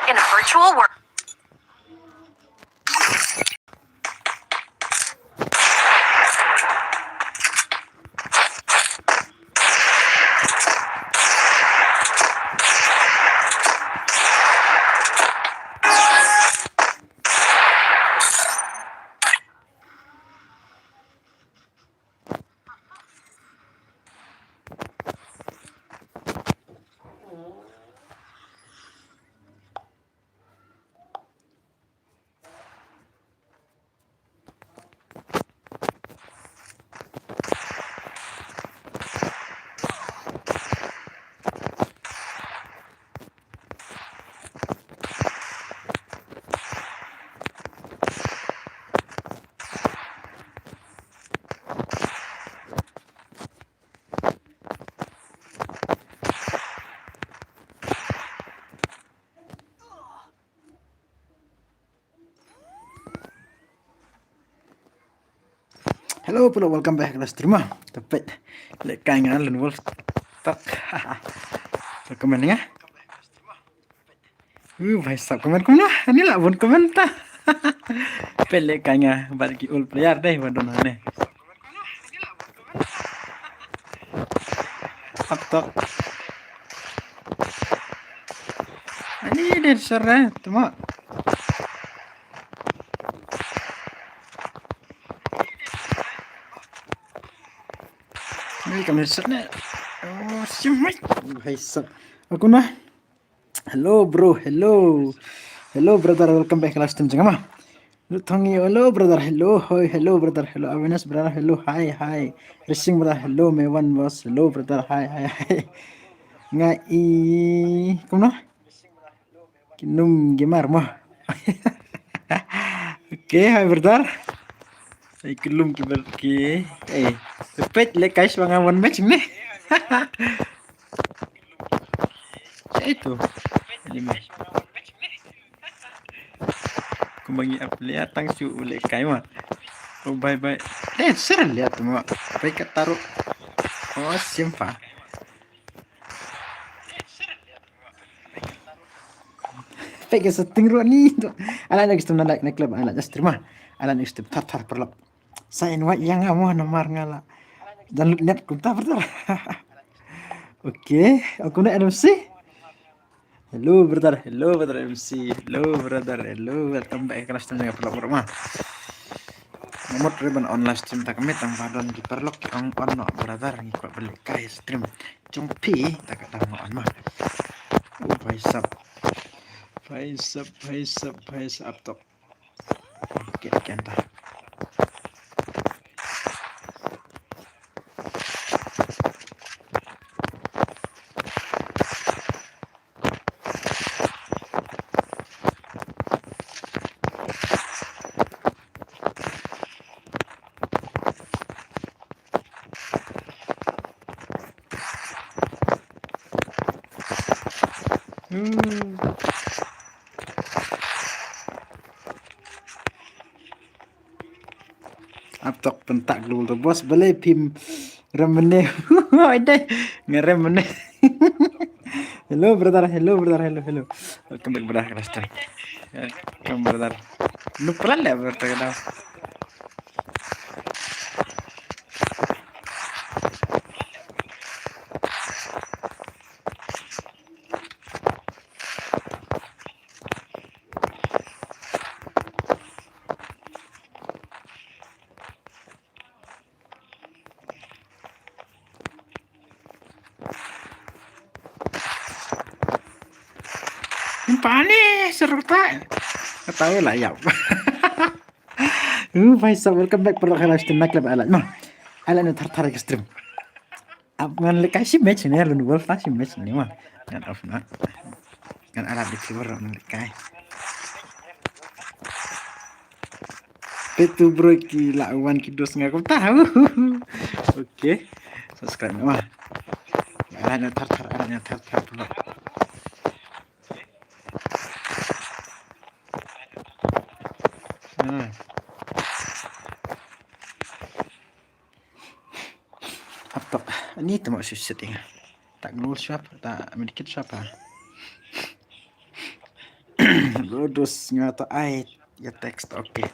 in a virtual world. Hello, Pulo. Welcome back kelas terima. Tapi lek kangen lan wolf tak. Komen ya. भाई साहब कमेंट कम ना ini lah bun komentar. Pele kangen bagi all player deh wadon ane. Laptop. Ini deh sore cuma. Ini kamera sana. Oh, siapa? भाई साहब. Aku nah. Hello bro, hello brother, welcome back kelas tim jengama. Lu tongi hello brother, hello brother, hello Awareness brother, hello hi, Racing brother, hello Mewan boss, hello brother, hi. Ngai kumno? Kinum gemar mah. Oke, hi brother. Ikulum kibar ki. Repet le guys bang one match nih. Itu. Ini kumangi aplia tang su ule kai mah. Oh bye. Seren lihat mah. Baik taruh. Oh simpa. Baik setting ruang ni. Ala nak istum nak klub ala just terima. Ala nak istum tar perlap. Saya nuat yang kamu nomor ngala. Dan lihat kunta bertar. Oke, aku nak MC. Hello brother MC. Hello welcome back kelas tanya perlap rumah. Nomor ribbon online stream tak kami tang badon di perlok ang ono brother ngikut beli kai stream jumpi tak ada on mah. Faisap tok. Oke kenta. Aptok pentak dulu tuh bos boleh pim remene. Ada ngeremene. Hello brother. Welcome back brother kelas try. Welcome brother. Lu pelan ya brother kenal. Pane seru tak? Ketahui lah ya. Faisal welcome back perlu kelas tim nak lebih alat. Nah, alat ni tar ekstrim. Ngan lekasi match ni lalu wolf kasih match ni mah. Ngan off nak. Ngan alat di keluar ngan lekai. Itu bro ki lawan kidos ngaku tahu. Oke. Subscribe mah. Alatnya tar perlu. Laptop ini tu maksud setting tak nul siapa tak medikit siapa Terus ngata ai ya teks oke.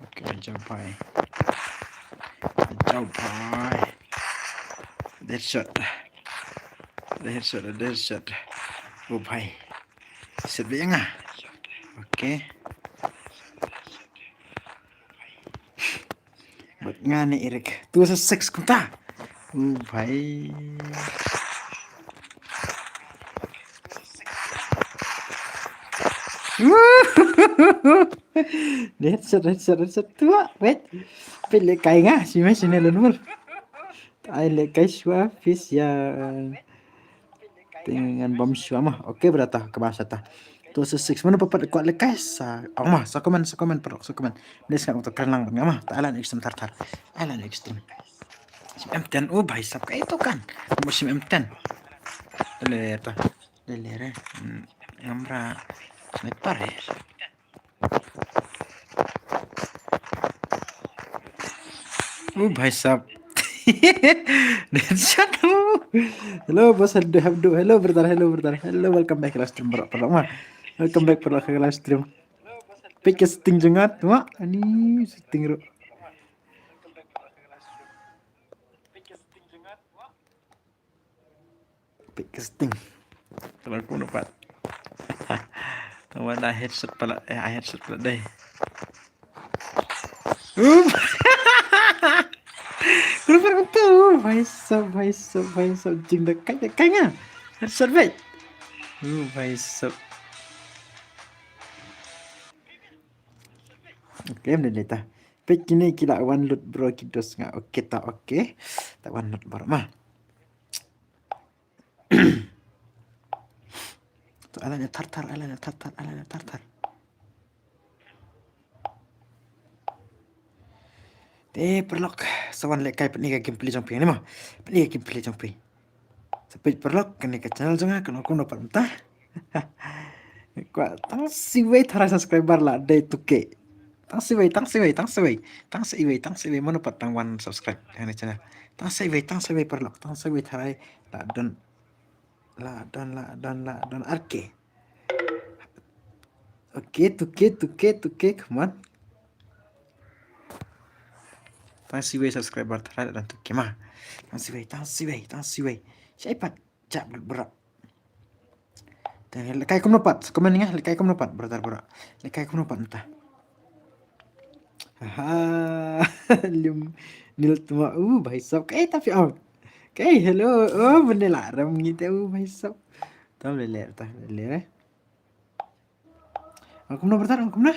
Oke, capai. Headshot. Oh bhai. Set bien ah. Oke. Buat ngane Erik. Tu seks kunta. Bhai. Headshot tua. Wait. Pele kai nga si mai sine lenul. Ai le kai shua fish ya dengan bom shua mah. Oke berata ke bahasa ta. Tu seks mana papat kuat le kai sa. Mah sa komen perok sa komen. Nes ka untuk kerenlang bang mah. Ta alan ekstrem tartar. Alan ekstrem. Si M10 oh bhai sab ka itu kan. Musim M10. Lele ta. Lele re. Ngamra sniper ya. Bhai sab. Headshot. Hello bos, hello brother, welcome back ke live stream bro. Welcome back ke live stream. Pick setting jengat, mak. Ani setting ro. Pick setting. Kalau aku dapat. Tahu ada headset pala, headset pala deh. Kenapa tahu? Bhai sab jing dekat nga. Headset baik. Bhai sab. Oke, mending ta. Pek kini kila one loot bro kidos nga. Oke ta oke. Tak one loot bro mah. Tu alanya tartar. Perlok sawan lek kai peni game play jong ni mah. Peni game play jong pi. Sampai perlok kene ke channel jong kan aku dapat entah. Kwa tang si wei thara subscriber lah day 2k. Tang si wei mana dapat tang 1 subscribe kene channel. Tang si wei perlok. Tang si wei thara la don arke. Oke, 2k, come on. Tang si wei subscriber thara dan 2k mah. Tang si wei. Siapa cap berat. Dan lekai kum dapat, komen ya, lekai kum dapat brother. Lekai kum dapat entah. Lim nil tua bhai sab kai tapi kai hello bende larang gitu bhai sab. Tam le Aku brother, aku na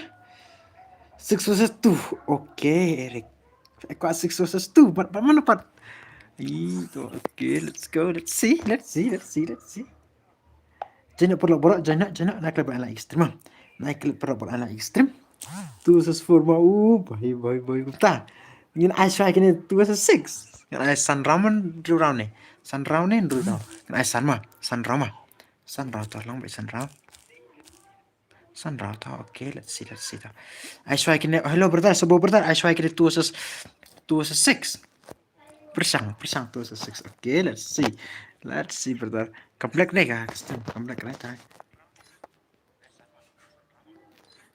6 versus 2. Oke, Erik. Aku 6 versus 2. Mana dapat? Itu oke, let's go. Let's see. Jangan perlu borak, jangan naik level anak ekstrim. Naik level anak ekstrim. 2 versus 4 mau, boy. Ta. Ingin ice strike ini 2 versus 6. Kan ice sun round ni. Sun round. Kan ice sun round. Sun round tolong baik sun round. Okay, let's see. Ice strike ini, hello brother, ice strike ini 2 versus 6. Persang 2 versus 6. Okay, let's see brother. Komplek nih kah? Komplek nih kah?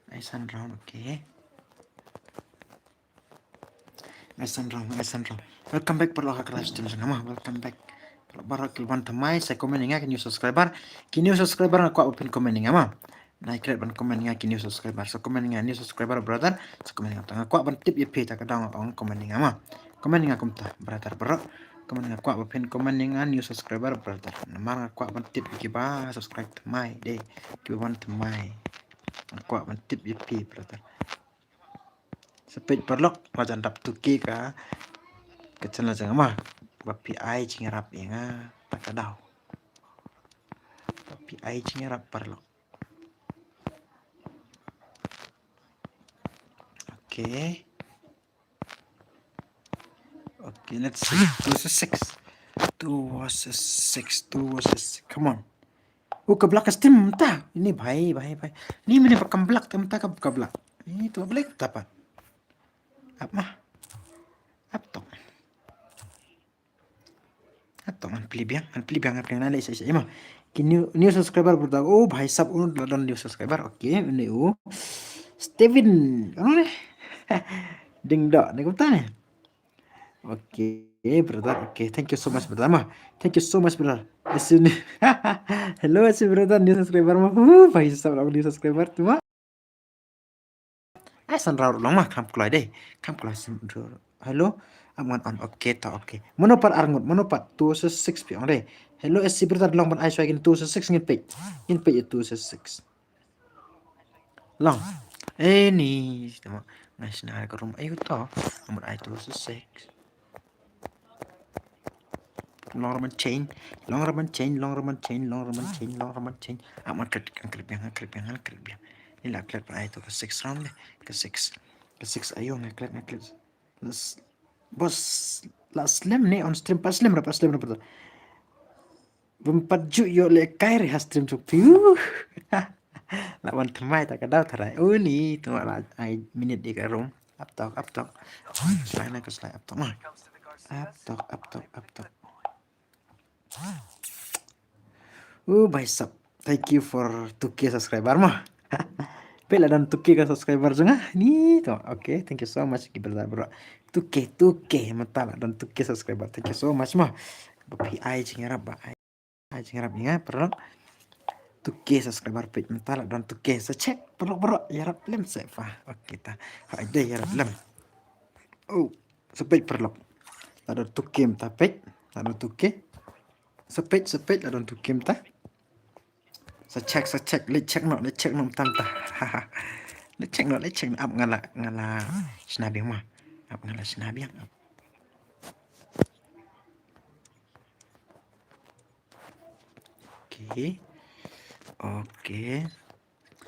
Nice and round, okay. Nice and round. Welcome back perlu ke live stream sama. Welcome back. Baru kilban temai saya komen ingat new subscriber. Kini subscriber aku open komen ingat mah. Naik lihat ban komen ingat kini subscriber. So komen ingat new subscriber brother. So komen ingat tengah aku ban tip IP tak kadang orang komen ingat mah. Komen ingat kumta brother bro. Komen ingat aku open komen ingat new subscriber brother. Namanya aku ban tip kiba subscribe temai deh. Kiban temai. Aku ban tip IP brother. Sepet perlok macam dap tuki ka ke channel jangan mah bapi ai cingarap inga tak kadau bapi ai cingarap perlok. Okay, let's see. 2 versus 6. Come on. keblak stream entah. Ini bahaya. Ini mana kemblak entah keblak. Ini tuh boleh apa? Apa mah? Apa tuh? Atau an pilihan nalai saya mah. New subscriber bertahu. Oh, bahaya sab dan new subscriber. Oke, ini Steven. Ano nih? Ding dok, nih nih. Oke, brother. Oke, thank you so much, brother. Thank you so much, brother. Di sini. Hello, si brother, new subscriber mah. Bahaya sab new subscriber tuh mah. San raur long mah kam kulai deh. Kam kulai hello. Aman on oke ta oke. Monopat arngut monopat 2 6 piang deh. Hello SC brother long ban ai swagin 2 6 ngin pe. In pe 2 6. Long. Ni tama. Nice na ko rum ayo to. Aman ai 2 6. Long raman chain. Aman klip yang. Ini lah klip ai to ke 6 round deh. Ke 6. Ke 6 ayo ngklip. Bos la slam nih on stream pas slam berapa? Bempat ju yo le kair has stream tu piu. Lawan temai tak kadau tarai. Oh ni tu lah ai minit di room. Up talk. Slide up talk mah. Up talk. Baisap. Thank you for 2K subscriber mah. Pela dan 2K subscriber juga. Ni tu. Okay, thank you so much kita bro. 2K mentala dan 2K subscriber. Thank you so much mah. Bapi ai cingarap ba. Ai cingarap ingat perlu. 2K subscriber page mentala dan 2K secek perlu yarap lem sefa. Oke ta. Ada yarap lem. Oh, sepej perlu. Ada 2K mta page. Ada 2K. Sepej ada 2K mta. Secek let's check no tanta. Let's check up ngala snabi mah. Up ngala snabi yang. Oke.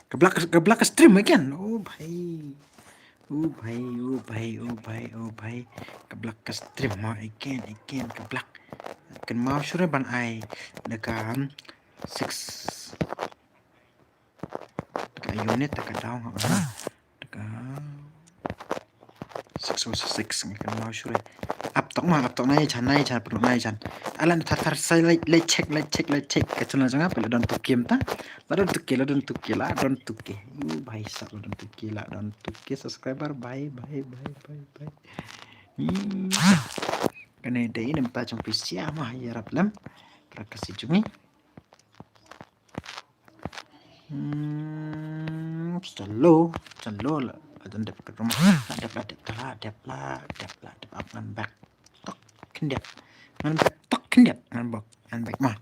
Keblak stream again. Oh bhai. Keblak stream mah again keblak. Kan mau sure ban ai dekat 6 dekat unit dekat down dekat 6 kan mau sure. Up tok nai chan perlu nai chan. Alan tar saya let check kacuna janga pela don tukim ta. La don tuki la. Bhai sa la don tuki subscriber bye. Kene dei nem ta chung pisia mah ya raplam. Prakasi cumi. Slow lah. Adan dep ke rumah. Dep lah. Up and back. Tok kendep. Ngan back mah.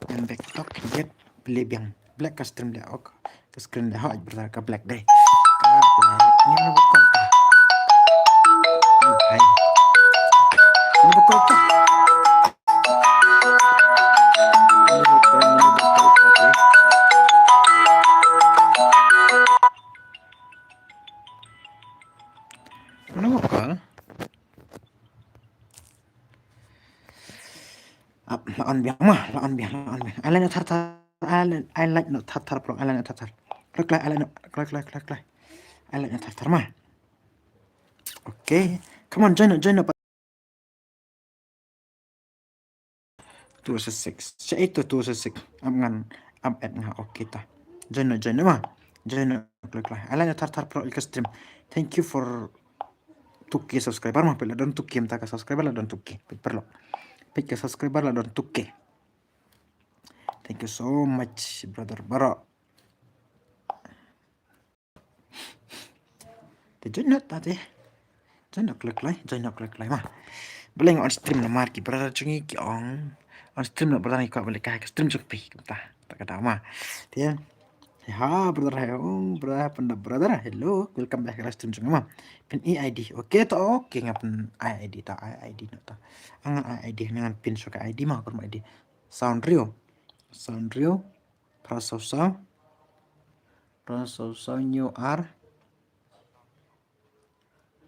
Ngan back tok kendep. Beli biang black custom dia ok. Ke screen dia hot berada ke black deh. Ini mana bokol ka? Hai. Ini bokol ka? Mana bokol? Laon biang. Alan tar. I like no tar pro. Alan tar. Klak. Alan tar mah. Okay. Come on, join up. 2 6. Siya ito 2 6. Am at nga okay ta. Join mah. Klak. Alan tar pro ilka stream. Thank you for 2K subscriber mah pela don 2K mta ka subscriber la don 2K. Perlo. Pika subscriber la don 2K. Thank you so much brother Baro. Join up tadi. Join up klik like mah. Boleh on stream na marki brother cungi ki on stream na brother ka boleh ka stream cuk pi tak kata mah. Dia. Ha brother brother hello welcome back ke stream cungi mah. Pin ID. Oke to oke ngapen ID ta ID na ta. Angan ID dengan pin suka ID mah kurma ID. Sound Rio. Prasosa new R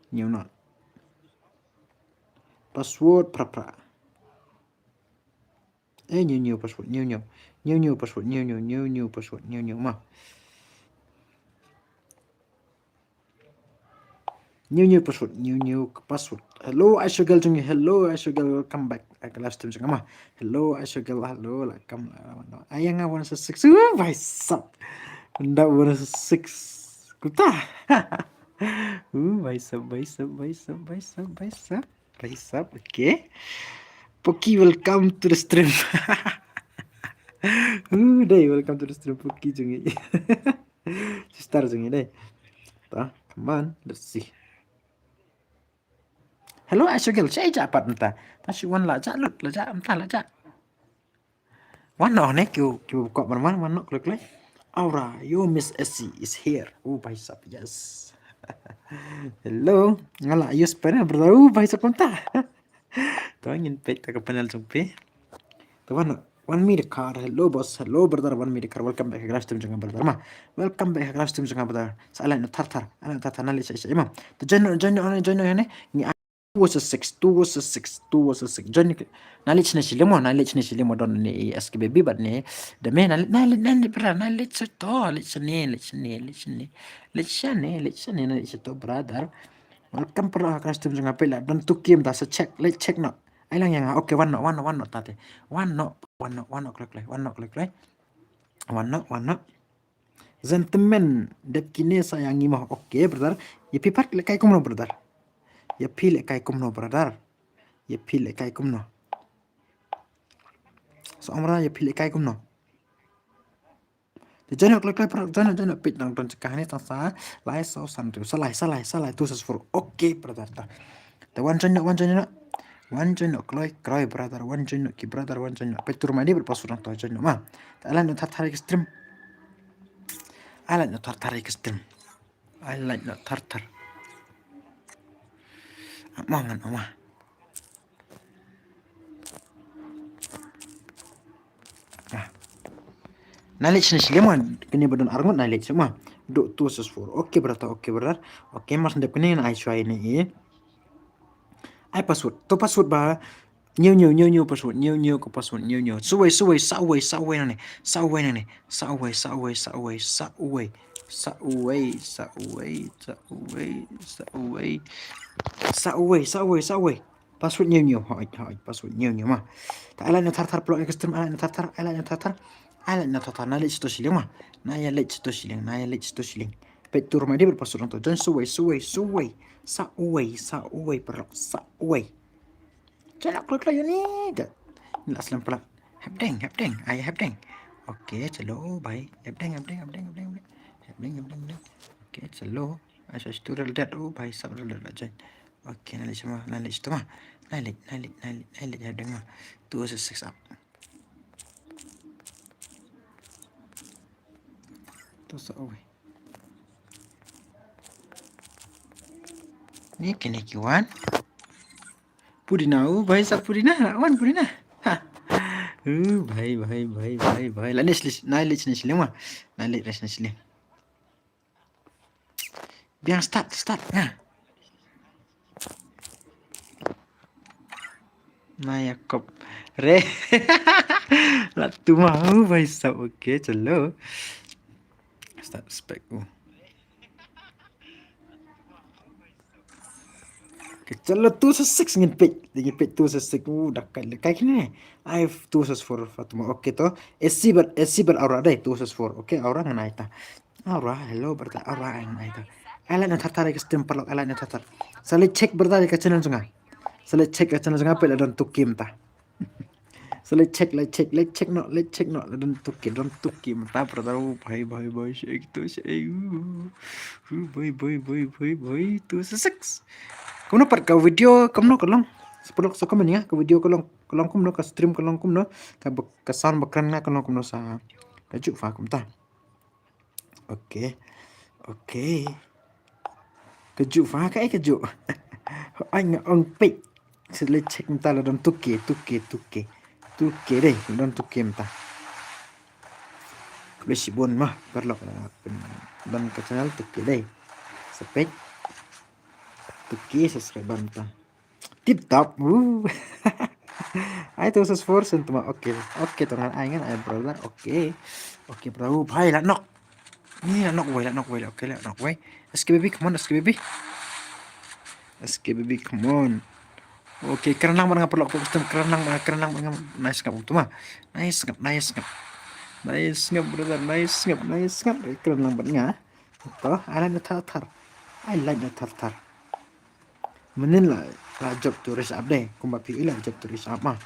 new not password pra new password new New password, new password, new mah. New password, new password. Hello Aishogal jungi, hello Aishogal, welcome back. Last time mah. Hello Aishogal, hello, welcome. Ayang awan six. Bhai sab. Nda awan six. Kuta. Bhai sab. Okay. Poki, welcome to the stream. Day, welcome to the stream, Poki jungi. Start jungi day. Come on, let's see. Hello Aishogal, saya japat entah. Tashi wan la ja lut la ja entah la ja. Wan no ne kyu buka mana no klik. Aura, you Miss Essie is here. Bhai sab, yes. Hello, ngala ayus pernah bertahu bhai sab entah. Tuh ingin pet tak kenal jumpe. Tuh one minute car. Hello boss, hello brother, one minute car. Welcome back ke kelas tim jangan brother mah. Welcome back ke kelas tim jangan brother. Salah no tar nali saya imam. Tuh join ne ni 2 versus 6 Join knowledge na sila mo don ni SKBB but ni the man knowledge brother knowledge to knowledge to brother. Welcome per custom jangan pela dan tukim ta check let's check no ai lang yang okay one no tate one no click one no gentleman det kini sayangi mah okay brother ye pipat le kai kumno brother ye pile kai kumno brother ye pile kai kumno so amra ye pile kai kumno jangan klik jangan pit nang don cekah ni tasa lai so santu salai tu for okay brother the one jangan klik brother one jangan ki brother one jangan petur mani berpasur nang to jangan mah alan no tarik stream alan no tarik stream alan no tar mangan mah knowledge ni sileman kini badon arngot knowledge semua do 2 for okay brother okay mas ndep kini ai choi ni ai password to password ba new password new ko password new suway nani password new hoi password new mah ta ala na tar plot extreme ala na tar knowledge to siling mah knowledge to siling petur ma dia berpassword to jangan suway perok jangan klik ni dah aslam pula habdeng ayah habdeng okay chalo bhai habdeng okay chalo asas tural dat bhai sab rel jan okay knowledge tu mah knowledge habdeng mah 2 up tu so ni kene kiwan Pudina bhai sab Pudina wan Pudina bhai la knowledge ni sile mah knowledge ni sile biang start nah Naya kop re la tu mau bhai sab okay chalo start spec चलो 2 ngin pit 2 dah kai kini I have 2 for Fatuma okay to SC ber aura dai 2 for okay aura ngana ita aura hello berta aura ngana ita ala na tatar ke stem perlok ala na tatar sale check berta ke channel sunga sale check ke channel sunga pe don tukim ta sale check no don tukim ta berta bhai shake to shake boy 2 Kumno pat ka video kumno kolong sepulok sa komen ya ke video kolong kumno ka stream kolong kumno ka sound bakran na kolong sa kaju fa kumta okay kaju fa kai kaju anh ông pik sẽ lấy check ta là don tuke deh don tuke mta klesi bon mah perlok don ka channel tuke deh sepek tuki subscriber mta tip top Ai tu sus forsen tu oke. Oke tuh ai brother. Oke bro. Bhai lah nok. Ni lah nok way. Oke lah nok way. SK baby come on SK baby. SK baby come on. Oke, kerenang mana perlu aku custom kerenang mana nice ngap tu mah. Nice ngap brother. Nice ngap. Kerenang banget. Toh, I like the tartar. Menin lah job turis up deh. Kumba pilih lah job turis up mah.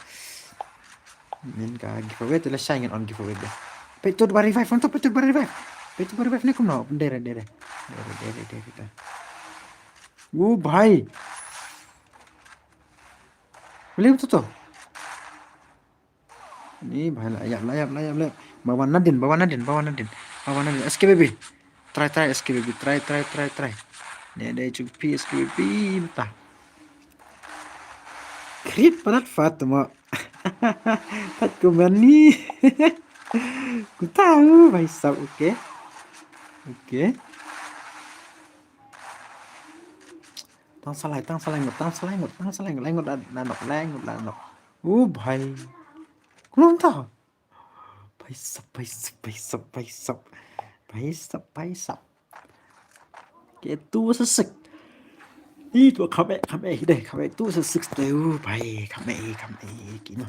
Menin ka giveaway tu lah saya on giveaway deh. Petur bar revive untuk petur bar revive ni kumno dere. Bhai. Boleh betul tu. Ni bhai layap. Bawa Nadin. SK baby. Try SK baby. Try. Ni ada cupi SK baby. Entah. Krit panat Fatma. Fat komen ni. Ku tahu bhai sab okey. Tang salai ngot lanok. Bhai. Ku tahu. Bhai sab. Ke tu sesek. Itu kame deh. Kame tu sesek tu. Bhai kame kino.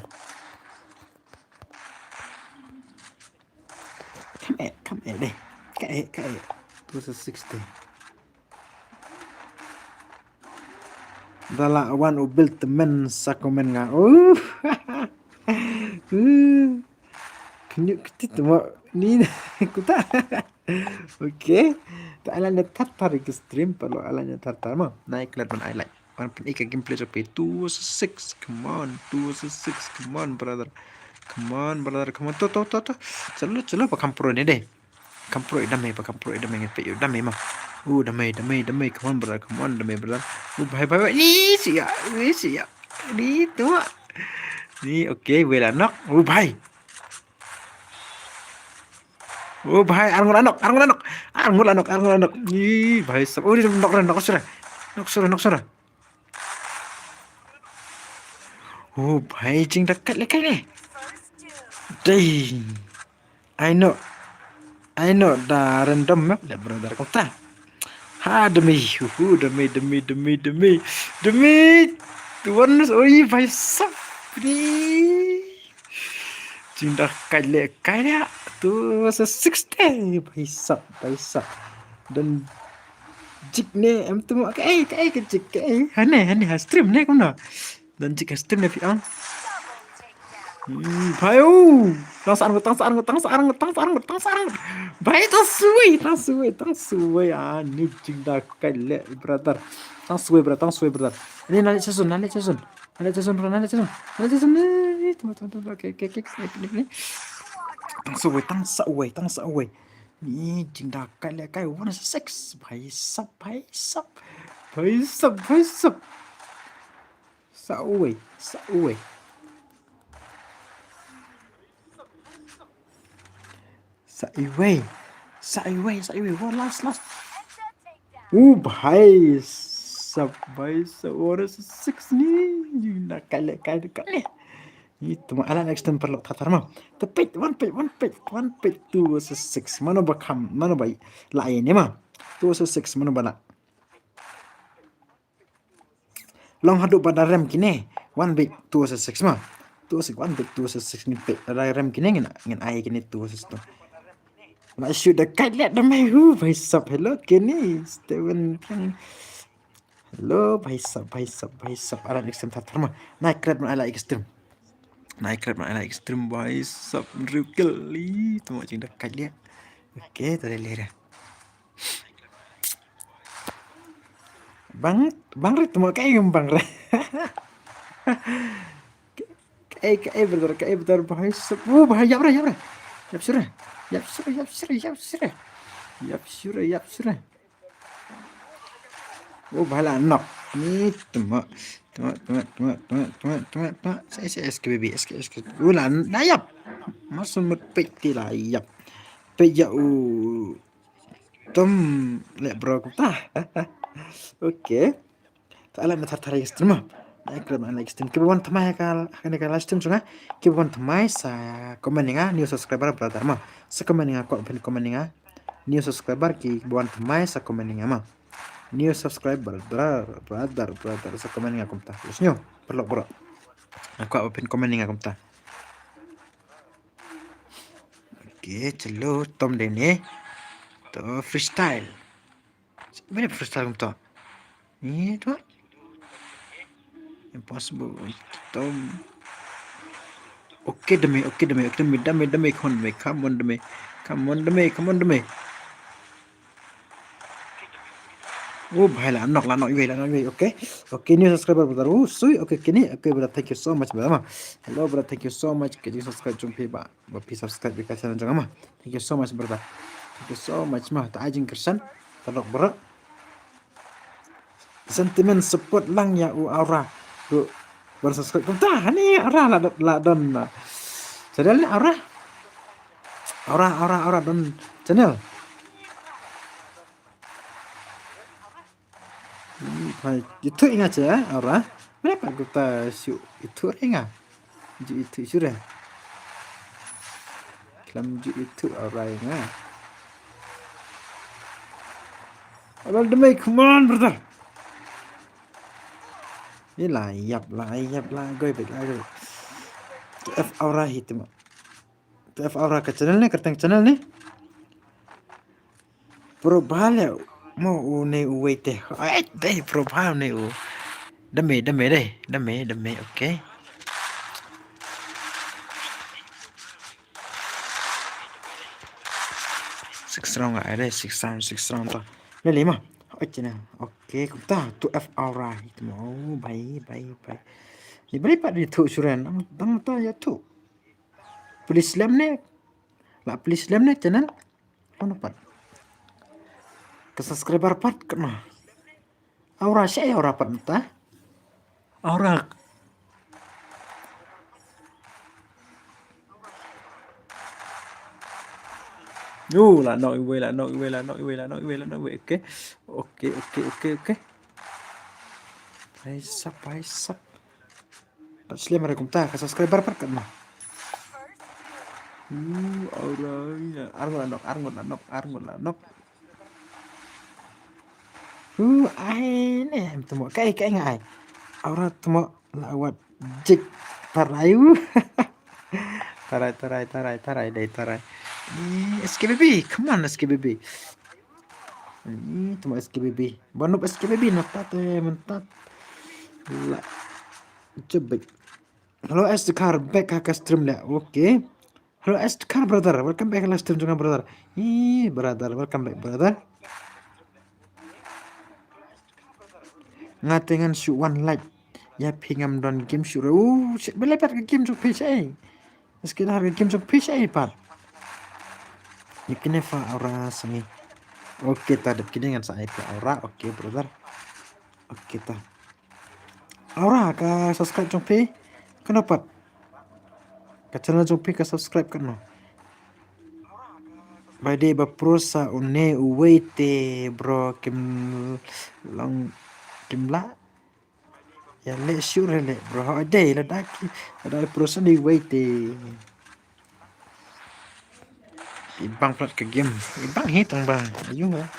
Kame deh. Kae. Tu sesek tu. Dala one who built the men sakomen nga. Kita ni kuta. Okey. Tak alanya tartar ke stream perlu alanya tartar mah. Naik level highlight. One pun ika gameplay sampai 2-6. Come on brother. Come on. To. Chalo pa kampro ni deh. Kampro damai ngepe yo damai mah. Damai. Come on damai brother. Bye. Ni siap. Ni tu. Ni okey, wala nok. Bye. Bhai, arngon lanok. Ih, bhai sab. Di nok sura. Bhai jing dekat lekai ni. Ding. I know dah random map le brother kota. Demi. Tuan bhai sab. Jing dekat lekai ni. Tu sa 60 bhai sab dan jik ne em tu ke jik hane stream ne kuna dan jik stream ne piang bhai tang sarang bhai tang suwe ni jing da kale brother tang suwe brother ini naik season okay Tang saway. Ni jinda kai 1-6. Bhai sab. Saway. One last. Bhai sab. 1-6 ni jinda kai dekat ni. Itu ala next time perlu tatar mah. Tepit one pit 2-6 mana baik lain mah 2-6 mana bala. Long haduk pada rem kini 1 bit 2-6 mah. 1 bit 2-6 ni pit ada rem kini ngin ai kini 2-6 tu. Nak shoot dekat lihat damai bhai sab hello kini Steven. Hello bhai sab ala next time tatar mah. Naik krep ala extreme. Bhai sab rukeli tu macam dekat dia. Okey, tak ada lera. Bang Rit tu kai bang Rit. Kai betul bhai sab. Bhai ya bra. Yap surah. Bhala nok. Ni tuma. Saya SKBB. Ulan nayap. Masuk peti lah yap. Peja tom le bro ta. Okey. Tak ala nak tarik stream. like stream kibuan thamai ka live stream chunga kibuan thamai sa comment nga new subscriber brother ma sa comment nga ko pen comment nga new subscriber ki kibuan thamai sa comment nga ma new subscriber brother sa comment nga kumta lusnyo perlo bro aku pen comment nga kumta oke chalo tom dene to freestyle mana freestyle kumta ini tuh impossible tom okay demi come on demi oh bhai la nok okay new subscriber brother sui okay kini okay brother thank you so much brother hello brother thank you so much kini subscribe jumpi ba subscribe ka channel janga thank you so much brother thank you so much ma ta ajing kersan talok bro sentiment support lang ya aura tu bersubscribe kumta ni aura la don channel ni aura don channel itu ingat ya aura berapa kita itu ingat itu sudah kelam itu aura ingat abang demi come on brother ini layap lah gue betul TF aura itu mah TF aura ke channel nih kerteng channel nih probable mau ne wait deh probable ne demi oke six round nggak ada six round tuh ini 5 oke kita tu F aura itu mau baik ini berapa di tu suran tang ya tu please lam ne channel apa dapat ke subscriber pat kena aura saya aura pat entah aura lah no way oke Paisap Assalamualaikum ta ke subscriber pat kena aura arngon lanok ai temo kai ngai aura temo lawat jik tarayu tarai SKBB come on SKBB ini temo SKBB banup SKBB mentat la jebek halo Car back ke stream lah oke halo Car brother welcome back ke live stream juga brother brother welcome back brother ngatengan shoot one like ya pingam don game shoot belepat ke game shoot pitch meski harga game shoot pitch pat yakine fa aura sini oke tadap kini dengan saya ke aura oke brother oke ta aura ka subscribe jompi kenapa ka channel jompi ka subscribe kan Bade baprosa une uwete bro kimla ya le sure le bro ade la daki ada prosa di wete ibang plat ke game ibang hitang bang ayung lah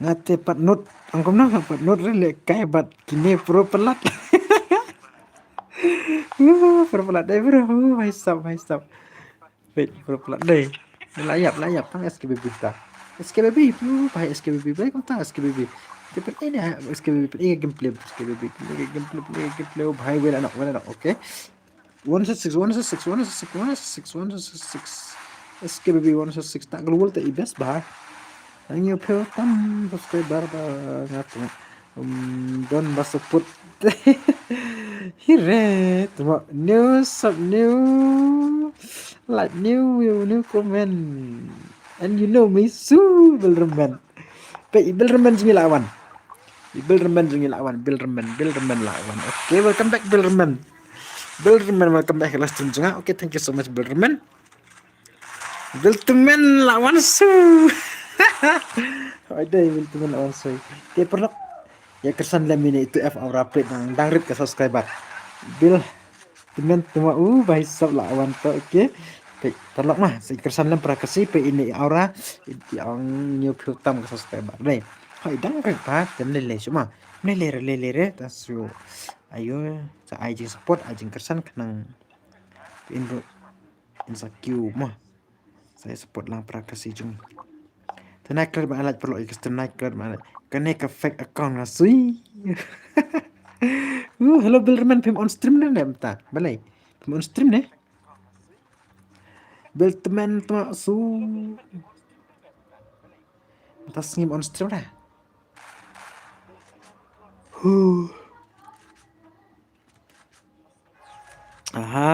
ngate pat not angkom na pat not le kai bat kini pro pelat pro pelat deh bro hai stop wait pro pelat deh layap tang SKBB ta SKBB pai SKBB baik kau ta SKBB tapi ini SKBB ini gameplay SKBB bhai wala nak okay 166 SKBB 166 tak keluar tak ibas bah hanya pel tam subscriber ngatu don basuput hire tuma new like new comment and you know me su Bilderman lawan okay welcome back Bilderman welcome back kelas tunjungan okay thank you so much Bilderman lawan su ada Bilderman lawan su dia perlu ya kersan lemine itu F aura plate nang dangrit ke subscriber bil temen tuma bahis sab lawan to oke pe terlok mah si kersan lem prakasi pe ini aura yang new tam ke subscriber deh hai dang kan pa tem lele cuma lele tasu ayo sa ajing support ajing kersan kenang indo insecure mah saya support lang prakasi jung tenaik kerja alat perlu ikas tenaik kerja alat kena ke fake account ngasui hello Bilderman pem on stream nih bentar balai pem on stream nih Bilderman tuh su tas ngim on stream dah aha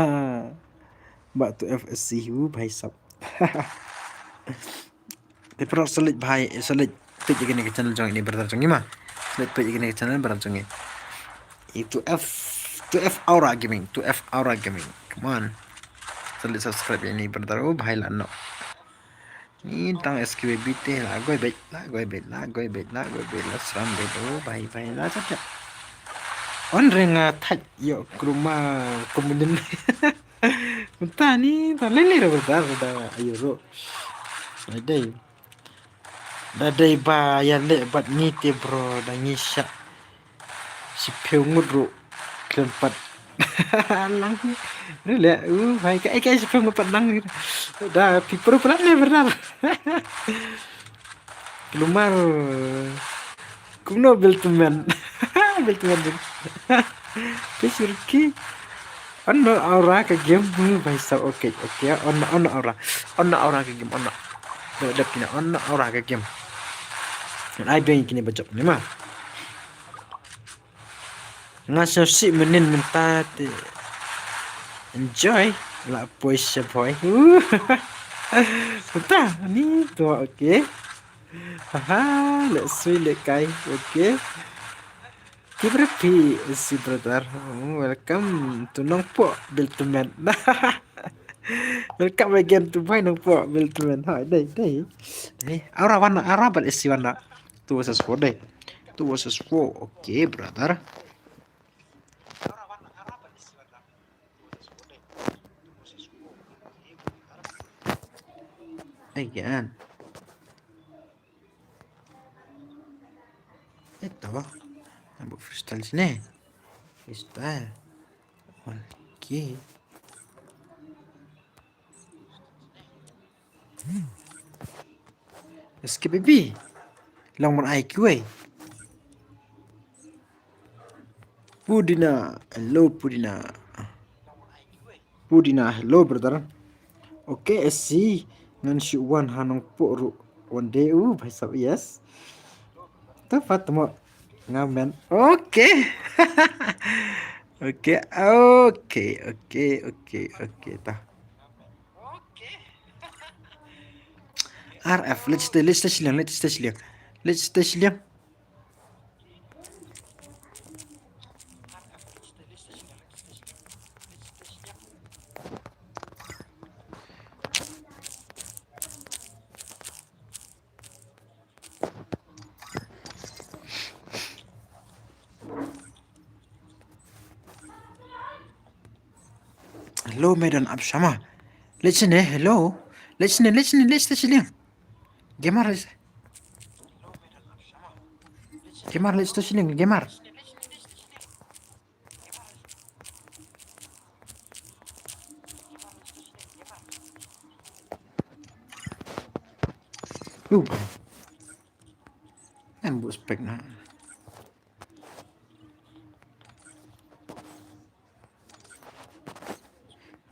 mbak tu FSC bhai sab tapi perlu selit bhai selit page gini ke channel jong ini bertarung mah selit page gini ke channel bertarung itu F Aura Gaming F Aura Gaming come on selit subscribe ini bertarung bhai lah no ini tang SQB teh lah gue bet lah seram betul bhai lah saja on renga thaj yo kruma kemudian bentar nih tak lele bentar ayo ro Dadai ba ya le bat ngite bro da ngisya si peungut ro keempat lang ni le hai kai si peungut pat lang da pipro pernah le benar kelumar kuno beltuman Pisirki ono aura ke game bhai sab oke ono aura ke game ono da pina ono aura ke game ai ben kini bacok ni mah ngasih si menin mentah enjoy lah puasa boy entah ni tu oke haha let's see le kai oke Kibrapi si brother welcome to Nongpo Biltuman welcome again to my Nongpo Biltuman hai đây aura bal isi warna 2 versus 4 deh 2 versus 4 oke brother kan itu Ambil freestyle sini. Freestyle. Oke. SKBB. Long mon IQ. Pudina. Hello Pudina. Hello brother. Oke, SC. Ngan si Wan hanong po one day bhai sab yes. Tepat mo ngamen. Oke. Oke tah. RF let's test liang. Hello Medan Abshama. Listen hello. Listen liang. Gemar let's touch liang gemar. Ambush spek na.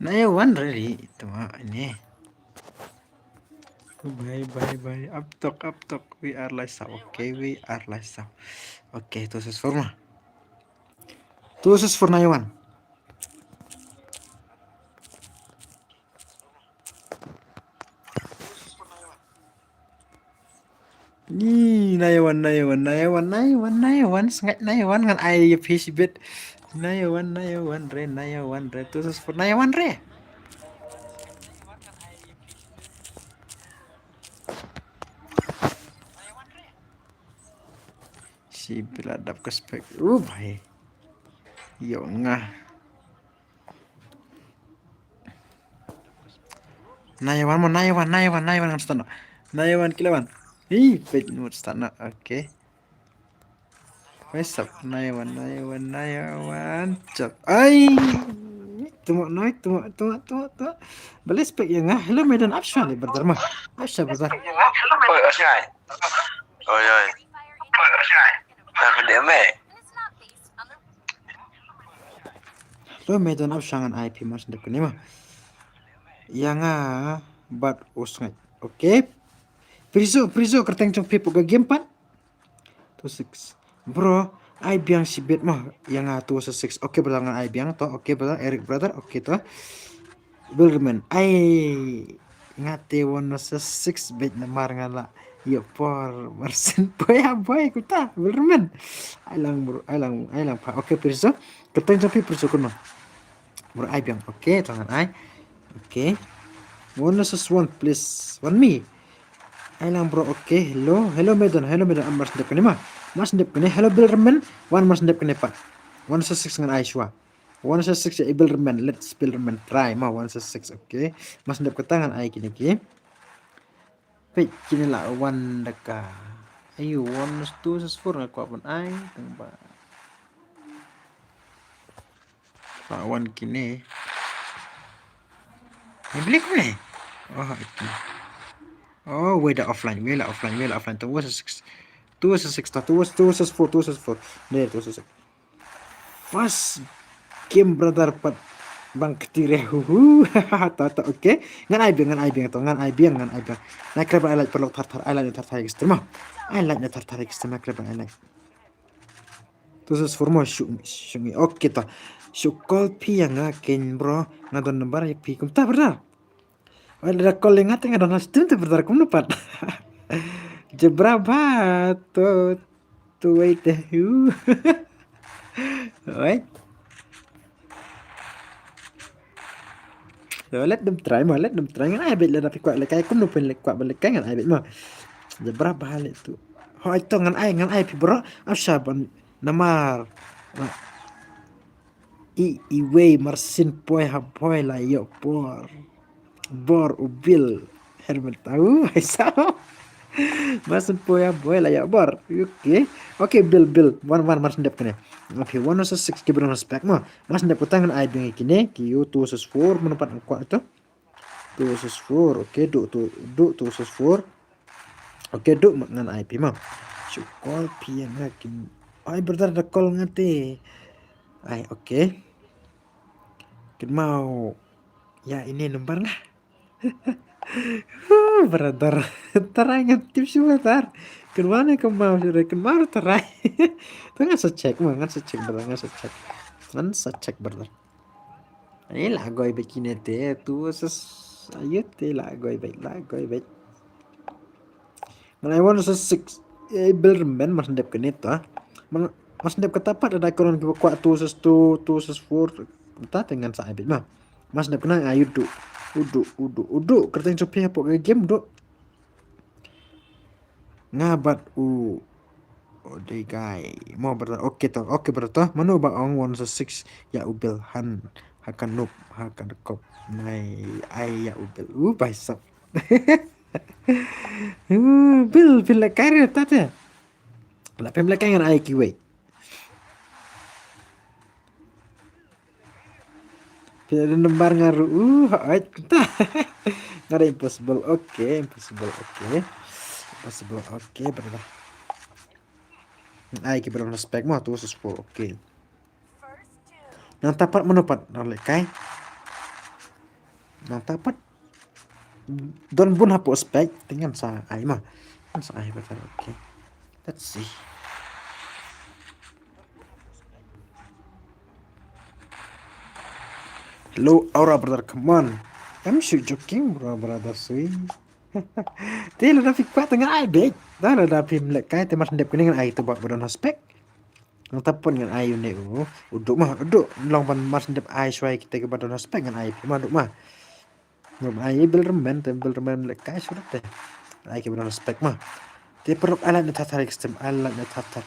Nah ya one really itu ini. Bye. Up talk. We are live now. Okay, we are live now. Okay, itu forma. Itu for Naiwan. Ni Naiwan sangat Naiwan ngan ai PC bit. Naiwan re. Itu for Naiwan re. si beladap ke spek. Bhai. Yo ngah. Nayawan ngan stana. Nayawan kilawan. Bet nur stana. Oke. Wesap Nayawan. Cak. Ai. Tunggu. Beli spek yang ngah. Hello medan Afshan ni berdarma. Afshan berdarma. Oi, Afshan. Oi. Apa dia meh? Lo medan Afshan IP mas ndep ni mah. Yang bat usngai. Oke. Prizo kerteng cong pipo ke game pan. 2-6. Bro, I biang si bet mah yang 2-6. Oke berlangan I biang to. Oke berlang Eric brother. Oke to. Bilderman. I ngate 1-6 bet namar ngala. Yo por Marsen boy kuta Bilderman. Ailang bro, ailang pa. Oke Prizo. Kerteng cong pipo Prizo kuno. Bro I biang. Oke tangan I. Oke. 1-1 please. 1 me. Ailang bro, oke. Hello Medan. Mas ndep kene mah. Mas ndep kene. Hello Bilderman. Mas ndep kene pak. 1-6 dengan Aishwa. 1-6 ya Bilderman. Let's Bilderman try mah 1-6. Oke. Mas ndep ke tangan ai kini ki. Pek kini lah 1 deka. Ayo 1-2 ngaku apa ai tembak. Lawan kini. Ini beli kau ni. Oh itu. Oh, we lah offline. 2-6. 2-4. There 2-6. First game brother pat bang ketire tata oke ngan ai biang na kreba ai perlu tartar ai tartar ekstrema kreba ai 2-4 mo shungi oke ta syukol pi yang ken bro ngadon nembar pi kum ta benar ada kol yang ngadon ngadon hastim tu benar kum nupat jebraba to wait Alright. So let them try ngan ai bet la tapi kuat lekai kun nupen kuat belekai ngan ai bet mah. Jebraba hal itu. Ho itu ngan ai pi bro. Ashaban namar. Iway marsin poy la yo bor ubil hermel tahu aisyah marsin poy la yo bor oke bil one marsin dep kene oke 1-6 kibron spek mah marsin dep tangan ai bingi kini kiu 2-4 menempat kuat itu 2-4 oke du 2-4 oke du ngan ai pi mah syukol pi ngakin ai berdar da kol ngate ai oke Ken mau ya ini nomor lah brother terangan tips sebentar kemana mau sudah kemana terai ngan secek brother ini lah gue bikin itu tuh ayo lah gue baik I want to 6 Bilderman mas ndep ke neta mas ndep ketapat ada koron kuat 2-4 entah dengan saya mah mas ndep kena ayo udu kertas copi apa game do ngabat deh guy mau oke berarti mana bang 1-6 ya ubel han akan noob akan kop nai ai ya ubel baisap bil karir tata la pembelakangan ai kiwe Pilih lembar ngaru nggak ada impossible oke berapa ai ki belum spek mah 2-4 oke nang tapat menopat lekai nang tapat don bun hapo spek dengan sa ai mah sa ai betul oke let's see hello Aura brother come on I'm sure joking bro brother sui Tila na fikwa dengan ai bek dah ada pim lekai temas ndep dengan ai tu buat bodon spek nang tapon dengan ai ne uduk long pan mas ndep ai swai kita ke bodon spek dengan ai mah uduk mah ngom ai Bilderman lekai sudah teh ai ke bodon spek mah dia perlu alat tatar ekstrem alat tatar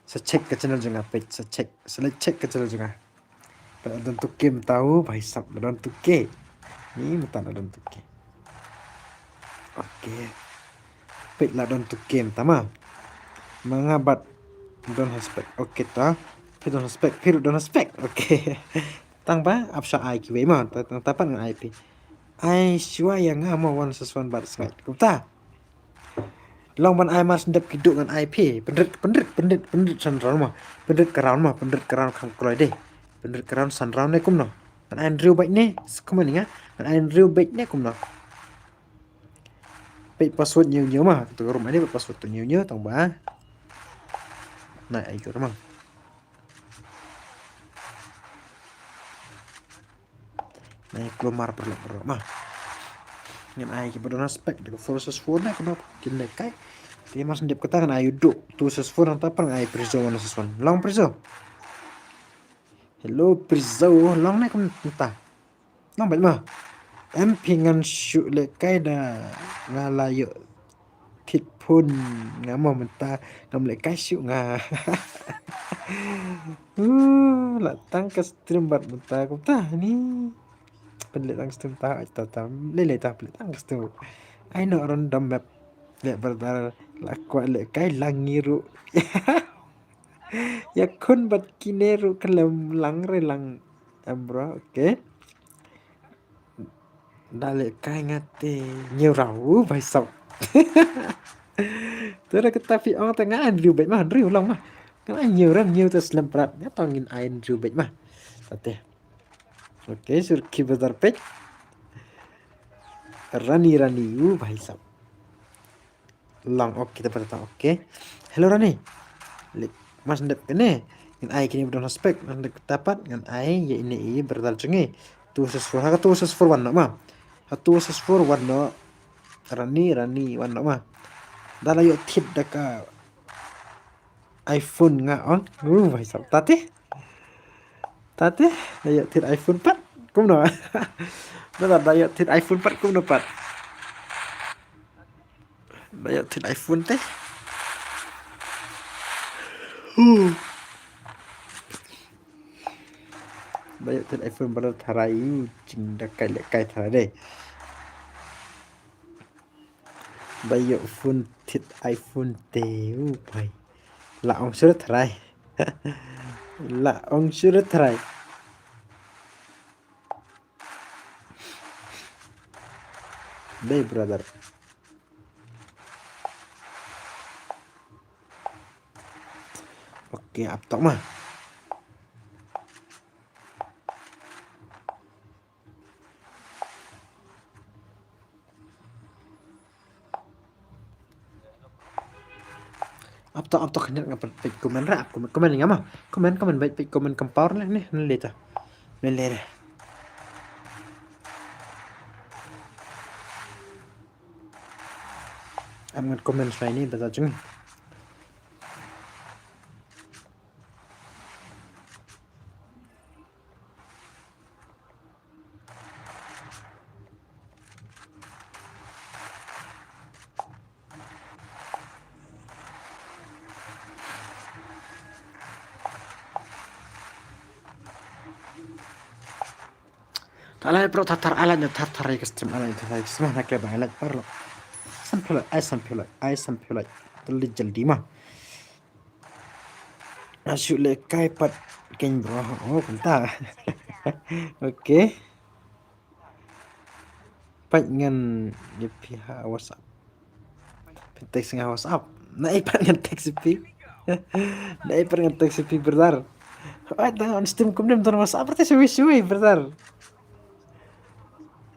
Secek ke channel jengah page, selecek ke channel jengah. Don tuke tahu भाई साहब don tuke. Ni mutan don tuke. Oke. Page lah don tuke tama. Mengabat don respect. Oke ta. Pidon respect. Oke. Tang ba apsa ai ki we ma tang tapan ngan IP. Ai shua yang ngamo wan sesuan bar sngai. Kumta. Long ban ai mas ndep kiduk ngan IP. Pendrit san ron ma. Pendrit karan kam kloi de. Pendrit karan san ron ne kumno. An Andrew baik ne. Kuman nga. An Andrew baik ne kumno. Baik password nyu mah. Tu rumah ni password tu nyu tang ba. Nah, ai ko rumah. Nah, keluar perlu mah. Ngan ai ki bodon aspek de forces phone na kenapa kin le kai. Dia mas ndep ketangan ayu duk. Tu sesfon nang tapang ai prizo wan sesfon. Long prizo. Hello prizo long na kum ta. Long baik mah. Em pingan syu le kai da ngalayo thit phun ngamo menta ngam le kai syu nga. La tang ka stream bat menta kum ta ni. Pelit tang stream ta le ta pelit tang stream. I know random map le berdar la kwa le kai langiru. Ya kun bat kineru kelam lang re lang bro, okay. Dale kai ngate nhiều rau vai sọc. Tôi đã cái phi on ta ngã anh riu bệnh mà riu lòng mà. Cái anh nhiều ta slam prat ya tongin anh riu bệnh mà. Tate. Okay, sur kibadar pech. Rani vai sọc. Long okay kita pada okay. Hello Rani. Mas ndep kene. Ngan ai kini berdon aspek ndep tapat ngan ai ya ini berdal cengi. Tu sesfor wan ma. Hatu sesfor wan no. Rani wan no ma. Dala yo thit daka iPhone nga on. Vai sab tate. Yo thit iPhone 4 cũng no. Dala yo thit iPhone 4 cũng no pat. Yo thit iPhone te. Bayo thit iPhone baru tharai ching dakai le kai thara de. Bayo phone thit iPhone te pai. La ong sur tharai. La ong sur tharai. Dey brother. Oke, aptok mah. Aptok hendak ngapa baik komen rap komen ni ngama komen baik komen kempar lah ni leta lele aman komen saya ni beza jeng Alay bro tatar alanya tatar ay custom alay tatar semua nak lebih alay perlu sampul terli jaldi mah asyik le kai pat ken bro oh bentar. Oke pat ngan di pihak WhatsApp teks ngan WhatsApp naik pat ngan teks pi naik pat ngan teks pi berdar ada on Steam kemudian ton WhatsApp berarti suwi berdar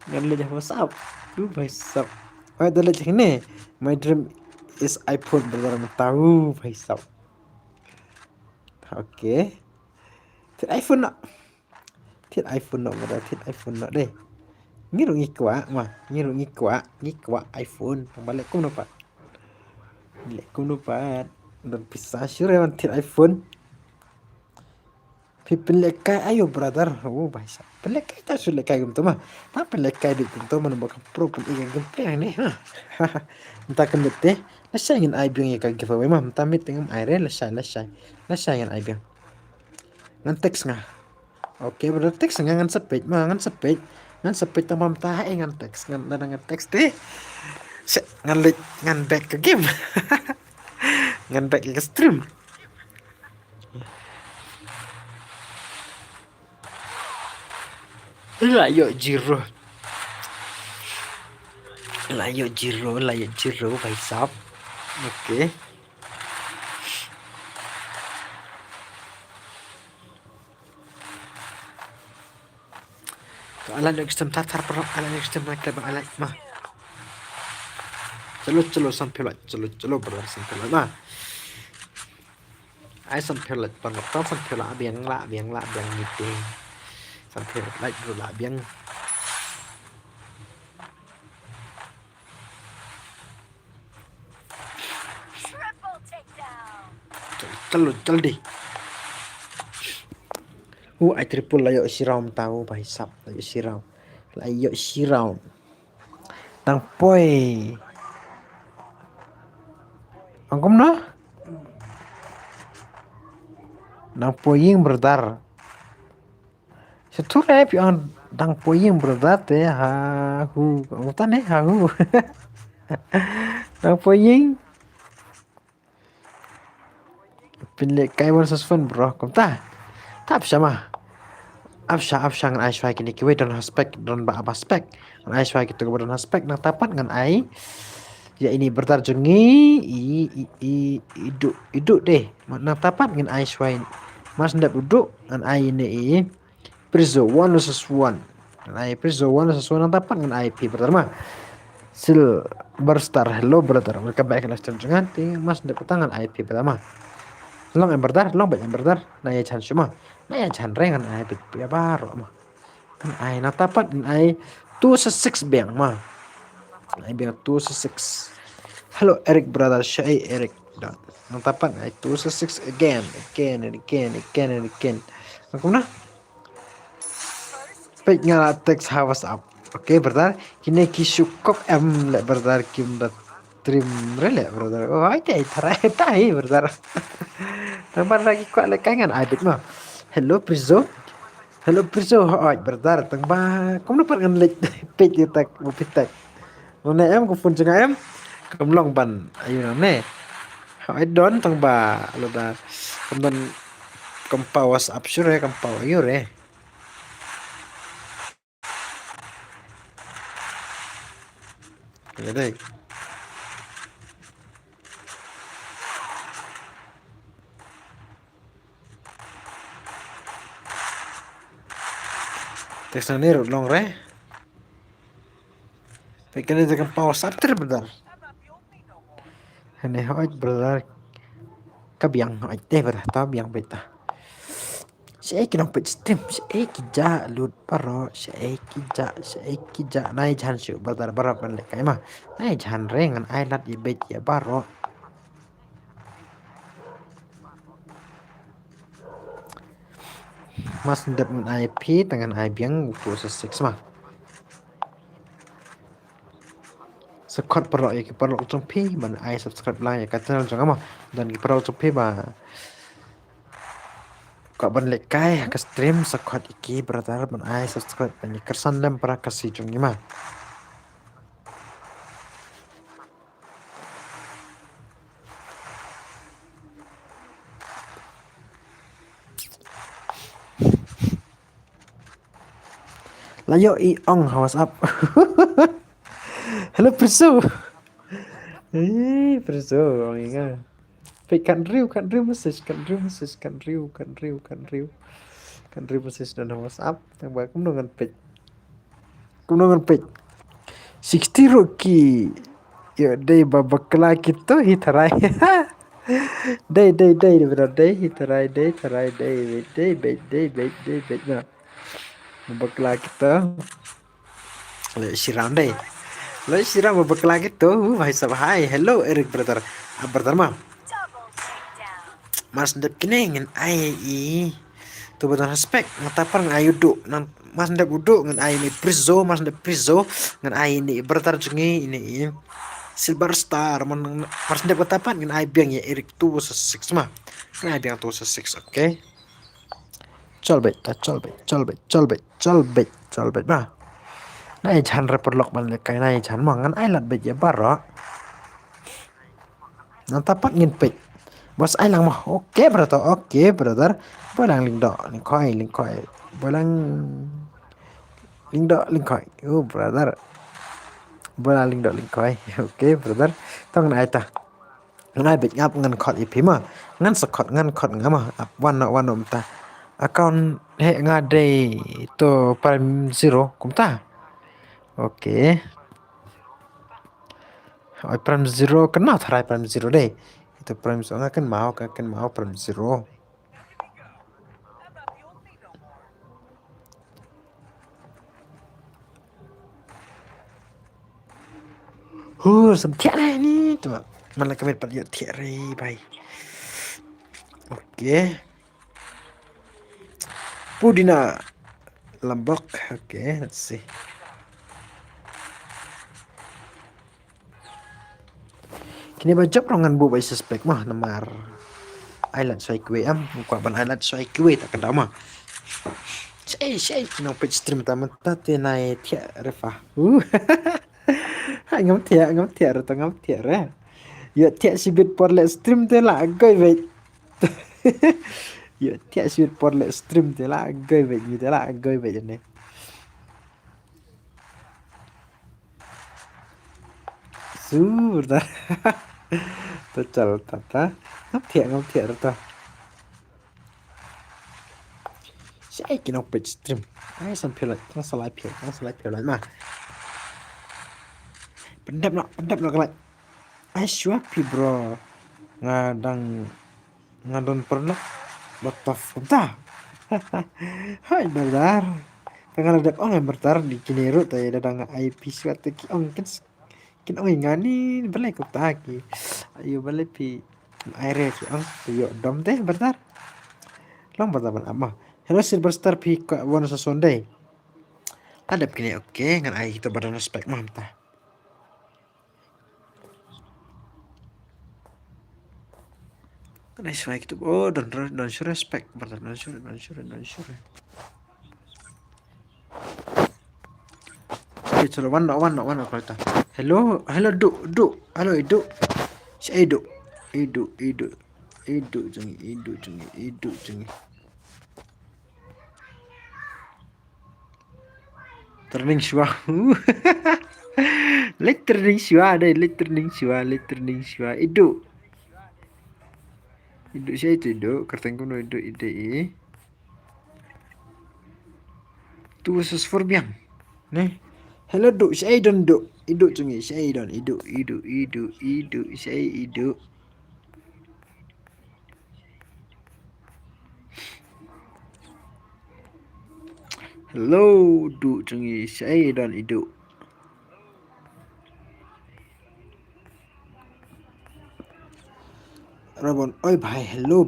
ngan le WhatsApp lu भाई साहब ada lagi ni my dream is iPhone berdar tahu भाई साहब. Oke. Thit iPhone nak deh. Ngiru ngikwa iPhone balik kum dapat. Dan pisah sure man thit iPhone. Pelekai ayo brother. Oh bahasa. Pelekai tak sulit kai gum tu mah. Tak pelekai di gum tu mana bukan pro pun ikan gameplay ni. Entah kan betul. Lasay ngin ay biang ka giveaway mah tamit ngam ay re lasay ngin ay biang ngan text nga. Oke brother text nga ngan sepet mah ngan sepet tamam tae ngan text ngan text deh. Ngan lit ngan back ke game. Ngan back ke stream. Layo Jiro भाई साहब. Oke. Alan next time tatar perang alan next time naik lebang alan mah. Celo sampai brother sampai mah. Ai sampai bang tao sampai biang meeting. Sampai dulu biang. Cel di. I triple layo siram tahu भाई साहब layo siram. Tang poi. Angkom na? Nang poying brother. Setura pion dang poying brother te ha hu utan ha hu. Dang poying. Pinle kai versus fun bro. Kom ta. Tap sama. Afsha ngan ai shwai kini kiwe don haspek don ba aspek. Ngan ai shwai gitu don haspek nang tapat ngan ai. Ya ini bertarjungi iduk deh. Nang tapat ngan ai shwai. Mas ndap duduk ngan ai ini Prizo 1 versus 1. Ngan ai Prizo 1 versus 1 nang tapat ngan ai pi pertama. Sil berstar hello brother. Welcome back ke live stream jangan mas ndap tangan ai pi pertama. Long yang berdar nah ya chan cuma nah ya chan rengan ai bit ya baru mah kan ai na tapat ai 2-6 biang mah ai biang 2-6 hello Eric brother Shay Eric na tapat ai 2-6 again aku nah pek ngala text hawas up oke brother kini kisukok le brother kim dat trim rele brother oh ai tai brother Tambar lagi kuat lekangan adit mah. Hello Prizo. Hoi brother tang ba. Kamu dapat ngan lek page tak mo pitak. Nona em ko pun cenga em. Kamlong ban ayu ne. Hoi don tang ba lo da. Kamban kampa WhatsApp sure kampa ayu re. Jadi Teksna ni long re. Pekan itu kan power starter brother. Hene hoi brother. Kabiang hoi teh brother ta biang beta. Saya kena pet stream. Saya kija lut paro. Saya kija nai jan syu brother barap kan lek mah. Nai jan rengan ai lat ibet ya baro. Mas ndap ngan IP tangan ai biang proses 6 mah. Sekot perlu ya perlu trong pi ban ai subscribe lah ya ka channel jang mah dan perlu trong pi ba kok ban lek kai ka stream sekot iki brother ban ai subscribe ban kersan lem para kasih jong mah. Layo i ong WhatsApp. Hello Perso. Perso ingat. Kan riu message kan riu message dan WhatsApp yang baik kum dengan page. 60 Rocky. Yo day babak lagi tu hitarai. Day benar day hitarai day nah. Babak lagi tu. Siram day. Lo siram babak lagi tu. Hai sab hai. Hello Eric brother. Brother mah. Mas ndep kini ngin ai i. Tu betul respect ngatapan ayu duk nang mas ndep uduk ngan ai ni Prizo ngan ai ni bertar jungi ini Silver Star menang pas dapat apa dengan IBang ya Erik tuh sesik mah. Kan IBang tuh sesik, oke. Colbet mah. Nah, chan reperlok balik kayak nah chan mangan ai lat bet ya baro. Nah, tapak ngin pet. Bos ai lang mah. Oke, brother. Bolang ling do, ling koi. Bolang ling do, ling koi. Oh, brother. Bolang ling do, ling koi. Oke, brother. Tong na ai ta. Ngai bet ngap ngan khot ipi mah. Ngan sekot ngan khot ngama. Wan no ta. Account he ngade to prime zero kum ta. Oke. Oi prime zero kan mau tharai prime zero deh. Itu prime zero kan mau prime zero. Sầm thiệt này ni tuh. Mana kami dapat lihat thiệt ray, bye. Oke. Pudina Lombok. Oke, let's see. Kini baca perangan bu by suspect mah nomor island soy kue muka ban island soy kue tak kena mah. Saya kena page stream tamat tadi naik tiap reva. Ngam tiap atau ngam tiap re. Ya tiap sibit por le stream tu lah agak baik. Ya tiap sibit por le stream tu lah agak baik gitu lah agak baik ni. Sudah. Betul tata. Ngam tiap tu. Saya kena page stream. Ai sampai lah, kan selai pilih mah. Pendap nak kelak. Ai shuapi bro. Ngadon pernah. Botaf entah. Hai benar. Tengah ada yang bertar di Kinero tadi datang IP suatu ki kin ngani balai ko taki. Ayo balai pi aire ki yo dom teh bertar. Long bertaban ama. Hello Silver Star pi ko wana sa Sunday. Ada begini oke ngan ai kita badan respect mah entah. Kan ai swag itu don't show respect bertar don't show. Chalo one kalau ta. Hello du. Halo Edu. Si Edu jungi. Turning shua. Turning shua. Edu siya itu Edu. Kerteng kuno Edu ide. Tu sus forbiang. Nih. Hello du, siya idon du. Idu jungi, siya idon. Idu. Siya Idu. Hello du jungi, siya idon Idu. Rabon, oi bhai, hello,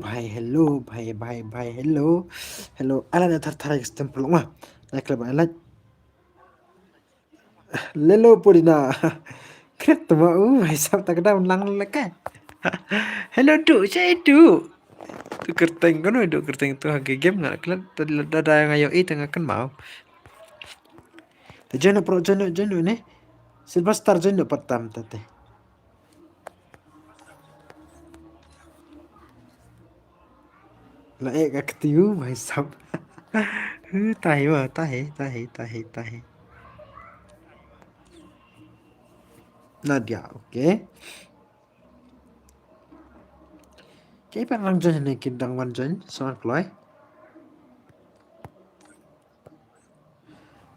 hello. Ala na thar stempel mah. Nak leba ala. Lelo purina. Kret ma bhai sab tak daun lang leka. Hello du, siya Idu. Tu kerteng kan itu kerteng tu hagi game nggak kelat ada yang ayo itu nggak kan mau. Jono nih. Silver Star jono pertama tete. Lah gak ketiu bhai sab. Tahi. Nadia, oke. Kayak parang dyan na kindang wan dyan. Soan kloy.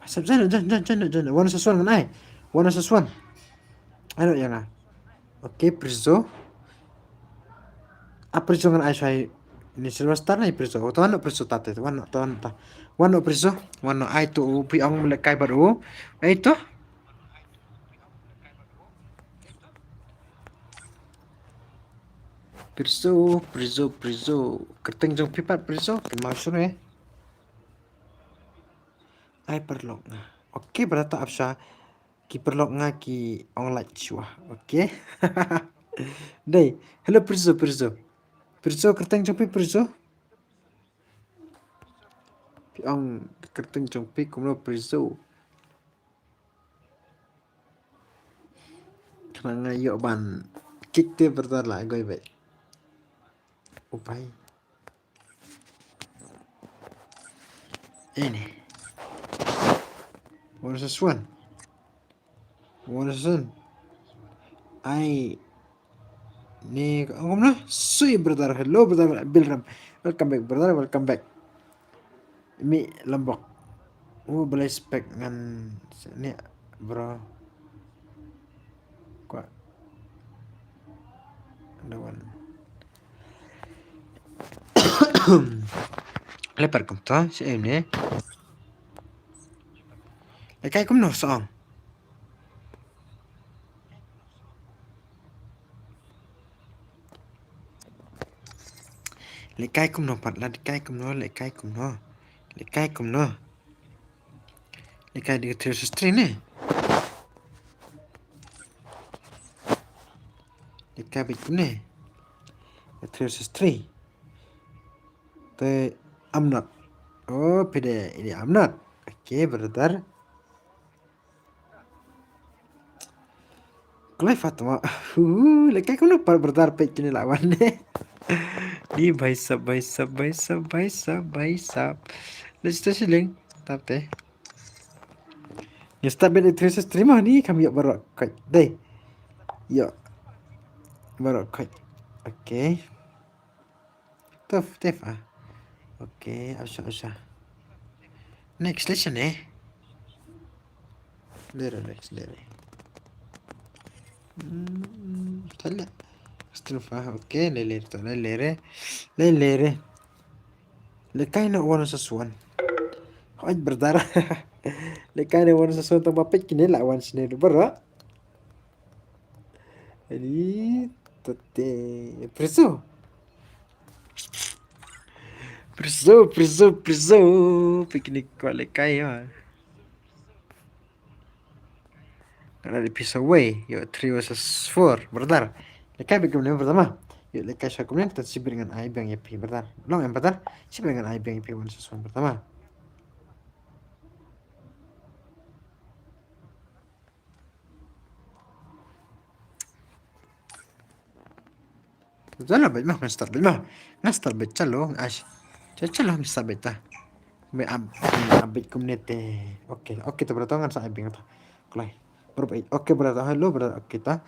Sab dyan. Wana sa swan ay. Ano yan nga? Oke, prizo. Prizo nga ay siya. Ini Silver Star na prizo. Tuan no prizo tate. Wano prizo. Wano ay to upi ang mulakay baru. Ay to. Prizo. Kerteng jong pipat prizo. Kemasuk eh. Ay perlong. Oke, berata apsa. Kiper lok ngaki online chua. Oke. Đây, hello Pirzo Pirzo. Pirzo kerteng chompi Pirzo. Piong kerteng chompi kumlo Pirzo. Karena yuk ban kick dia bertar lah gue baik. Upai. Ini. What is this one? What is this? I nih kamu nah sui brother, hello brother Bilram, welcome back brother, welcome back. Mi Lombok boleh spek ngan ini bro kok dawan lepar kum to si ini kayak kum no song lekai kum no pat la lekai kum no lekai kum no lekai kum no lekai di terus stream nih lekai bikin nih terus stream te I'm not oh pede ini I'm not okay brother Kelai Fatma lekai kum no pat brother pe kini lawan nih Di भाई साहब let's just link tap teh ya start bed itu stream ni kami yuk baru kai deh yuk baru kai oke tof tef oke usah next lesson next طلع استنفع اوكي ليلير طلع ليلير لكاين وانا سسوان خاج بردار لكاين وانا سسوان تو بابيك كني لا وان سنين برا ini tete preso piknik kuali kaya karena di pisau way yuk 3 versus 4 bertar lekai bikin yang pertama yuk lekai saya kemudian kita sibir dengan aib yang EP bertar long yang bertar sibir dengan aib yang EP 1 versus 1 pertama Zala bet mah ngastar bet calo ash calo ngastar bet ta be abit community oke tuh berarti ngan sa abing ta klay berbait oke berarti hello berarti kita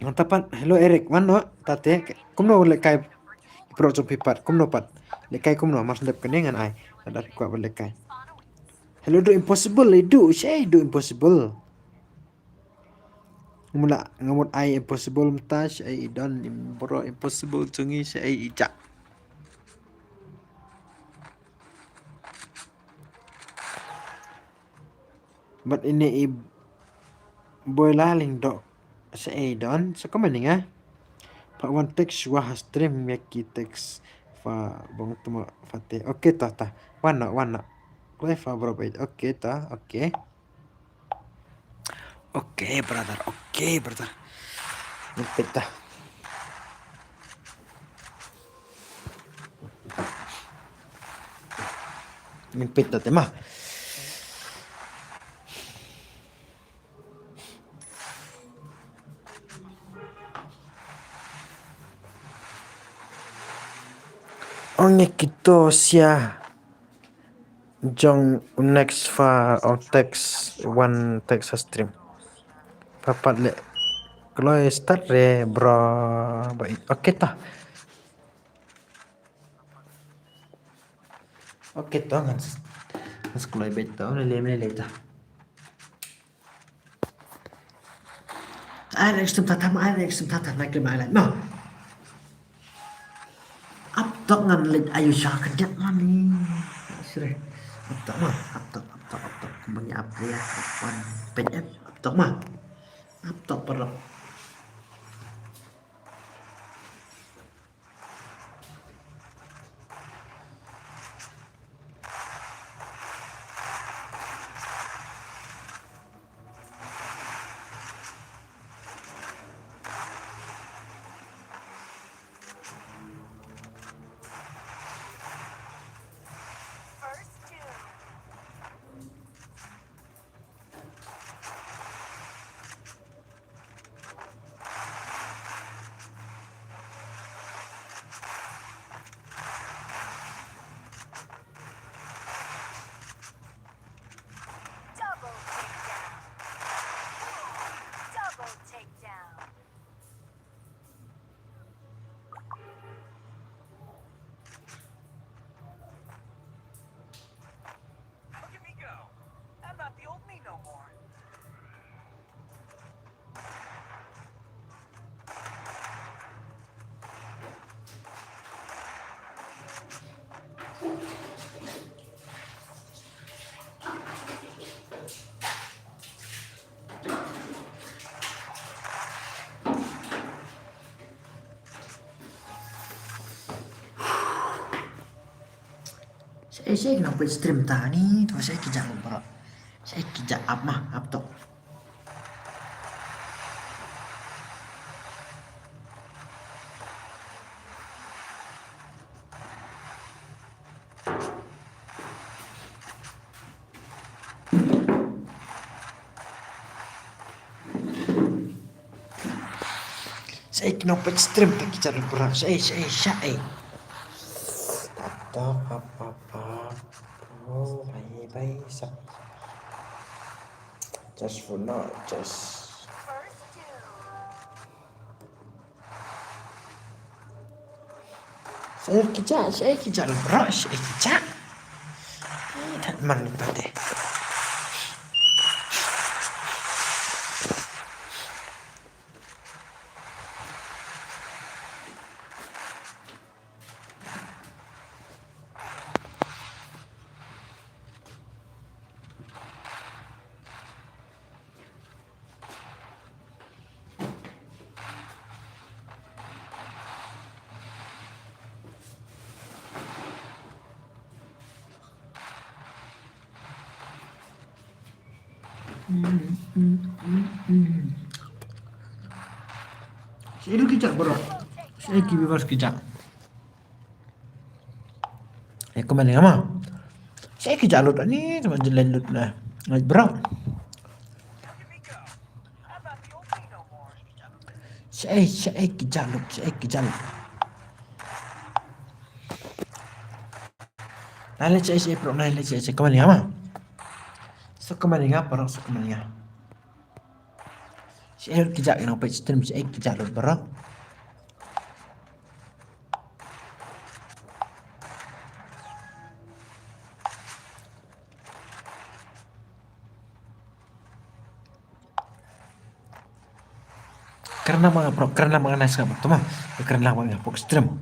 Mantapan, hello Eric, mano tate kumno le kai pro cho pipat kumno pat le kai kumno mas lep kenengan ai ada kuat le kai hello do impossible do say do impossible mula ngamut ai impossible mtas ai dan bro impossible tungi ai ijak but ini boy laling dok ai don so komen nga Pak Wan text wah stream yaki text fa bong tuma fate oke ta wana play fa bro bait oke ta oke brother ngepet ta ngepet ta tema Onge kito sia jong next fa on text one text stream papat le kalau start re bro baik oke ta oke to ngan sekolah beta le ta Alex tata nak lemah no Aptok ngan lej ayu sya kerja mani. Sire. Aptok mah, aptok kembali apa ya? Apaan PDF aptok mah. Aptok perlu. Saya kenapa stream tadi tuh saya kijak bro. Saya kijak up tuh. Saya kenapa stream tak kijak bro. Saya. Atau apa. Oh, bye. Just for now, just. Saya kijak bro. Saya kijak. Tak mana deh. Saya kijak bro. Saya bebas kijak. Kemana ngama? Saya kijak lut ni cuma jalan lut lah. Bro. Saya kijak lut. Nale saya bro, nale saya kemana ngama? So kemana ngapa bro? Saya kijak yang apa stream saya kijak lut bro. Karena mga nasa betul mah. Karena mga pok stream.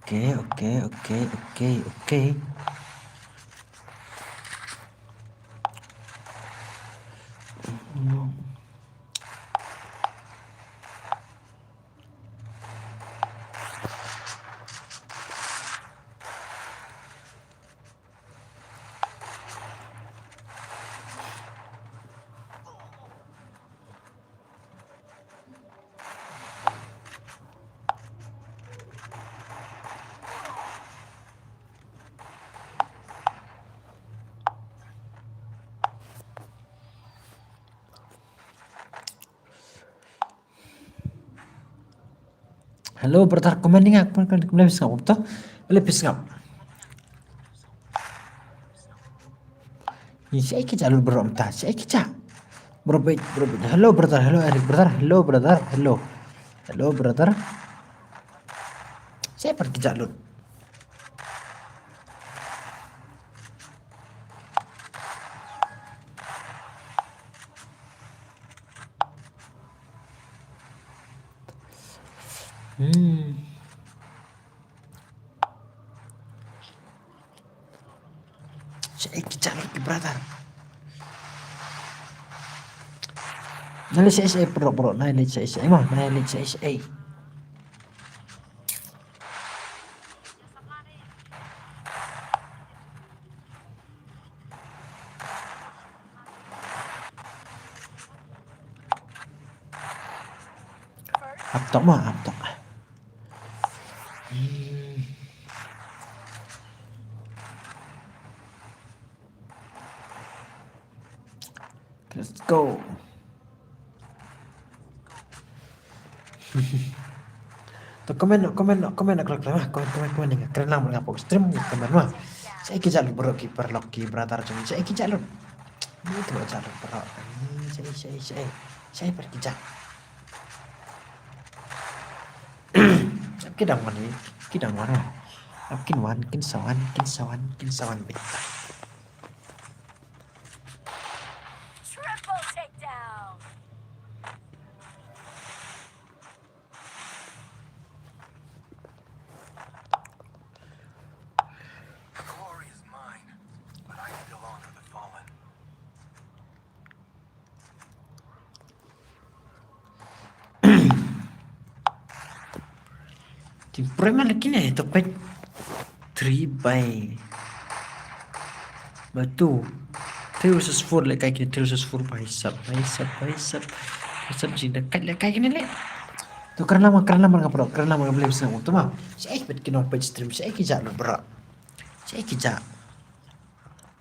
Oke. Halo, brother, komen ngap, lebih ngap betul? Lebih ngap. Ini saya kijak lut bro, entah saya kijak. Bro. Halo, brother, halo Eric, brother, halo, brother, halo, brother. Saya pergi kijak lut. Saya kijak lut, brother. Nale saya bro, nale saya mah, nale saya. Aptok. Let's go. Tuh komen nak komen karena mengapa stream komen mah. Saya kijak lu bro kiper Loki brother cuma saya kijak lu. Ini tuh jalur bro. Ini saya berkijak. Kidang mana? Kin sawan beta. Triple takedown. Glory is mine, but I still honor the fallen. Tim preman lagi nih topet. 3 by Batu 3 versus 4 lại kayak gini 3 versus 4 bicep sih dekat lại kayak gini lek tuh keren lama nggak bro keren lama nggak boleh bisa tuh mah saya ikut kino page stream saya kijak lo bro saya kijak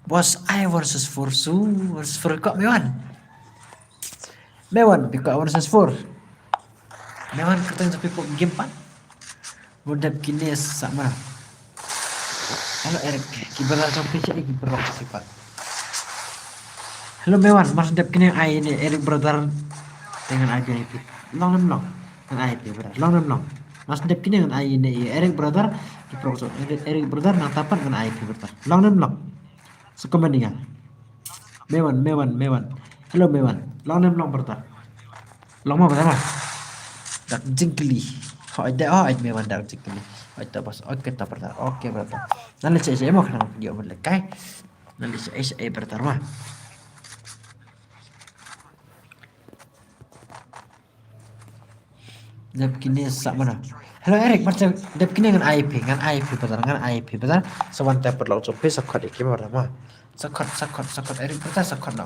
bos I versus 4 versus 4 kok mewan pika versus 4 mewan katanya tapi kok game pan udah kini sama halo Eric kibaran sampai saya kibarok sifat. Halo Mewan, Mas Dep kini ai ini Eric brother dengan aja itu. Long dengan ai itu brother. Long. Mas Dep kini dengan ai ini Eric brother di proposal. Eric brother natapan dengan ai itu brother. Long. Sekembandingan. Mewan. Halo Mewan. Long brother. Long mau pertama. Dak jingkli. Ada Mewan dak jingkli. Ada bos. Oke tak brother. Oke brother. Nanti saya mau kenal video berlekai. Nanti saya brother mah. Dep kini sak mana? Hello Eric, macam dep kini dengan IP betul. Sewan tepet laut sopi sakot iki mana mah? Sakot Eric betul sakot dong.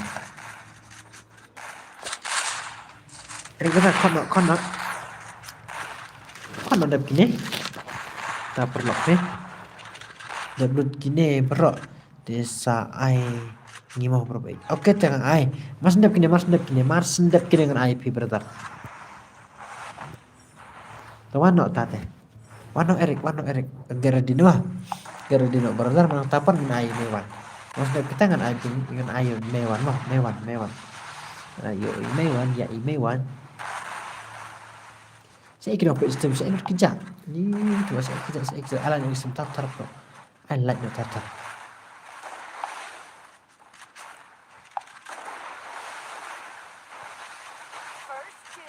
Eric betul kono dep kini. Tak perlu dep lut kini bro desa ai ngimau perbaik. Oke tengah ai. Mas dep kini dengan IP betul. Wano Eric Geradino brother menangtapan dengan ayu mewan maksudnya kita dengan ayu mewan ayo mewan saya kira apa sistem saya kerja ini coba saya kerja ala yang sistem tatar bro I like no tatar First two.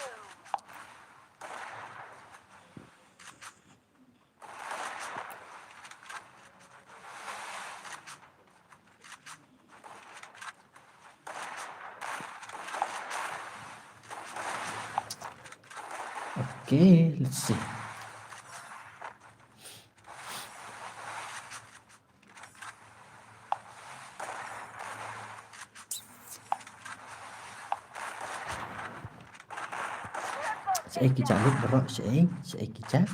Okay, let's see. Saya kijak lu bro, saya kijak.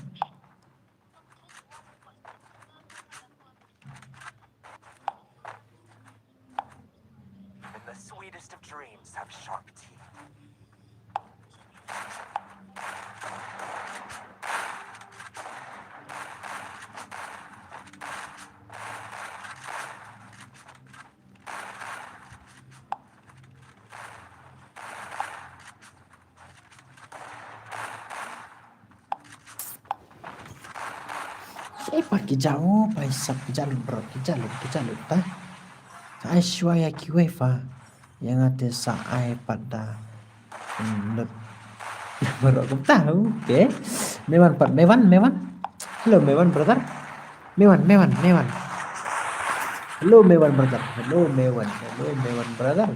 And the sweetest of dreams have sharp teeth. Saya pakai jauh, paisap kijak lu bro, kijak lu ta. Aishwaya kiwefa yang ada saai pada menurut baru aku tahu oke Mewan. Halo Mewan brother Mewan halo Mewan brother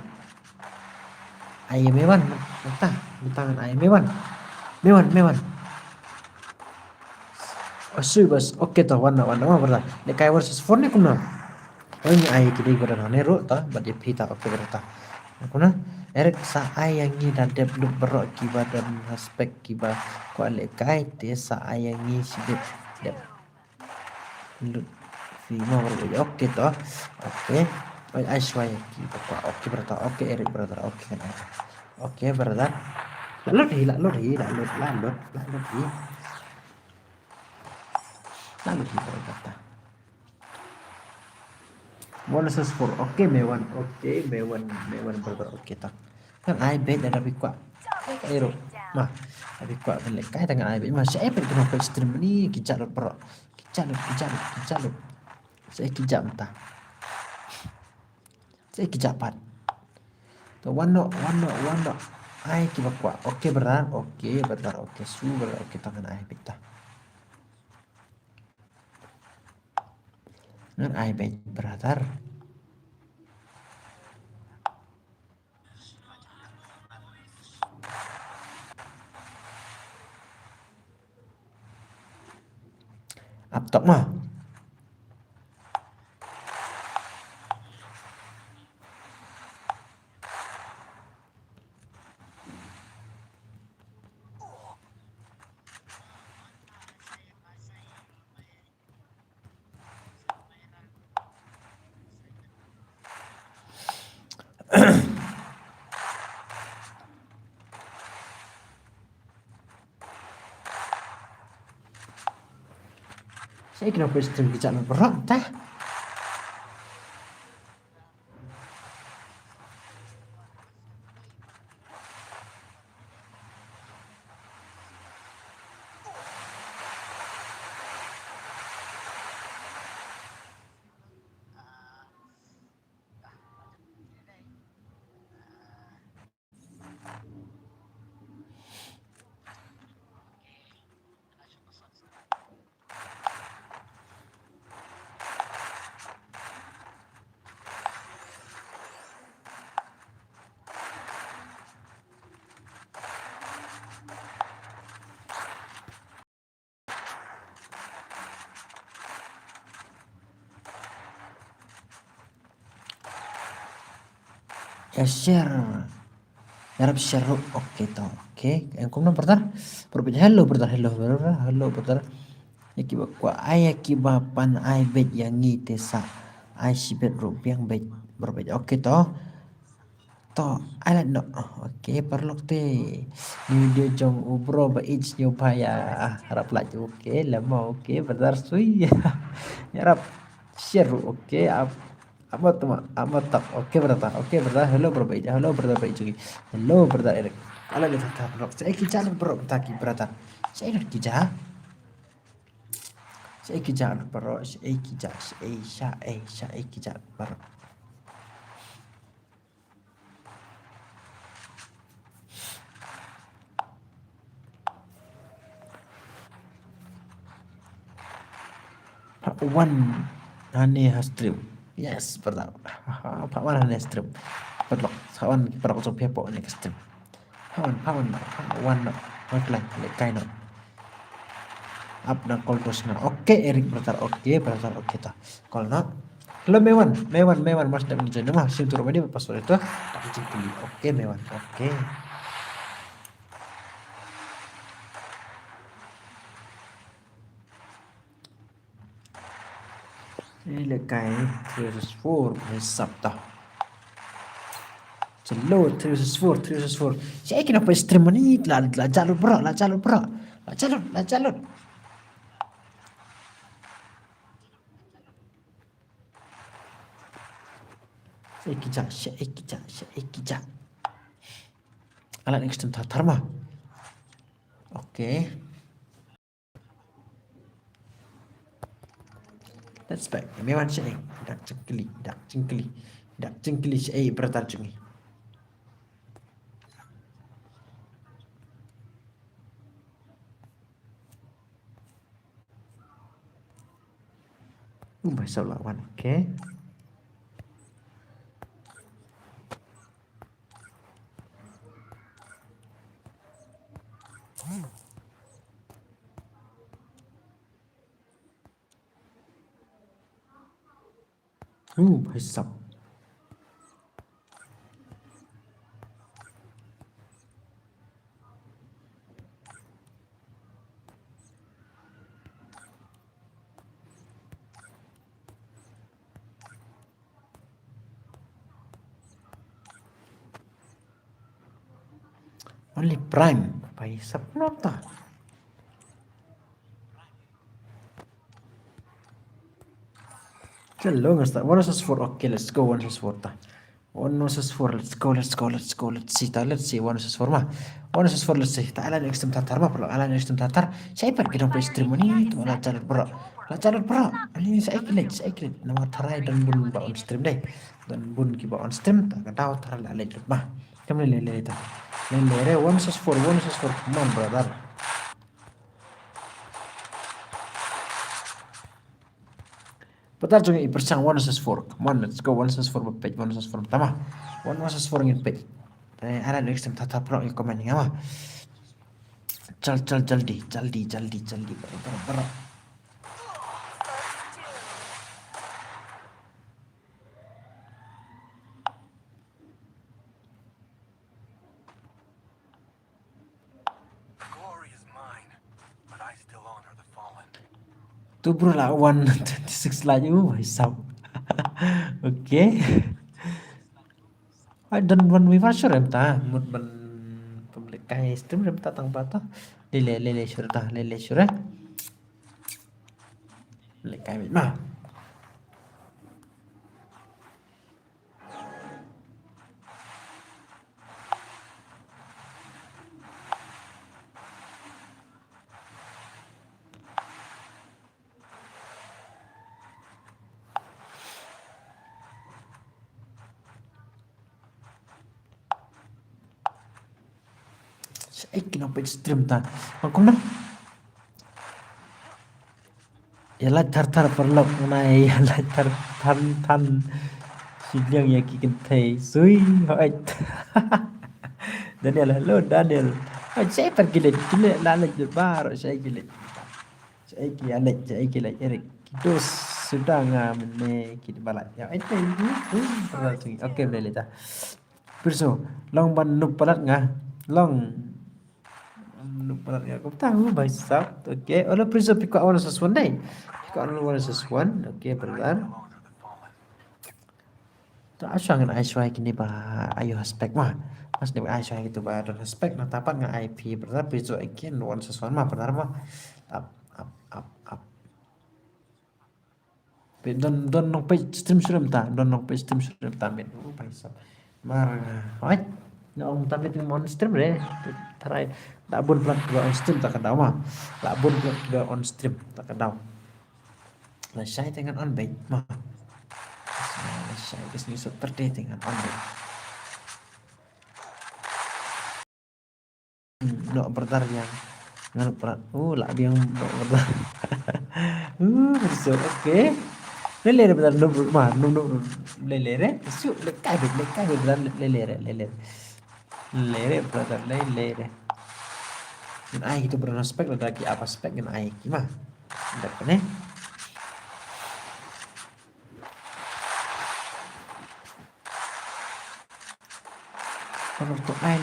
ayo Mewan entah di tangan ayo Mewan bos oke toh warna brother kayak versus phone nih kuna oh ini ayo kita brother nero toh buat dia pita oke brother kuna Eric sa ayangi dan debluk berok kiba dan aspek kiba ko alekai te sa ayangi sidip dep lut Vimo oke toh oke Aishwaya kiba ko oke brother oke Eric brother oke kan oke brother lalu brother bonus for oke Mewan brother oke tak kan ai bet ada bikwa aero mah ada bikwa balik kai tangan ai bet mah saya pergi ke stream ni kijak bro kijak saya kijak entah saya kijak pat to wano ai kiba kwa oke beran oke su beran oke tangan ai bet ta dengan ai bet brother laptop mah Saya kenapa stream ke channel berat tah? Ya share. Yarap share oke toh. Oke, yang kumna brother. Berbeda hello brother, hello brother. Yaki bakwa ayaki bapan ay bet yang ngite sa ay sibet rupiang bet berbeda oke toh. Toh ala no oke perlok te ni dia jong ubro ba ich nyoba ya harap laju oke lama oke brother sui yarap share oke apa tuh apa tak oke brother hello brother baik juga hello brother Eric ala lihat tak bro saya kijalan bro taki brother saya nak kijalan bro saya kijalan bro Pak Wan Hane stream yes brother Pak Wan Hane stream perlok sawan perlok so pia po ne stream Pawan Wan Maklan lekai no up na call terus na oke Eric brother oke ta call na hello Mewan mas dak ni mah sim turun dia password itu tak cipili oke Mewan oke ini lekai 304 hisap tah Celur 304 saya kenapa stream ni lah jalur berak lah jalur saya kijak alat yang sistem tatar mah oke let's back memang saya dak cengkeli saya bertarjungi bahasa lawan oke bahasa only prime bahasa nota Hello, guys. 1 okay, let's go 1 ta. 1 let's go. Let's see 1 mah. 1 let's see. Ta'ala next time tatar mah, ala next time tatar. Saya pergi dong stream ini tu ala jalan bro. Ini saya klik. Nama tarai dan bun ba on stream deh. Dan bun ki ba on stream tak tahu tarai ala jut mah. Kamu lele itu. Lele 1 come on brother. Betul juga ipersang 1 come on let's go 1 page 1 pertama 1 ngin page ada next time tata pro yang komen yang apa jaldi ber Glory is mine, but I still honor the fallen. tuh bro lah 126 lagi hisap oke dan ban sure ta mut ban public kai stream rem ta tang bata lele sure ta lele sure Lek kai mit mah. Saya kenapa stream ta? Aku nah. Yalah thar perlok nai yalah thar than silyang ya kikin thai sui hỏi. Daniel, hello Daniel. Saya pergi gile lalat baru saya gile. Saya gile Eric. Kita sudah ngamne kita balak. Ya itu oke boleh dah. Perso, long ban nup palat ngah. Long nup palat ngah. Kau tahu bahasa sab. Oke, olah perso pikir awal sesuatu deh. Pikir awal sesuatu. Oke, benar. Tak asyang ai swai kini ba ayo aspek mah. Mas ni ai swai gitu ba dan aspek na tapat nga IP benar perso ikin wan sesuatu mah benar mah. Up. Don nong pe stream ta men. Bahasa. Mar. Hai. Ông ta biết on stream đấy thay đã buồn plug vào on stream tak kadau mah đã buồn plug vào on stream tak kadau là sai dengan on baik mah sai kesini seperti dengan on baik no bertar yang ngan perat lah yang no bertar so okay lele bertar no mah no lele su lekai bertar lele brother lele dan ai itu beraspek lagi apa spek dengan ai gimana dapat nih kalau untuk ai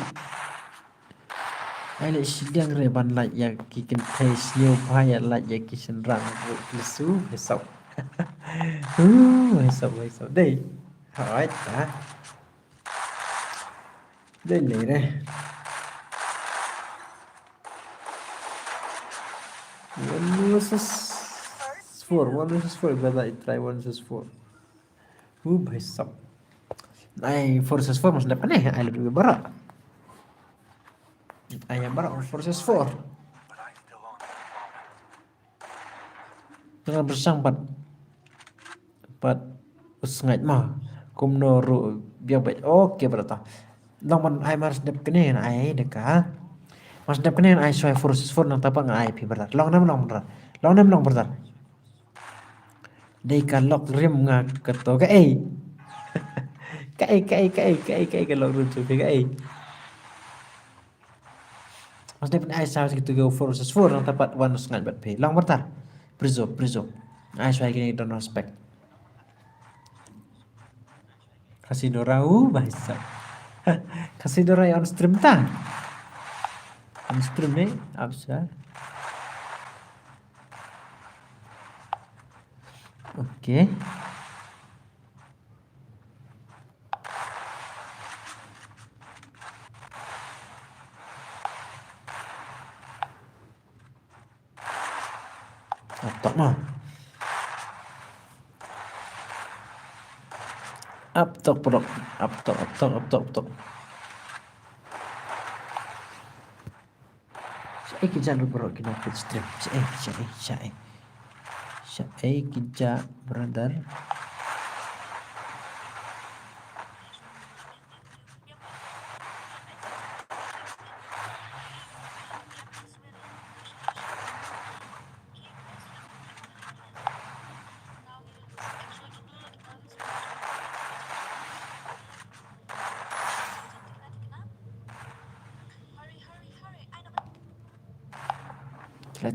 le siang reban lại ya kikin taste new pie lại ya kisin rang lesu besok besok đây hỏi ta đây lele One versus four. Brother, I try 1 versus 4. By sub. I 4 versus 4 mas depan I lebih berat. I yang berat 4 versus 4. Dengan bersangbat. But usngat mah. Kumno ru biar baik. Oke berata. Long man I mas depan ni I dekat. Mas depan ni I swai 4 versus 4 nang tapak ngai IP berat. Long berat. Long berat. Đây cả lọc rim ngạc cả tổ cái lọc rim chụp cái maksudnya pun ai sao gitu go 4 versus 4 nang tapat 1 sengat bat pe long bertar prezo ai sao gini don respect kasih dorau bahasa kasih dorai on stream ta on stream ni apa Oke. Up mah. Up top. Saya kerja lu bro kena stream. Saya kerja brother.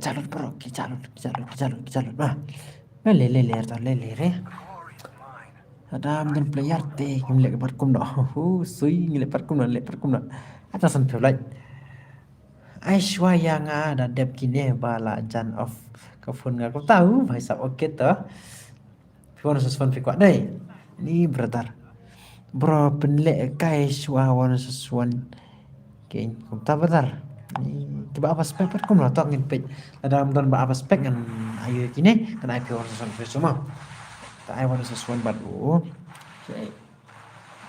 Calon bro, calon. Bah, lele ada mungkin player teh ngilek parkum dah. Sui ngilek parkum dah. Atasan pelai. Aishwarya nga ada dep kini bala jan of kafun nga. Kau tahu bahasa oke toh. Piwan sesuatu fikwa deh. Ni brother. Bro penlek kai Aishwarya sesuatu. Kau tahu brother. Coba apa spek kan kau tahu ngin page dalam dan apa spek kan ayo kini kan IP orang sesuatu semua tak I want sesuatu baru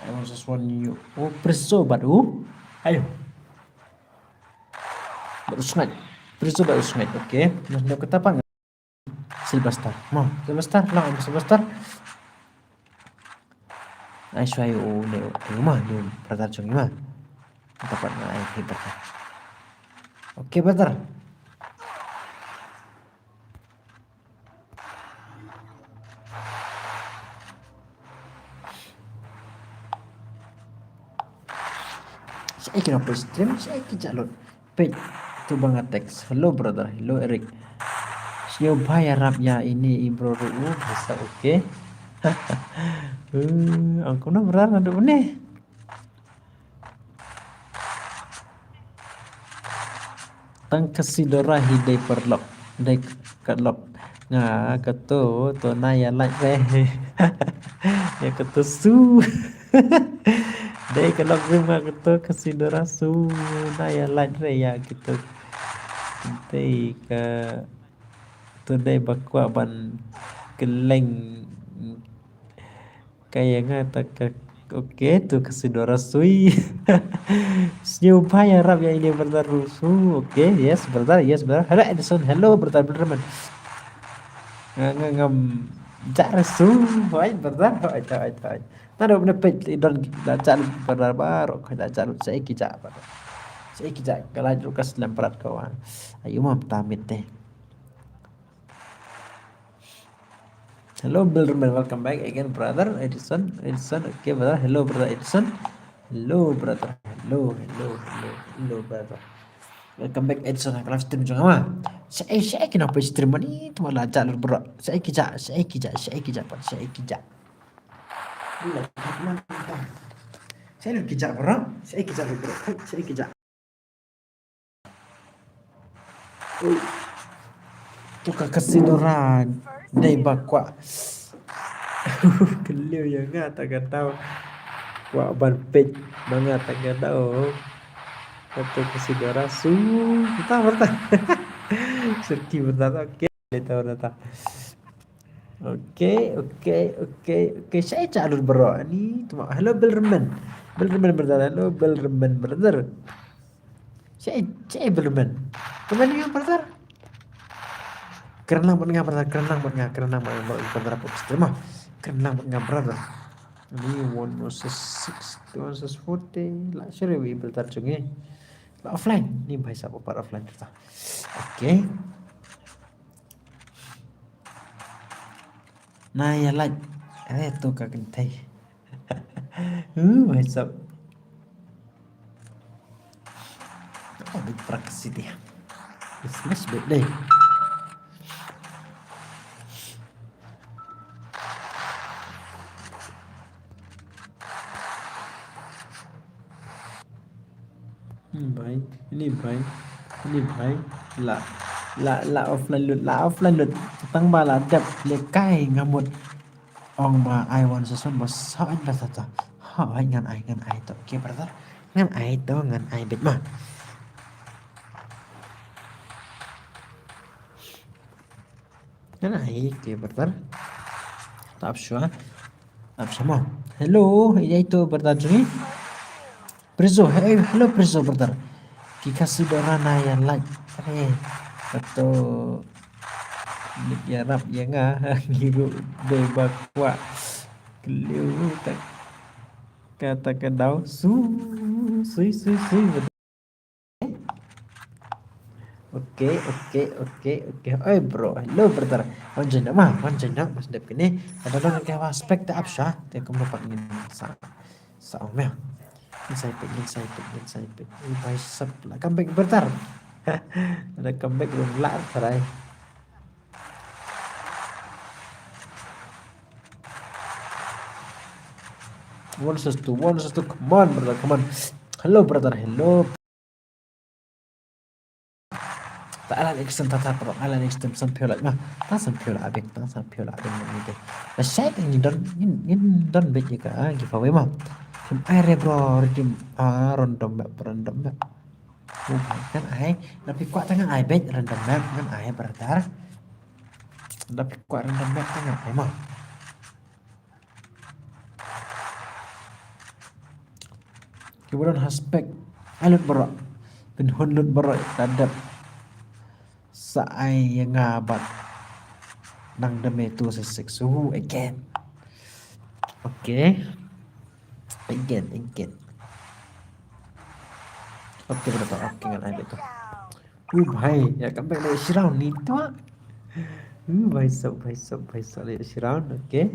I want sesuatu new preso baru ayo baru sungai oke nah dia kata apa Silverstar mau Silverstar lah Silverstar ai xoay u nếu mà như brother chung mà dapat na ai hebat oke brother saya kira stream saya calon page itu banget teks hello brother hello Eric Siyo bhai Arab ya ini ibro bisa oke aku na brother ada nih tang kasidora hidai perlok dai kerlok nga kato to na ya like re ya kato su dai kerlok rumah kato kasidora su na ya like re ya gitu dai ka to dai bakwa ban keleng kayak ngata ka oke tuh kasidora sui senyum ya Arab ya ini brother rusuh oke yes brother halo Edison hello brother man ngam cak rusuh hai brother hai nado bener pet don cak brother baru kada cak saya kijak kalau lukas lemprat kawan ayo mam tamit deh hello Bilderman, welcome back again, brother Edison. Okay, brother. Hello, brother Edison. Hello, brother. Hello, brother. Welcome back, Edison. Kalau stream juga mah. Saya kenapa stream ini tu malah jalur berat. Saya kijak. Saya lu kijak berat. Saya kijak. Tukar kesidoran dai bakwa keliu ya ngata ka tahu wa ban page mangata ka tahu kata kesidora su kita berta sedih berta oke tahu data oke saya calur bro ini cuma halo Bilderman brother halo Bilderman brother saya Bilderman kemana ya brother Kerenang buat brother mah kerenang buat brother ini 106 lah sure we brother chungi lah offline ni bhai sab par offline ta oke nah ya like tu ka kentai bhai sab big praksi dia business birthday ini baik la offline lut tang bala dap le kai ngamut ong ma I want sesuatu bos sao anh basa ta ha ai ngan ai to ke brother ngan ai bet ma ngan ai ke brother tap shua sama hello ini itu brother juni Prezo, hello Prezo brother. Kika sudorana yang like, atau ya rap ya nga ngiru debakwa keliu tak kata kedau sui oke oi bro hello brother wanjana mas dep kini ada orang kayak aspek tak absah dia kamu dapat ingin sa Inside pick. Ini by sub lah. Comeback bentar. Ada comeback belum lar terai. One says two. Come on, brother. Hello, brother. Hello. Tak alan extend tata pro. Alan extend sampiola. Nah, tak sampiola abek ni. Nah, saya ini don bet juga giveaway mah. Air bro, random map. Kan ai tapi kuat tengah ai bet random map kan ai brother. Tapi kuat random map tengah ai mah. Kemudian haspek alut berak. Ben hunlut berak tadap. Saai yang ngabat. Nang deme tu sesek suhu again. Okay. Again. Okay brother. Okay kan ai betul. Bhai, ya comeback dari isi round ni tu ah. भाई सब ले round, okay.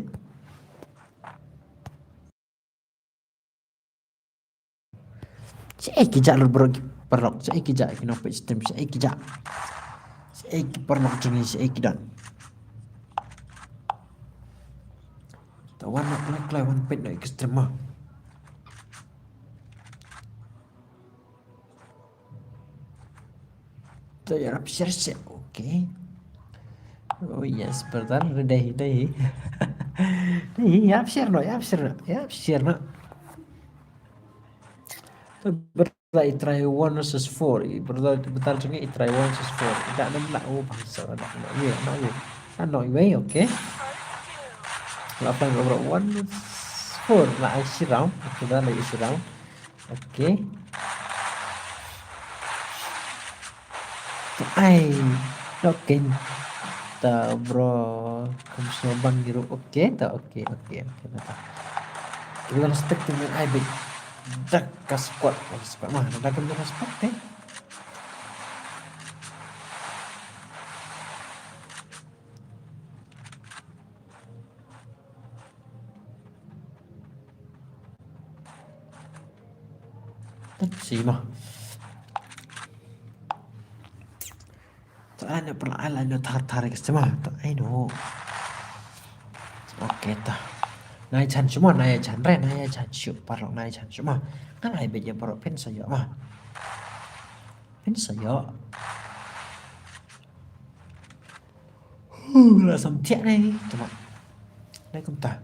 Saya kijak lu perlok, saya kijak kenapa sistem saya kijak perlok jenis saya kidan. Tawan nak kelak wan pet nak ekstrem mah. Saya harap share, okay. Oh yes, brother, dah. Dah, ya share no. Brother, I try 1 versus 4. Brother, betul juga I try 1 versus 4. Tak ada nak bangsa nak. Ano way, okay. Kalau apa yang bro 1 versus 4 lah isi round. Sudah lagi isi round. Okay. Ai, okay. Ta bro, kamu semua bang giru. Okay, ta okay. Kita respect dengan ai big. Dak squad mah dak kan respect eh. Si mah. Ana pernah ala no tarik semua. I know. Okay ta. Nai chan semua nai chan syuk parok nai chan semua. Kan ai beje parok pen saya mah. Pen saya. Là sầm thiện này các bạn. Đây công tả.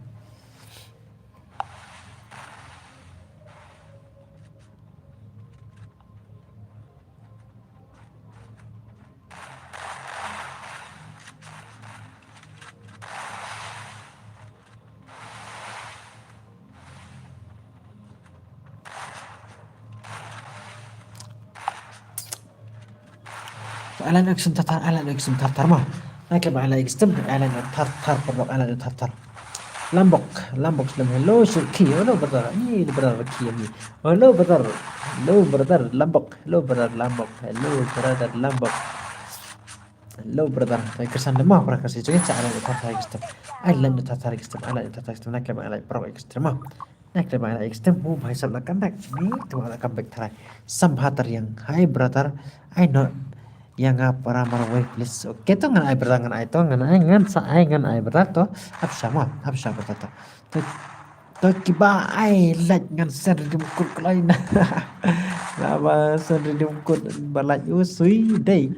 Alan eksim tartar mah. Nak ala eksim alan tartar perlu alan tartar. Lambok dalam hello Shirki. Hello brother. Ini brother Ki ni. Hello brother Lambok. Hello brother Lambok. Hello brother. Saya kesan demah berapa sih jadi cara tartar eksim. Alan tartar eksim. Nak ala pro eksim mah. Nak ala eksim. Bhai sab nak kandak. Ni tu ala comeback try. Sambhatar yang hi brother. I know yang para marway please okay to ngan ai bertangan ai to ngan sa ai ngan ai berato absa berato to kiba ai laj ngan sen dim kut lain laba sen dim kut balaj usui dei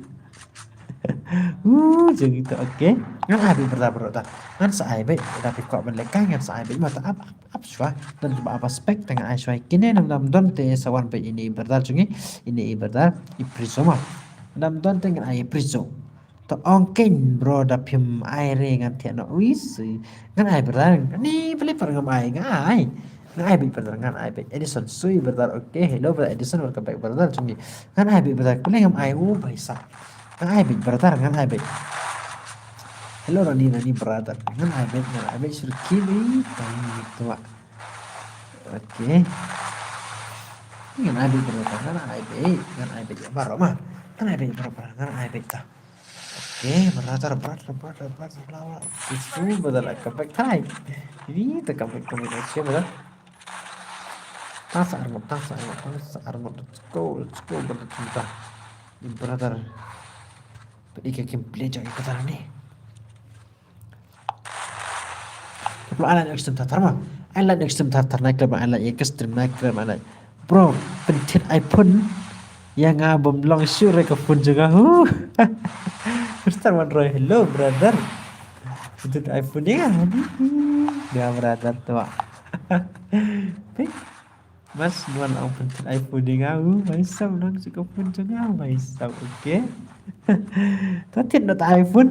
jeung itu okay ngan ai berato ngan sa ai be tapi kok meleka ngan sa ai be mata absa dan apa spek tengah ai swai kini nam don te sawan pe ini berdal jungi ini berdal iprisoma Dam don tengen ai priso to ongken bro da pim ai re ngan tian no wis ngan ai berang ni beli per ngam ai ngai bi berang ngan ai be Edison sui berang oke hello brother Edison welcome back berang cungi ngan ai bi berang kuleng ngam ai baisa ngan ai bi berang ngan ai be hello Rani brother ngan ai be sur kiri tani tua oke ngan ai bi berang ngan ai be baro mah kan ada berapa ta oke berat lawa itu betul comeback time ini tak comeback kombinasi betul tas armor let's go betul cinta ini brother pergi ke play jangan ikutan nih kalau alat ekstrem tartar naik ke alat ekstrem naik ke alat bro pentit iPhone yang abang long sure ke pun juga Ustaz Roy hello brother itu iPhone ya dia brother tua Mas nuan ang penting iPhone đi ngau mày sao nó sẽ có phun cho ngau mày sao ok tất thiết nó tại iPhone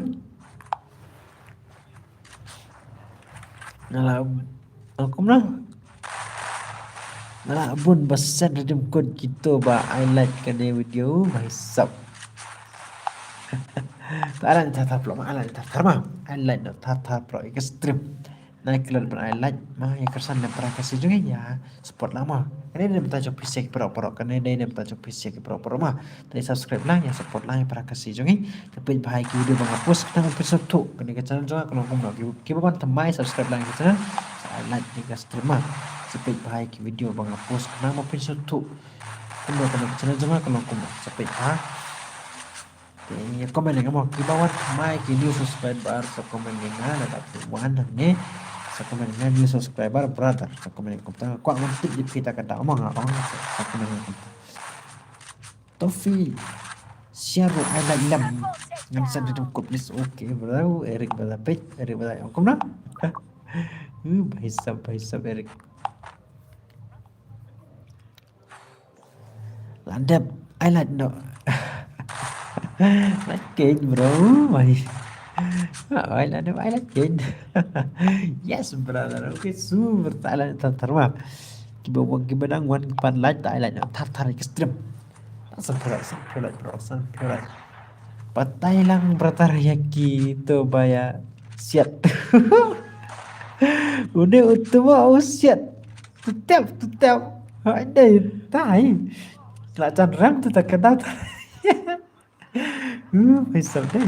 là cũng đó là bun besar dalam code kita ba highlight kena video mày sao tak ada pula highlight tak mah highlight no tak pula extreme naik keluar highlight mah yang kersan dan para kasih juga ya support lama karena dia minta jok pisik pro karena dia minta jok pisik pro mah dari subscribe lah ya support lah yang para kasih juga tapi bahaya video bang hapus kena episode tu kena ke channel juga kalau kamu nak kita pun temai subscribe lah ke channel highlight juga stream mah tapi bahaya video bang hapus kena episode tu kamu kena ke channel juga kalau kamu sampai thì comment này có một cái bawah mai cái new subscriber so comment này là đặt one này so comment này new subscriber brother so comment này cũng ta quảng một tích dịp kita kata omong ngomong so comment này cũng Tofi share ai lại làm ngăn sân trong cột list ok bro Eric bala page Eric bala ông cũng đó bài sub Eric landep ai lại đó Lách kênh bro mày Hỏi là nếu ai lách kênh Yes brother ok super tại là thật mà Kiba đang quan pan lách tại lại nó thật extreme Sampai bro sampai Patay lang brother yaki to baya siat Udah utama siat Tutep Hỏi đây tai Lại chân răng tôi ta cái đó phải sợ đấy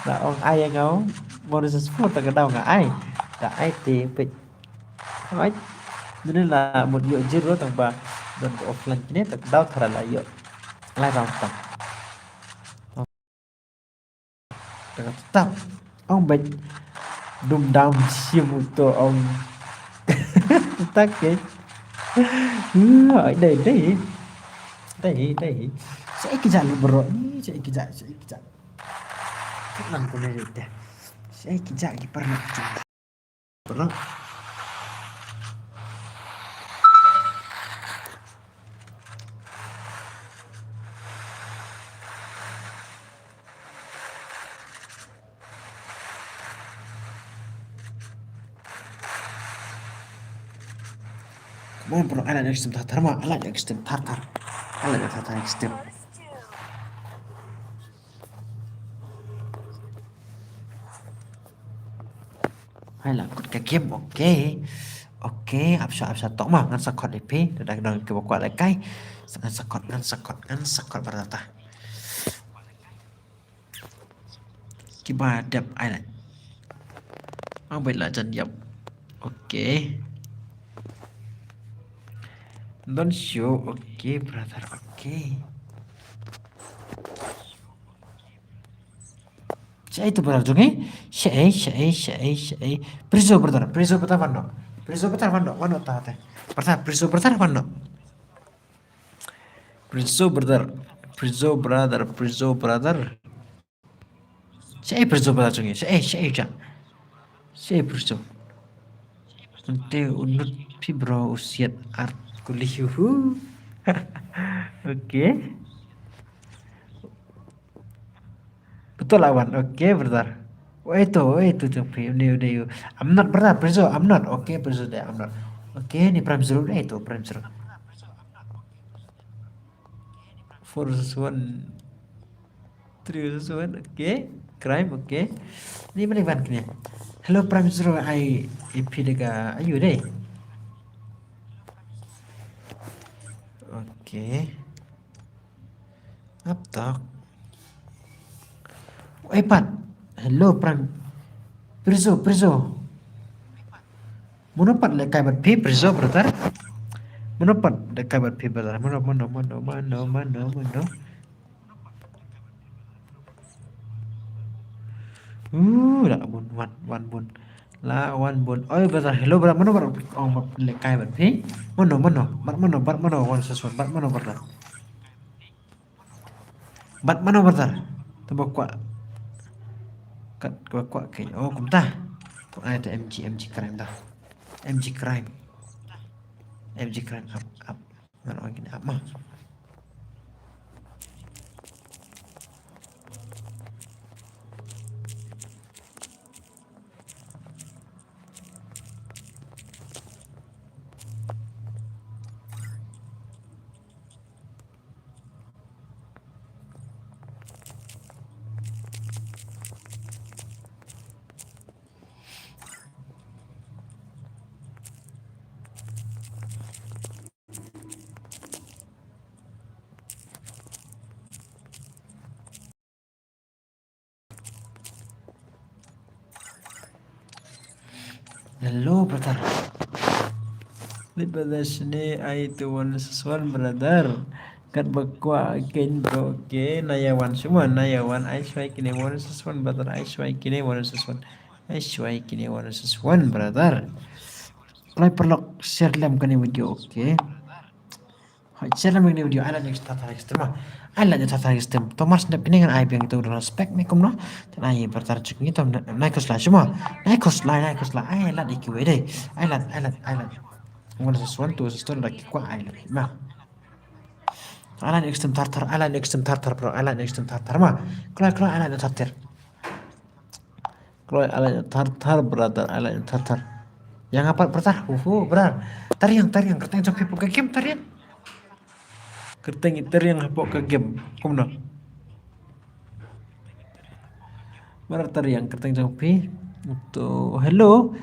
là ông ai anh áo bonus sport ta cái đầu ngã ai đã ai thì bị nói nên là một dựa zero tầng ba dan offline ini tak daw thật là dựa lai vào tầng tetap ông bệnh đùng đam siêu một tổ ông tắc cái ở đây đây saya kejar bro ini saya kejar kan ko ne deh saya kejar ki pernah bro Mau bro ala next time tar ma ala next time tar ala next time First two. hay là cột cái kiếm ok áp sát tổng mà ngăn sakot EP đang cái quả lại cái ngăn sakot berata kiba đẹp ai này ông bây là chân dọc ok don't show ok brother ok Saya itu brother jungi saya prizo brother prizo betar mano tate bertar prizo betar mano prizo brother saya prizo betar jungi saya prizo nanti unut pi bro usiat art kuliah oke Betul lawan, oke brother. Itu Jopri, ini. I'm not brother, Prizo, I'm not. Oke, Prizo deh, I'm not. Oke, ini Prime Zero deh itu, Prime Zero. Force One, Three One, oke. Crime, oke. Ini mana ban kini? Hello Prime Zero, IP dega, ayo deh. Oke. Laptop. Pan, hello Prime Prizo Monopat lekai bat pi Prizo brother Monopat lekai bat pi brother Mono Dah bun One bun Oh brother hello brother Mono bat lekai bat pi Mono Bat mono one sesuatu Bat mono brother Tebak kuat kayak oh cũng ta tụi ai thì MG crime ta MG crime FG keren up mana gini up mah. Hello brother. Lihat sini itu one sesuatu brother. Kat bakwa again bro. Okay, nayawan semua nayawan. I swai kini one sesuatu brother. I swai kini one sesuatu. I swai kini one sesuatu brother. Kalau perlu share dalam kini video, okay? Share dalam kini video. Alat yang tata sistem mah. Alat yang tata sistem. Thomas nak ini kan ayah yang itu dalam spek ni kumno. Dan ayah bertar cek ni tom naik kelas semua. Naik kelas. Ayah alat ikiwe deh. Alat. One sesuatu lagi kuat ayah. Mah. Alat ekstrem tartar bro. Alat ekstrem tartar mah. Kalau alat yang tartar. Kalau alat yang tartar brother. Alat yang tartar. Yang apa bertar? Benar. Tariang kerteng sampai ke game tariang. Kerteng tariang hapok ke game. Kumno. Benar tariang kerteng sampai. Untuk hello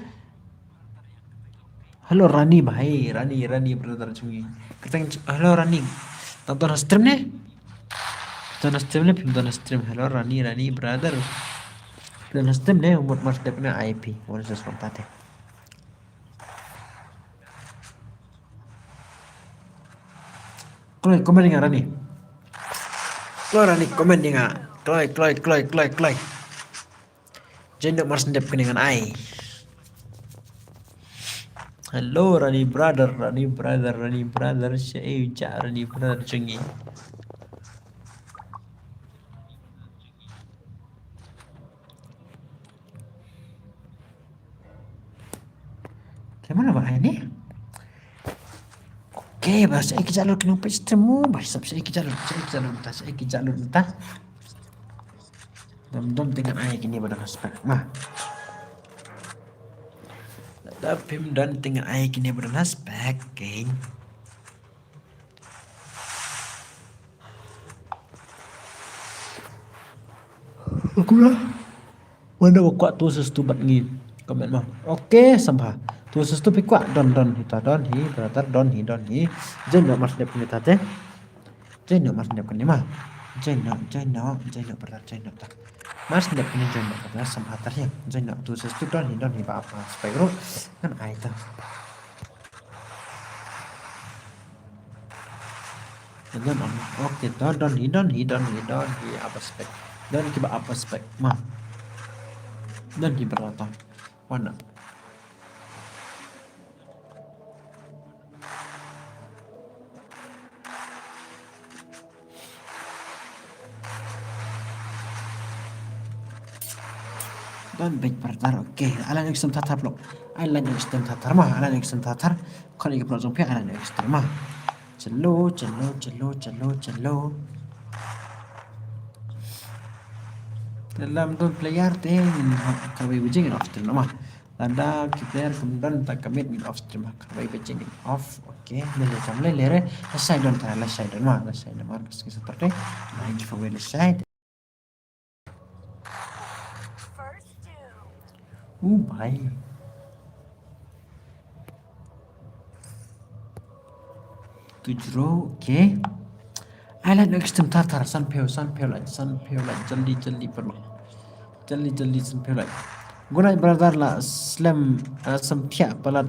Rani bhai. Rani brother cungi. Kerteng hello Rani. Tonton stream nih. Tonton stream. Hello Rani brother. Tonton stream nih umur mas depnya IP. Mau sesuatu tadi. Kloy komen dengan Rani. Komen dengan Kloy. Jendok mas ndep dengan ai. Hello Rani brother. Saya Rani brother cungi. Gimana bah ini? Oke, bahasa iki jalur kena pestemu, bahasa iki jalur entah. Dom dengan ayah gini pada aspek mah. Tapi dan dengan ayah gini pada aspek, geng. Aku lah. Mana waktu tu sestubat ni? Komen mah. Oke, sampah. Tu sestu pikwa don hi brother don hi. Jeno mas dep ni tate. Jeno mas dep ni mah. Jeno brother jeno tak. Mas dep ni jeno brother sampah tarnya. Jeno tu sestu don hi apa spek kan ai ta. Jeno oke don hi apa spek. Dan kiba apa spek mah. Dan di berata. Mana? Dan baik bertar oke. Alat ekstrem tatar blok. Alat ekstrem tatar mah. Alat ekstrem tatar. Kalau ikut pelajung pihak alat ekstrem mah. Celo. Dalam don player teh kalau bujing off stream mah. Tanda player kemudian tak commit min off stream mah. Kalau bujing off oke. Lele kamle lere. Side don mah. Meski seperti. Nah ini for side. Baik. Tujuh, oke. Alat ekstrem tatar sanpeo lah jeli perlu. Jeli sanpeo lah. Guna brother lah slam samtia palat.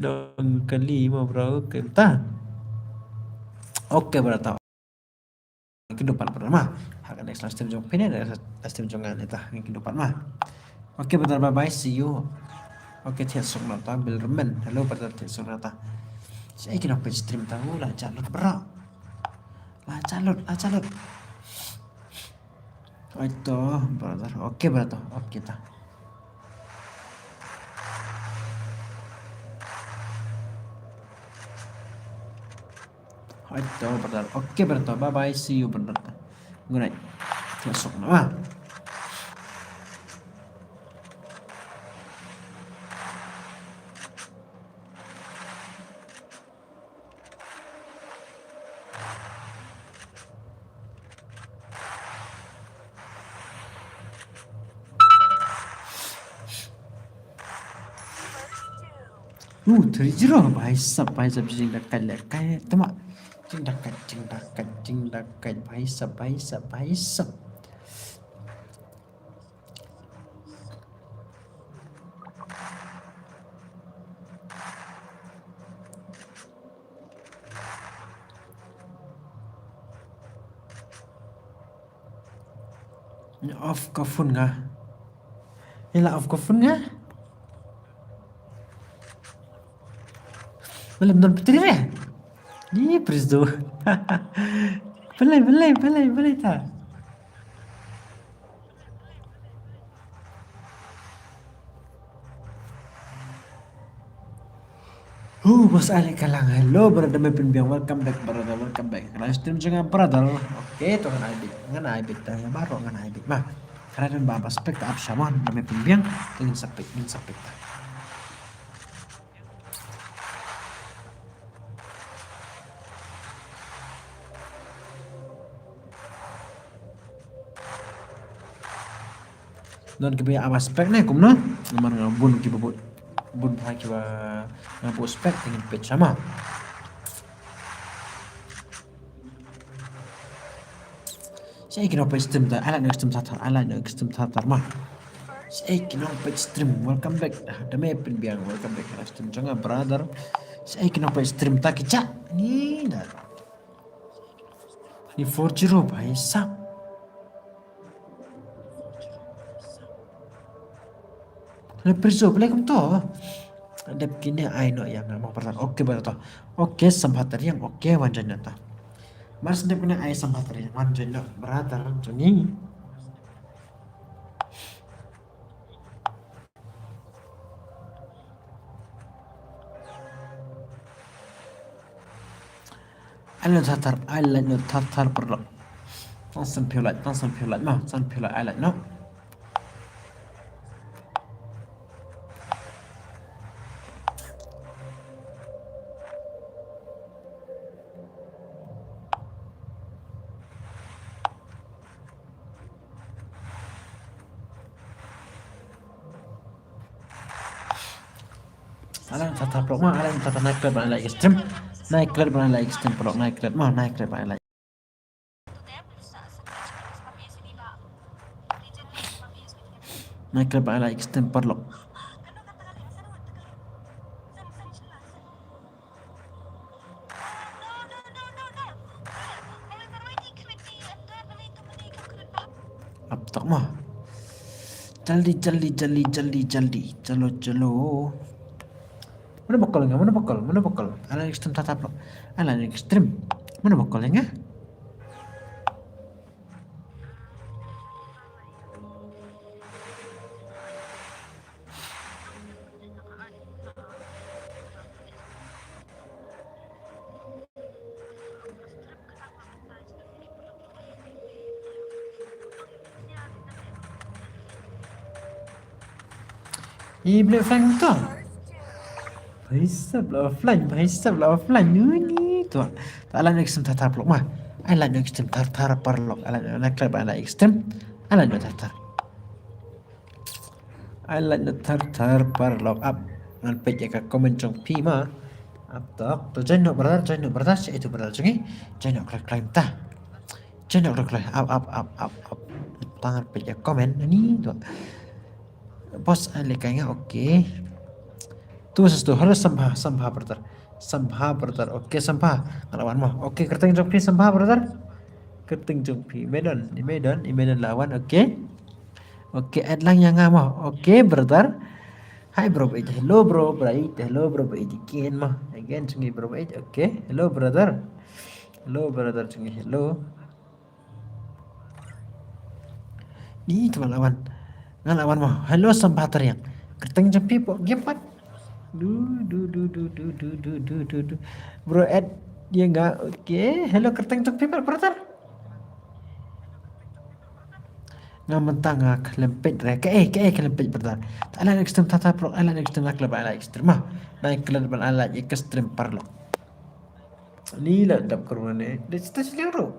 Dong kali mau bro kita. Oke brother. Kehidupan pertama akan next stream jong pene ada stream jongan eta kehidupan mah. Oke bentar bye see you. Oke tiap sok nota bil remen. Halo bentar tiap sok nota. Saya kira page stream tahu lah calon bro. Lah calon. Itu brother. Oke brother. Oke ta. Itu brother. Oke brother. Bye bye. See you brother. Good night. Masuk na. Terjiro भाई सब जिंग डक्का लक्का है तमा जिंग डक्का भाई सब off ka phone nga ila off ka phone nga belum non petri ya ni presdo belai ta bos Ali kalang hello brother may pinbiang welcome back brother welcome back live stream juga brother oke to ngan aibit tayo baro ngan aibit mah karena dan baba spek ta apshaman na may pinbiang tingin sapit ta non kiba aspek na kumno naman nga bun kiba bun pa kiba nga po spek tingin pet sama saya kira pa stream ta ala no stream tatar mah saya kira pa stream welcome back dami pinbiang welcome back ala stream janga brother saya kira pa stream ta kicha ni na ni 40 bhai sap Perso pelai to. Ada begini aino yang mau pertanyaan. Oke betul. Oke sambhatar yang oke wanjanya ta. Mas dia punya ai sambhatar yang wanjanya brother joni. Alat tatar perlu. Tansan piolat mah, tansan piolat alat no. Alam tata blok mah alam tata naik klub balik extreme naik klub balik extreme blok naik klub mah naik klub balik naik klub balik extreme blok अब तक mah jaldi jalo mana bokol ala ekstrem tatap lo ala ekstrem mana bokolnya Black Flag tu भाई सब offline ni tu ala ekstrem tatap lo mah ala ekstrem tar parlok ala klub ala ekstrem ala tar ala tar parlok up ngan page ka komen trong pi ma up tak to jangan brother itu brother jangi jangan klaim ta jangan klaim up tangan page komen ni tu bos ale kayaknya oke tuh sesuatu harus sambha brother oke sambha lawan mah oke kerting jompi sambha brother kerting jompi Medan lawan oke adlang yang mah oke brother hai bro hello bro again mah again cungi bro oke hello brother cungi hello ni tuh lawan mah hello sambha teriang kerting jompi po gempat du bro Dia nggak. Oke. Hello kerteng tok people brother. Nga mentang kelempit rek kelempit brother. Ala ekstrem tata pro ala ekstrem klub ala ekstrem mah. Naik klub ala ekstrem parlo. Ni lah dap kurune. Dia cerita seluruh.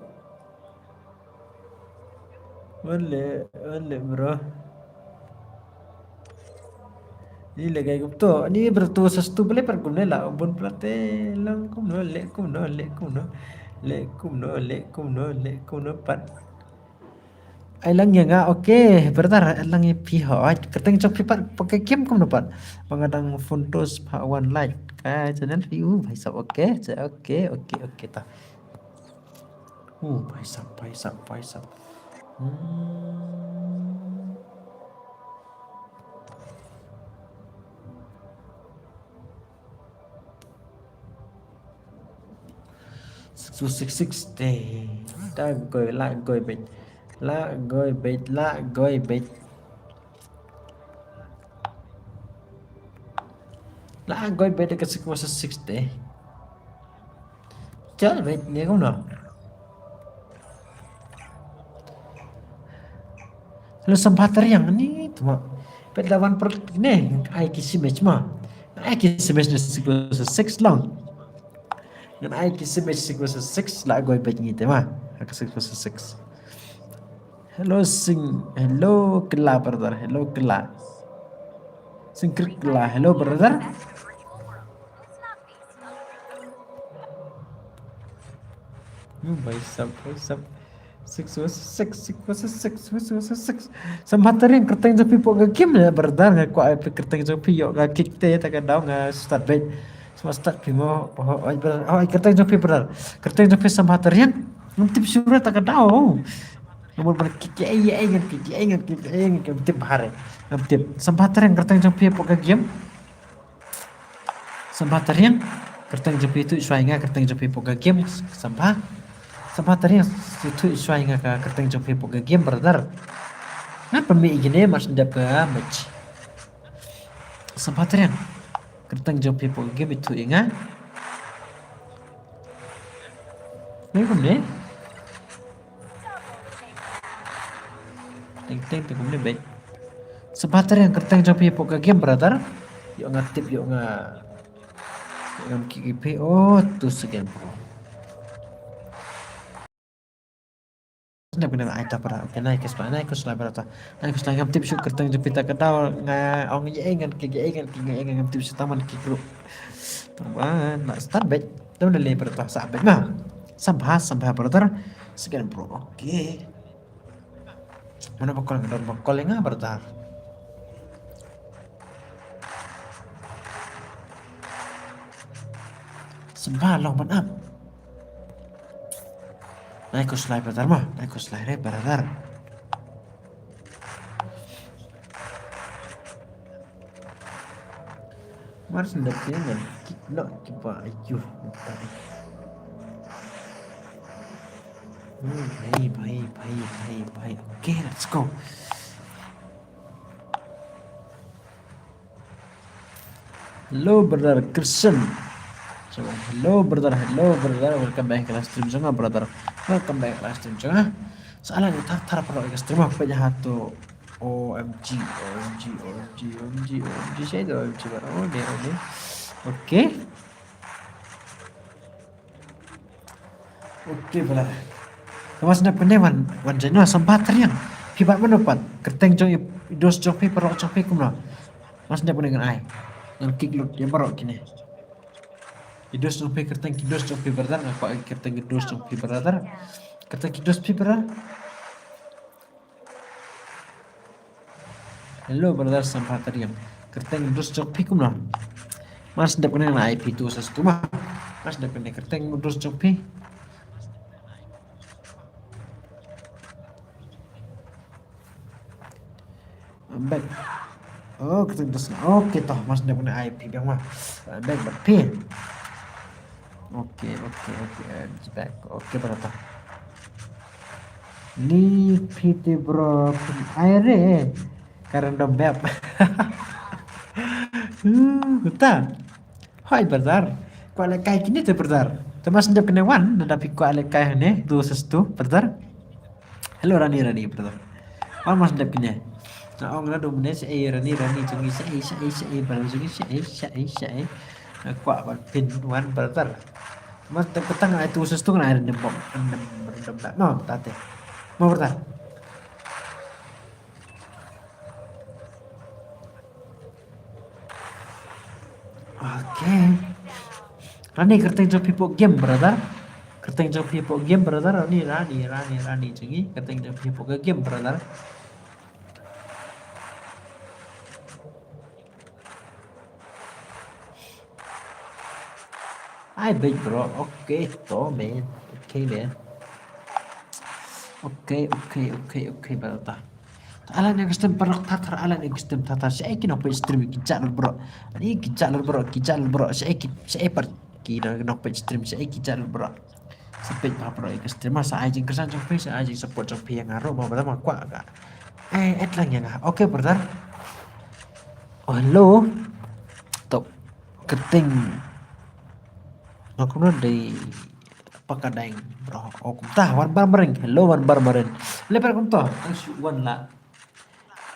Boleh bro. Ni lagay ko to. Ni bertu sestu boleh perguna lah. Bun plate lang kumno le kumno pat. Ai lang yang oke bertar lang piho kerteng chok pipat pakai game kumno pat. Pangadang fontos pa one like. Channel view भाई साहब okay ta. भाई साहब. Hmm. 60 ta gửi lại gửi bịch dekat sekitar 60 chết vậy nghe không nào lu sempat yang ini cuma lawan per ini ai kisi match mah ai kisi match sekitar 6 long dan ai kisi match sekitar 6 lah gue bet gitu mah aku sekitar 6 hello kela brother hello kela singkir kela hello brother भाई सब 6 sempat yang kerteng jopi po ga game ya berdar nga ko ay kerteng jopi yo ga kick te ta ga daw nga start bet semua start pimo ay kerteng jopi berdar kerteng jopi sempat yang ngintip surat ta ga daw nomor ber kick ay ingat ngintip bahare ngintip sempat yang kerteng jopi po ga game sempat yang kerteng jopi itu suai nga kerteng jopi po ga game sempat tadi itu suai nggak kerteng jopi po game brother ngapa mi gini mas ndap ka match sempat tadi kerteng jopi po game itu ingat ini kumne ting kumne baik sempat tadi kerteng jopi po game brother yuk ngatip yuk ngam KP tuh sekian bro na benar aita para naik ke sebelah berata naik ke sebelah ngam tip syuk kerteng jepita kedau nga ong yengan ngam tip taman ki grup teman nak start bet teman le berata sahabat mah sampai berata sekian bro oke mana bakal nga berata sembah long ban up naik ke slide brother mah naik ke slide brother Mars ndak jangan no coba ayo tadi baik oke let's go hello brother Kristen so hello brother welcome back ke live stream jangan brother welcome back live stream jangan soalnya tar pro stream apa aja tuh OMG saya itu OMG baru oke brother kawas na penewan wan jeno sempat yang hibat mendapat kerteng jong dos jong perok jong kumna mas na dengan ai ngan kick lut yang barok kini Kidos jong kerteng kidos jong brother ngapa kerteng kidos jong brother kerteng kidos brother hello brother sempat yang kerteng kidos jong kumna mas ndak kena na IP tu sesuatu mah mas ndak kena kerteng kidos jong back kerteng kidos oke toh mas ndak kena IP bang mah back berpin Oke, back. Oke, berapa? Ni PT bro, aire, karena dombep. Kita, hai brother. Kalau kayak gini tuh brother. Mas ndap kene wan nada pikku ale kai ne tu sestu brother. Hello Rani brother. Wan mas ndap kene. Nah, ong na domne se Rani chungi se baru chungi se kwa ban pin wan brother. Mas ndap ketang ai tu sestu na rendem bom rendem dak no tate. Mau brother. Oke. Rani kerteng jo pipo game brother. Kerteng jo pipo game brother. Rani cungi kerteng jo pipo game brother. I big bro. Okay, to man. Okay man. Okay brother. Alan yang kestem perok tatar alan yang kestem tatar saya kena apa stream kijak bro. Ini kijak bro saya per kira kena apa stream saya kijak bro. Sampai bro yang kestem masa aja kesan sampai saya aja support sampai yang ngaruh mau pertama kuat agak. Add lang yang oke brother. Oh hello. Tok keting. Aku dari pakadang bro. Oh kumtah wan barmering. Hello wan barmering. Lepas kumtah wan lah.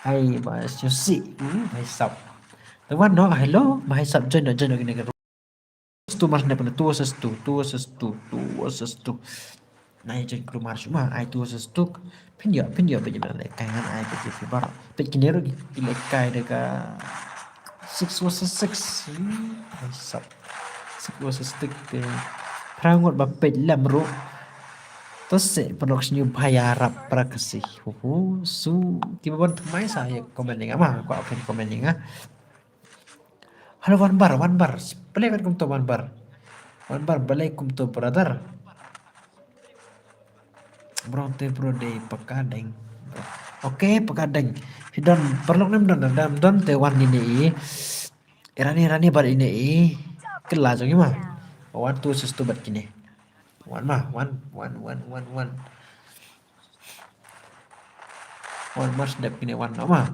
Hai mas Yosi, hai sub. Teman no, hello, hai sub join gini kan. Tu mas ne pun tu sestu. Nah join kru mars cuma ai tu sestu. Pinjau bagi mana kai kan ai bagi fibar. Bagi ni rugi kai deka 6 versus 6. Hai sub. 6 versus 6 perangut bapet lamru. Terus production bayarap para kasih. Su tiba-tiba temai saya komen yang apa? Aku akan komen yang halo one bar. Balik kum to one bar. Balik kum to brother. Bronte bro day pakadeng. Oke, pakadeng. Hidon perlu nem don te wan ini. Irani bar ini. Kelas gimana? Wan tu sestu bat kini. One. One mas dap kini one mah.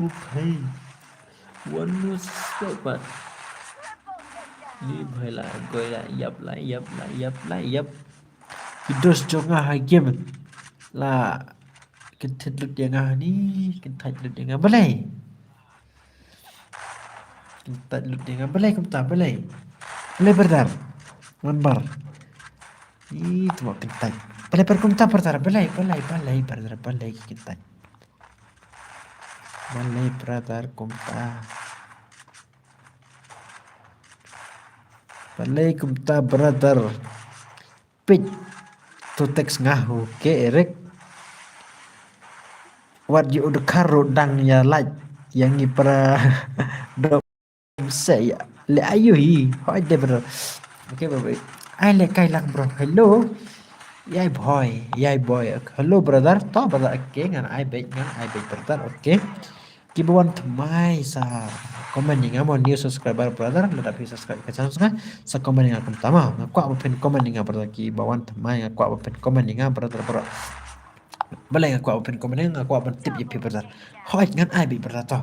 Okay. One was dapat. Ni bhai la goi la yap. Hidos jonga ha game. La kentet lut yang ni, kentet lut yang balai. Kita lut dengan balai kum tak balai berdar one bar itu mau kentai balai kum tak berdar balai berdar balai kentai balai berdar kum tak balai kum tak berdar pit to teks ngahu ke erek what you udah karo dang ya like yang ni para saya le ayo hi hỏi đây bro okay bro ai le kai lak bro hello yai boy hello brother to brother okay ngan ai bet brother okay kibuan thmai sa comment yang amon new subscriber brother le dapat subscribe ke channel sa comment yang pertama aku open comment yang brother ki bawan thmai aku open comment yang brother balai aku open comment yang aku open tip ye brother hỏi ngan ai bet brother to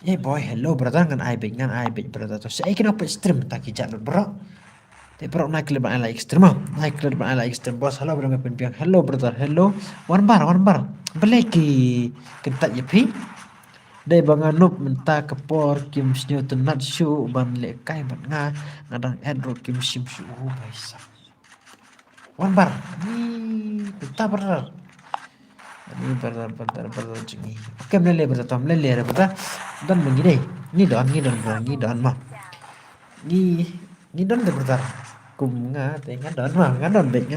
yeah boy hello brother ngan ai bet brother to saya kena apa stream tak kijak bro te bro naik lebar ala ekstrem bos hello bro ngapain piang hello brother hello one bar boleh ki kentak yepi dai banganup menta kepor kim snyu tenat shu ban le kai ban ngadang andro kim sim shu baisa one bar ni kentak brother ini brother cungi oke melele brother melele brother dan begini ni don mah ni don brother kum nga te nga don mah nga don bet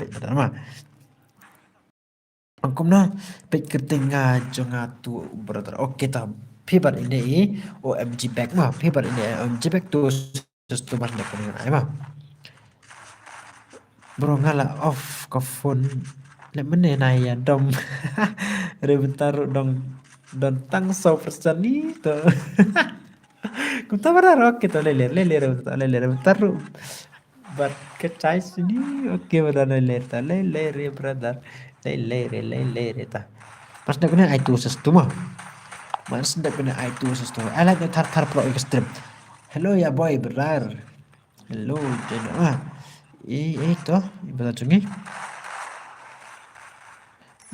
brother mah angkum na bet ketinga jonga tu brother oke ta pibat ini OMG back mah pibat ini OMG back tu sestu mas nek dengan ai mah bro ngala off ke phone le mene na ya dom re bentar dong don tang 100% ni to kita berharap kita lele bentar but kecai sini oke benar lele brother lele ta pas nak kena itu sestu mah Mas ndak kena itu sesuatu. Alat tar pro ekstrem. Hello ya boy brother. Hello jena. Ito ibarat sungi.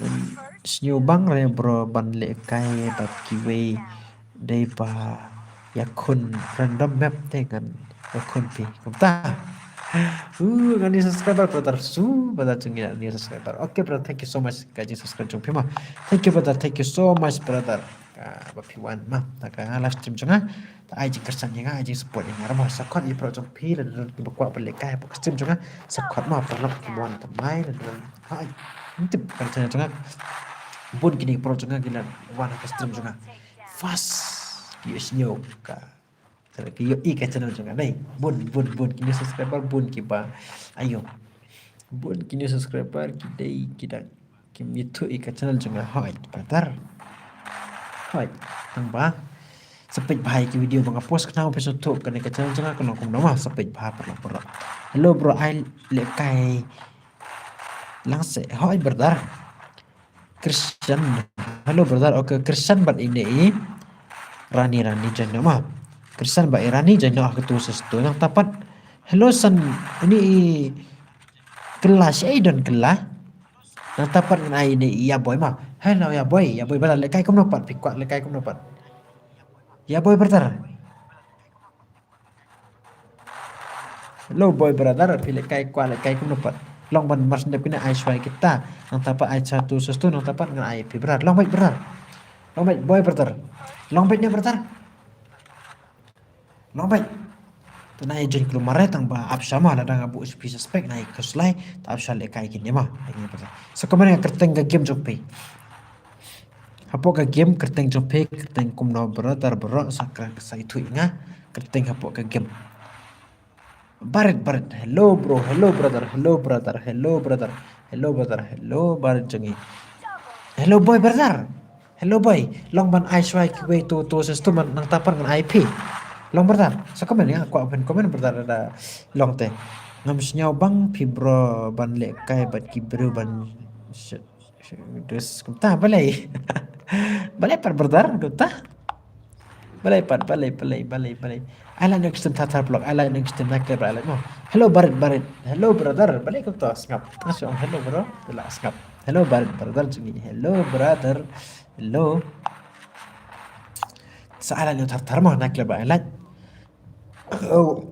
Dan bang re bro ban le kai bat kiwe dai ba ya kun random map dengan ya kun pi. Kumta. Kan ni subscriber brother pada sungi ni subscriber. Okay brother, thank you so much kaji subscribe jong pi ma. Thank you brother, thank you so much brother. Bapiwan mah tak live stream jonga tak ai kersan yang ai support yang ramah sakot i pro jong pi dan bakwa balik kai pak stream jonga sakot mah perlu kibuan tamai dan ai intip kersan jonga bun kini pro jonga gila wan stream jonga fast yes yo ka saya yo i ka channel jonga dai bun kini subscriber bun kiba ayo bun kini subscriber kidai kita kimi tu i ka channel jonga hai brother hai tamba sepej bahai ki video bang post kenapa episode tu kena ke channel jangan kena kum nama sepej bahai perlu hello bro I le kai langse hai brother Christian hello brother okay Christian bat ini Rani jangan nama Christian bat Rani jangan aku tu sesuatu yang tapat hello san ini kelas dan kelas yang tapat dengan ini ya boy mah hello ya boy bala lekai kum nopat pikwat lekai kum nopat ya boy brother hello boy brother pi lekai kum nopat long ban mas ndep kena ai swai kita yang tapat ai satu sestu yang tapat dengan ai pi brother long baik boy brother long baik ni brother long baik tunai jen kelumare tang ba absama la dang abu spi suspect nai keslai ta absal lekai kini mah ini brother so kemana kerteng ga game jope hapo ka game kerteng jope kerteng kumno brother bro sakra sai tu inga kerteng hapo ka game baret hello bro hello brother baret jangi hello boy brother hello boy long ban I swai way to sestu man nang tapan ngan IP long brother so komen ya aku open komen brother ada long teh ngamsnya bang fibro ban le kai bat kibru ban dus kumta balai par brother kumta balai ala next time tatar blog ala next time nak ala no hello barit hello brother balai kumta skap asong hello bro la skap hello barit brother jungi hello brother hello saala ni tatar mah nak leba ala oh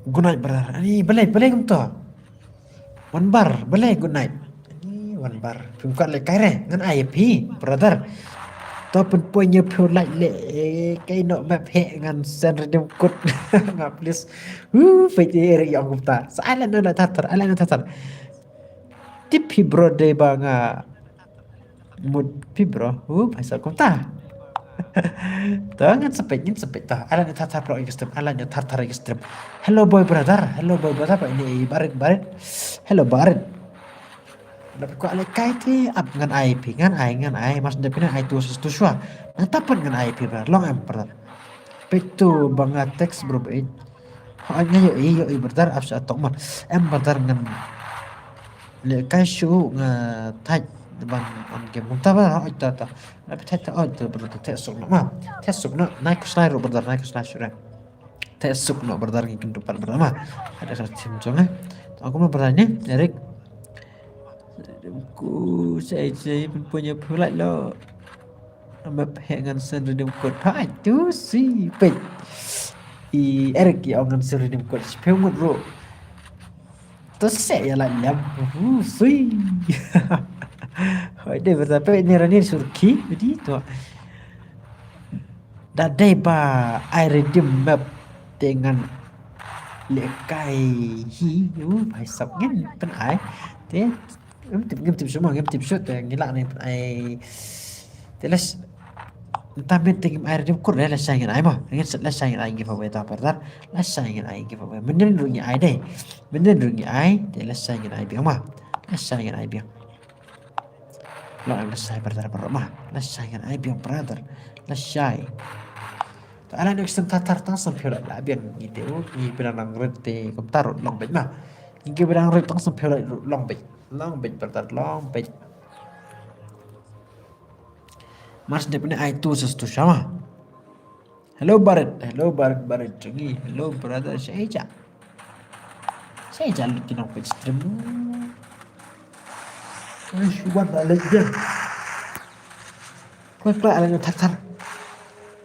good night brother ani balai kumta one bar balai good night ani one bar pungkat le kai re ngan IP brother to pun punya phu like le kai no map he ngan sen redem kut ngap please fe je yang kumta saala no tatar ala no tatar tip bro de banga mood bro pasal kumta tangan sepet tah ala ni tatar pro ekstrem ala ni tatar ekstrem hello boy brother apa ini barit hello barit dapat ko ala kai ti up ngan IP ngan ai mas depina ai tu shua nang tapat ngan IP brother long am brother petu banga text bro hanya yo brother absa tok ma em brother ngan le kai shu nga thaj ban on game mung ta ba ta na pet ta brother te sok no naik slide ro brother naik slide sure te sok no brother ngi depan pertama ada satu tim jonga aku mau bertanya Erik ku saya punya pulak lo map dengan sen redeem code hai tu si pet Erik ya dengan sen redeem code spell ro tu saya lah lam sui hai deh berapa ni rani surki jadi tu dah dai ba I redeem map dengan lekai hi phải sập ngin pen ai thế ngem tim semua ngem tim shot ngila ni pen ai telas entah penting air dim kur la sayang ai mah ngin la sayang ai giveaway ta pertar la sayang ai giveaway menen rungi ai deh menen rungi ai telas sayang ai biang mah la sayang ai biang la sayang pertar mah la sayang ai biang brother la sayang ala next time tatar tang sampel la biang gitu ni bilang rete kom tarot long bet mah ni bilang rete tang sampel long bet pertar long bet Mas dia punya itu sesuatu sama. Hello Barat Jungi. Hello brother Sheja. Sheja looking up with stream. What I like them. Quick, I like the Tatar.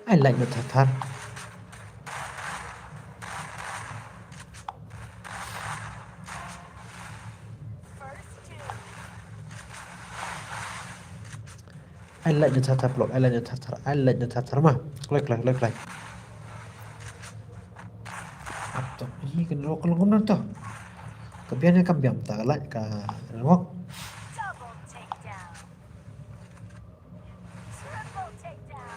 I like the Tatar. First two. I like the Tatar block. I like the Tatar mah. Quick. Atau ini kena kalau tuh. Kebiasaan kambiam tak like ka walk. Double takedown. Triple takedown.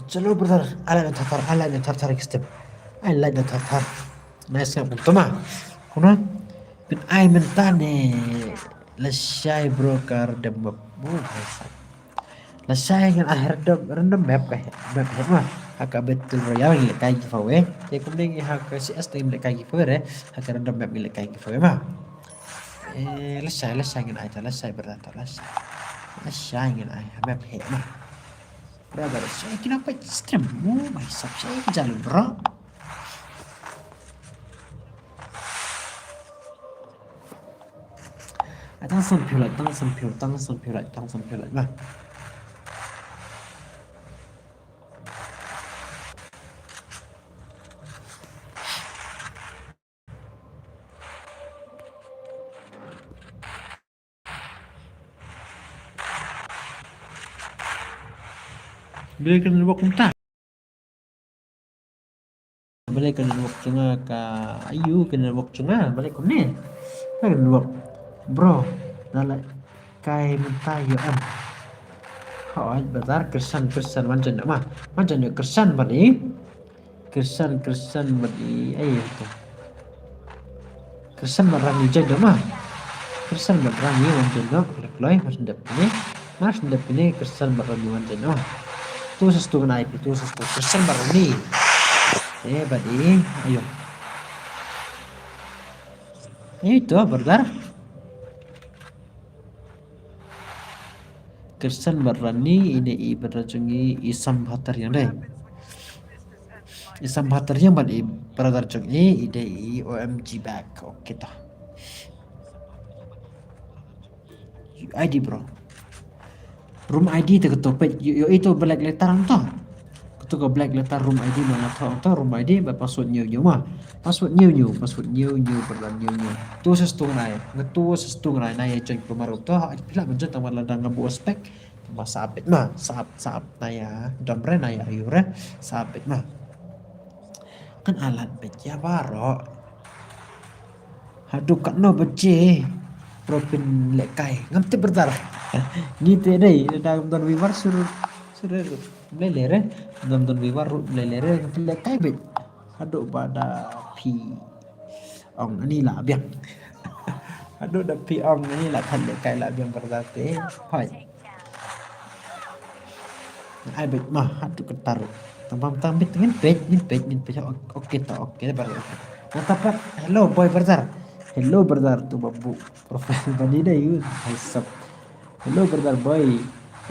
चलो brother, I like the tartar step. I like the tartar. Nice nga punto ma. Kuno, bin ay mentane. Lasay bro kar dembab. Lasay nga akhir random map ma. Haka betul bro yang ile kay giveaway. Te kumding haka si as tim ile kay giveaway haka random map ile kay giveaway ma. Lasay nga ay ta lasay brother lasay. Lasay nga ay map he ma. Brother, saya kenapa stream? Maisap saya ke jalur bro. Tăng sân phiếu lại. Vâng. Bila kena buat kumta. Bila kena buat cunga ka ayu kena buat cunga balik kumne. Kena buat bro dalam kai mentah yo am. Hỏi bazar kersan manjan mah. Manjan yo kersan bani. Kersan bani ayo tu. Kersan barang je mah. Kersan barang ni manjan no loy mas ndap ni kersan barang ni manjan no. Tu sesuatu kena IP tu sesuatu kersan barang ni. Badi ayo. Itu brother. Kersan berani ini berajungi isam hatar yang deh. Isam hatar yang badi berajungi ide OMG back. Oke dah. ID bro. Room ID tu ketopet. Yo itu black letter tu. Ketuk black letter room ID mana tu room ID password new mah. Password new berlan new. Tu sesuatu naya join kemarin tu bila menjadi tamar ladang ngabu ospek tambah sabit mah saab naya dombre naya ayure sabit mah kan alat beja baro haduk kat no beje propin lekai ngamti bertar ni tedai dalam don wiwar suruh lelere dalam don wiwar lelere ngamti lekai bet haduk pada pi ong ani lah biang aduh dah pi ong ni lah kan lekai lah biang bertar te hai ai bet mah haduk ketar tambam bit ngin page oke baru mantap hello boy brother tu babu profil bani dah you hisap hello brother boy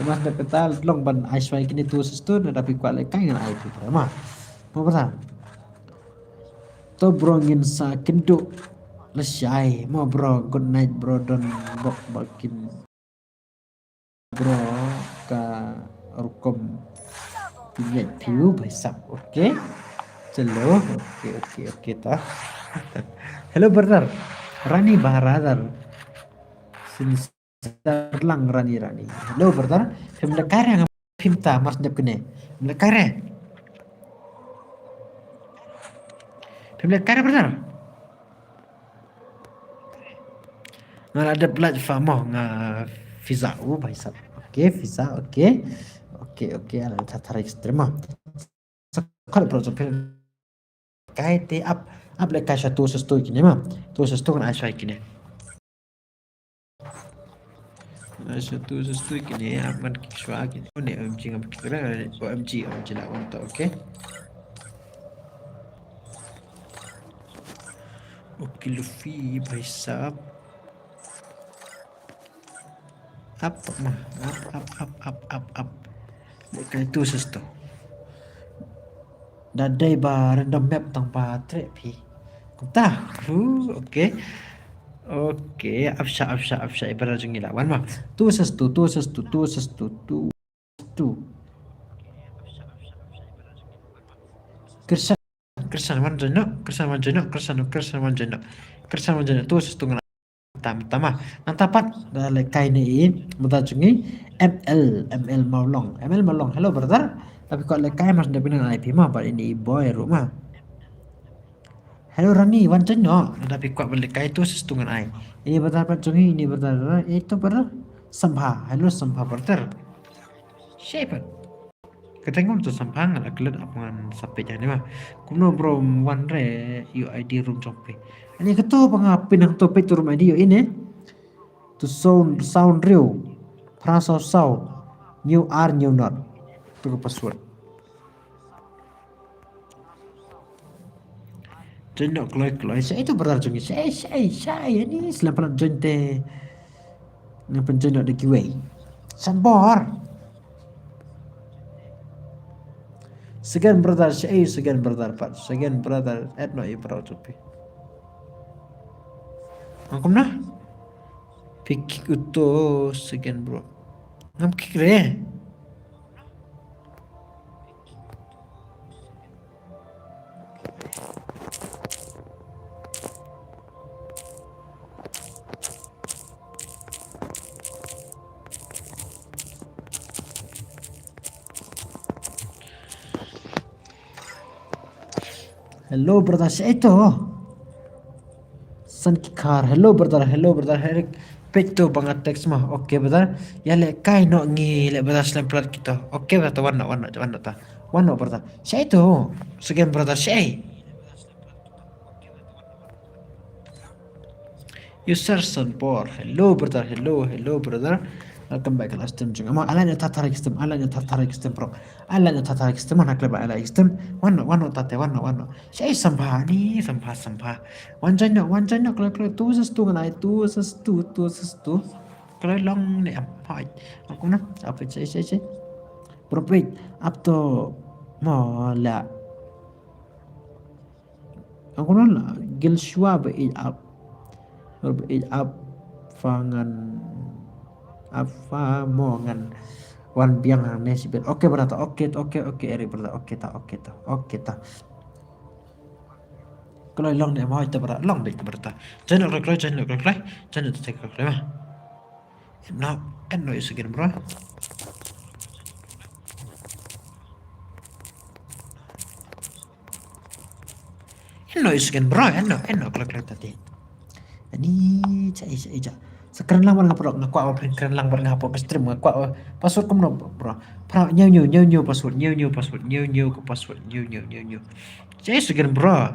mas dah ketal long ban aiswai kini tu sestu tapi kuat lekai dengan IP mah mau brother to brongin sa kenduk lesai mau bro good night bro don bok bakin bro ka rukom pinjat view besap oke celo oke ta hello brother Rani Baharadar sini lang Rani hello brother film lekare yang pimta mas dep kene lekare film lekare brother ngal ada platform mau nga visa besap oke visa oke ala tatar ekstrema kalau project film kaite up le kasha tu sestu kini mah tu sestu kan asai kini asai tu sestu kini aman kiswa kini ne OMG ngam kira OMG lah untuk oke okay Luffy भाई साहब up mah up kayak itu sesto dadai ba random map tang patre pi kumta oke oke afsha ibarat jungi lawan mah tu sestu tu kersan kersan manjono tu sestu tama nantapat dalai kainiin mutajungi ml maulong hello brother tapi kok lekai mas ndak pinang IP mah pak ini boy rumah hello Rani wancenyo tapi kok lekai itu sesungan ai ini brother pacungi ini brother itu brother sambha hello sambha brother siapa ketengok tu sampangan aklet apangan sampai jani mah kuno bro wan re UID room chope ini keto pangapin ang tope tu room ID ini to sound real praso sound new r new not tu ke password jenok kloy saya itu berarti saya ini selamat jonte ngapain jenok de giveaway sambor Segan brother, segan brother Pat, segan brother, no proud to be. Angkum na? Pikik uto segan bro. Ngam kikre. Hello brother, saya itu Sankikar. Hello brother. Peto banget teks mah. Oke brother. Ya le kai no ngi le brother slam plat kita. Oke brother warna ta. Warna brother. Saya itu sekian brother saya. User support. Hello brother. Welcome back last time juga. Ma alanya tatar system bro. Alanya tatar system mana klub ala system. Wano tate wano. Saya sampah. Wanjanya kalau tu sestu ngai tu sestu. Kalau long ni apa? Aku na apa saya. Prophet up to la. Aku na gil schwab up fangan apa mongan wan biang hane sibet oke berata oke eri berata oke ta kalau long ne mau itu berata long baik berata jangan klok jangan tu take klok mah now no is again bro no is again bro klok tadi ini saya sekarang lang ngapro ngakwa open keren lang bar ngapo ke stream ngakwa password kom no bro pra new password new ke password new jadi sekian bro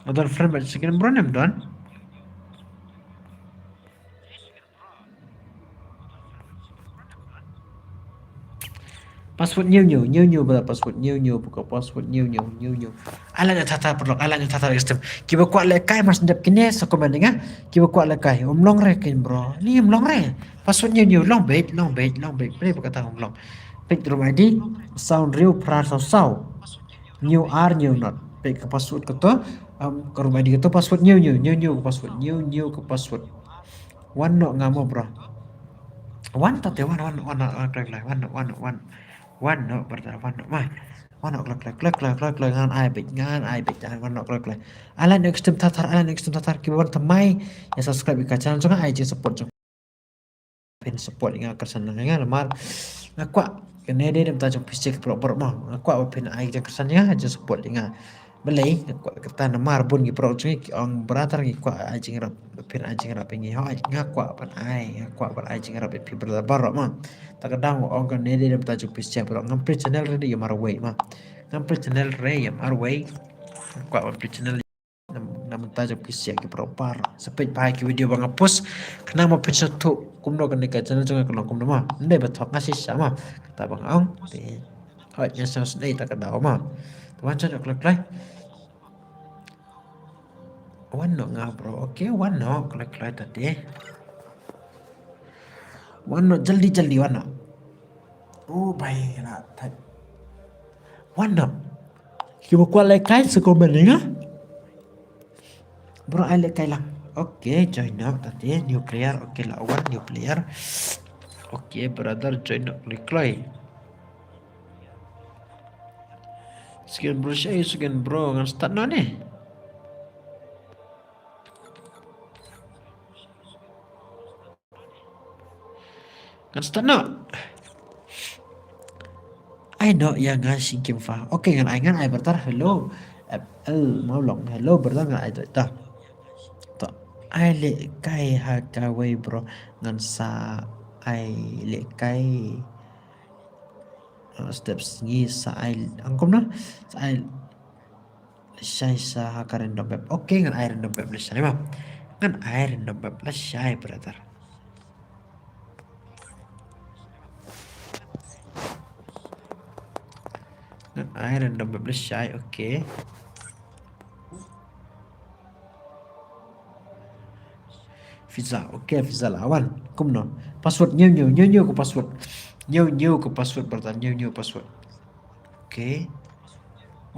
other friend but sekian bro nem don password new bro password new buka password new alanya tata system kiba kwa le kai mas ndap kine sa comment nga kiba kwa le kai long re kin bro ni long re password new long bait pre buka ta long pick room ID sound real pra sound new r new not pick password ko to ke room ID ko password new password new ke password one no ngamo bro one tate one no berta one mah one klek ngan ai bit jangan one klek ala next time tatar kibar tamai ya subscribe ka channel jonga ai support jong pen support nga kersan nga lamar ngakwa kene de ta jong pisik pro mah ngakwa pen ai jang kersan nga aja support nga belai ngakwa kata namar bun gi pro jong ong beratar gi kwa ai jing rap pen ai jing rap ngi ho ngakwa pan ai jing rap pi berbar mah takadang ong kene de ta jong pisik pro ngampre channel re yam arway mah ngampre channel re yam arway kwa channel namun tajo kisya ki propar sepet pai ki video bang post kena mo picture tu kumno kan dekat channel jonga kan kumno ma ndai batok ngasih sama kata bang ong te hot nya sos dei tak ada ma tuan chan klek klek Wano nga bro. Oke, wano. Kelai tadi. Wano jaldi wano. Oh, baik lah. Wano. Kiba kwa lekai sekomeninga. Bro, I lekai lang. Oke, join up tadi. New player. Oke, lawan new player. Oke, brother join up lekai. Sekian bro saya, sekian bro. Ngan start no nih. Ngan start no. I know ya ngan singkim fa. Oke, ngan ai bertar. Hello. FL mau long. Hello bertar ngan ai to. To ai lekai hakawai bro. Ngan sa ai lekai steps ngi sa ai angkom na. Sa ai sa hakarin dombep. Oke, ngan ai dombep lesai mah. Ngan ai dombep lesai brother. Ngan ai dombep lesai. Oke. Visa, oke visa lawan. Kumno. Password new ke password. New ke password bertan new password. Oke.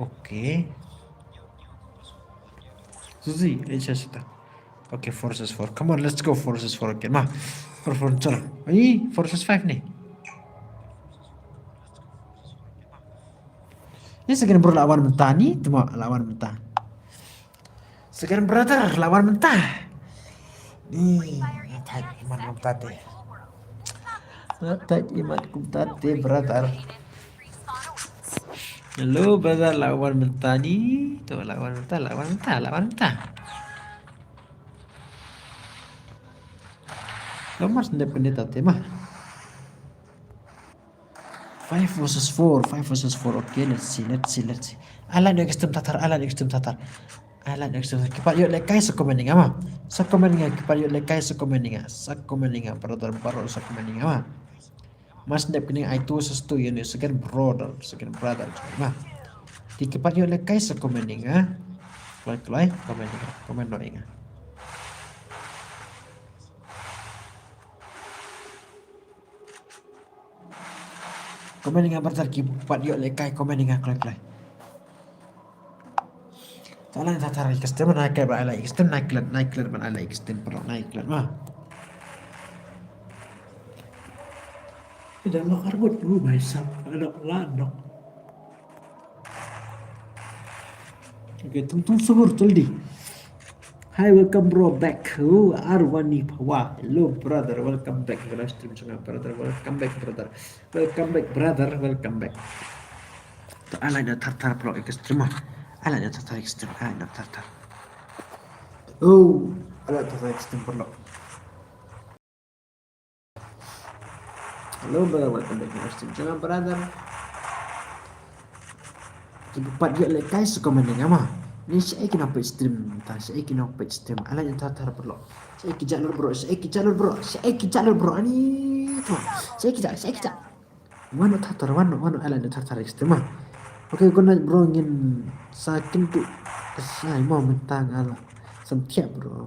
Oke. Susi, let's kita. Oke, Forces 4. Come on, let's go Forces 4 again. Mah. For chal. Ini Forces 5 nih. Ini sekian bro lawan mentah nih, cuma lawan mentah. Sekian brother lawan mentah. Nih, tak iman mentah deh. Tak iman mentah deh brother. Halo brother lawan mentah nih. Tuh lawan mentah. Lo mas independent tadi mah. 5 versus 4. Okay, let's see. Alan extreme tatar. Kipat yuk lekai sekomeninga mah. Kipat yuk lekai sekomeninga. Brother baru sekomeninga mah. Mas ndep kini ai tu sestu yun second brother. Mah. Di kipat yuk lekai sekomeninga. Kloi komeninga. Komen noinga. Komen dengan bertar kipat yuk lekai komen dengan kloi. Talang tatar extend naik ke ala extend naik ban ala extend perlu naik mah. Tidak lo karbut lu baisap ada ladok. Oke, tung suhur jaldi. Hi, welcome bro back. Arwani Pawa. Hello brother, welcome back. Live stream sama brother. Welcome back. Ala ada tartar pro ekstrem. Ala ada tartar ekstrem. Oh, ala tartar ekstrem perlu. Hello brother, welcome back live stream sama brother. Kipat dia lekai suka mending ama. Ni saya kena page stream, Ala yang tartar perlu. Saya jalur bro. Ani tu. Saya kijak. Wano tartar, wano ala yang tartar ekstrem. Oke, kena bro ingin sakin tu. Saya mau mentang ala. Setiap bro.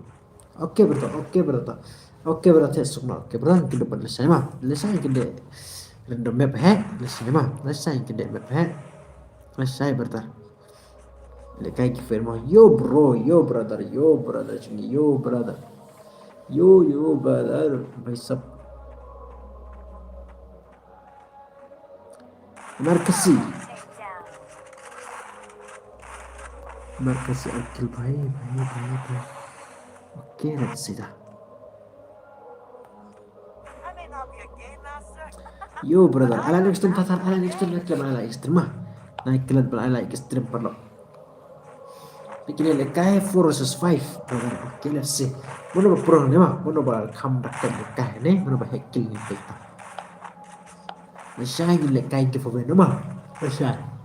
Oke bro. Oke bro, sukma. Oke bro, kita pada lesai mah. Lesai kita random map lesai mah. Lesai kita map lesai bertar. Lekai kifir mah. Yo brother. Yo brother. Baisap. Markasi akil baik. Oke, let's see dah. I may not be a game master. Yo brother, ala extrem tatar, ala extrem mah. Naik kelat ala extrem perlu. Bikin lekai 4 versus 5 brother. Oke, let's see. Mana pro ni mah? Mana comeback lekai ni? Mana hekil ni kita. Masya lekai ke favor mah. Masya.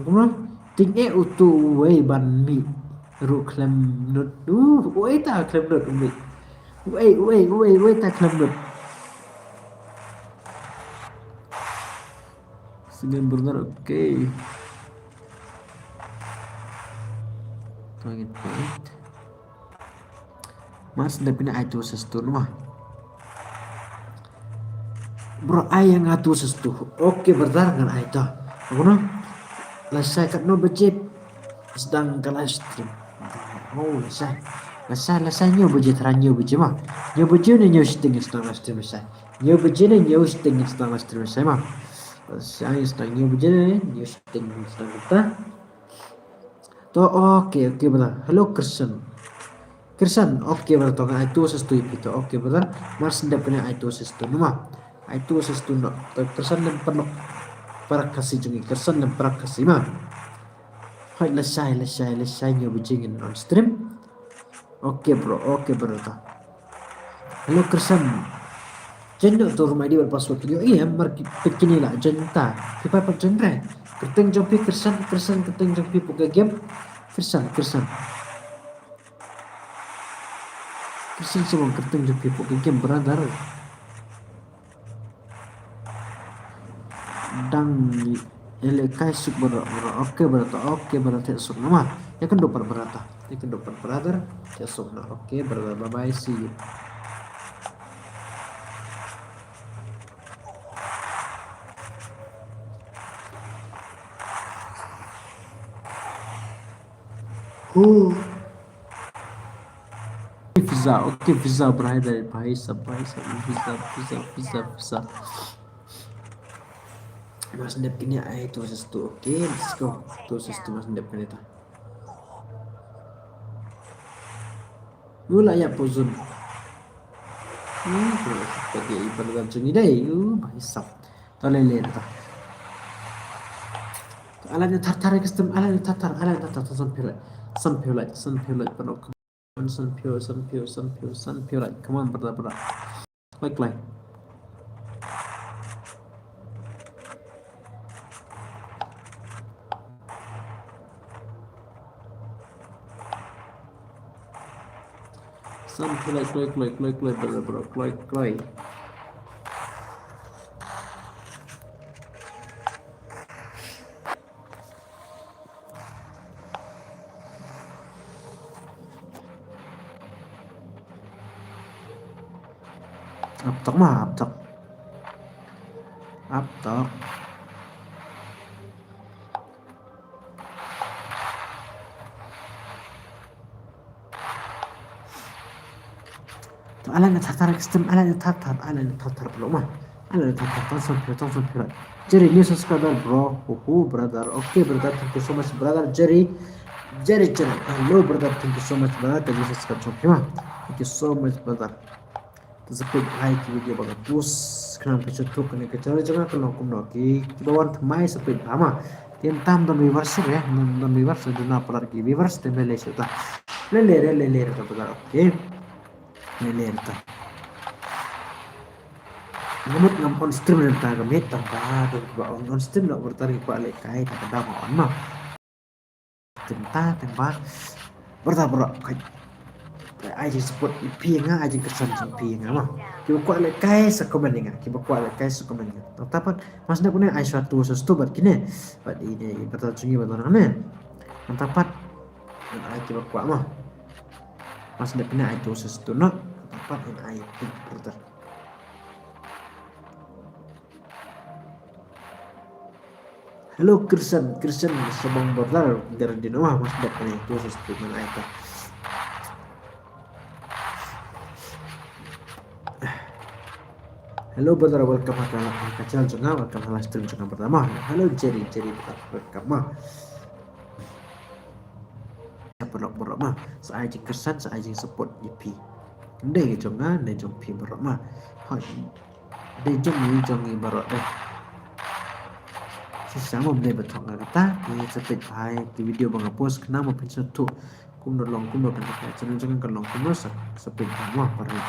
Aku mah Ting utu wei ban mi ru klem nut wei ta klem nut mi wei ta klem nut Senin brother oke target point mas dapina itu sestu mah bro ay yang atu sestu oke brother ngan ay ta aku lasai kat no bejep sedang ke live stream oh lasai nyo bejep ranyo bejep mah nyo bejep ni nyo sedang sedang live stream lasai nyo bejep ni nyo sedang sedang live stream lasai mah lasai sedang nyo bejep ni nyo sedang kita to oke brother hello Kirsan oke brother to ngan itu sestu itu oke brother mas dapina itu sestu mah itu sestu no to Kirsan dan penuh para kasih jungi Kirsan dan para kasih mah hai lasai nyo bejingin on stream oke bro to hello Kirsan Jenda to rumah dia berpassword video iya marki pekinilah jenta pipa pak jendre keteng jompi Kirsan keteng jompi puka game Kirsan semua keteng jompi puka game brother dang ele kai suk bro oke berarti suk nama ya kan dopar berata brother ya suk na oke brother bye bye see you visa brother bye sab visa mas ndep kini ay to sestu oke let's go to sestu mas ndep kini ta mula ya pozun sebagai ibadah jungi dai bahisa to lele ta alanya tartar custom alanya tartar sampai panok sampai come on brother like sampai brother like aptok alanya tartar custom alanya tartar belum mah alanya tartar sampai Jerry new subscriber bro brother oke brother thank you so much brother Jerry hello brother thank you so much brother thank you subscribe thank you so much brother Zepit like video baga push kenapa cutuk kene kecari jangan kalau kumno ki bawan thmai sepit ama tiam tam dan viewers ya dan viewers duna palar ki viewers te mele seta lele ta baga oke lele ta ngamut ngam on stream ta ga met ta do ba on stream lo bertari pa le kai ta da ma on ma tempa berta bro aja support IP nga aja kesan IP nga mah kiba kuat le kai sa komen nga tapan mas na kuning ai suatu sesuatu bat kini bat ini bertajungi bat orang tapat dan ai kiba kuat mah mas na kuning ai tu sesuatu no tapat dan ai bertar hello Kirsan sabang berlar dari di rumah mas na kuning tu sesuatu dan ai ta Hello brother, welcome ke channel juga, welcome ke live stream juga pertama. Hello Jerry, welcome mah. Berok mah, saya kesan saya support IP. Ndai jonga, ndai jong pi berok mah. Hai, ndai jong ni berok deh. Sesama ndai betong kita, ni sepet hai di video bang post kena mau pensel tu. Kum nolong kan channel jangan kalong kum sepet mah perlu.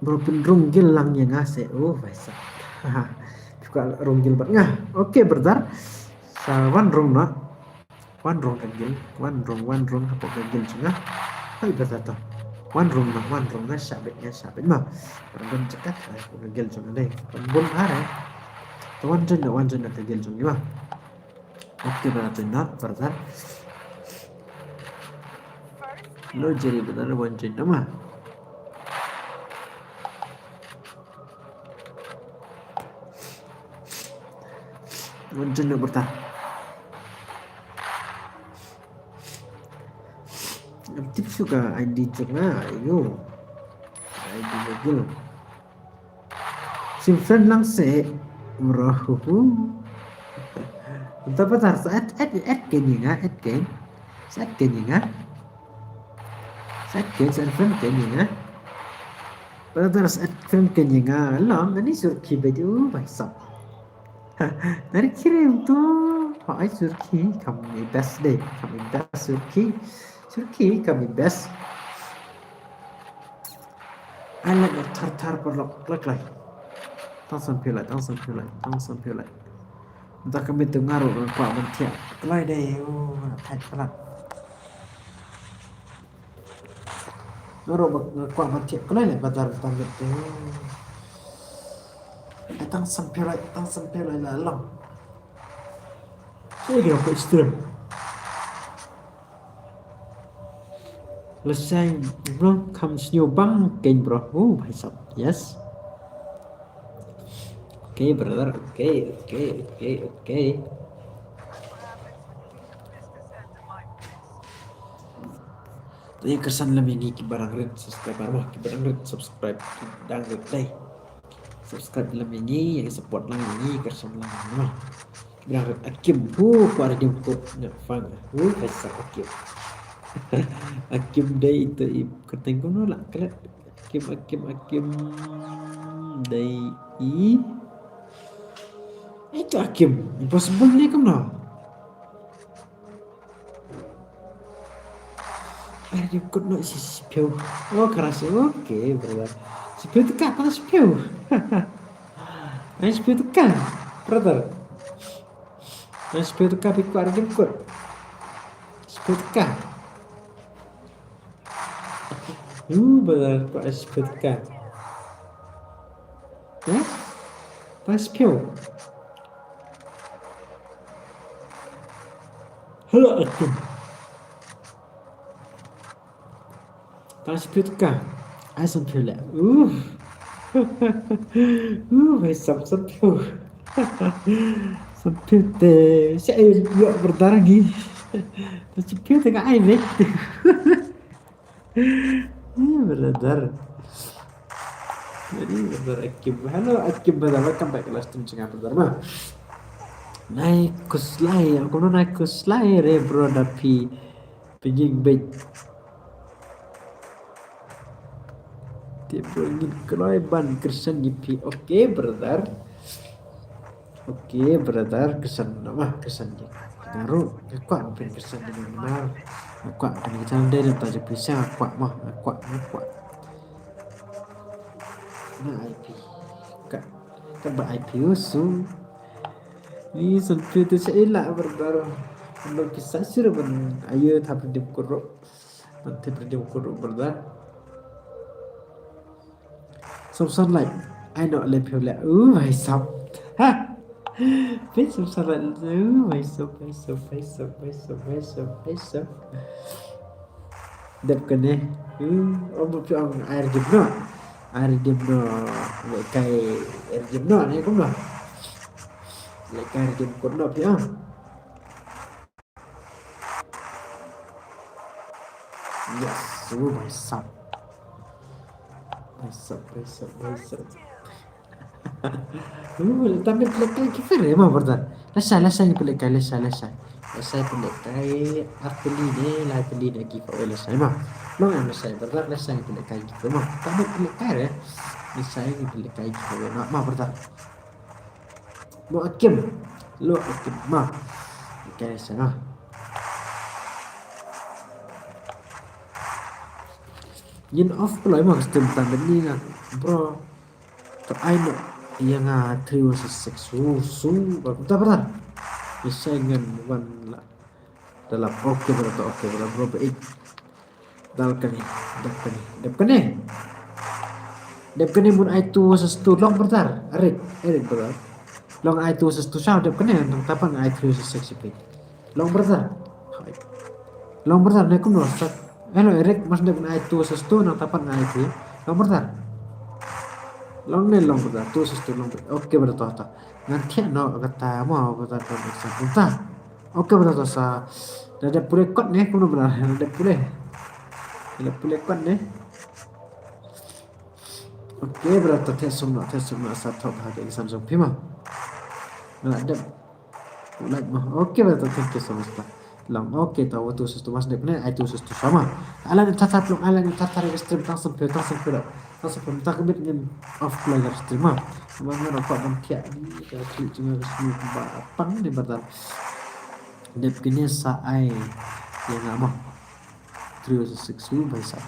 bro penrunggil lang yang ngasih. Oh baisa. Juga runggil banget. Nah, oke brother. Sa one rung no. One rung kagil. One rung kapok kagil juga. Hai brother to. One rung na sabit mah. Rung cekat kagil juga deh. Bun are. To one na kagil juga mah. Oke brother. First Lo jadi benar one mah. Wancen na bertah. Tip suka ID juga, ayo. ID Google. Sim friend lang se, merahu. Entah apa saat at kenya at ken, saat kenya, saat friend kenya. Pada terus at friend kenya, long ini surki baju baisap. Dari kirim tuh, hai surki, kami best deh, kami best surki kami best. Anak tar perlok lagi. Tang sampai lại. Entah kami ngaruh pak mentia. Kelai deh, thay pelat. Ngaruh pak mentia. Kelai deh, badar tanggut deh. Tang sampai lại là lòng. Saya kira apa istirahat. Lesai, bro, comes new bang, keng bro. Oh, baik yes. Okay, brother. Okay. Tadi kesan lebih ni barang red subscribe dan like. Subscribe lebih ni yang support lang ni kesan lang mah. Barang akim kuara dia kop nak fang. Kasar akim. Akim day itu kateng ko lah kelat. Akim day itu Akim impossible ni kamu no. Dia ikut no si spiu. Oh keras. Oke brother. Spiu tekan apa spiu? Spiu tekan brother. Spiu tekan pikir ada ikut. Spiu tekan. Brother kok spiu tekan. Pas spiu. Halo Akim. Pas spiu tekan. Asam spiu lah. Sampai sampai teh saya yuk berdarah gini. Sampai tengah air deh. Brother. Jadi brother Akim. Halo Akim brother, welcome back kelas tim cengah brother mah. Naik kuslai, aku no naik kuslai re bro tapi pijing bej. Tiap ingin kelai ban kersan jipi. Oke brother, kesan nama kesan je. Ngaruh, kuat pen kesan je benar. Kuat pen kesan dia dan tajuk pisah kuat mah, kuat. Nah IP, kan IP usul. Ni sampai tu saya elak brother. Kalau kisah sih ben ayo tapi dia kuruk. Nanti dia kuruk brother. Some like I know let people like myself. Ha. Please some like myself. Dep kene. Om air gimno. Kai air gimno ni cũng được. Lại cài điểm cuốn đọc nhá. Yes, myself. Tapi pelekai kifir ya mah berdan. Lesai ni pelekai lesai. Lesai pelekai arteli ni lah arteli ni giveaway lesai mah. Long yang lesai berdan lesai pelekai giveaway mah. Tapi pelekai ya. Lesai ni pelekai giveaway mah berdan. Mau Akim, lo Akim mah. Pelekai lesai mah. Yin off pula emang stream tanda ni nga bro. Tak aino yang nga 3 versus 6 bentar. Isengan bukan lah dalam oke berarti oke dalam berapa dalkan ni mun ai tu versus 2 long bentar. Erik bro. Long ai tu versus 2 sao dapkan ni nang tapan ai 3 versus 6 ipi. Long bentar. Long bentar ni kum rosak. Hello Erik mas dapkan ai tu versus 2 nang tapan ai 3. Long bentar. Long bentar 2 versus 2 long. Oke berarti toh. Nanti no kata mau kata bentar. Oke berarti sa. Ada pulih kot ni kum benar. Ada pulih kot ni. Oke berarti tes semua satu hari ini Samsung Pima. Nah ada like mah. Oke berarti thank you so much lah. Lang oke tahu tu sesuatu mas dek ni itu sesuatu sama. Alan catat long alan catat stream langsung tak kebit ni off player stream mah. Mana nampak bantiak ni kalau klik cuma resmi apa ni berdan. Dep kini saai yang nama 360 bahasa.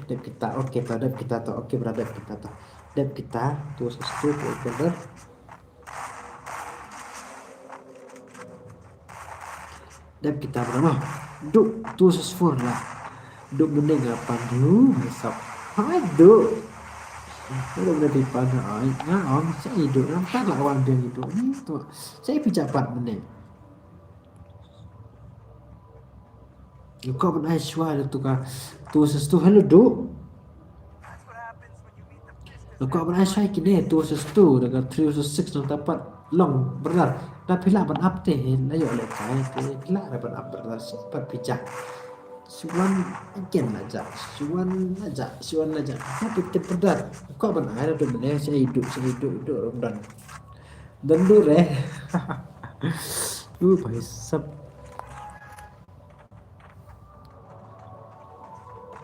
Dep kita oke tahu dep kita tahu oke berada kita tahu. Dep kita tu sesuatu benar. Dep kita berapa? Duk tu sesuatu lah. Duk mending apa dulu? Besok. Aduh. Udah berarti pada ai. Nah, saya hidup nampak lah orang dia hidup ni tu. Saya pijapat mending. Kau pun ai suara tu ka. Tu sesuatu hello duk. That's what happens when you meet the Pistons. Kau pun ai suara kini tu sesuatu dengan 3 versus 6 nak dapat long benar. Dah pila ban up teh layo le kai teh pila ban up benar sempat pijak. Suan again aja. Tapi terpedat. Kau ban ai tu benda saya hidup dan dur भाई सब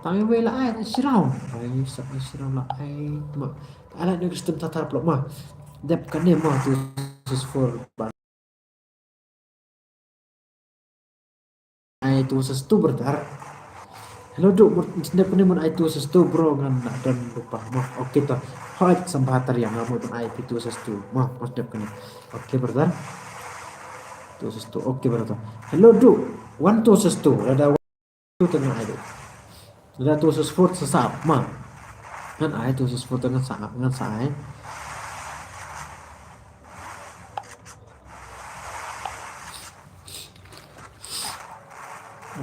Tapi wala ay siraw. Ay sa siraw la ay ma. Ala ni gusto tatar plok ma. Dep kan ni ma tu for ai tu sestu bertar. Hello duk dep ni mun ai tu sestu bro ngan dan lupa ma. Oke ta. Hot sambatar yang ngamu pun ai tu sestu. Ma mas dep kan. Oke bertar. Tu sestu. Oke bertar. Hello duk. One tu sestu. Ada tu tengah ai. Ada tu sesuatu sesap mah kan ai tu sesuatu dengan saya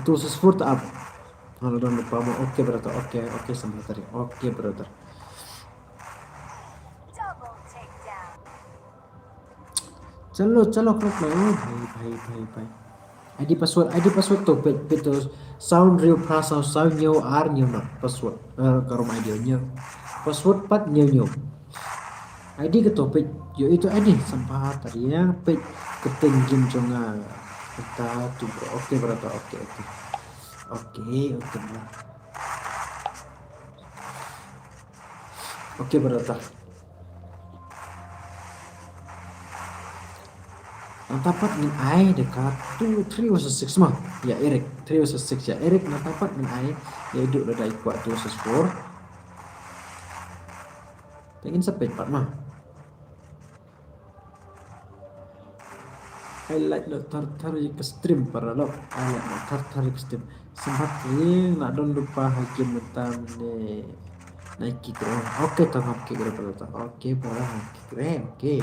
tu sesuatu apa kalau dah lupa mau oke brother oke sampai tadi oke brother Double takedown. चलो क्लब भाई ID password to pet to sound real prasa sound new ar new na password karom ID nya password pat new ID ke topik yo itu ID sempat tadi ya pet ketinggian jonga kita tu oke berapa oke berapa Natapat min ai dekat 3 versus 6 mah. Ya Erik 3 versus 6 ya Erik natapat min ai ya hidup dah kuat 2 versus 4. Pengen sepet part mah. Highlight lo tar ke stream para lo. Highlight lo tar ke stream. Sempat ni nak don lupa hakim mentam ni Nike keren. Oke tangkap kira berapa? Oke barang keren. Oke.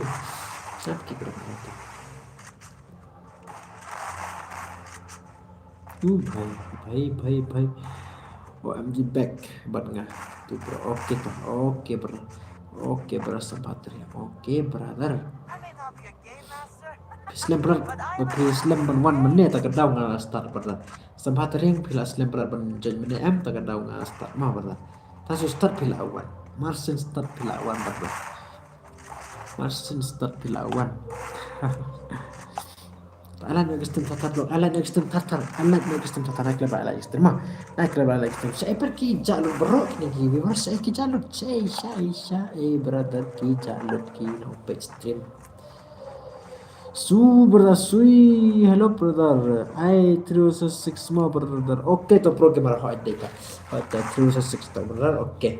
Siap kira berapa? भाई OMG back buat ngah tu bro oke bro sempat ya oke brother I may not be a game master, Islam berat Islam ban 1 menit tak kedau ngah start brother sempat ring pila Islam berat ban jen menit tak kedau ngah start mah brother tasu start pila awan Marsin start pila awan brother Marsin start pila awan Alan extrem tatar naik lebar ekstrem saya pergi jalur berok ni giwi saya ki jalur saya brother ki jalur ki hop extrem brother, sui. Hello, brother. I 306 more, brother. Okay, to programmer hot data. Hot 306 to, brother. Okay.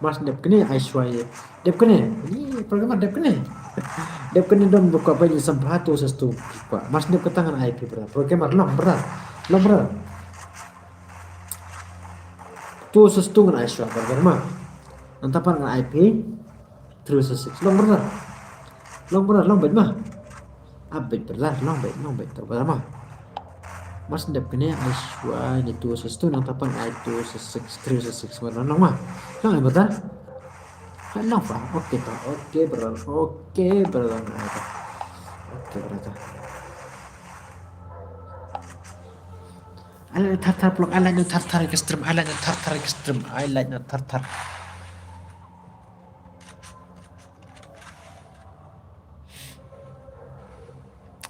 Mas dep kene Aishwarya. Dep kene. Ini programmer dep kene. Dep kene dong buka banyak sempatu sestu. Mas dep ke tangan IP, brother. Programmer long, brother. Long, brother. Tu sestu dengan Aishwarya, programmer. Nantapan dengan IP 306. Long, brother. Long, brother. Long, bed mah. Update brother, long bait pertama mas ndep kene Aishwa ni tu sestu nang tapan ai tu sesek three sesek mana nang mah nang brother kan nang fa oke brother oke brother ala tartar blok ala no tartar ekstrem ala no tartar ekstrem I like no tartar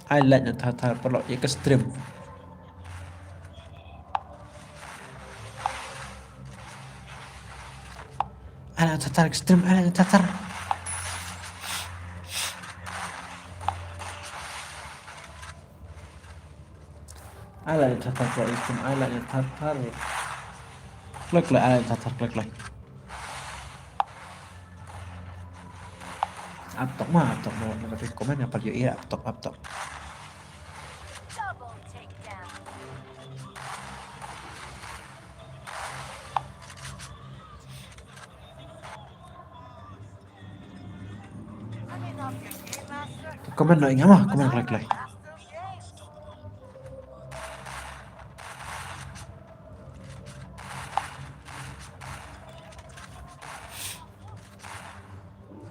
I like no tartar blok ekstrem ala tartar ekstrem ala no tartar ala no tartar blok ekstrem ala no tartar blok ala no tartar blok aptok mah tapi komen apa dia iya aptok Double takedown. Coming off your game, master. komen no ingat mah komen like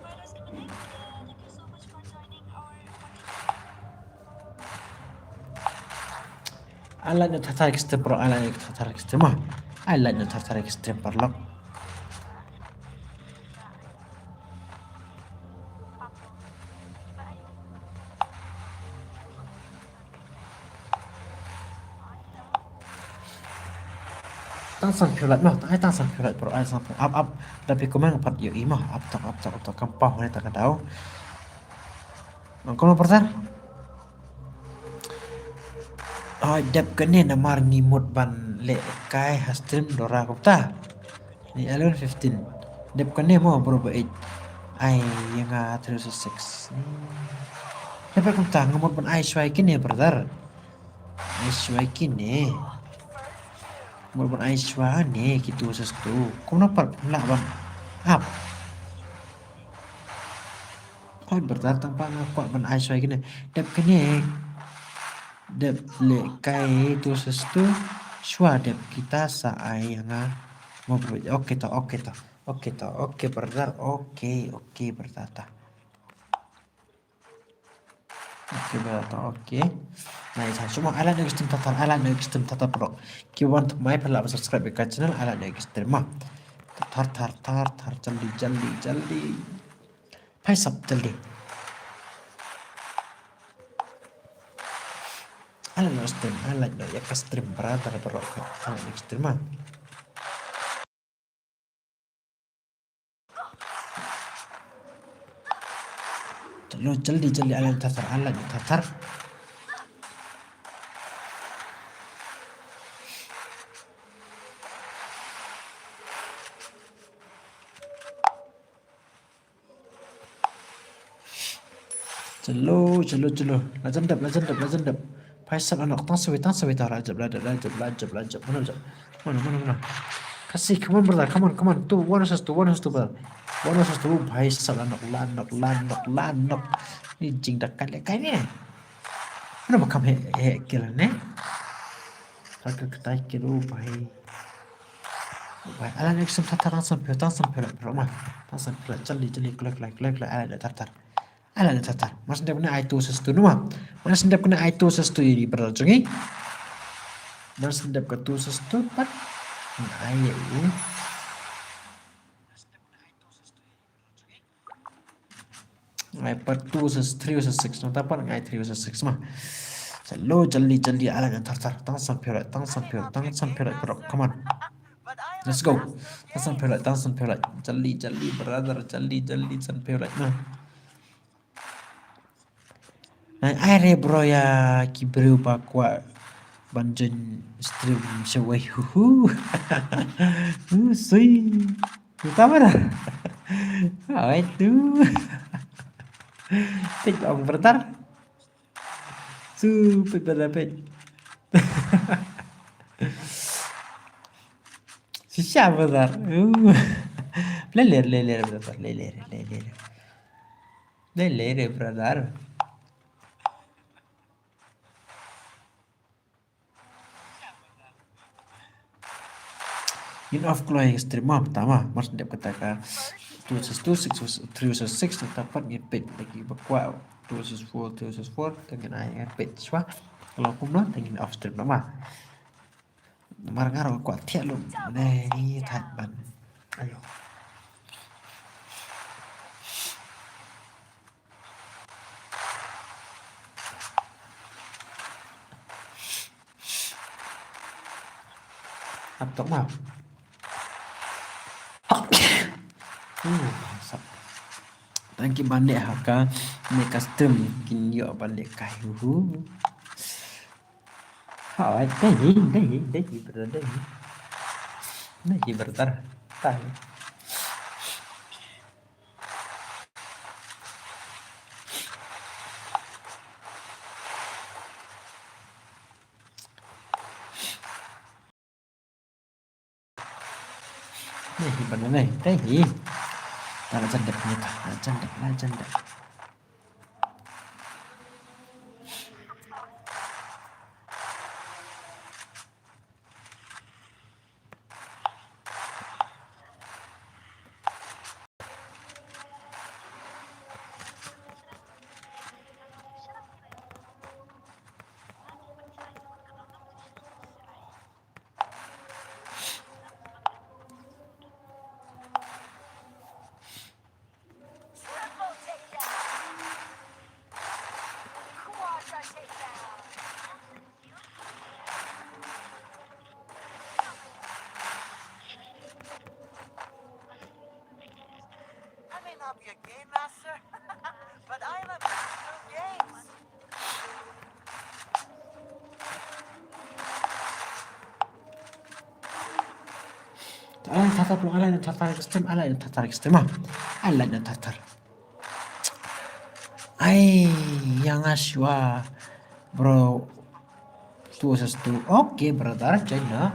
Master game. I like no tartar ekstrem bro I like tartar ekstrem mah I like no tartar ekstrem parlok tăng phiếu mah ai tăng phiếu lại bro ai up tapi komen empat yo imah up tok kampau ini tak tahu Mangkono pertar dep kene namar ngimut ban le kai hastrim dora kopta ni 11:15 dep kene mo bro bait ai yang 306 dep kopta ngamut ban ai swai kene brother ai swai kene ngamut ban ai swai ne gitu sestu kono par lah ban up kau bertar tanpa ngakuat ban ai swai kene dep kene dep le kai tu sestu shwa dep kita sa ai yang mau oke bertar oke bertata oke nah isa cuma ala no extreme tata pro ki want my pala subscribe ke channel ala no extreme mah tar jaldi phai sab jaldi ala no extreme ala no extreme brother pro ala no extreme mah lo jaldi ala no tatar Jelo legend up Faisal anak tang sewe tar lajab mana kasih come on brother come on tu one has to brother Faisal anak lanok ni jing dak kai ni mana bakam he kira ne kakak ketai kilo bai ala nek sem tatar sampai mah sampai jaldi klek ala tatar ala tatar mas ndep na ai tu sestu numa mas ndep kena ai tu sestu ini berjungi mas ndep ke tu sestu pat ai ini ai pat tu sestu 306 nota pat ai 306 mah selo jaldi ala tatar tang sampai bro come on let's go tang sampai jaldi brother jaldi sampai mah Aire bro ya kibreu bakwa banjin stream sewai huhu. Sui. Utama dah. Ah itu. Pej ông bertar. Su pej pada pej. Sisa bertar. Leler bertar leler. Leler bertar. In off kloy stream pertama mas dia katakan 2 6 dapat ngepet lagi bakwa 2 4 dengan ayat pet swa kalau aku bilang dengan off stream nama mar ngaro kuat tiap lu ini thật ban ayo laptop mau Thank you balik haka ni custom kin yo balik kayu. Hỏi đây gì bertar tay. Đây gì benda này, đây gì? Ta là chân đẹp như ta, là chân đẹp. Triple takedown. Quadra takedown. I may not be a game master, but I am a master of games. Ala tatar lu ala tatar extreme ala tatar. Ay yang aswa bro tu sestu oke brother China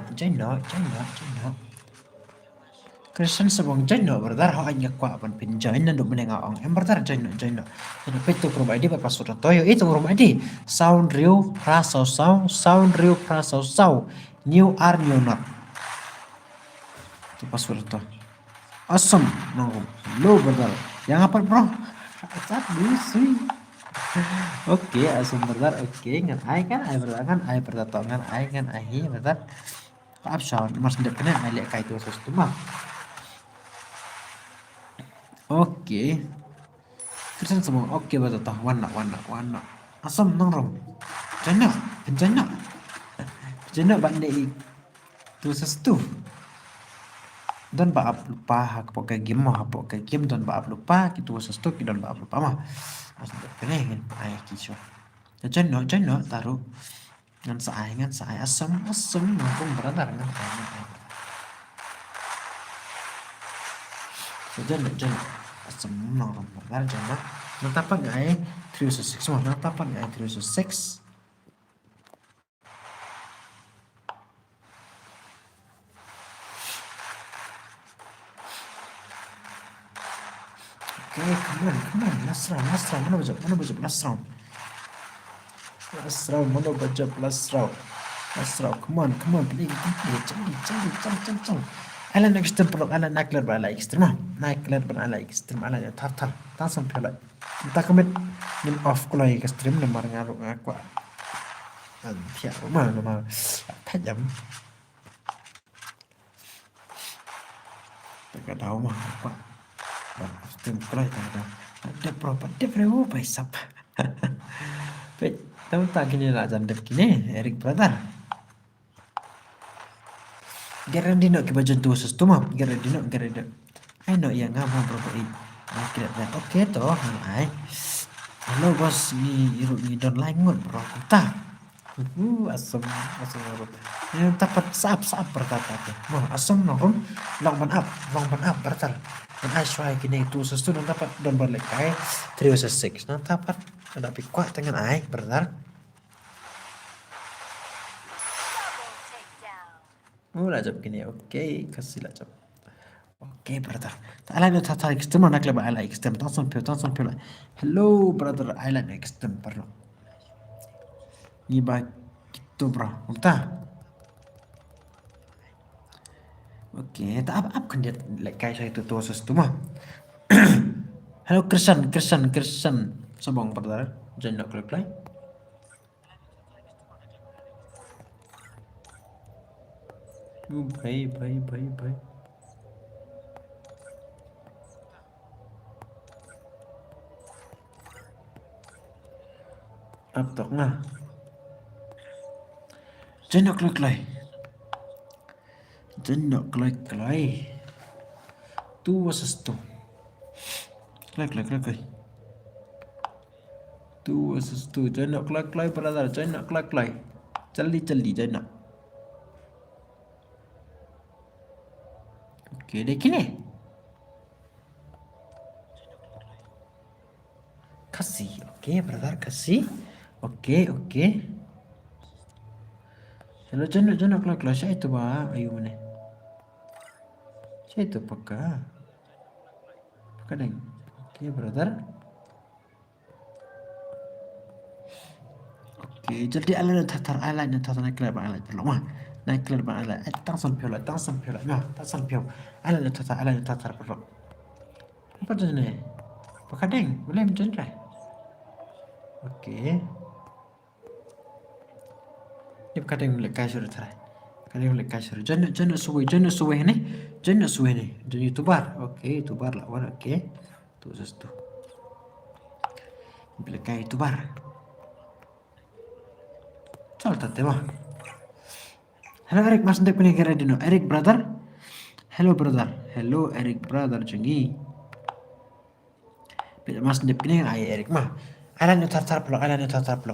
Christian sebong China brother ho anya kwa pan pinjain do menenga ong em brother China jadi petu provide pa password toyo itu provide sound rio prasau new are new not itu password to awesome no lo brother yang apa bro cat sih oke asum brother oke ngan ai kan ai brother kan ai pertatongan ai kan ai brother maaf sound mas ndep kena ai lek kai tu sus tu mah oke Kristen semua oke brother tah warna asam nang rom bencana bande tu sus tu don baap lupa pakai game don baap lupa gitu sesuatu don baap lupa mah mas pengen ayah kisah jangan taruh ngan saya asam maupun brother ngan jangan asam nang brother jangan natapan ayah 306 semua natapan ayah 306 Okay, come on, last round, mana bajak, last round, last round, come on, play, cepat, Alan extrem perlu, Alan nakler berala extrem, Alan ya tar, sampai lah, kita kemet, min off kalau extrem, lembar ngaruh aku, tiap rumah, tajam, tak tahu mah apa. Stream kalau ada proper paisap. Pet, tahu tak gini lah jam gini, Eric brother. Gerandino ke baju tu sesuatu mah, Gerandino. I know yang ngam proper ini. Kira oke toh, ai. Halo bos, ni iruk ni don langut bro. Entah. Asam urut. Ini dapat saap berkata tu. Noh, asam norum long ban up bertal. Dan I try kini itu sesuatu dan dapat don balik kai 3 versus 6. Nah dapat ada pikwa dengan I bertal. Double takedown. Lah jap kini. Okey, kasih lah jap. Okey brother. I like to try extreme nak lebih I like extreme. Tangan pio. Hello brother, I like extreme perlu. Ni bah gitu bro. Entah. Okey, tak apa kan dia like kayak saya itu tuh tu mah. Hello Christian. Sabang brother. Jangan nak reply. भाई अब तक ना jangan klik tu versus tu klik tu versus tu jangan klik brother jangan klik जल्दी jangan oke dekin ni kasih oke brother kasih oke hello jangan klik saya itu bah ayo mana saya itu pakai deng oke brother oke jadi ala tatar nak klik ala perlu mah nak klik ala tang sampio mah tang sampio ala tatar perlu apa tu ni pakai deng boleh macam ni oke ini kadang lekai sudah terai kadang lekai sudah jangan suwe ni jangan jadi youtuber oke youtuber lawan oke tu sesuatu lekai youtuber soal tante mah hello Eric mas ndek punya kira dino Eric brother hello Eric brother cenggi mas ndek punya ay Eric mah Alan tar pelok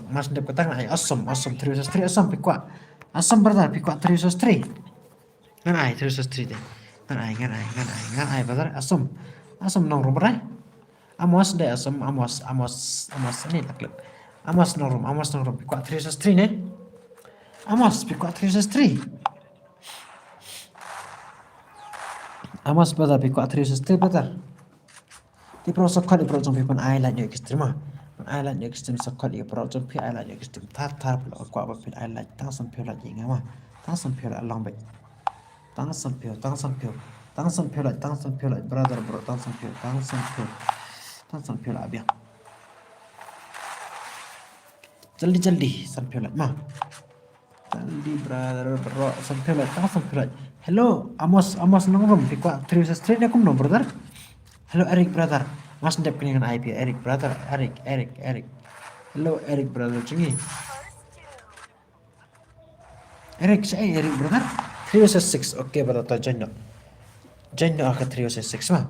mas ndep ketang ay awesome 3 versus 3 awesome pikwa awesome brother pikwa 3 versus 3 ngan ay 3 versus 3 deh ngan ay brother awesome nong rumah amos deh awesome amos ini laklek amos nong rum pikwa 3 versus 3 nih amos pikwa 3 versus 3 amos brother pikwa 3 versus 3 brother di prosok kali pro jompi pan ay lanyo ekstrema island extreme sakot i pro jom pi island extreme tar plo ko ba pi island tang sam pyo la jinga ma tang sam pyo la long be tang sam pyo la brother bro tang sam pyo la abia jaldi sam pyo la ma jaldi brother bro sam pyo la hello amos nongrom pi kwa 3 versus 3 na kum no brother hello Eric brother mas ndep kini dengan IP Eric brother Eric hello Eric brother cungi Eric saya Eric brother 3 versus 6 oke brother jangan ke 3 versus 6 mah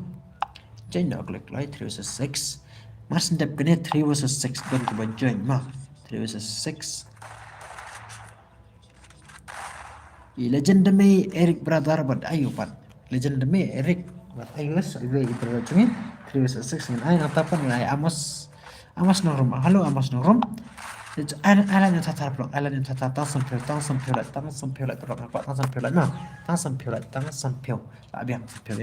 jangan klik like 3 versus 6 mas ndep kini 3 versus 6 dan kebanjuan mah 3 versus 6 legend me Eric brother but ayo pat legend me Eric but ayo brother cungi 3 versus 6 dengan ay natapan dengan ay amos norum halo amos norum ala ni tatar blok ala ni tatar tang sampio pelak blok apa tang sampio abiang sampio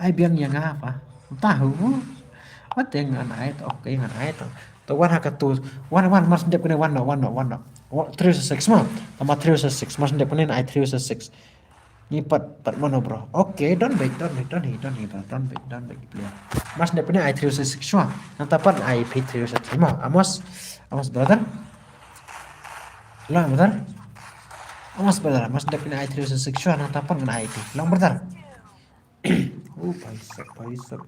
ay biang yang apa tahu what dengan ay to oke dengan ay to wan hakatu wan mas ndep kene wan no 3 versus 6 mah sama 3 versus 6 mas ndep kene ay 3 versus 6 ni pat mono bro oke don't back bro don't back player mas ndep kene ay 3 versus 6 mah natapan ay p 3 versus 3 mah amos brother long brother amos brother mas ndep kene ay 3 versus 6 mah natapan dengan ay p long brother भाई सब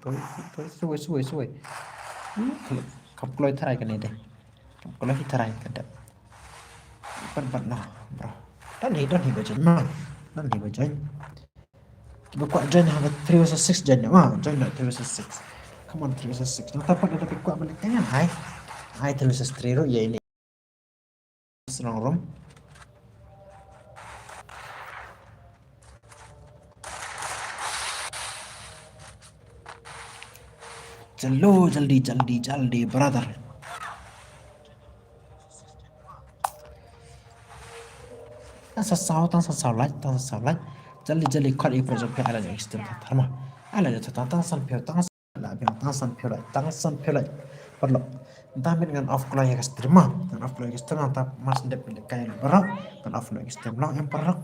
सुवे कब क्लोई थराई kan deh kap Chloe थराई kan deh ban no bro don't he bajan ma don't he bajan kiba kwa jan ha 3 versus 6 jan ma jan 3 versus 6 come on 3 versus 6 nata pa ada pikwa balik tangan hai Ai terus striro ya ini strong room. चलो जल्दी जल्दी जल्दी brother. Tang sasau lách jali jali khoát ý project pe ala yang system thar ma ala ya tang san pe tang la pe tang san pe lại perlu entah min ngan off kalau ya system ma ngan off kalau ya system ta mas ndep kayak berak ngan off kalau ya system long em perak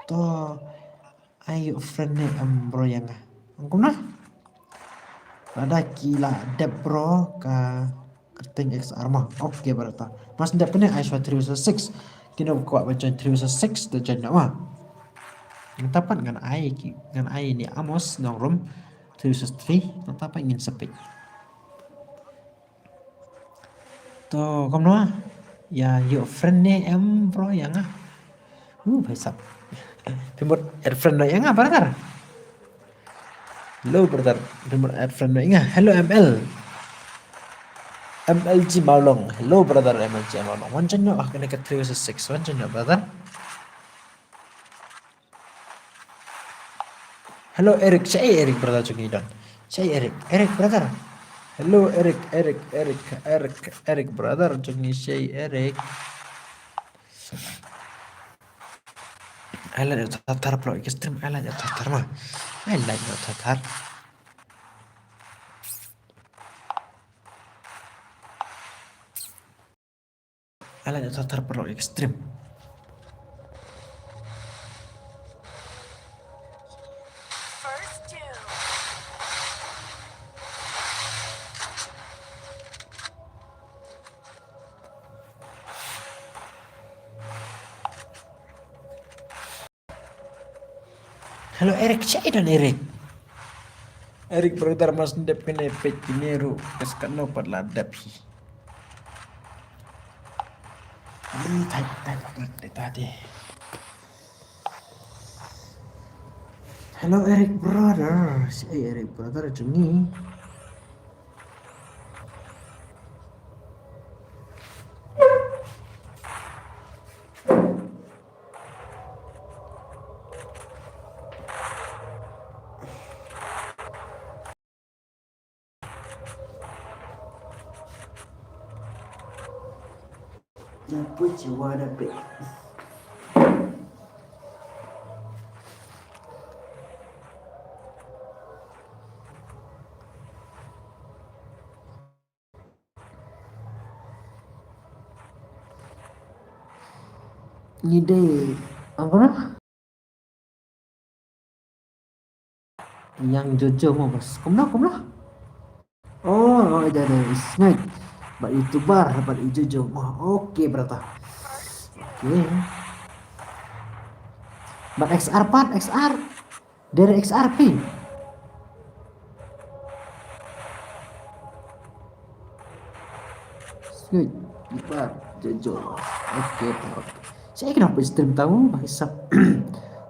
to ayo friend ne bro yang angkum na ada kila dep bro ka kerting XR mah oke berata mas ndep ini iShot 306 kena kuat macam 306 tu jangan mah yang tapat dengan ai ni Amos nong room 363 tapat ingin sepik to kamu noh ya your friend ni bro yang भाई साहब remote add friend yang brother hello brother remote add friend yang hello MLG Malong hello brother MLG Malong wanchan nyo kena ke 306 wanchan nyo brother hello Eric saya Eric brother jungi don saya Eric brother hello Eric brother jungi saya Eric I like the tatar pro extreme I like the tatar mah I like the tatar I like the tatar pro extreme First two. hello Eric saya dan Eric brother mas ndep kene pet pineru keskano padladap hi tadi hello Eric brother saya Eric brother jungi put you water bit ni deh apa nah yang Jojo mau bos kumlah oh ada snake buat youtuber buat Jojo mah oke berata oke buat XR dari XRP snake buat Jojo oke saya kenapa stream tahu bahasa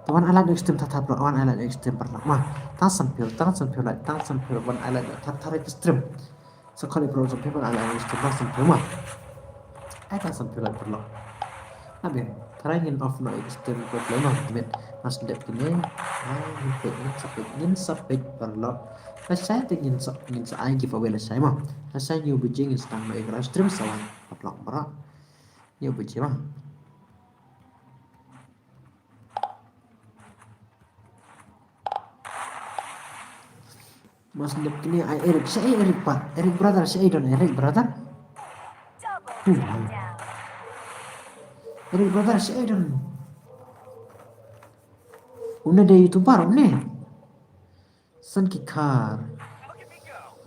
tawan alat ekstrem tatap lawan alat ekstrem pertama tang sampil wan alat tatar ekstrem sekali pro sampai wan alat ekstrem tang sampil mah tang sampil perlu abe trying off no ekstrem ko lama bet mas dep kini sampai perlu saya ingin saya giveaway saya mah saya new bujing instan no ekstrem sawan perlu berak new bujing mah mas ndep kini Eric pak Eric brother saya don Eric brother Double down. Eric brother saya don una de youtuber une san kikar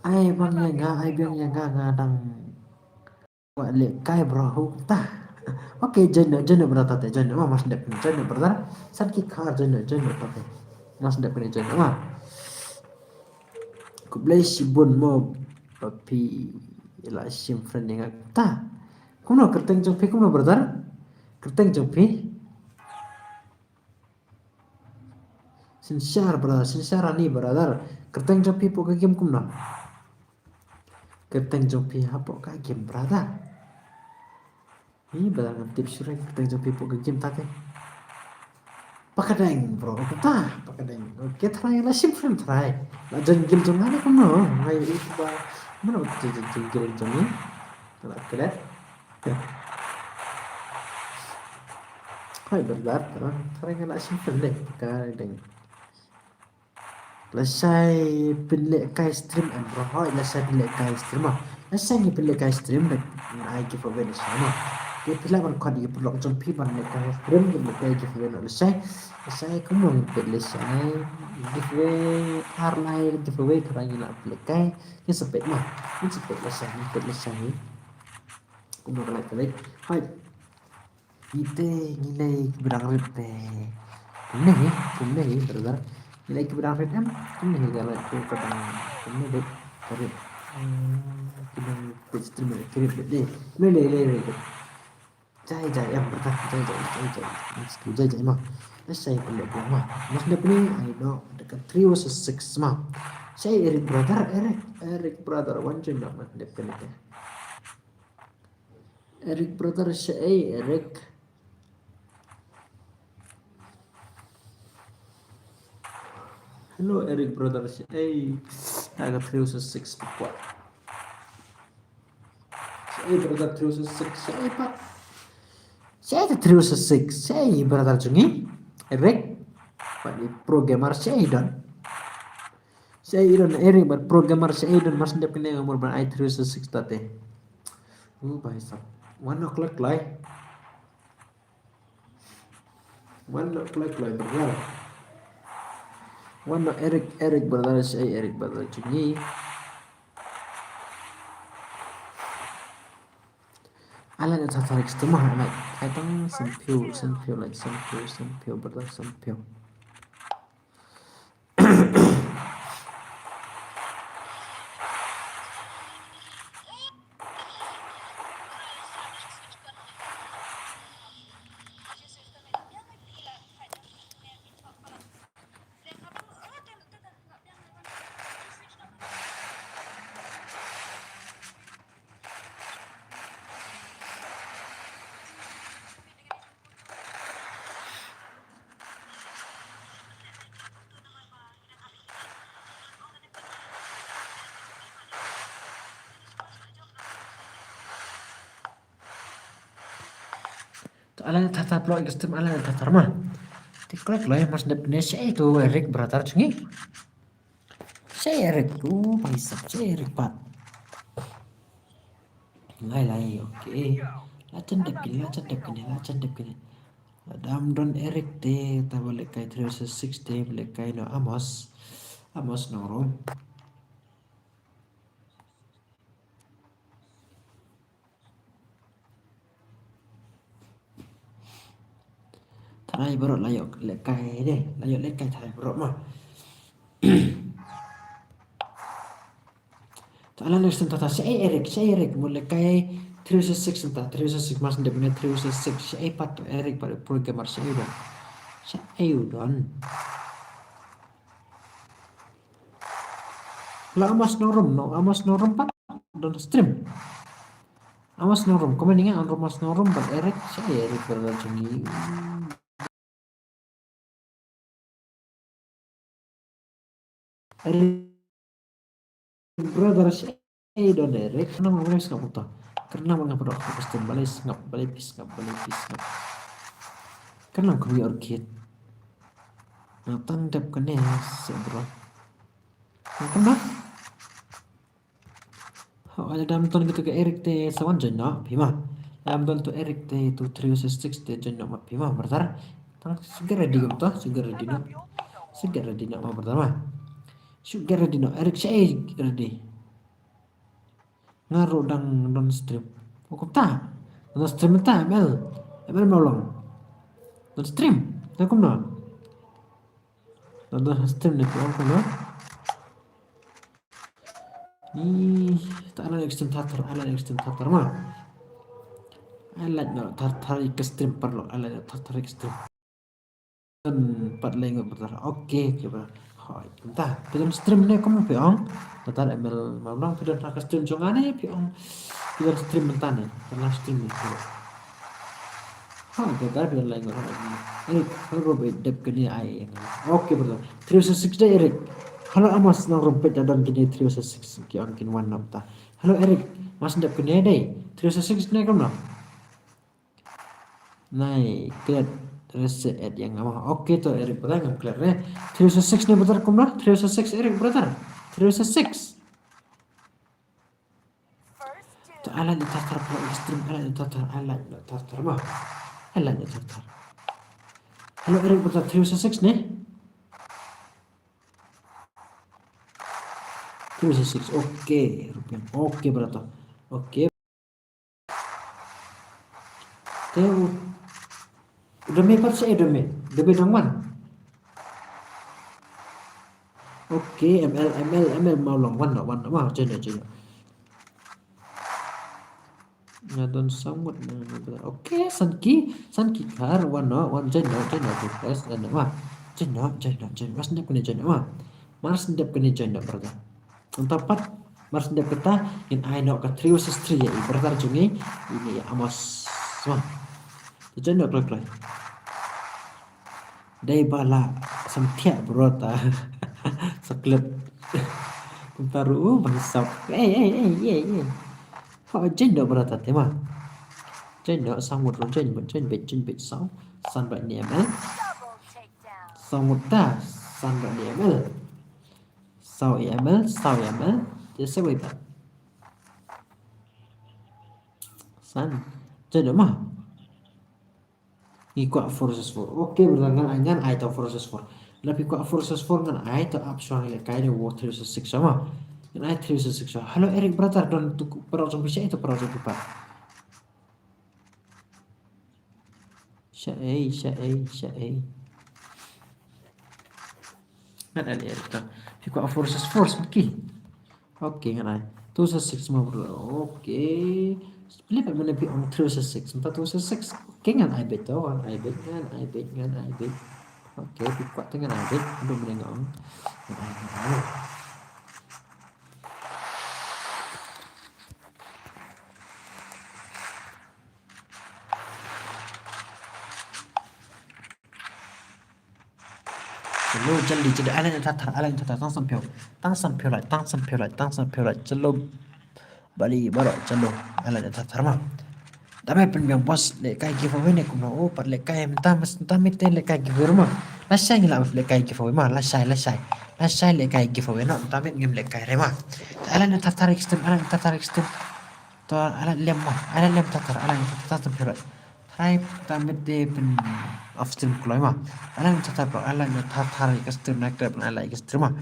ai bang yang ga ngadang wa le kai bro hu ta oke jana brother te jana mas ndep jana brother san kikar jana brother mas ndep kini jana mah Kublai sibun mo papi ila sim friend yang ta kuno kerteng jengpi kuno brother kerteng jengpi sincere brother sincere ni brother kerteng jengpi po game kuno Keteng jopi hapok ka game brother. Ini brother ngantip sure keteng jopi po game tate. Pakadeng bro, pakadeng. Oke try lah simple try. Lah jeng jeng mana kono? Ngai itu ba. Mana jeng jeng ni? Lah kelet. Hai brother, try lah simple deh. Pakadeng. Lesai pilih kai stream and bro, lesai pilih kai stream mah. Lesai ni pilih kai stream dek, ai giveaway ni sama. Dia pilih man kau di pelok jompi man ni kai stream ni kai giveaway nak lesai kamu pilih lesai giveaway harlai giveaway kerana nak pilih kai ni sepet mah, ni sepet lesai ni pilih lesai. Kamu nak pilih, hai. Ite nilai berang repe. Ini brother. Nilai kebenaran Vietnam ini negara itu kadang ini deh dari kita stream kirim deh lele jai yang berkat jai mah saya pilih mah mas dapet I know dekat 3 versus 6 mah saya Eric brother one jam mas dapet Eric brother saya Eric. Hello Eric brothers. Hey, I got 3 versus 6 kuat. Saya brother 3 versus 6. Saya pak. Saya ada 3 versus 6. Saya brother jungi. Eric. Pak di programmer saya dan. Saya dan Eric ber programmer saya dan mas ndep kene ngamur ban I 3 versus 6 tate. Bhai sab. 1 o'clock lah. 1 o'clock lah brother. One Eric brother say Eric brother jungi. Alan itu tarik setengah like kadang sempil brother sempil. Alan tata blog stream Alan tata mah. Tiktok lah mas dapetnya saya itu Eric brother jungi. Saya Eric tuh paisap saya Eric pat. Lai oke. Lacan dep kini. Adam don Eric deh, tak boleh kai 3 versus 6 deh, boleh kai no Amos nongrom. Thay bro layok lekai deh, layok lekai thay bro mah. Taala next tata saya Eric mulai kai 3 versus 6 entah 3 versus 6 mas ndep ne 3 versus 6 saya pat Eric pada programmer saya udah. Lah Amos norom pat don stream. Amos norom komen ingat Amos norom pat Eric saya Eric berlajungi. Eric brother saya don Eric karena mau nggak tahu karena mau ngapa dok custom balis ngap balipis karena aku biar kit natang dap kene bro kenapa ada dalam ton gitu ke Eric teh sawan jenna bima dalam ton tu Eric teh tu 3 versus 6 teh jenna mah bima bertar tang segera di gitu segera di nak mah pertama segera di nak Eric saya ready ngaruh dan non stream hukum tak non stream tak mel nolong non stream hukum non stream nih hukum non nih tak ada extreme tatar mah alat no tarik ke stream perlu alat tarik stream dan 4 lengkap bertar oke coba hai entah dalam stream nih kamu peong Total ML mamang sudah nak stream jongane ya pion. Kita stream mentane, karena stream itu. Total biar lain orang ini. Kalau bedep kini ai. Oke betul. 306 deh Erik. Halo Amos nang rumpet dan kini 306 ki angkin one ta. Halo Erik, Mas ndep kini deh. 306 nih kamu. Naik clear reset yang nggak oke tuh Erik betul nggak clear nih 306 nih betul kamu 306 Erik betul 306 First do. tuh alat ditatar pro ekstrim alat ditatar mah alat ditatar halo Erik betul 306 nih 306 oke rupiah oke betul oke tuh udah mepat sih udah dong man oke ML mau long one mah cina ngadon samut oke sanki kar one cina plus dan mah cina mas ndep kene cina mah mars ndep kene cina berta tempat mars ndep kita in I know ka trio sistri ya berta jungi ini ya amos mah cina klak dai bala samtia brota seklep taruh bangsap họ trên độ bờ tạt thế mà trên độ sau một trên bệt sáu san đoạn điểm ấy Double takedown. sau một ta san đoạn điểm ấy sau em ấy thì sẽ bị bật san trên đó mà Iko forces 4 oke berlanggan angan ai tau forces 4 lebih kok forces 4 kan ai tau absuang ile kai de water 6 sama kan ai 306 halo Erik brother don tuku perasaan bisa itu perasaan cepat syai kan ada Erik kan kok forces 4 oke kan ai 206 mau bro oke Pilih pak mana on 306 406 oke ngan I bet tuh I bet oke kuat dengan I bet belum menengok Lu jadi ala yang tatar tang sampel lại chalo bali baro chalo ala yang tatar mah tapi penbiang bos le kai giveaway ne kuma o par le kai mta mite le kai giveaway mah la sai ngila le kai giveaway mah la sai le kai giveaway no mta mit ngim le kai re mah ala yang tatar extreme to ala lem tatar ala yang tatar pura hai tamit de pen of stream kloy mah ala yang tatar ala yang tatar extreme nak trap ala extreme mah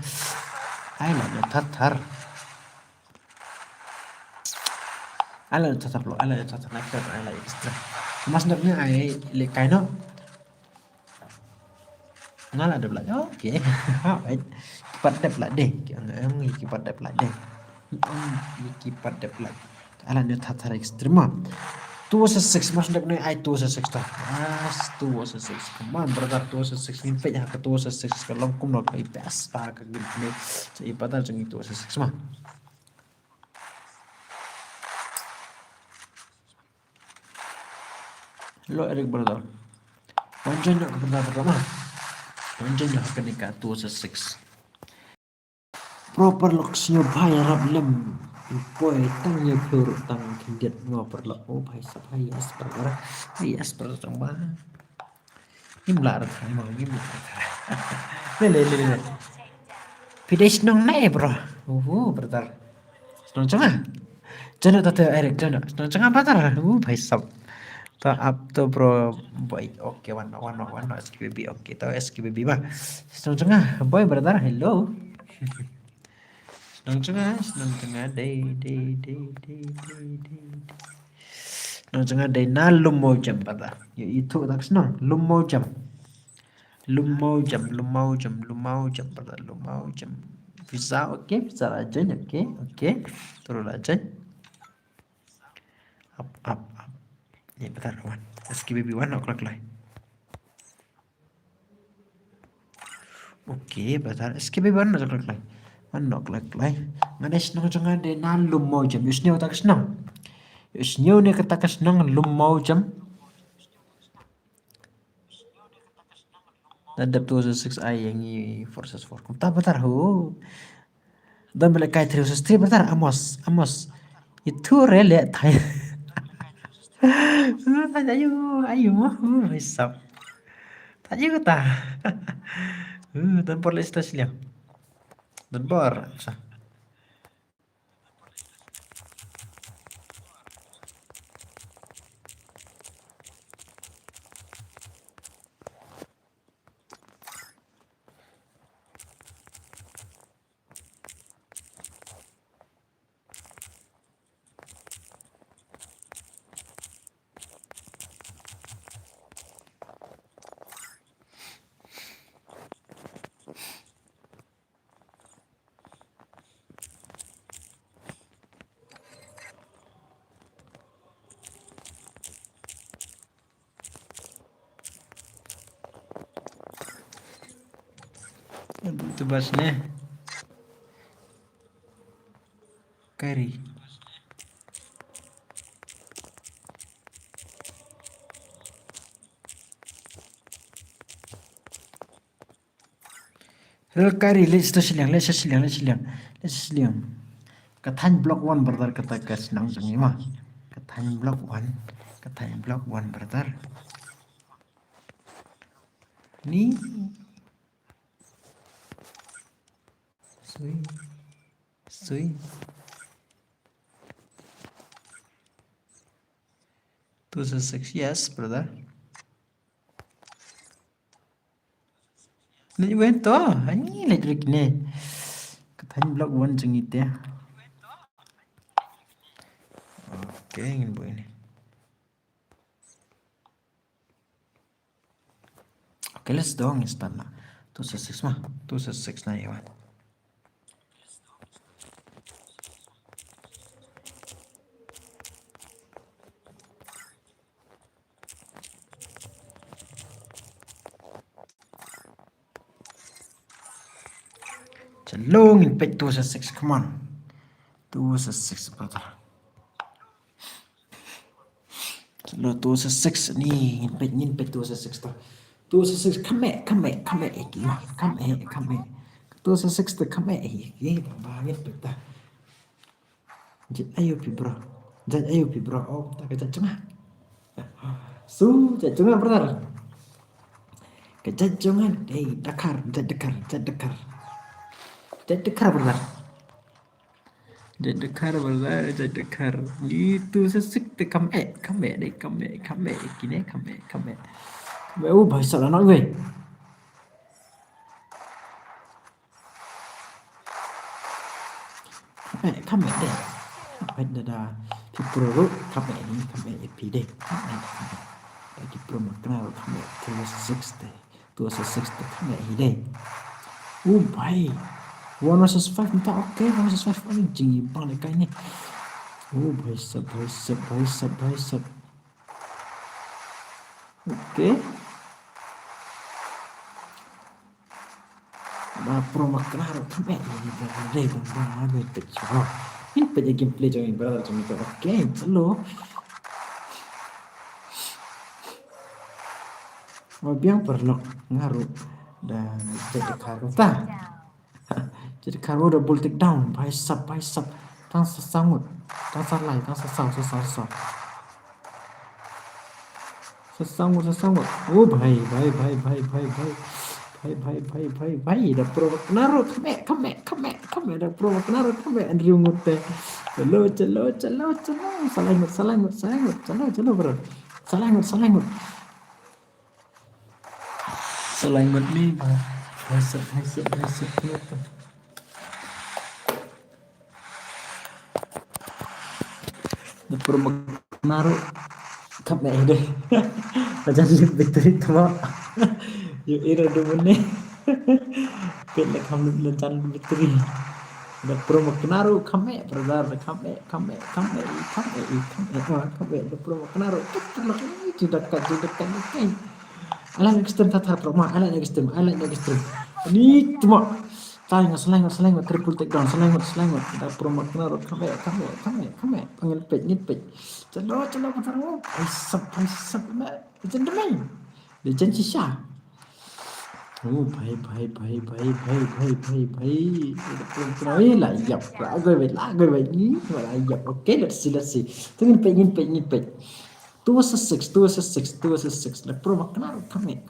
ai la yang tatar ala yang tatar nak trap ala extreme mas ndapnya ai le kai no ngala ada belak oke baik kipat dep lah deh em kipat dep lah deh kipat dep lah ala yang tatar extreme mah 206 mas ndap ai 206 ta as 206 come on brother 206 min pe ha 206 kalau kum no kai pas pa ka gini sai pada jeng 206 mah lo Erik brother wanjan nak brother mah wanjan nak kenika 206 proper loksnya bayar lem Boy, tăng nhiều phiếu tăng kinh điệt ngò bật lọ ô bài sắp hay yes bật trong ba im lạ được thằng mong im lạ lên video nong nai bro brother nong changa chana tata Erik chana nong changa brother bài sắp ta up to bro boy okay one SKBB okay tao SKBB mah nong changa boy brother hello Nong tengah day nong tengah day na lumau jam pada ya itu tak senang lumau jam pada lumau jam visa oke visa aja oke turun aja up ya bentar kawan SKBB 1 o'clock lah oke bentar SKBB 1 o'clock lah Manok laklay. Ngana senang jangan de na lumau jam. Yusniu tak senang. Yusniu ni kata senang lumau jam. Dadap 2006 ay yang i forces for. Kumta betar ho. Dan balik kai 3 betar Amos. Itu rele thai. Ayo. Hisap. Ayo kata. Dan por lista silang. Dan por. Itu basnya. Kari. Rel kari let's silang. Kathan block 1 brother kata senang jangi mah. Kathan block 1 brother. Ni Sui. Two to 6, yes, brother. Ni wento, ani electric ne. Katanya block 1 jengit ya. Oke, ingin bu ini. Oke, let's doang start lah. 2 to 6 mah. 2 to 6 na yawan. Long in page 2 to 6, come on. 2 to 6 brother. Lo 2 to 6 ni in page 2 to 6 to. 2 to 6 come iki. 2 to 6 to come iki. Banget beta. Jat ayo pi bro. Oh, tak kejat cuma. Jat cuma brother. Kejat jangan. Dakar. Jadekar brother. Itu sesik te come kine. Oh भाई साला ना वे. Come deh. Dah. Pro come ni pi deh. Lagi pro makna come 2 to 6 come deh. Oh भाई. 1 versus 5 minta oke 1 versus 5 anjing bang dekat ni. Oh bicep. Oke. Ada pro makna kami ini berada bang pecah. Ini pada gameplay jangan berada macam itu. Oke, hello. Oh biang perlu ngaruh dan jadi karota. Jadi karo udah boleh take down, bicep, tang sesangut, tang salai, tang sesau. Sesangut. Oh, bye. Dah pro kenaro, kame. Dah pro kenaro, kame. Andrew ngute. Celo. Salangut. Celo bro. Salangut. Salangut ni, bicep. Dapur naruh kap deh. Macam victory tama. Yung ira dumuni. Pila kami lancan victory. Dapur naruh kame brother kame. Dapur naruh judakan. Alan extreme tatar promo. Alan extreme. Ni cuma Selenggot, triple takedown, selenggot. Dapur makna rot kame. Panggil pej, ngipej. Celo, patarong. Aisap, Legend demi. Legend sisa. भाई lah ni layap. Okay, let's see. Ngipej. Two versus six. Pro makna kame.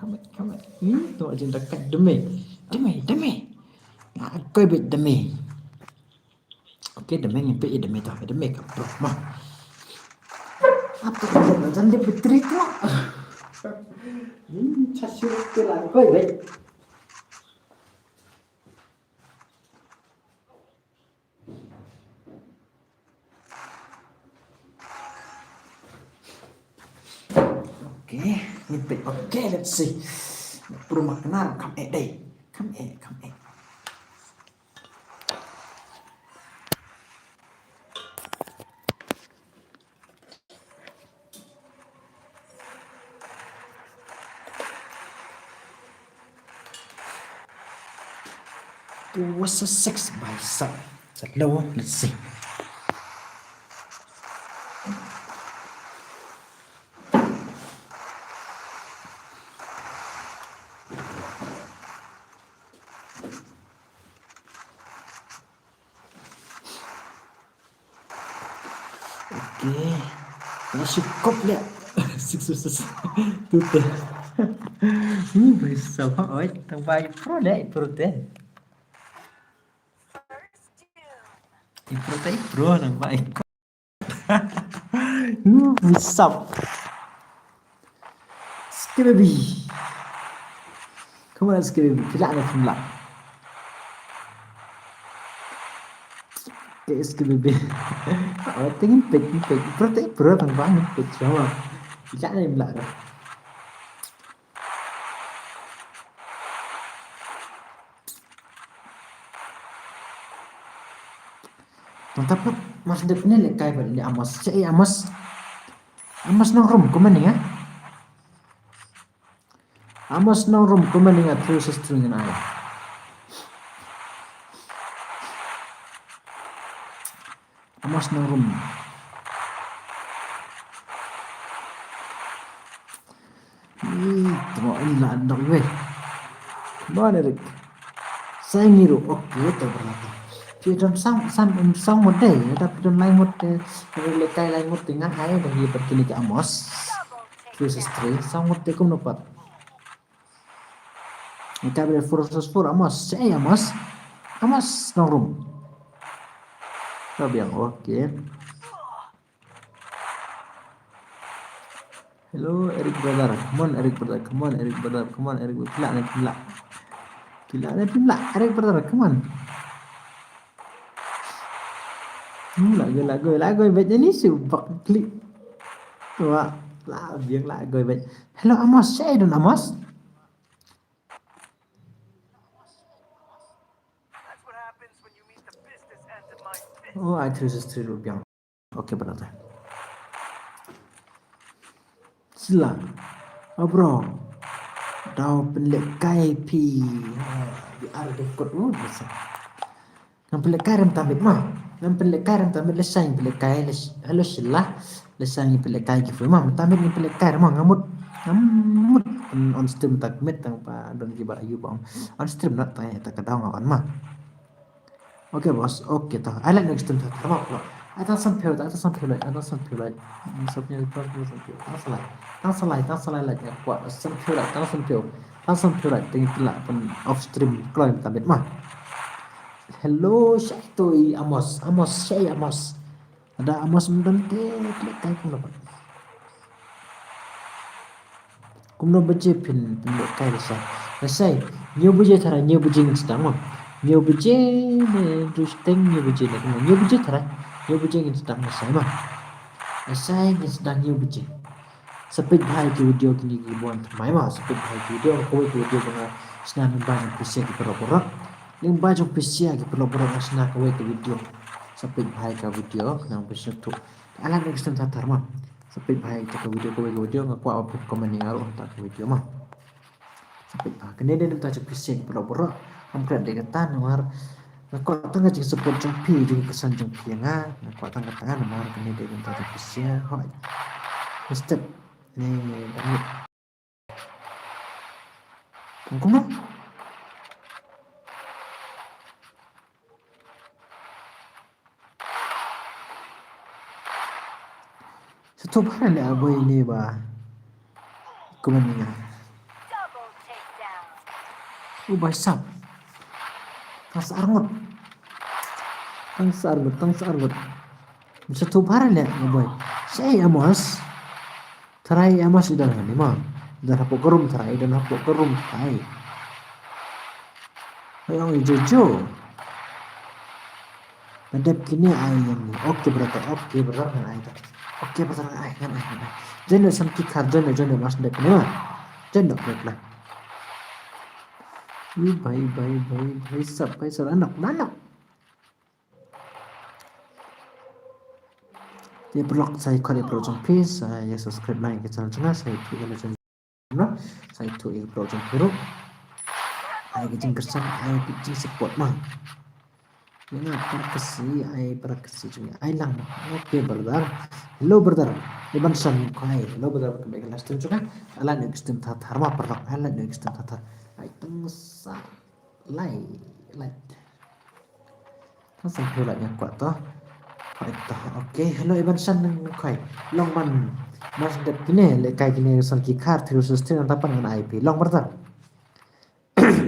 Tu aja dekat demi. Aku bet demi. Oke, demi ngipej demi ka bro. Mah. Apa jangan dia petri tu. Chasir ke lah koi bet. Okay, let's see. Rumah kenal, come day. Come. Was a 6 by sub. Low, let's see. Okay, cukup lihat 6 versus 2 bisa oi tambah pro deh. Pro nang baik. Bisa. Skibaby. Come on, Skibaby. Pila na pula. Okay, Skibaby. Tingin pek. Pro nang baik pek sama. Pila na pula. Tapi mas depannya lekay ba ni Amos. Siya Amos nang room ko man nga. Amos nang room ko man nga through sa string na ay. Amos nang room. Tama ilaan na ko eh. Mana Rick? Saya ngiru. Okay, ito berapa? Don sang một day, tapi don lain một lekay lain một dengan ay dari berkini ke Amos versus 3 sang một day kum dapat kita ber 4 versus 4 Amos no room sabi yang okay. Hello Eric brother, come on Eric brother, pila na Eric brother, come on. Lagu baiknya ni subak klik. Wah, biang lagu baik. Hello Amos, saya don Amos. Oh, I choose to biang. Okay, brother. Sila. Oh, bro. Daw penlekai pi. Di ada kot bisa. Yang penlekai rem tambit mah. Yang pelekay ram tamit lesang pelekay halo sila lesang pelekay gitu mah tamit ni pelekay mah ngamut on stream tak met tang pa don gibar ayu bang on stream nak tanya tak kadang awan mah. Okay bos, okay toh. I like next time tak apa lo. Ada sampai sabnya tang salai lagi kuat sampai tinggal pun off stream kalau tamit mah. Hello, siya ito Amos. Siya Amos. Ada Amos mendante, klik tayo kung dapat. Kung no baje pin kay siya. Nasay, new baje tara, new baje ng sedang mo. New baje ne drusteng new baje na kung new baje tara, new baje ng sedang nasay mo. Nasay ng sedang new baje. Sapit bahaya ki video kini gibuan tamay mo. Sapit bahaya ki video ko video mga sinamin ba ng pisya ki pura-pura. Yung baju pisya ki pura-pura na sinakaway ka video. Sapit bahaya ka video nang pisya to. Alam na gusto tatar mo. Sapit bahaya ka video ngakuha ako komen yang aron ta ka video mo. Sapit bahaya kanina nang tayo pisya ki pura-pura. Amkret de katan mar ko tanga jing support jong pi jing kesan jong pi nga ko tanga tanga mar kene de bentar pisia hoi step ni damit kuma satu hari le aboy ni ba kumaninga Double takedown. ubay sap tas arngot tang sarngot satu hari le aboy say amos tarai amos idan ni ma dan hapo kerum tarai dan hapo kerum tai ayong jojo Nadap kini ayam ni. Oke brother kan ayam. Oke brother ayam kan ayam. Jangan sampai kikar jangan mas dek ni mah. Jangan lah. Bye sab anak. Dia blog saya kali project please saya subscribe like ke channel saya tu kalau channel saya tu project hero. Ayah kecing kersan ayah kecing support mah. Ini para kesi juga. Ay lang. Oke brother. Hello brother. Iban san kai. Hello brother kembali ke last juga. Ala next time tatar ma perlak. Ala next time tatar. Ay tengsa. Lai. Tasang pula yang kuat toh. Oke. Hello iban san kai. Long man. Mas dep kini le kai kini san ki kar terus sustain tapan dengan IP. Long brother.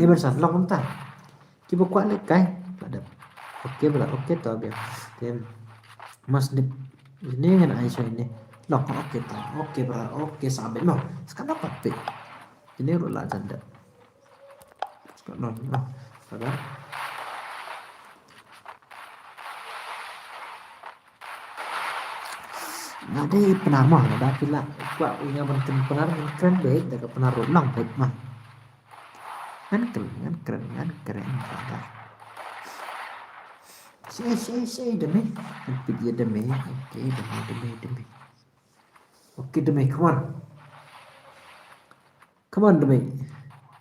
Iban san long mentah. Kibo kuat le kai. Ada. Oke brother, oke toh biar. Dem mas dip ini kan Aisyah ini. Loh, oke toh. Oke brother, oke sahabat no. Sekarang apa tuh? Ini rola janda. Sekarang no. Brother. Nade penamah ada pila kuat punya penting penar keren baik daga penar ulang baik mah. Kan keren brother. Say demi. Dia demi. Oke demi. Come on demi.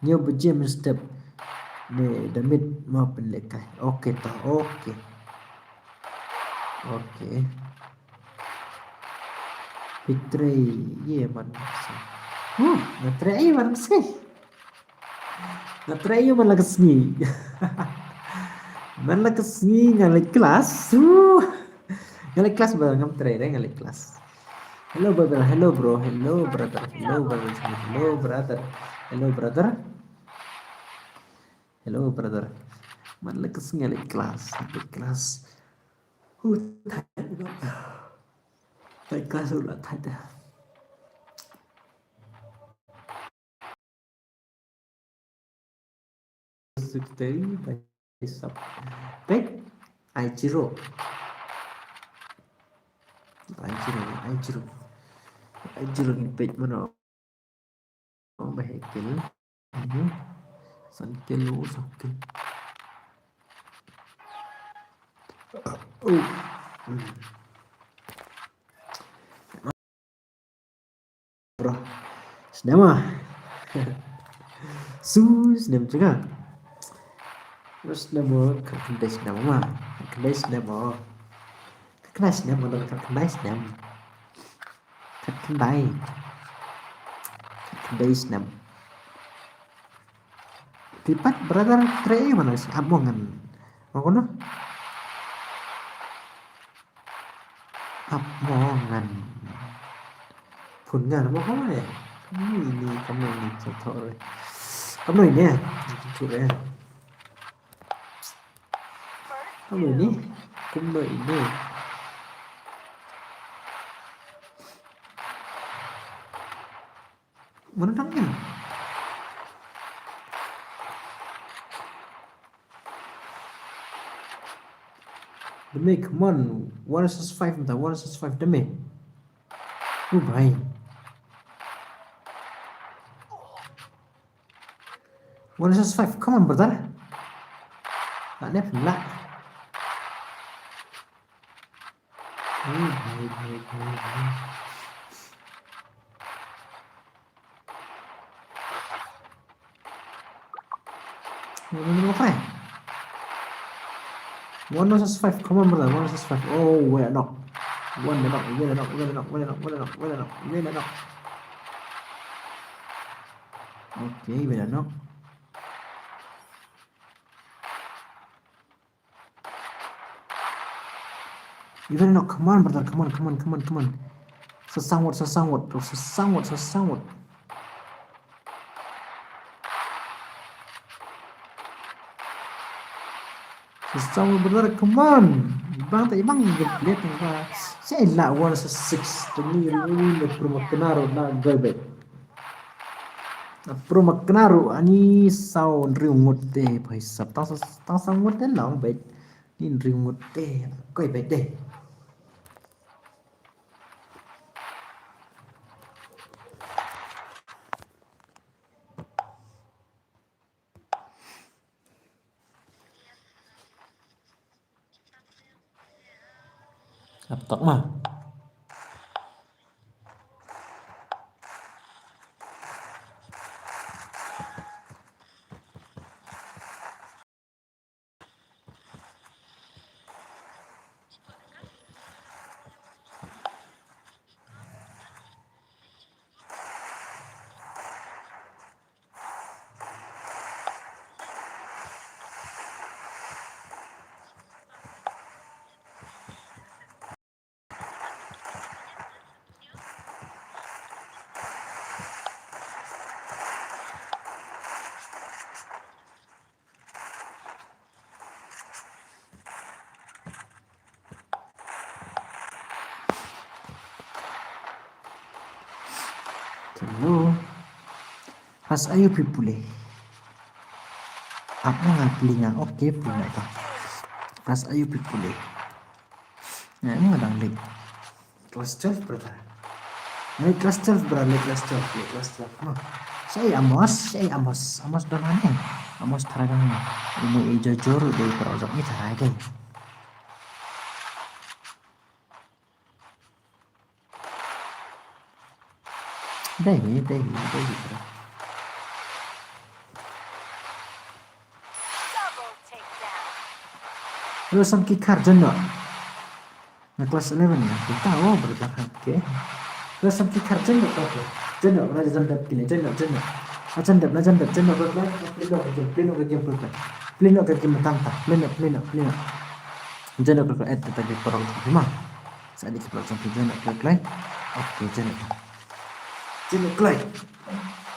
New gym step. Ne demi mau penlekai. Oke toh. Oke. Fitri ye man. Natrai man sih. Natrai man lagasni. Man lagasni ngalik kelas. Ngalik kelas bang, ngam tray ngalik kelas. Hello brother, hello bro, hello brother. Man lagasni ngalik kelas. Tại kelas udah ada. Sekali besok. Baik, Aichiro ni page mana? Oh baik ini. Sankel. Bro, sedama. Sedam juga. Terus sedama kedai sedama. Tipat brother tray mana sih amongan. Makono? Amongan. ผลงานบ่เข้ามาเนี่ยนี่กำลังนี่สะท้อเลยกำลังเนี่ยจุดเลยกำลังนี่มันทั้งนั้นdemi come on 1/5 entah 1/5 demi baik 1/5 come on brother tak ada pula baik Minimum five. 1 versus 5. Come on, brother. 1 versus 5. Oh, wait a knock. Win a knock. Win a knock. Win a knock. Win a knock. Win a knock. Win a knock. Win a knock. Okay, win a knock. Even a knock. Come on, brother. Come on. Come on. Come on. Come on. Sesawat. Sesawat. Sesawat. Sesawat. Sesawat, brother. Come on. Bang, tak bang. Lihat enggak. Saya lah 1 versus 6. Tuni ini perlu kenaro na galbet. Perlu kenaro ani sound riungut deh. Bhai sab tang sangut deh long bet. Ni riungut deh. Koi bet deh. Laptop mah. Hello. Has ayo pipule. Apa nggak pelinga? Oke, pelinga itu. Has ayo pipule. Nah, ini nggak dangling. Kelas 12, brother. Naik kelas 12, brother. Naik kelas 12. Naik kelas 12. Saya Amos. Amos dan aneh. Amos taragang. Ini jujur dari perojok ini taragang. Dehi, bro. Double takedown. Lu sam kikar jenak. Nah, kelas 11 ya. Kita tahu berbelakang. Oke. Lu sam kikar jenak apa? Jenak, raja jandap gini. Jenak. Jandap. Jenak berbelakang. Plino ke game berbelakang. Plino ke game tantah. Plino. Jenak berbelakang. Tadi perang cuma. Saat ini perang sampai jenak berbelakang. Oke, jenak. Jenak berbelakang.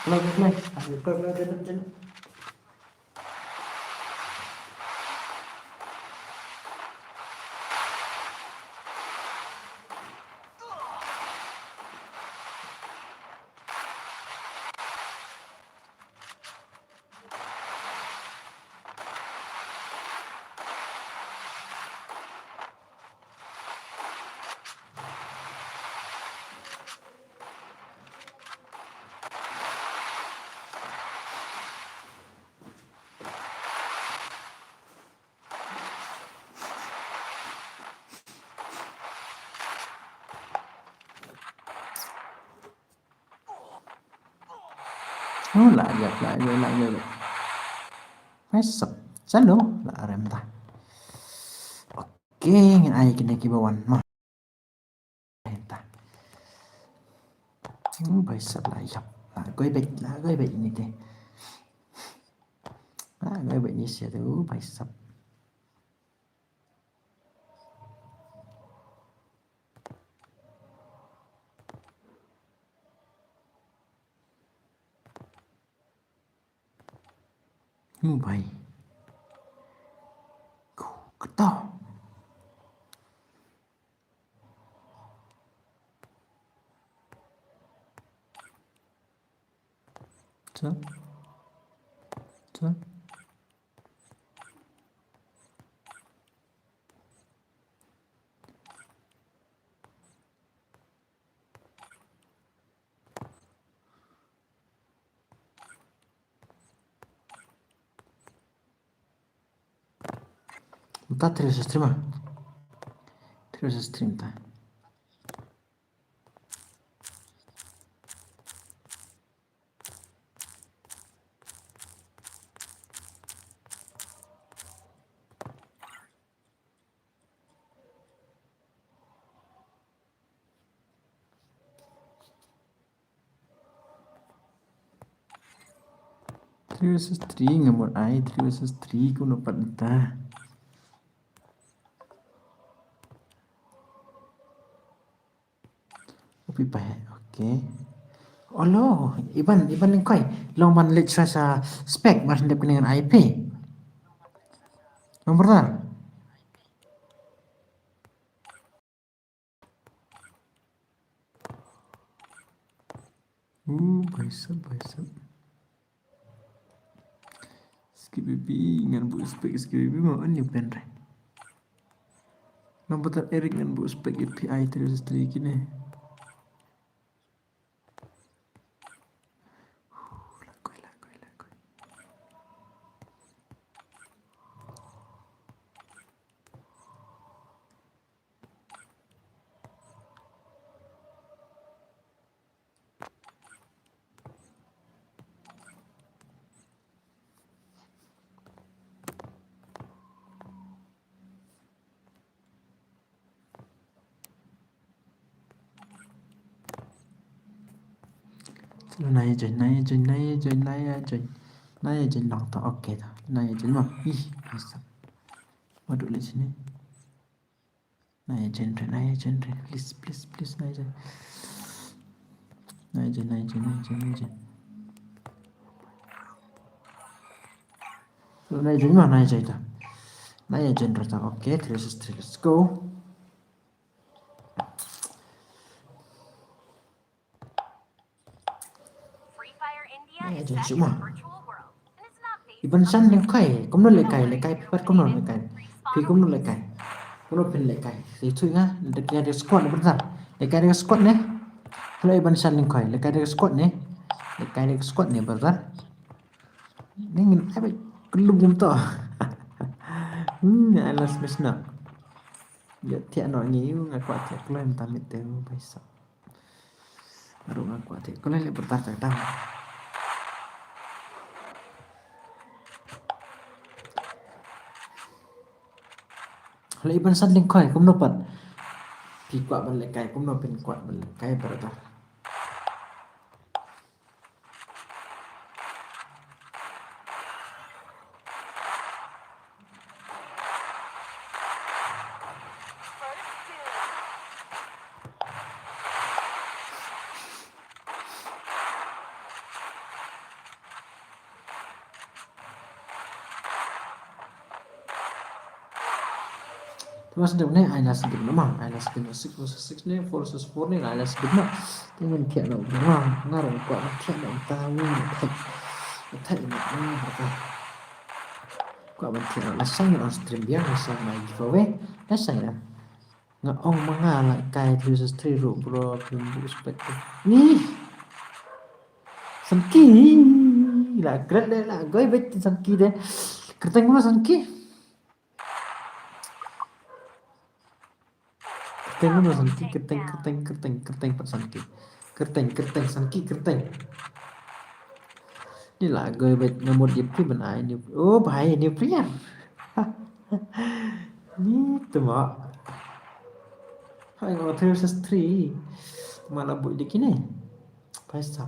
Jenak. Oh, lại vậy. Phải sập sát luôn là rem ta. Ok, ngin ai kini kibawan mah. Ta. Phải sập lại gặp. Là gây bệnh như thế. Gây bệnh như thế thứ phải sập. Như vậy. Cái to. Chết. 330. 330. 3 versus 3 ngamut ai 3 versus 3 kuno padta. Upi pai. Okay. Olo, iban lingkoi. Long ban lit sa spek mas ndep dengan IP. Nomor tar. Baisap. Skibibi ngan bu spek skibibi mau ni plan re. Nomor tar Eric ngan bu spek API terus kini. Lakoi. Nãy join long to okay dah. Nãy join mah. Bisa. Waduh di sini. Nãy join please nãy join. Nãy join. Nãy join mah nãy join dah. Nãy join rata. Okay, 3 versus 3. Let's go. Nãy join cuma. Iban san lengkai, kom no lekai pipat kom no lekai. Pi kom no lekai. Kom no pin lekai. Itu nga, lekai ada squad bentar. Lekai ada squad ne. Kalau iban san lengkai, lekai ada squad ne. Lekai ada squad ne bentar. Nengin apa kelum to. Alas mesna. Ya tiak no ngiu ngaku tiak kelem tamit teu baisa. Baru ngaku tiak kelem le bentar tak. Kalau iban san lengkai kom no pat. Pi kuat ban lekai kom no pin kuat ban lekai berata. Terus sebenarnya Ayla sedih nama, Ayla sedih 6 versus 6 ni, 4 versus 4 ni Ayla sedih nak. Tengok tiap nak berang, ngarang kuat tiap nak tahu tak ini apa. Kuat bantian nak lasang on stream biar lasang main giveaway, lasang dah. Ngong mengalak kai 3 versus 3 bro, pintu spek ni. Sangki lah, great lah, gue bet sangki deh. Kerteng mana sangki? Kerteng mana sangki? Kerteng pat sangki. Kerteng sangki. Ni lah gue bet nomor JP benai ni. Oh bahaya ni pria. Ni tu mak. Hai ngau 3 versus 3. Mana buat di kini? Paisa.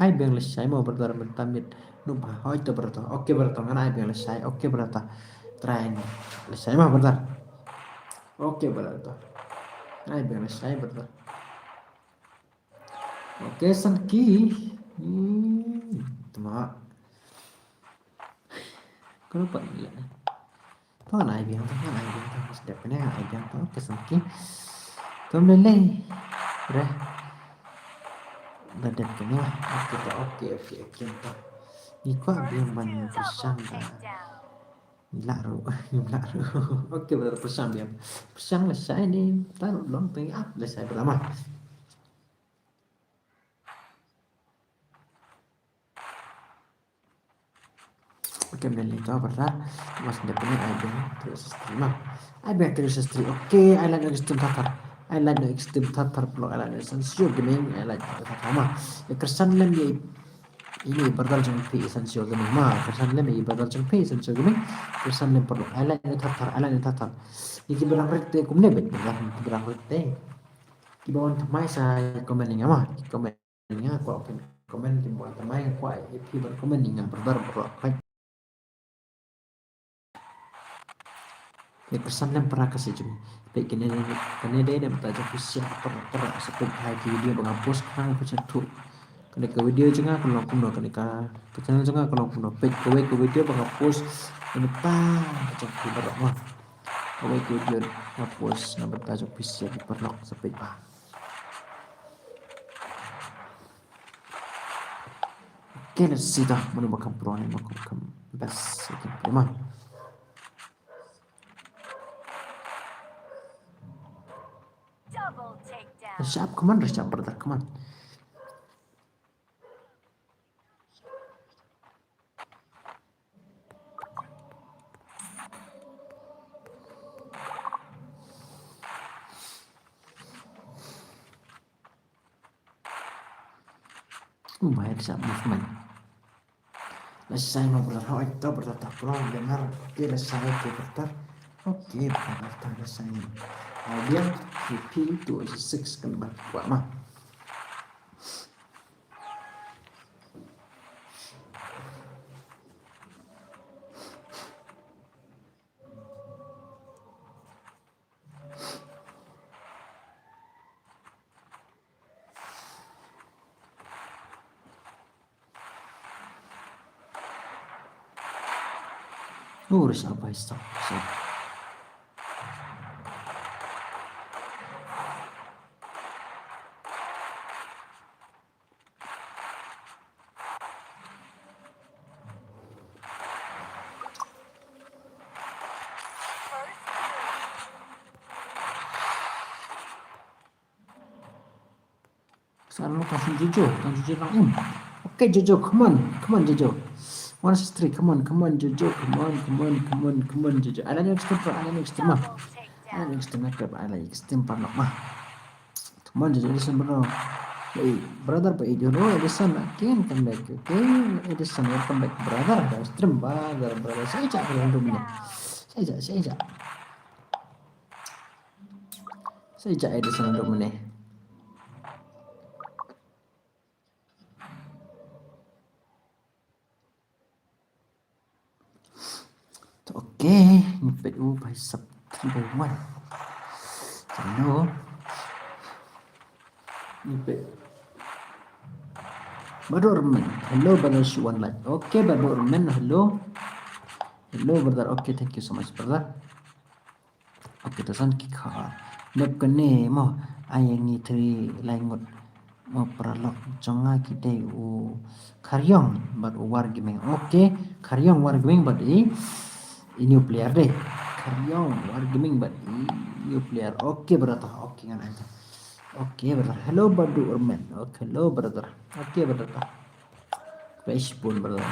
Ai beng lesai mau berdarah mentamit. Numpah hoi tu berata. Okey berata ngana ai beng lesai. Okey berata. Try ni. Lesai mah berdarah. Oke berata. Ai beng lesai berdarah. Oke sangki. Mak. Kenapa ni? Tuh ai beng sedap ni ai beng tu ke sangki. Tom lele. Dah. Dadat kena. Okey. Ni kau biang ban pisang dah. Laru. Okey betul pisang biang. Pisang lesai ni taruh long tengah lesai pertama. Okey beli tu berat. Mas depannya ada terus terima. Ada terus istri. Okey, I like extreme tatar blog. I like essential gaming. I like tatar sama. Kersan lem ye ini badal jengpi essential gaming mah. Kersan lem ye badal jengpi essential gaming. Kersan lem perlu. I like tatar. Iki berang rekte kumne bet berang rekte. Ki bawon mai sa komen nya mah. Komen nya aku open komen di buat main kuai IP berkomen dengan brother bro ya kesan dan pernah kasih cuma baik kini dia dan baca kusiah pernah sampai hai video menghapus kan aku cetuk kena ke video juga kalau kuno kena ke channel juga kalau kuno baik ke video menghapus ini baca video mah ke video hapus nama baca kusiah pernah sampai kena sih dah menemukan peruan yang aku best memang Double takedown. Siap kemana siap brother kemana baik siap movement selesai mau brother itu brother pulang dengar oke selesai oke brother oke brother selesai kemudian VP 286 kembali buat mah urus apa stop sekarang lu kasih Jojo langsung oke Jojo come on Jojo 163 come on Jojo come on Jojo ada yang extreme mah ada yang extreme ada yang extreme parno mah come on Jojo listen bro hey brother pa Jojo Edison again come back okay Edison welcome back brother ada extreme brother saya cak rumahnya saya cak Edison rumahnya oke nyepet bicep 3x1 nyepet baru Orman hello brother one like oke baru Orman hello brother oke thank you so much brother oke tasan kika lep kene mo ayang ni tri langut mo pralok jonga kite karyong but war gaming oke karyong war gaming but new player deh karyong war gaming but new player oke brother oke kan aja oke brother hello badu Orman oke hello brother oke brother Facebook brother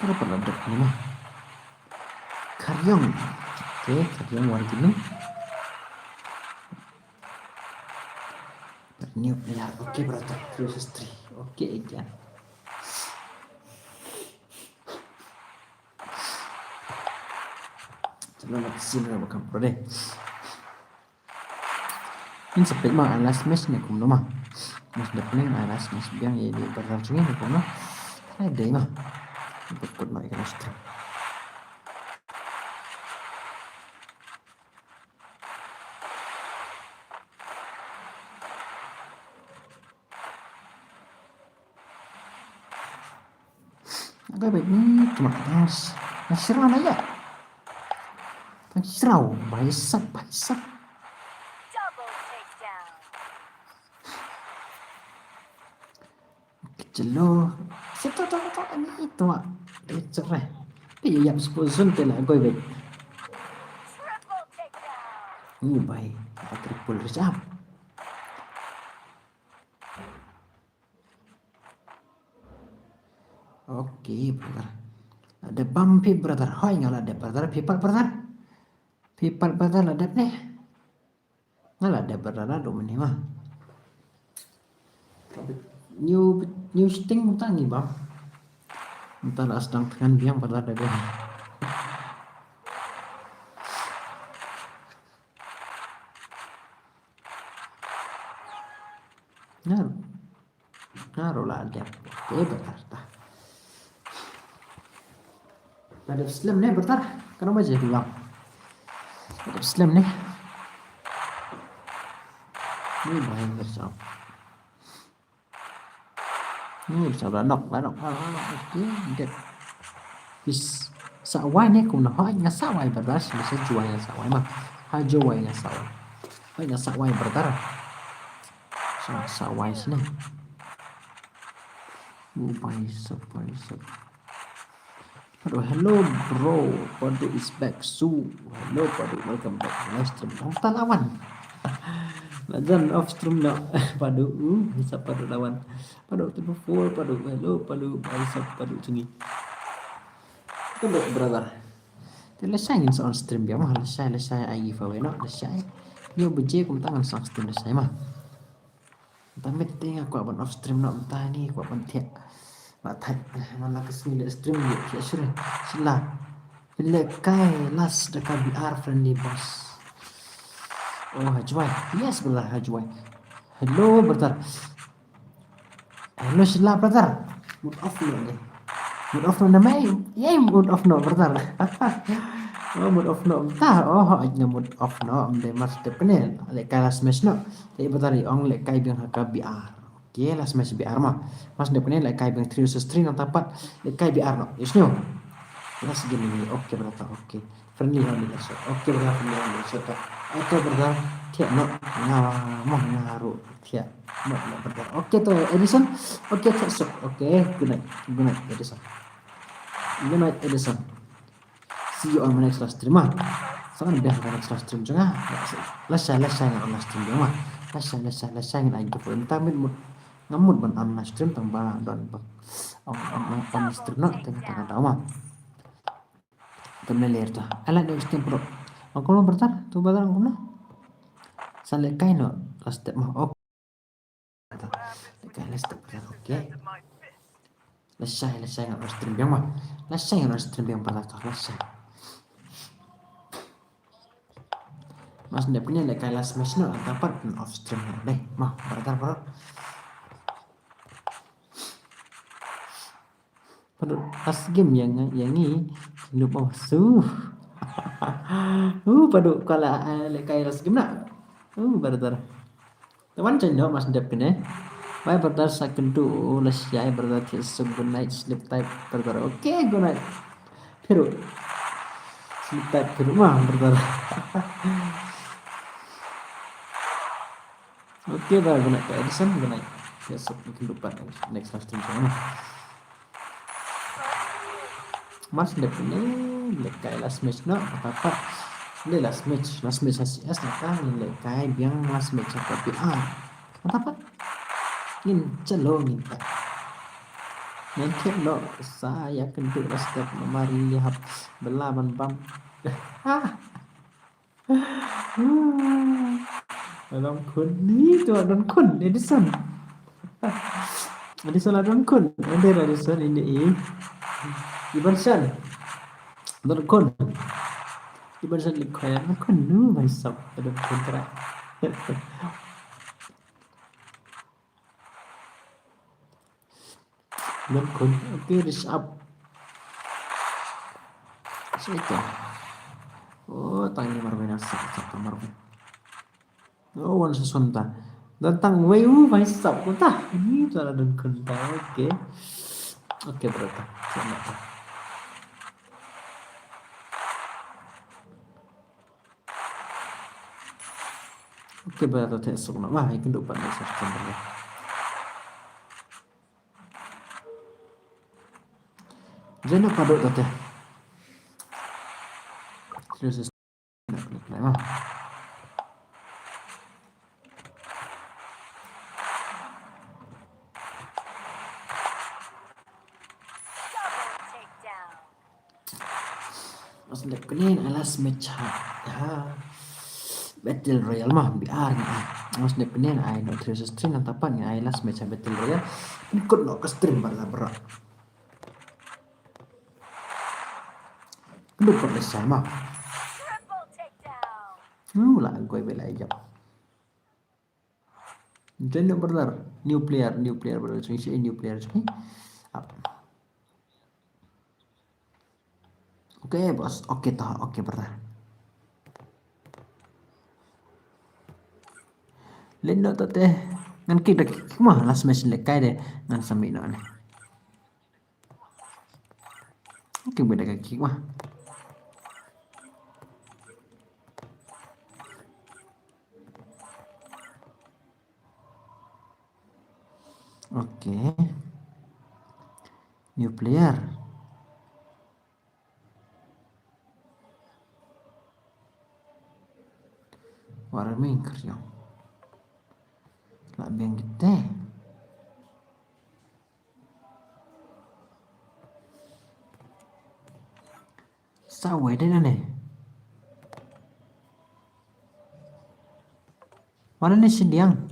sekarang pernah ini mah karyong oke karyong war gaming new player oke brother versus 3 oke again selamat siang bakal pro deh ini sampai mah alas mes nih kum mah mas depan alas mes biang ya di berlangsungnya nih kum mah ada mah ikut mah ikan stream agak baik nih cuma terus serang aja serau bicep Double takedown. kecelo situ ini itu mak cerai dia yang sponsor telah gue baik Triple takedown. ini baik triple reserve oke brother ada bumpy brother hoi ngalah ada brother people brother ada nih ngalah ada brother aduh ini mah New sting tang ni bang. Entah lah sedang tekan biang pada ada dia. Naruh lah dia. Bertar. Ada Islam nih bertar. Kenapa aja bilang? Ada Islam nih. Ini bahaya bersama. Ini bersama nok. Dead. Bis sawai nih cũng nói nga sawai bertar. Bisa jual nga sawai mah. Hajuai nga sawai. Nga sawai bertar. Sawai sini. Bicep. Aduh, hello bro, Padu is back. Hello Padu, welcome back to live stream. Kita lawan. Lajan off stream nak. Padu, bisa Padu lawan. Padu tipe full Padu. Hello Padu, bisa Padu cengi. Tunggu brother. Selesai ngin on stream biar mah selesai ai giveaway nak selesai. Ni beje kum tangan sang stream selesai mah. Entah meeting aku abang off stream nak entah ni aku abang tiap. Bạn thật là cái suy nghĩ stream nhiều kia chứ là lệ cái last the KBR friendly boss. Oh Hajwai, yes brother Hajwai. Hello brother. Hello sila brother. Mood off no ni. Mood off no namai. Mood off no brother. Mood off no ta. Hanya mood off no. Amde mas depene. Lệ cái last match no. Tapi brother ong lệ cái biang KBR. Okay, last match BR mah. Mas depannya like kai bang 3 versus 3 nang tapat like kai BR no. Yes no. Last game ini oke berkata oke. Friendly only so. Oke berkata friendly only so. Oke berkata tiap no mau ngaruh tiap no berkata. Oke to Edison. Oke so. Oke, good night Edison. Good night Edison. See you on my next live stream mah. Sangat biar next live stream juga. Lesai nggak on live stream dia mah. Lesai nggak aja pun. Tamin ngamut ban on stream tang ba don ba on stream no tengah tahu mah temeler ta ala do stream pro aku no bertar tu badar aku no sale kai no last step mah ok kai last step oke lesai nggak stream yang mah lesai nggak stream yang bertar lesai mas ndak punya kai last match no dapat off stream deh mah bertar bro. Pada pas game yang ni lupa masuk. Padu kalau lekai last game nak. Berdar. Teman channel mas depine. Bye berdar second to let's jai berдар good night sleep type berдар. Okay, good night. Pero sleep type ke rumah berдар. Okay, dah good night Edison, good night. Besok mungkin lupa next live stream sana. Mas depannya lekai last match no apa le last match ACS nak lekai biang last match KPR apa in celong ni nanti no saya kenduk step mari lihat belaban bam dalam kun ni tu dalam kun Edison dalam kun ada Edison ini Ibarsan berkon Ibarsan likhayan kon nu bhai sab ada kontra berkon oke reach up Sito tangi marwena sak marwen wan sesunta datang weu bhai sab kota ini cara dan kontra oke berata selamat. Oke, berarti tak esok nak mah ikan dupan esok September. Jadi nak paduk tadi. Terus nak klik mah. Mas nak kini alas match ha. Battle Royale mah biar ni. Mas nek penen ai no terus stream nan tapan ai last match betul ya. Ikut no ke stream berat. Kedua pada sama. Triple takedown. Lah gue bela aja. Jadi brother, new player brother. So ini new player so. Oke bos, oke toh, oke brother. Lendo tate ngan kita mah last match lekai deh ngan sami no ane. Oke beda kaki mah. Oke. New player. Warming kerja. Lah biang gede. Sawai deh nih. Mana nih sidiang?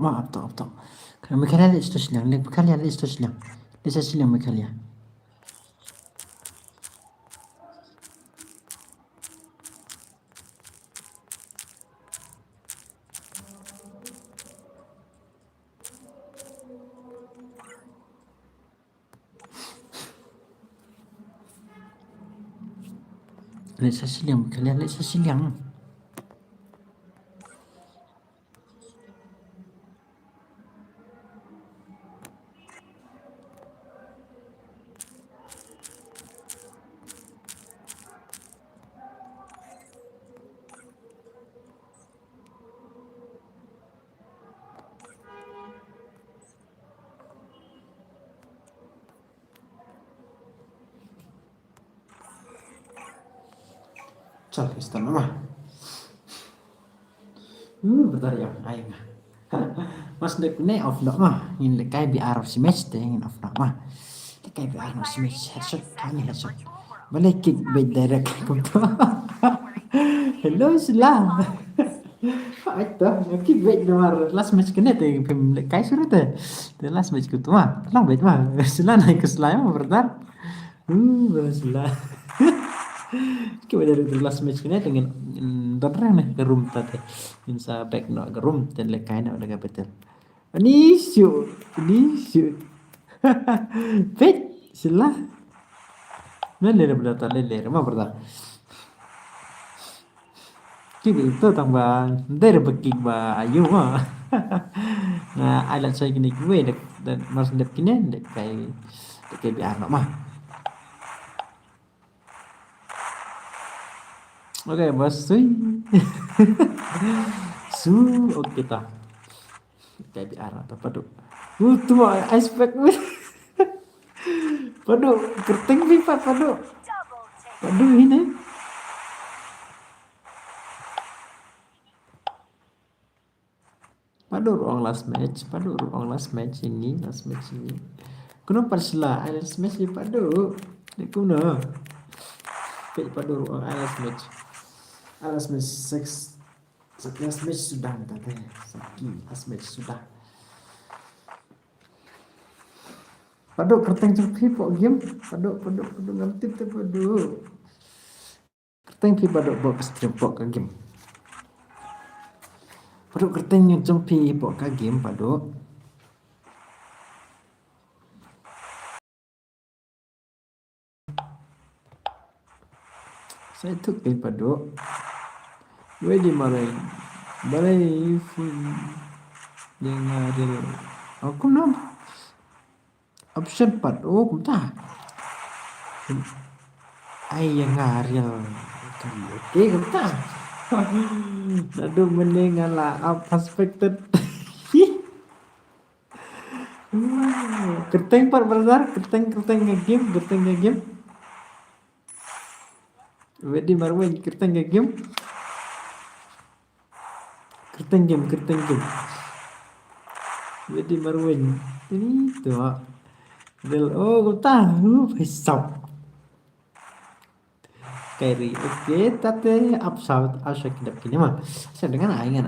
Abtok. Kalau mereka lihat itu silang, Lihat silang mereka lihat. Lihat silang mereka lihat silang. Cak, istana mah. Bentar ya, ayo mah. Mas dek ne off dok mah. Ini kayak biar si match deh, ingin off dok mah. Kayak biar si match headshot, kami headshot. Balik kick back direct ke Hello sila. Itu, kick back nomor last match kena tuh, film kayak suruh tuh. The last match kutu mah, lang baik mah. Sila naik ke selaya mah bentar. Sila. Kita dari last match kena dengan dorang nih ke room tadi. Insa back no ke room dan lekai no udah betul. Ini shoot. Bet sila. Lele berata lele mah berata. Kita itu tambah dari bekik ba ayu mah. Nah, alat saya gini gue dan mas dek kini dek kayak biar mah. Oke, bos. Oke ta. Kayak di arah apa tuh? Tuh aspek. Padu, kerting pipa padu. Padu ini. Padu ruang last match ini. Kenapa sila last match di padu? Di kuno. Padu ruang last match. Last match sudah tadi. Last match sudah. Padu kerteng cepi pok game. Padu ngerti tuh padu. Kerteng pi padu bawa ke stream pok ke game. Padu kerteng cepi pok ke game padu. Saya tuh pado. Gue dimarahin. Balai full yang ada. Aku nam option 4. Oh, kumta. Ay yang ngaril. Oke, kumta. Aduh mendingan lah up expected. Kerteng par brother, kerteng game. Wedi marwen kerteng game. Kerteng game. Wedi marwen. Ini tuh. Del oh kumta. Besok. Carry oke tate upside asal kedap kini mah saya dengan aingan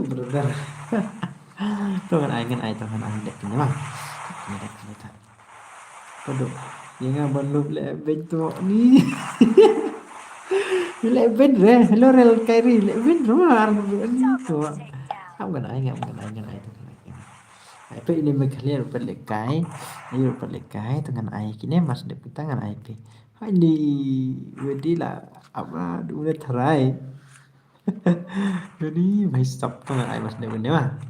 brother tuhan aingan dek kini mah kini tak podo yang abang lu leben tuh ni leben re hello rel carry leben rumah ni tuh am aingan itu ini megalian perlekai dengan ai kini mas dek tangan ai pe ini wedi lah apa dulu terai jadi mai stop tangan ai mas dek mah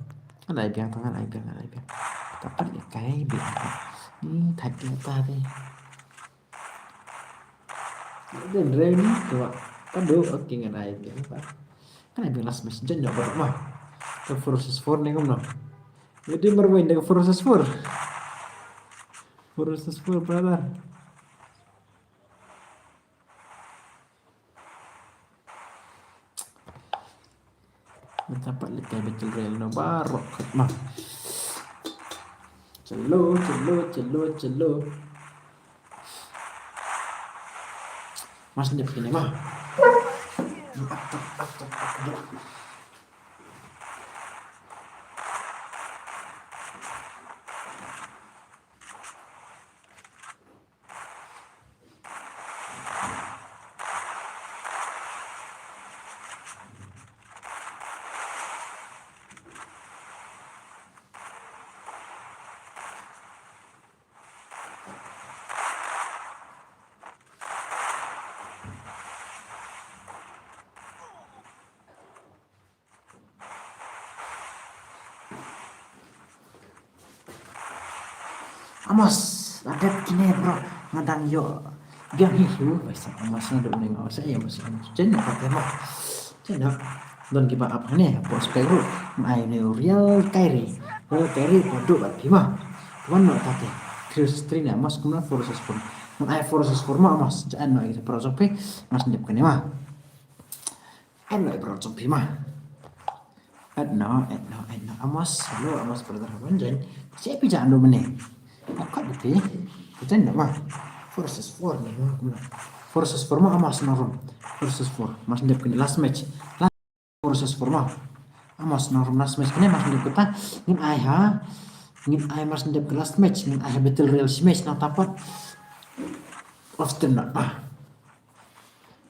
kan ai biang tangan ai biang dapat lekai biang ini tadi apa deh dan rem tuh padu oke ngan ai biang apa kan ai biang last match jen ya baru mah ke versus 4 nih kamu jadi bermain dengan versus 4 brother mencapai lekai betul real no barok mah celo mas dia begini mah Amos, adat kini bro, ngadang yo, biang hiu, besok amasnya udah nengok saya masih jenak pakai mah, jenak, dan kita apa nih, bos peru, main real carry produk berarti mah, tuan nak tadi, terus trina mas kumna forces form, ai forces form mas, jangan nak kita prosope, mas ndep kene mah, enak prosope mah, no, amos, halo amos brother banjen, siapa jangan do meneh. Bukan betul ya, kita enggak mah versus 4 nih versus 4 mah amas norm versus 4 mas ndep kini last match versus 4 mah amas norm last match kini mas ndep kita ngin ai mas ndep ke last match ngin ai betul real match na tapat often nak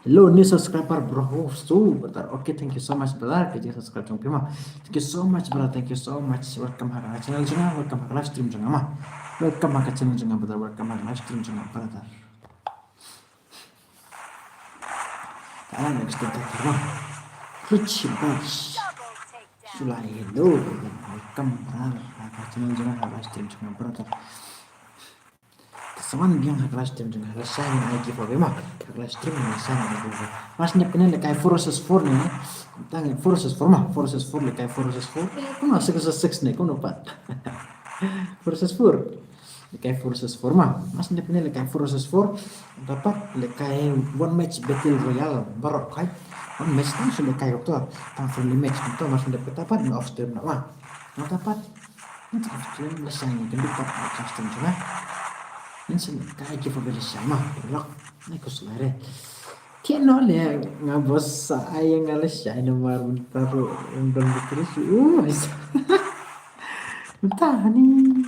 hello new subscriber bro so bentar oke thank you so much brother kerja subscribe jong pima thank you so much brother thank you so much welcome ke channel jenga welcome ke live stream jenga mah welcome ke channel jenga brother welcome ke live stream jenga brother kalian next kita mah rich boys sulai hello welcome brother ke channel jenga live stream jenga brother Sawan biang kelas stream dengan rasanya lagi bagaimana kelas stream rasanya lagi mas nyep kena lekai versus 4 nih tangan versus 4 lekai versus 4 aku masih ke 6 nih kau dapat versus 4 lekai versus 4 mah mas nyep kena lekai versus 4 dapat lekai one match battle royale barok kai one match kan sudah lekai waktu tang friendly match itu mas nyep dapat off stream nak mah dapat nanti off stream rasanya kan dapat off stream cuma Insan kayak kita beli sama, blok, ini kuselare. Kena le ngabos saya ngalas saya nomor taruh undang terus, entah nih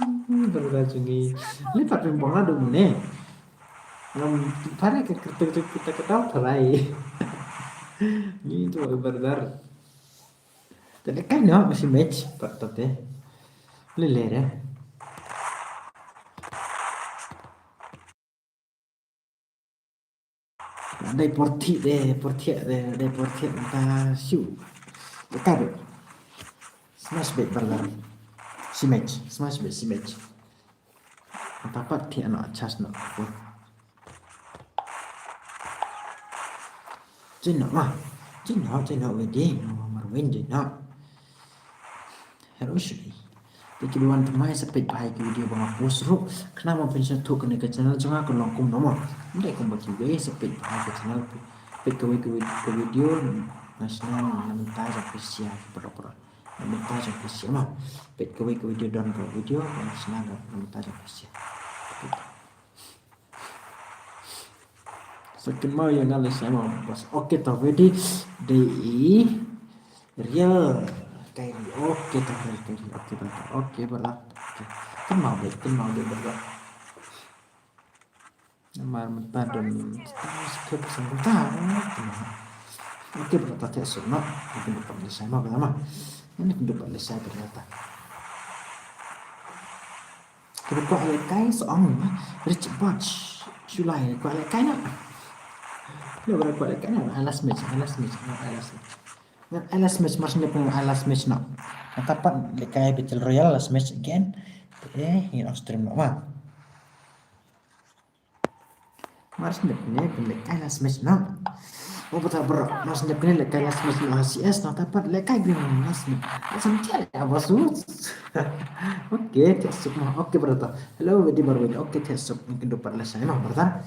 berlajungi. Lipat pembonglah dulu nih. Yang pada kita ketahui terai. Ini tuh berdar. Tapi kan ya masih match, pak tete. Lelere. Deportivo ta siu. Kado. Smash bet brother. Si match, smash bet si match. Dapat dia nak charge nak pun. Jenna wedding, marwin jenna. Harus ni. Keduaan temai sepet bahaya ke video bang aku seru. Kenapa pension tu kena ke channel jangan aku longkum nama. Mereka kau bagi way sepet bahaya ke channel. Pek ke video nasional naminta appreciate pura-pura. Naminta appreciate mah. Pek ke video dan ke video nasional naminta appreciate. Second mau yang ngalih sama bos. Oke tau ready di real kayak oke tau ready oke berat. Kenal deh berat. Nama mentah dan skip sebentar. Oke berat tak semua. Mungkin dapat sama berapa? Ini dapat lesai ternyata. Kita kuat lekai seorang rich batch. Sulai kuat lekai nak. Lo berapa lekai nak? Alas match macam ni alas match nak. Dapat lekai battle royale last match again. In Australia nak mah. Mars ni lekai last match nak. Oh betul berat. Mars ni lekai last match nak CS nak dapat lekai biang last match. Macam tiada apa sus. Oke, tesuk mah. Oke berat. Hello, wedi baru wedi. Oke tesuk mungkin dapat lesai mah berat.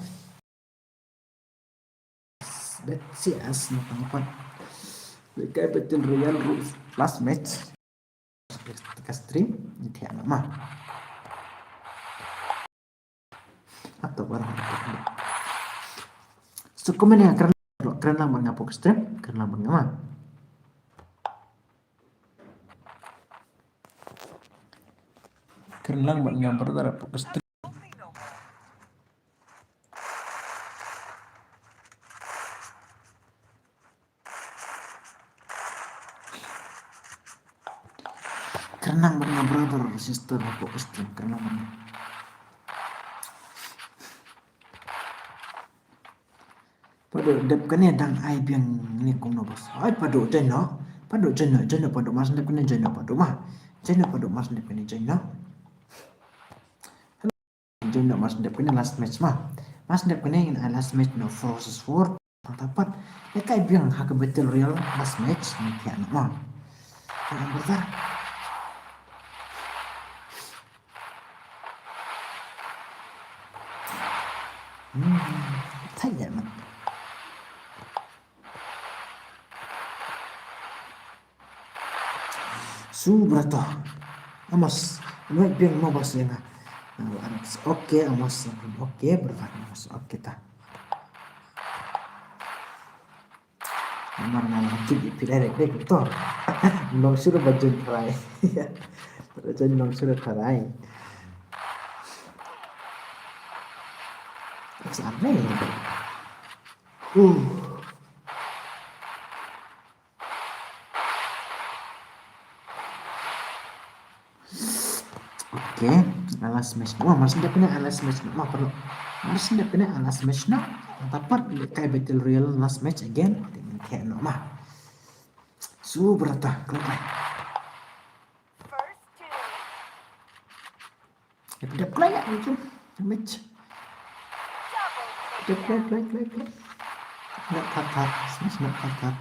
Bet CS nak dapat lekai battle royale last match. Kita stream ni tiada mah. Atau barang so komen ya keren lah mengapa ke stream keren lah mengapa keren lah mengapa dah ke stream keren lah mengapa brother sister apa ke stream keren lah mengapa pada dep kene dang ai biang ni kum no bos ai padu jenno padu mas dep kene jenno padu mah jenno padu mas dep kene jenno mas dep kene last match mah mas dep kene in last match no 4 vs 4 dapat lekai biang hak battle royale last match ni kian mah yang besar saya mah Subrata, amos, may biang mo bos yang oke, amos, oke, berfak amos, oke ta. Nomor nama kiri pilih dek betul. Nong suruh baju terai, baju nong suruh terai. Sampai. Oke, alas match. Wah, masih dia punya alas match. Mah perlu. Masih dia punya alas match nak. Dapat kayak battle royale last match again. Dengan kayak no mah. Berata kelak. Ya tidak kelak itu match. Kelak. Nak kakak, smash nak kakak.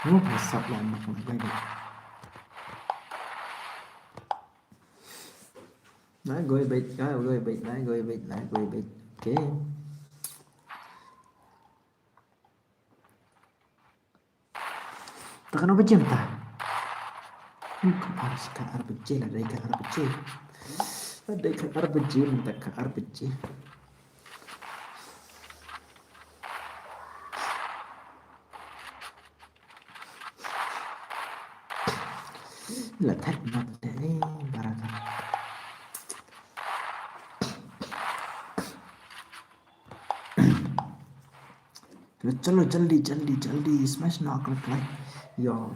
Besok lah nak lagi. Nói gue bịch oke tekan apa jam tak harus ke RPG ada ikan RPG minta ke RPG lihat ini barangkali चलो जल्दी smash ना click like yo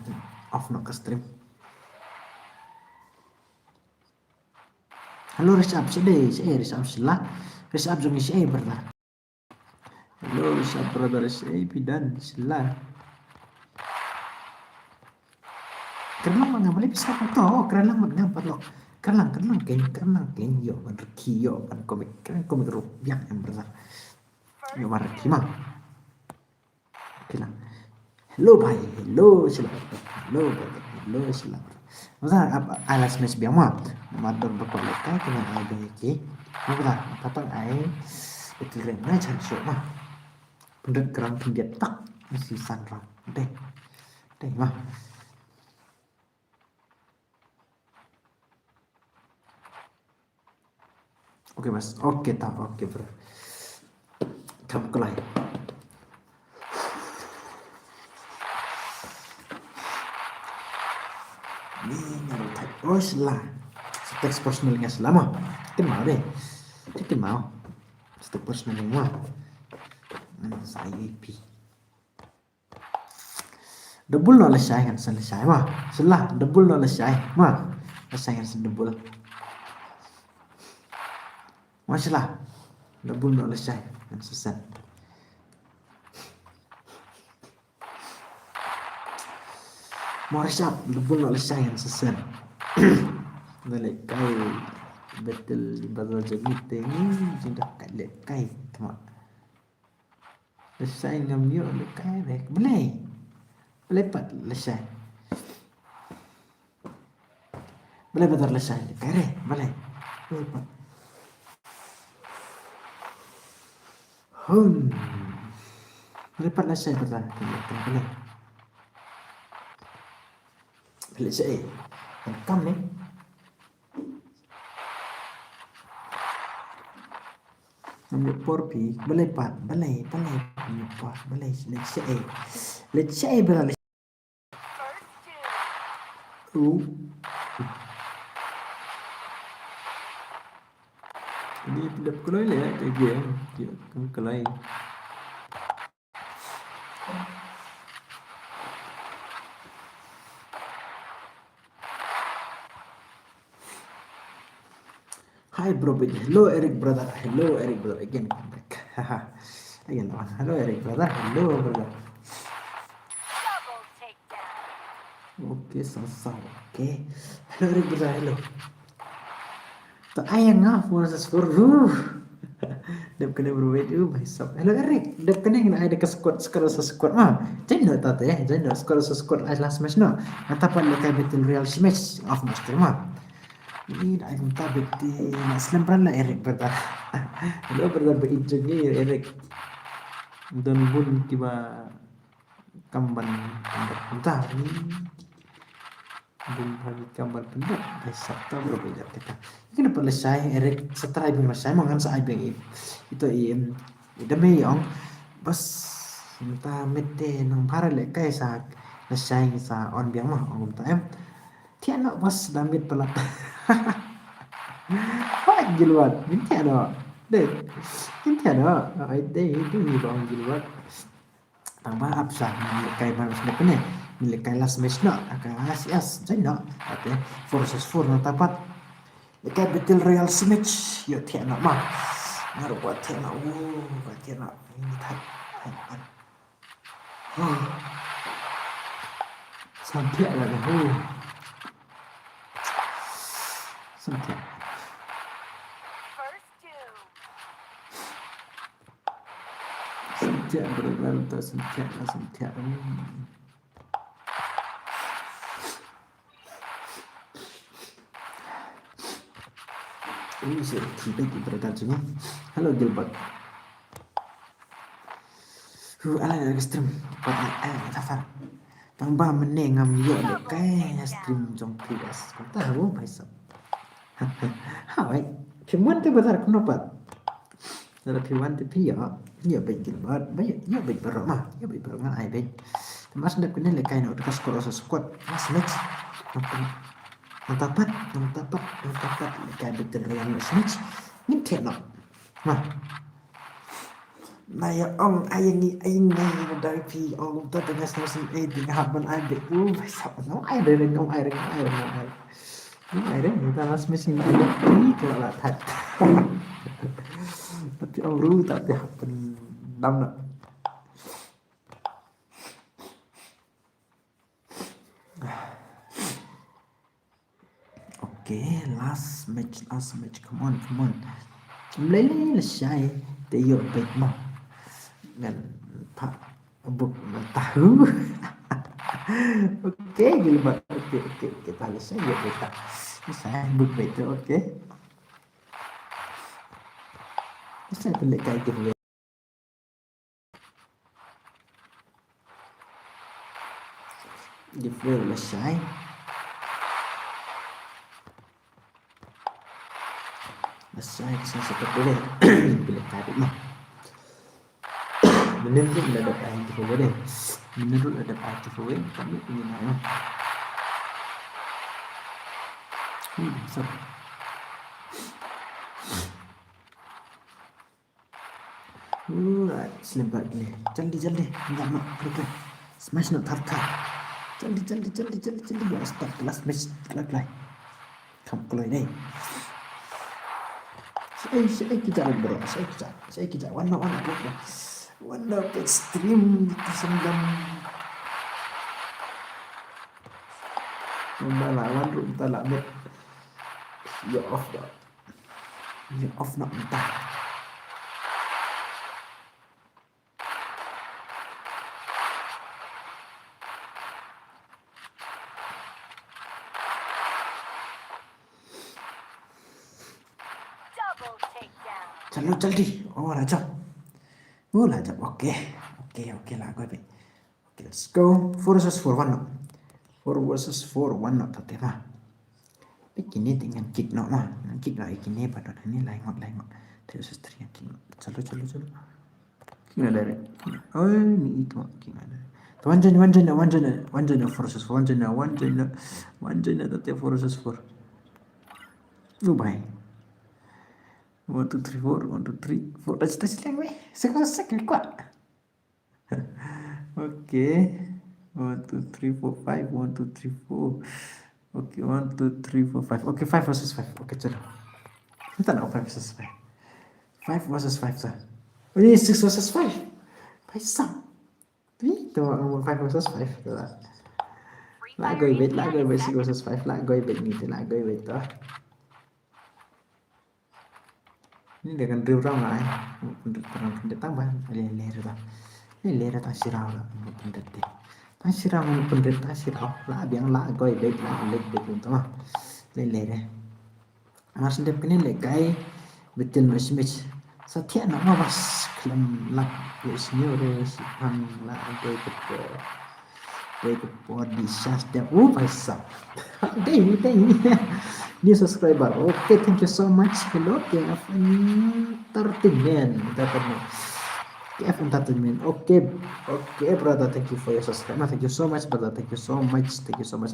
off ना के stream halo resap sih resap sila resap jangan sih berlah Hello, sa brothers AP dan sila. Kerlang mga malip sa to, kerlang magnapat lo. Kerlang ken yo man kiyo pan komik rupiah yang besar. Yo mar kima. Kerlang. Hello bhai, hello sila. Hello sila. Masa apa alas mes biama. Madon berkolek kai kena ai beki. Masa patang ai itu rena chan so mah. Pendet kerang pendet tak mesti sanram. Deh. Mah. Oke mas, oke bro. Kamu kelai. Ini nyari oh selah. Teks personalnya selama. Kita mau deh. Kita mau. Teks personalnya mah. Saya IP. Double no lesai kan selesai mah. Selah double no lesai mah. Lesai kan double. Masalah double no lesai kan selesai. Mau resap double no lesai kan selesai. Nalek kai betul bazar jagite ni jindak kai kai tama. Lesai ngam yo le kai rek belai. Lepat lesai. Belai betul lesai kai rek belai. Lepat. Lepat lesai betul. Belai. Lesai. Kam ni. Ambil porpi, balai ambil por, balai lesai beralih. Ini pindah kelai lah kayak dia kan kelai. Hi bro, hello Eric brother, again come back. Again one, hello Eric brother, Double takedown. Okay, so okay. Hello Eric brother, hello. Tak ayang ngah sa score. Dap kena berwait bhai sab. Hello Eric, dap kena ada ke squad sa squad mah. Jangan tak ya, jangan squad sa squad last match no. Atapan lekai betul real match off match mah. Ini dah minta betul. Naslim pernah Eric brother. Hello brother beijengnya Eric. Dan bun tiba kamban entah ni. Bun bagi kamban pendak. Besok tak berbeda kita. Ini dapat lesai Eric setelah ibu lesai mangan sa ibeng itu demi yang bas entah mete nang para lekai sa lesai sa on biang mah on time. Tiada bos damit pelat. Wah giluat, ini tiada. Dek, ini tiada. Dek itu ni bang giluat. Tambah absah milik mana sudah kena. Milik last match nak. Akan as jadi nak. Tapi forces for nak dapat. Dekat betul real match. Yo tiada mah. Ngaruh buat tiada. Buat tiada. Ini tak. Sampai lah. Sampai. Sampai berbalik tak sampai. Ini saya kita berdekat semua. Halo Gilbert. Ala ekstrem. Tafar. Tambah menengam yo dekai stream jong PS. Kau tahu besok. Hai, Piman tu besar kenapa? Kalau Piman tu pia, dia baik Gilbert, baik berok mah, dia baik berok ngan ai baik. Mas nak kena lekai nak dekat skor squad, mas match. Nantapat lekai betul real match. Ni tiada. Mah. Naya ong ayang dari pi ong tu tengah semusim di haban ai baik. Besar. No ai dari no ai. Ini kita last match ini kalau lah tak. Tapi orang tak ada đâm nè. Okay, last match, come on. Lấy là sai, để dụ bệt mà. Ngân phá bục mà ta hứ. Okay, Gilbert. Okay, ta là sai dụ bệt ta. Sai bục bệt rồi, okay. Sai tôi lại cài kịp về. Giveaway là sai. Saya seperti ini bila tadi mah menurut ada ayat giveaway deh, menurut ada ayat giveaway kami ingin mana so selembar ini jaldi enggak nak klik smash not tarka jaldi ya stop last match like kamu keluar deh. Saya kejar bro, saya kejar warna extreme tersendam lawan rumput lambat ya off nak entah chalo jaldi lah jap okay lah gue okay, let's go 4 versus 4 1 tadi mah begini dengan kick no mah kick lah ini pada ini laingot terus seterusnya chalo kick ada oh ini itu kick ada wanjana versus wanjana tadi 4 versus 4 lu baik 1 2 3 4 touch lang weh sekali kuat okay 1 2 3 4 5 1 2 3 4 okay 1 2 3 4 5 okay 5 versus 5 okay chalo kita nak 5 versus 5 versus 5 sah ini 6 versus 5 paisa itu 5 versus 5 lah gue bet 6 versus 5 lah gue bet ni lah gue bet tu ini dengan drill round lah pendek tambah lera tak sirau lah pendek tak sirau lah biang lah gue bet lah leg bet untuk mah lera mas ndep kini legai betul match satya nak mas kelam lah senior sipang lah gue body shots dia paisa deh new subscriber okay thank you so much hello KF Entertainment okay brother thank you for your subscribe thank you so much brother thank you so much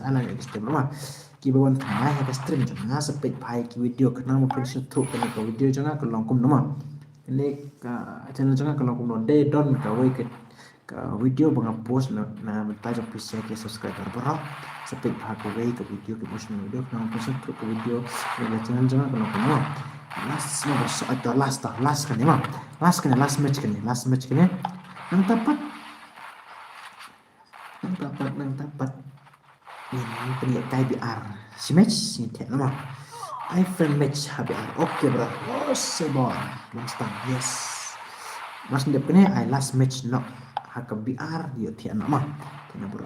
alang extreme mah kibawan thamai ha stream jangan sepet pai ki video kena mo pension thuk kena ka video jangan ka longkum nama ini ka channel jangan ka longkum no day don ka wai ka video bang post na tajo pisa ke subscriber bro sepet ha ko wai ka video ke post na video kena pension thuk ka video na channel jangan ka longkum no last kan emang last match kan nang tapat ini penilai KBR si match ni tiap nama iPhone match HBR okay bro oh sebon langsung yes mas ndep kene I last match no HBR dia tiap nama kena bro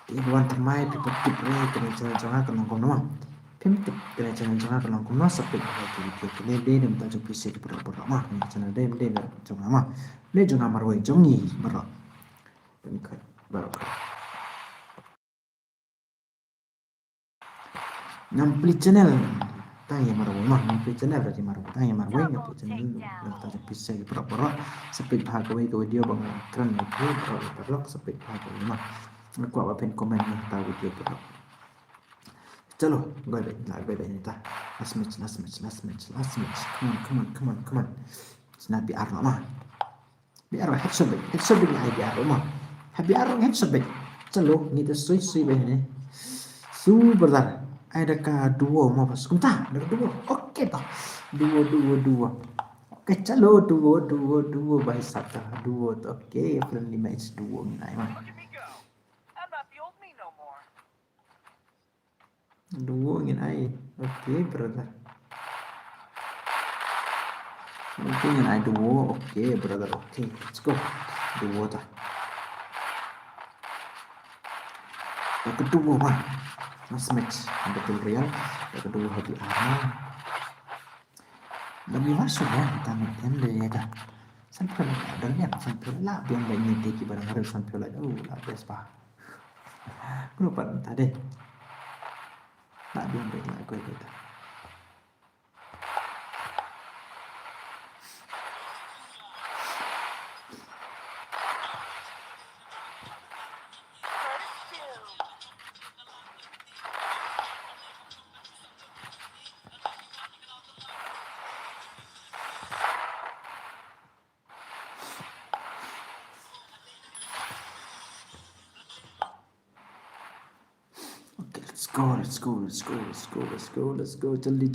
dia bukan termai people keep kena jangan nongkrong nama Pimtip kena jangan kalau kau sampai video kene dia nem tajuk PC di berapa mah ni channel dia jangan mah dia jangan marwai jongi berapa pengkat berapa ngampli channel tanya marwai mah ngampli channel dari marwai tanya marwai ngampli channel nem tajuk PC di berapa sampai bahagawai ke video bang keren itu berapa sampai bahagawai mah aku apa pen komen nih tahu video berapa चलो gue bet ini last match come on snap BR mah BR headshot ni BR mah BR headshot bet चलो ni tu sui begini super dah ada ka duo mah pas kumta ada duo oke toh duo Oke, चलो duo भाई साहब था duo तो okay friendly match duo नहीं mah Look at me go. I'm not the old me no more. duo ingin ai oke brother oke ingin ai duo oke brother oke let's go duo dah yang kedua mah last match betul real yang kedua Happy Army lebih masuk ya kita mid ya dah sampai ada lihat sampai lah yang banyak tiki barang harus sampai lah lah best pak gue lupa tadi lah yang banyak lah gue gitu First two. oke let's go jeli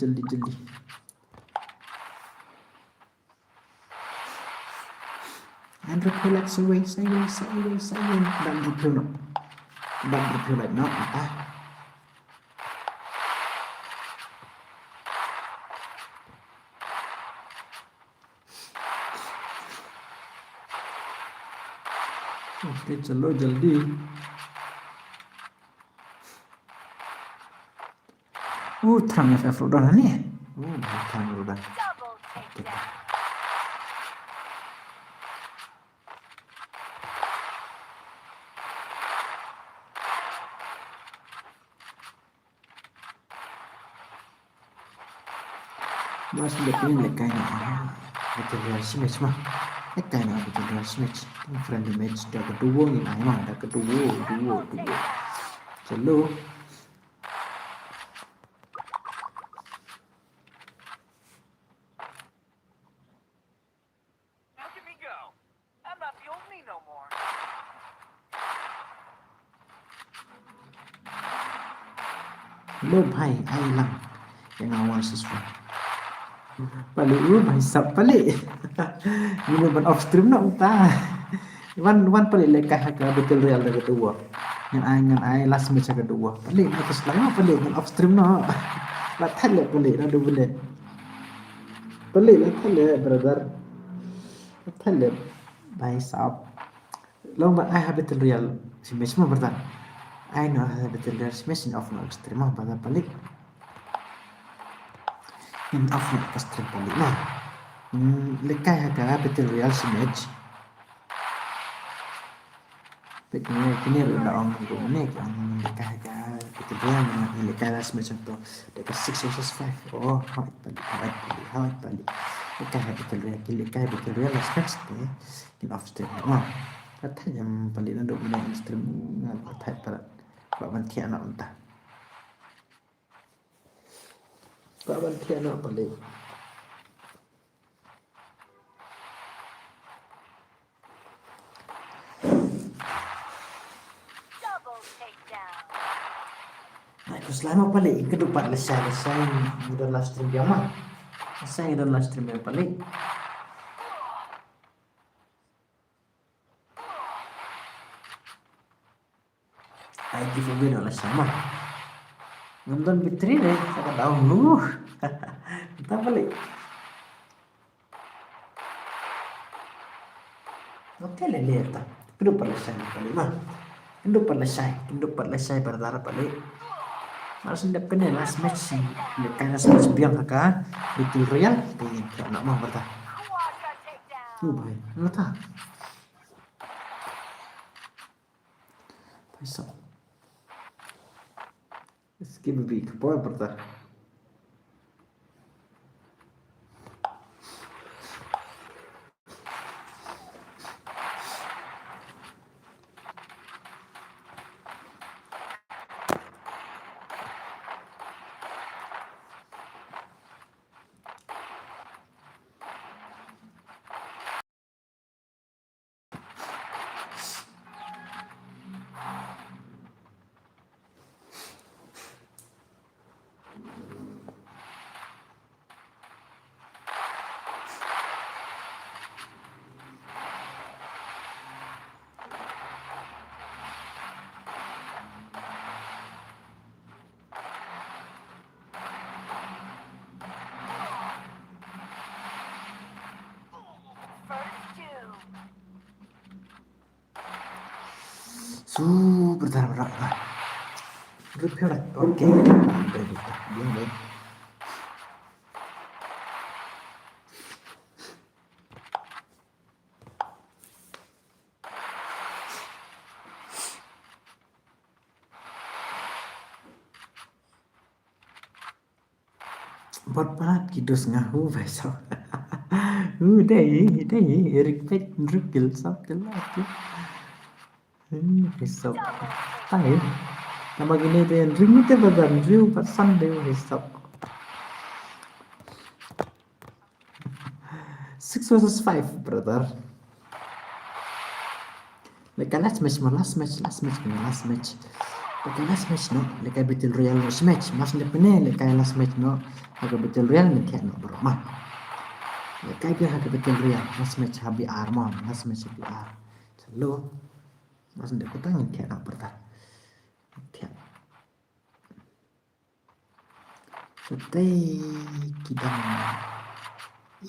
and repeal like say dan repeal like not apa oke चलो जल्दी terang FF udah nih terang udah Double takedown. mas ini lekai nah betul real match mah lekai nah betul real match friendly match dah kedua nih nah emang ada kedua Triple takedown. Hello. Look at me go. I'm not the old me no more. Hello भाई आई lung yang awal siswa balik lu भाई सब balik ini ban off stream nak entah wan balik lekah ke betul real dah kedua ngan ai last match kedua balik nak selama balik ngan off stream no lah thalle balik dah dua balik lah thalle brother thalle भाई साहब lo ban ai betul real si match mah bertan ai no betul real si match off no stream mah balik in off no stream balik lah lekah ka betul real si match kini udah orang ini kan lekah ka betul real ni lekah last match tu dekat 6 versus 5 oh hawat balik lekah betul real last match tu in off stream oh kata yang balik na dok in stream ngan kata para Pak Banti anak entah Pak Banti anak balik Double takedown. nah itu selama balik kedepan lesai udah live stream dia mah lesai udah live stream yang balik I give away udah lesai mah nonton Fitri deh saya tahu lu kita balik oke lihat tak kedepan lesai balik mah kedepan lesai berdarah balik harus ndapkan last match sih lekai last match biang kakak betul real pengen nak mau bertah Quadra takedown. भाई ना था भाई साहब इसके भी बहुत पड़ता है Bentar. Repair. Oke. Diam baik. Bot banget kidos ngahu besok. Đây, Eric Peck rückel sabtel lagi. Besok. Tahu. Nama gini deh, ring itu badan riu pasan deh besok. 6 versus 5, brother. Like last match. Okay, last match no. Like Battle Royale match. Mas lepene like last match no. Aga Battle Royale ni no bro mah. Like dia aga Battle Royale last match HBR mah. Last match HBR. Selalu mas ndek ko tangin no brother. Tiap. Setai kita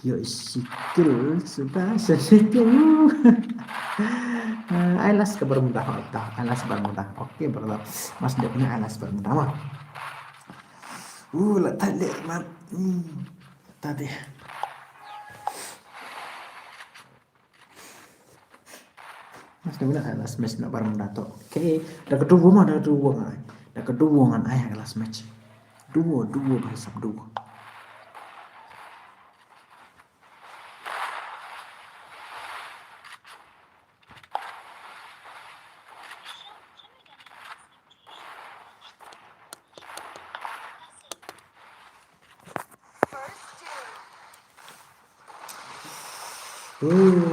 yo sikil sudah sesuatu. Alas bermudah. Oke brother. Mas dia punya alas bermudah mah. Lah tadi mat. Tadi. Mas dia punya alas match nak bermudah tu. Oke, dah kedua kan ayah alas match. Dua bahasa dua.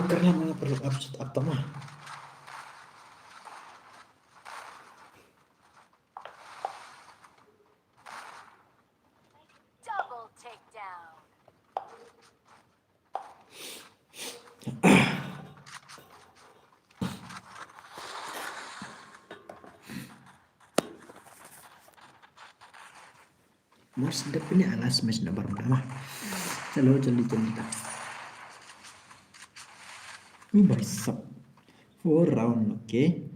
Karena mana perlu upset apa mah? Double takedown. Mas depannya alas match nak bermudah mah. Selalu jeli tak. Besok 4 round, oke.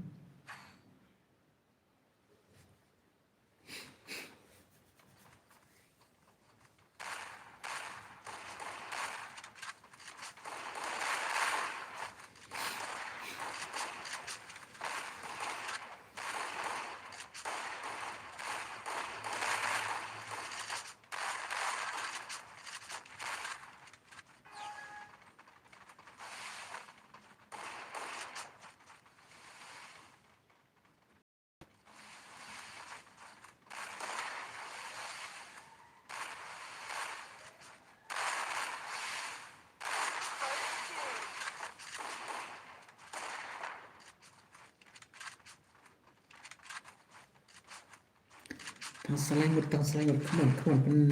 Tang selangor, come on,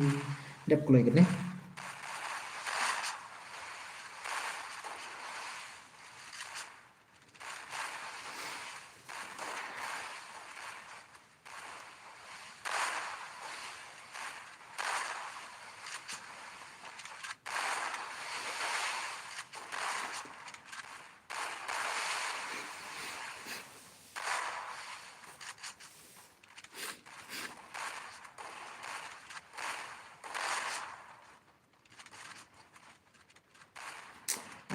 dap kulai kan eh.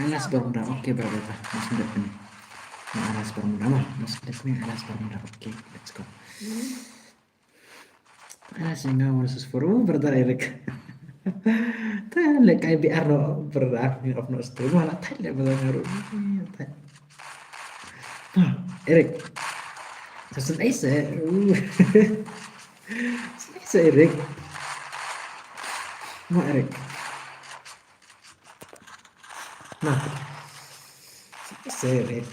Alas bermuda, oke brother. Mas depan. Alas bermuda mah, mas depan alas bermuda, oke, let's go. Alas yang ngawal susfuru brother Eric. Tale kayak biar no berat of no stay malah tale brother ngaruh. Eric. Selesai. Selesai Eric. Nah Eric. Nah. Selesai Eric.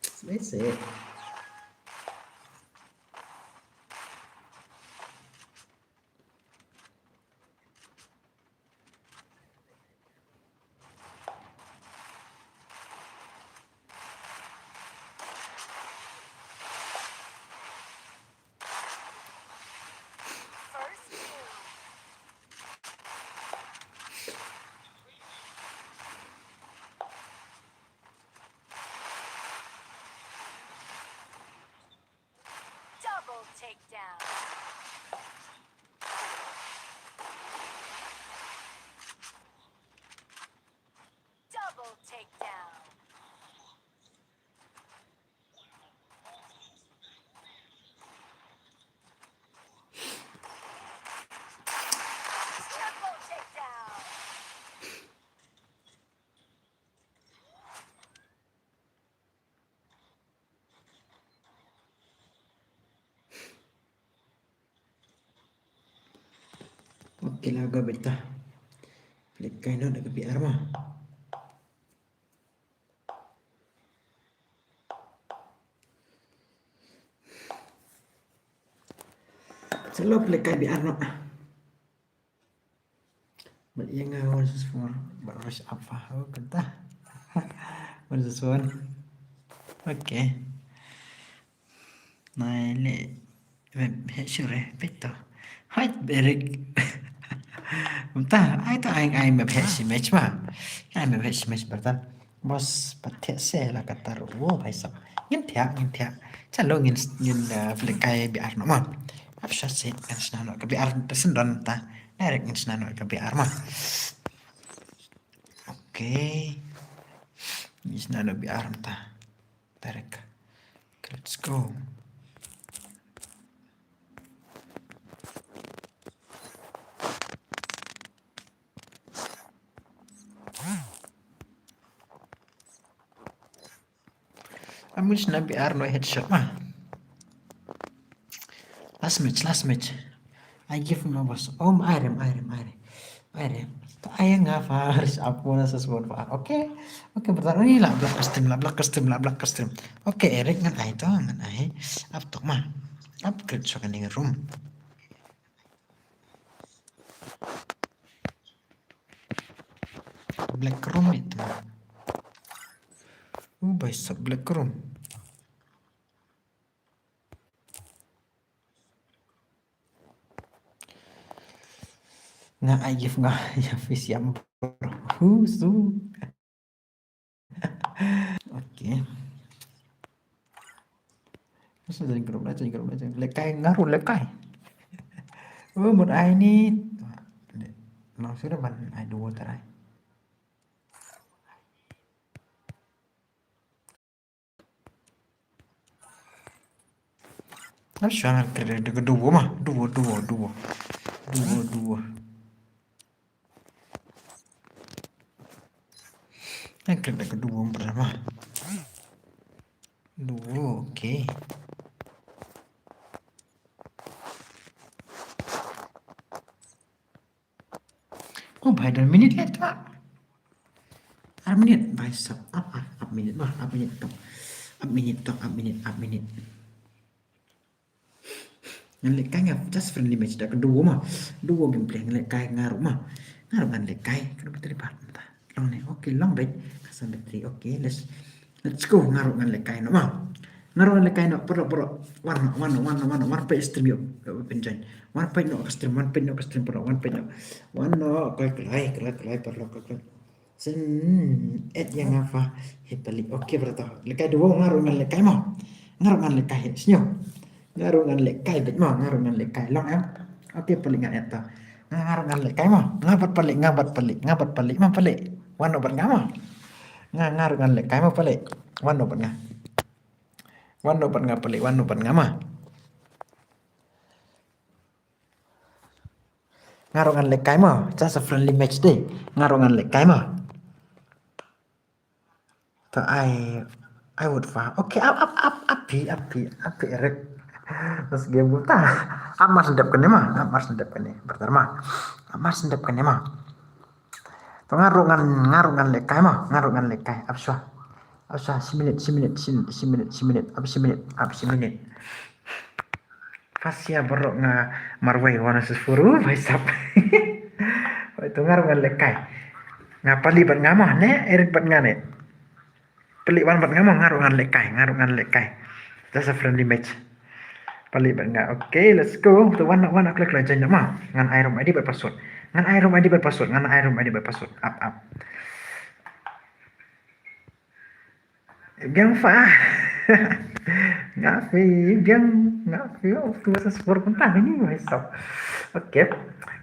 Selesai. Oke lah agak beta. Lekai no dekat PR mah. Selalu lekai PR no. But yang ngawal sesuatu baru apa? Oh kentah. Baru sesuatu. Oke. Nah ini sure betul. Hai berik. Entah, itu ai map si match mah. Ai map si match bertan. Bos patek se lah kata ruo भाई साहब. Ngin tiak. Calo ngin flekai biar no mah. Apa sih kan senano ke biar tersendon ta. Direct ngin senano ke biar mah. Oke. Ngin senano biar ta. Direct. Let's go. Amun nabi Arno headshot mah. Last match. I give him a boss. Airem. Tak ayah nggak harus aku nasa sesuatu. Oke, pertama ini lah black custom. Oke, Eric ngan ay to ngan ay. Up to mah. Upgrade so kaning room. Black room itu mah. Baik black room. Nggak I give nggak ya fish yang husu. Oke. Terus jadi grup aja. Lekai ngaruh lekai. Một ai ni nó sudah ban ai dua terai. Nah, soalnya kira dua mah, dua. Nah, kira kedua pertama. Dua, oke. Oh, by the minute lah tak. Minute by sub up minute mah, up minute. Ngelekai nggak just friendly match dah kedua mah dua gameplay ngelekai ngaruh kan lekai kan betul pak long nih oke long baik kasih battery oke let's go ngaruh kan lekai no mah ngaruh kan lekai no perok warna pe stream yuk penjan warna pe no stream perok warna pe no warna kelai perok sen yang apa balik oke berarti lekai dua ngaruh kan lekai mah ngaruh kan lekai senyum ngarungan lekai bet mah ngarungan lekai long em oke palingan eta ngarungan lekai mah ngabat pelik mah pelik wano bat ngama ngarungan lekai mah pelik wano bat pelik wano bat ngama ngarungan lekai mah just a friendly match deh ngarungan lekai mah to I would fah oke api Eric terus game gue amar sedap kene pertama amar sedap kene mah to ngarungan lekai absah si minute Fasia borok marway wana sesfuru baisap itu ngarungan lekai ngapali bat ngamah ne Eric bat ngane pelik wan bat ngamah ngarungan lekai that's a friendly match Palik enggak. Oke, let's go. Tu warna klik jangan mah. Ngan Iron ID berpassword. Up. Biang fa. Ngafi. Oh, tu masa sport pentang ini besok. Oke.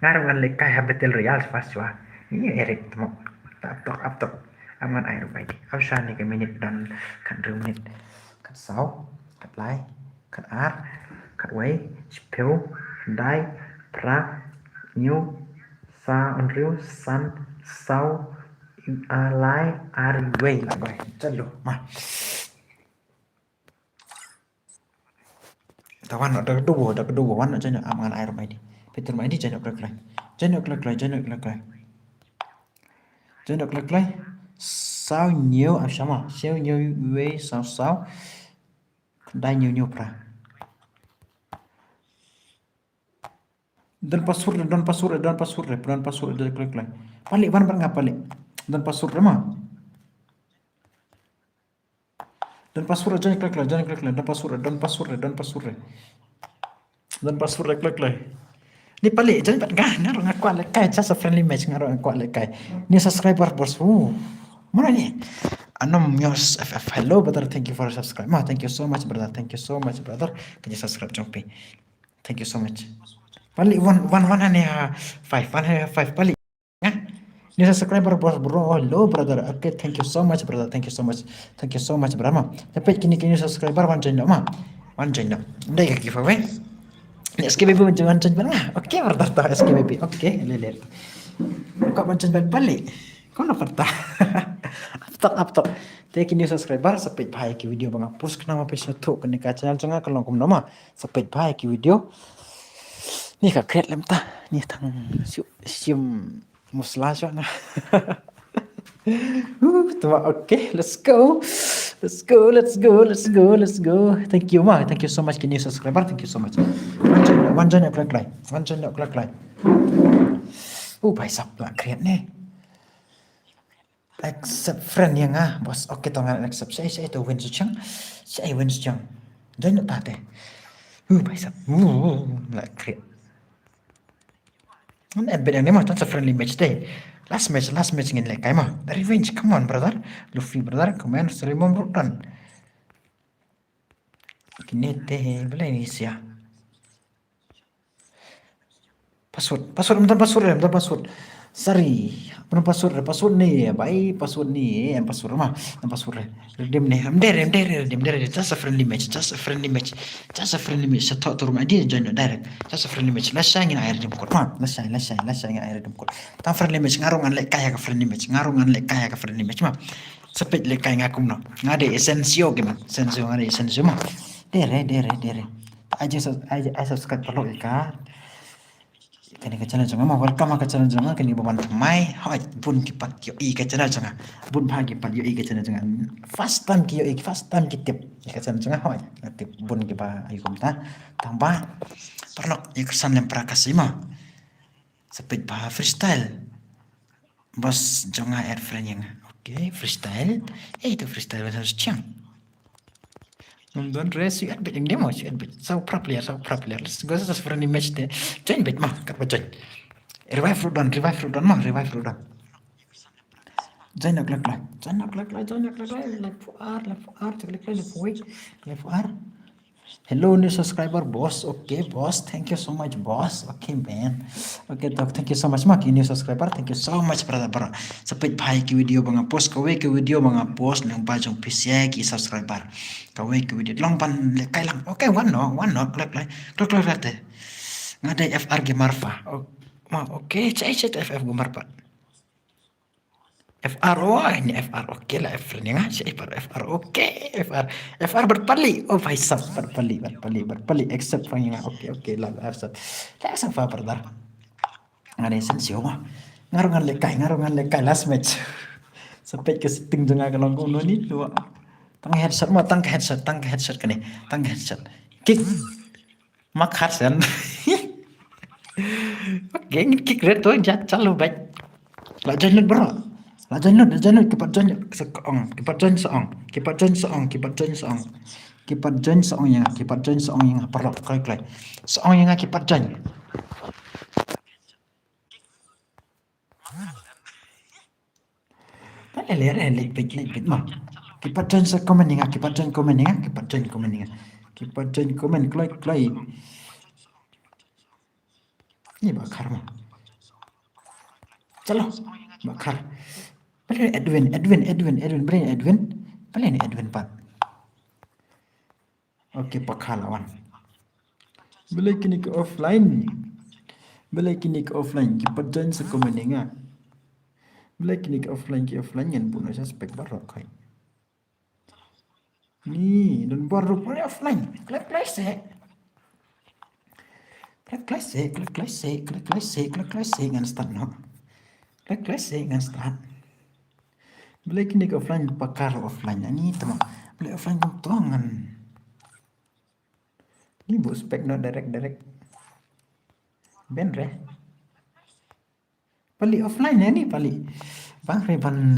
Ngarungan lekai Battle Royale fast wah. Ini Eric temu. Up. Aman Iron ID. Ausah nih ke minute dan kan menit. Kan sau, kan lai, kan ar. Way, spill, die, pra, new, sa, unreal, sun, sau, alai, way lah boy, calo, mah. Tawan ada kedua, warna aja aman air mai di. Peter mà đi chơi được lực lại chơi được lực lại chơi được lực lại chơi được lực lại sao nhiều à sao mà sao nhiều về sao đây nhiều pra dan password klik klik balik ban ngapa balik dan password mah dan password jangan klik dan password klik ni balik jangan pat ngaruh ngaku lekai just a friendly match ngaruh ngaku lekai ni subscriber bos mana ni Anom Yos FF hello brother thank you for subscribe thank you so much brother can you subscribe jompi thank you so much balik one ane five balik ni subscriber bos bro hello brother okay thank you so much brother thank you so much brother tapi kini subscriber one channel dai ka giveaway ni SKBB one channel okay brother tahu SKBB okay lihat kok one channel balik kau nak patah after take new subscriber sapit bhai ki video bang post kena ma pesa thok kene ka channel changa kalong kum nama sapit bhai ki video ni ka create lem ta ni thang sim musla cho na tuma okay let's go thank you so much ki new subscriber thank you so much one channel click like bhai sap la create ne accept friend yang bos oke tongan accept saya itu win secang jangan tak deh baisa like create and beda ni mah tak friendly match deh last match ngin lekai mah revenge come on brother Luffy brother comment 1000 rupiah kini teh boleh ni sia password sorry password ni baik password ni password redeem ni redeem just a friendly match satu turun aja join direct just a friendly match lasa ngin air redeem code lasa ngin air redeem code ta friendly match ngarungan lek kaya ka friendly match mah sepet lek kaya ngakum no ngade essensio gimana essensio mah dere aja subscribe perlu ikan kini ke channel jangan welcome ke channel jangan kini bawan mai hoi bun kipat yo i ke channel jangan bun bagi pat yo i ke channel jangan first time kitip ke channel jangan hoi tip bun kipa ayo kumta tambah perlu kesan lem prakasima sepit bah freestyle bos jangan add friend yang okay freestyle itu freestyle harus ciang Don't race you adbit yang demo you adbit so pro player let's go just for any match deh join bit mah kat join revive rudan join nak lek left R hello new subscriber boss okay boss thank you so much boss okay man okay dog thank you so much mak new subscriber thank you so much brother sepit bhai ki video bang post kawe ki video bang post lang ba jong pc ki subscriber kawe ki video long pan le kai lang okay one no klik ngadai FR Gemarfa okay cai FF Gemarfa FR ini FR oke lah FR ni FR oke FR berpali bhai sab berpali accept yang oke lah accept fa brother ngare sensio mah ngarungan lekai last match sampai ke setting jangan kalau ngono ni dua tang headset kene tang headset kick mak harsan oke kick red tu calo baik lah jangan bro lah jangan kipat join yang perlu klik seong yang kipat join tak lek bit mah kipat join komen klik ni bakar mah calo bakar Beli Edwin, beli ni Edwin Pat. Oke pakhalawan. Beli kini ke offline. Kipat join sekomeninga. Beli kini ke offline yang punya suspek baru kai. Ni dan baru punya offline. Play se. Classic ngan start no. Classic ngan start. Beli kini ke offline pakar offline ni teman. Beli offline kau tuangan. Ni bu spek no direct. Ben re. Pali offline ya ni pali. Bang Revan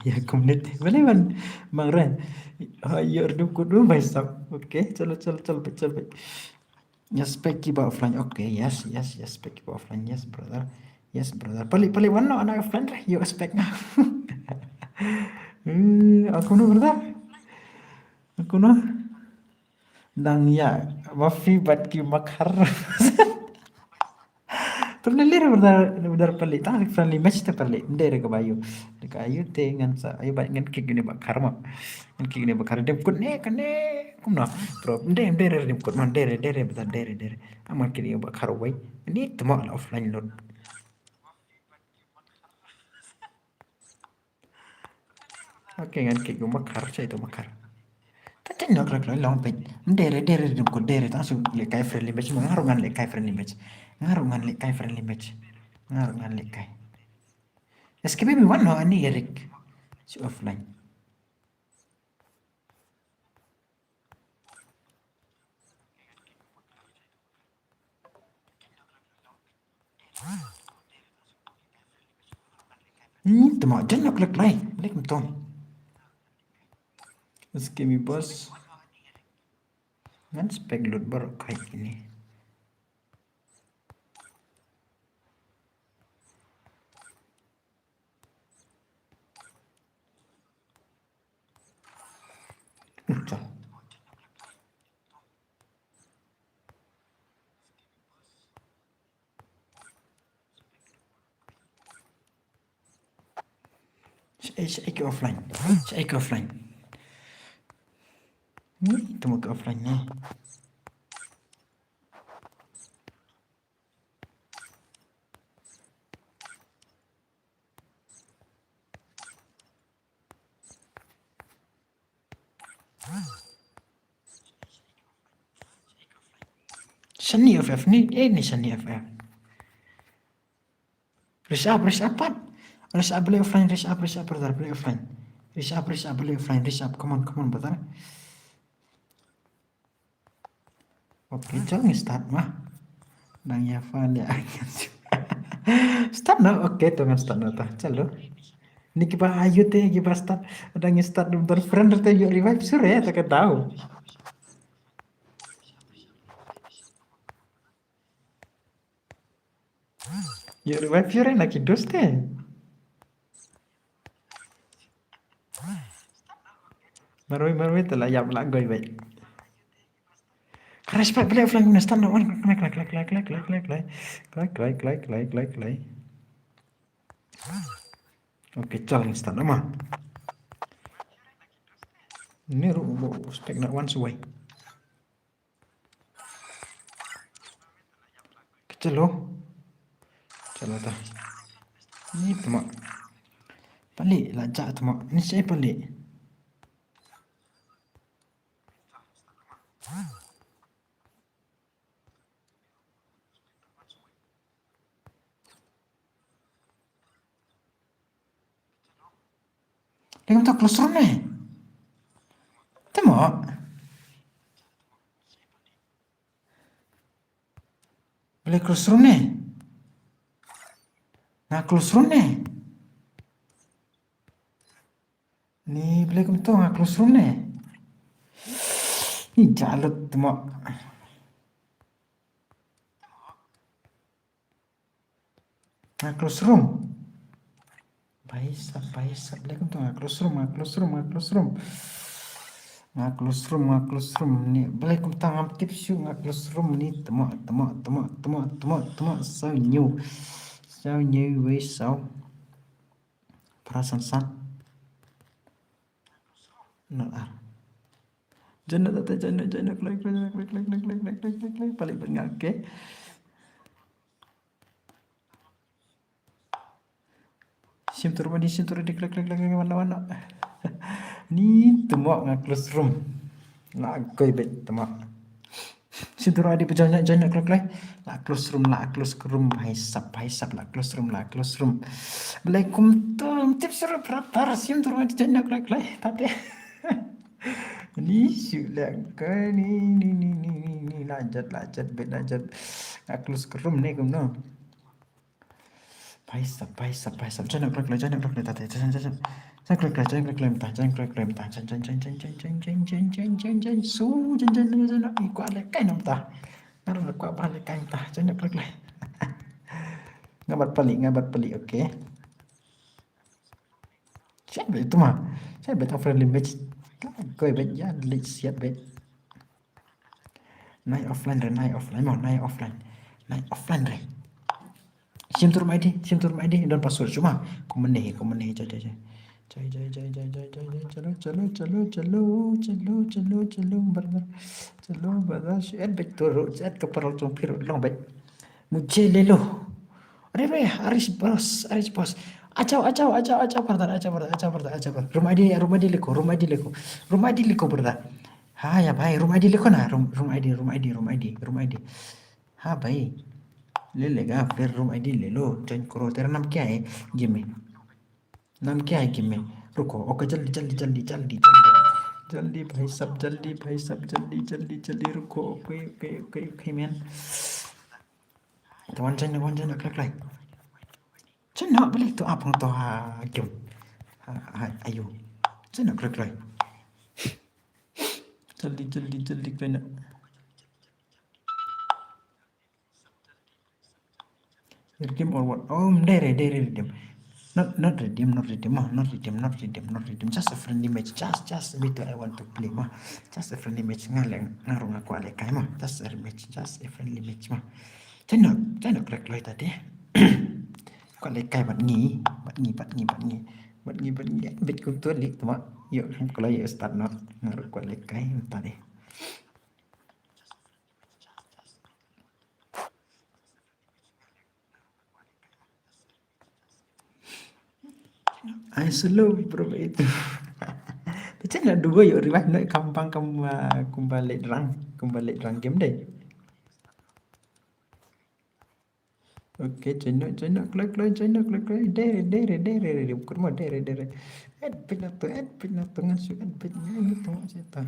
ya community. Beli bang Ren. Ayo redup kudu by stop. Okay, चलो baik. Yes, spek ba offline. Okay, yes, spek ba offline. Yes, brother. Pali wano anak offline re. Yo spek nga. Aku no brother. Aku no. Dang ya, mafi bat ki makhar. Pernah lihat benar pelik tak friendly match tu pelik ndere ke bayu dekat ayu te ngan sa ayu bat ngan kick ni bakar mak ngan kick ni bakar dem kut ne kan ne kumna pro ndere dem kut man dere betul dere amat kini bakar wai ni temak offline load oke ngan kick bakar saya itu bakar tak nak long pen dere dem kut dere langsung le kai friendly match ngarungan le kai friendly match ngarungan le kai SKB mi wano ani Eric si offline. Tama jangan nak klik lain, klik betul. SKB bos. Ngan spek load baru kayak ini. Ucap. Saya ke offline. Ni temu ke offline ni. Shani FF ni, ni Shani FF. Rush up beli offline, rush up brother, beli offline. Rush up beli offline, rush up, come on brother. Oke, jangan start mah. Nang ya ya. Start na, oke, tungan start na ta. Calo. Ni kiba ayu te kiba start. Nang start bentar friend te yuk revive sure ya, tak tahu. Yuk revive sure nak dos te. Marui telah yap lagoy baik. Respect beli offline guna stand up one like. Oke, challenge stand up mah. Ini spek nak one suai. Kecil loh. Calo dah. Ini temak. Pelik lajak temak. Ini saya pelik. Dia kata close room ni. Tengok. Boleh close room ni. Nah close room ni. Ni boleh kau nah close room ni. Ni jalut tengok. Nah close room. Baisa boleh kau close room ni boleh kau tangam tips you close room ni temak so new way so perasaan san nak jangan klik paling banyak okay. Sim turun di klik mana ni temak ngak close room nak koi bet temak sim turun di pejangan klik La close room भाई सब la close room Assalamualaikum tuh tips suruh berapa sim tuh di channel like tadi ini sudah kan ini lanjut bet lanjut la close room nih kum no भाई सब channel like tadi jangan klaim tah jangan su jangan ikut alek kain nam tah ngaruh kuat balik kain tah jangan klaim ngabat pelik oke siapa itu mah saya bet friendly match kau bet ya delete siap bet naik offline re sim tur ID dan password cuma kau meneh चलो brother शायद bet turut शायद keperlu tumpir long bet मुझे ले लो अरे भाई Aris bos acau brother rumah ID लिखो brother हाँ या भाई rumah ID लिखो ना room ID हाँ भाई ले लेगा फिर रूम ID ले लो ज्वाइन करो तेरा नाम क्या है गेम में नाम क्या है गेम में रुको ओके जल्दी भाई सब जल्दी रुको okay man teman channel klik channel boleh tu apa tu game ayo channel klik जल्दी kena redeem or what oh dere redeem not redeem just a friendly match just me I want to play mah just a friendly match ngaruh ngaku alek kai mah just a friendly match mah channel klik tadi ku alek kai bat ngi bet kum tu lik tu mah yuk kalau ya start not ngaruh ku alek kai tadi I slow bro itu. Macam nak dua yuk riwah nak kampang kumbalik rang game deh. Oke, channel klik dere kurma dere. Add pin atau ngasuk add pin itu setan.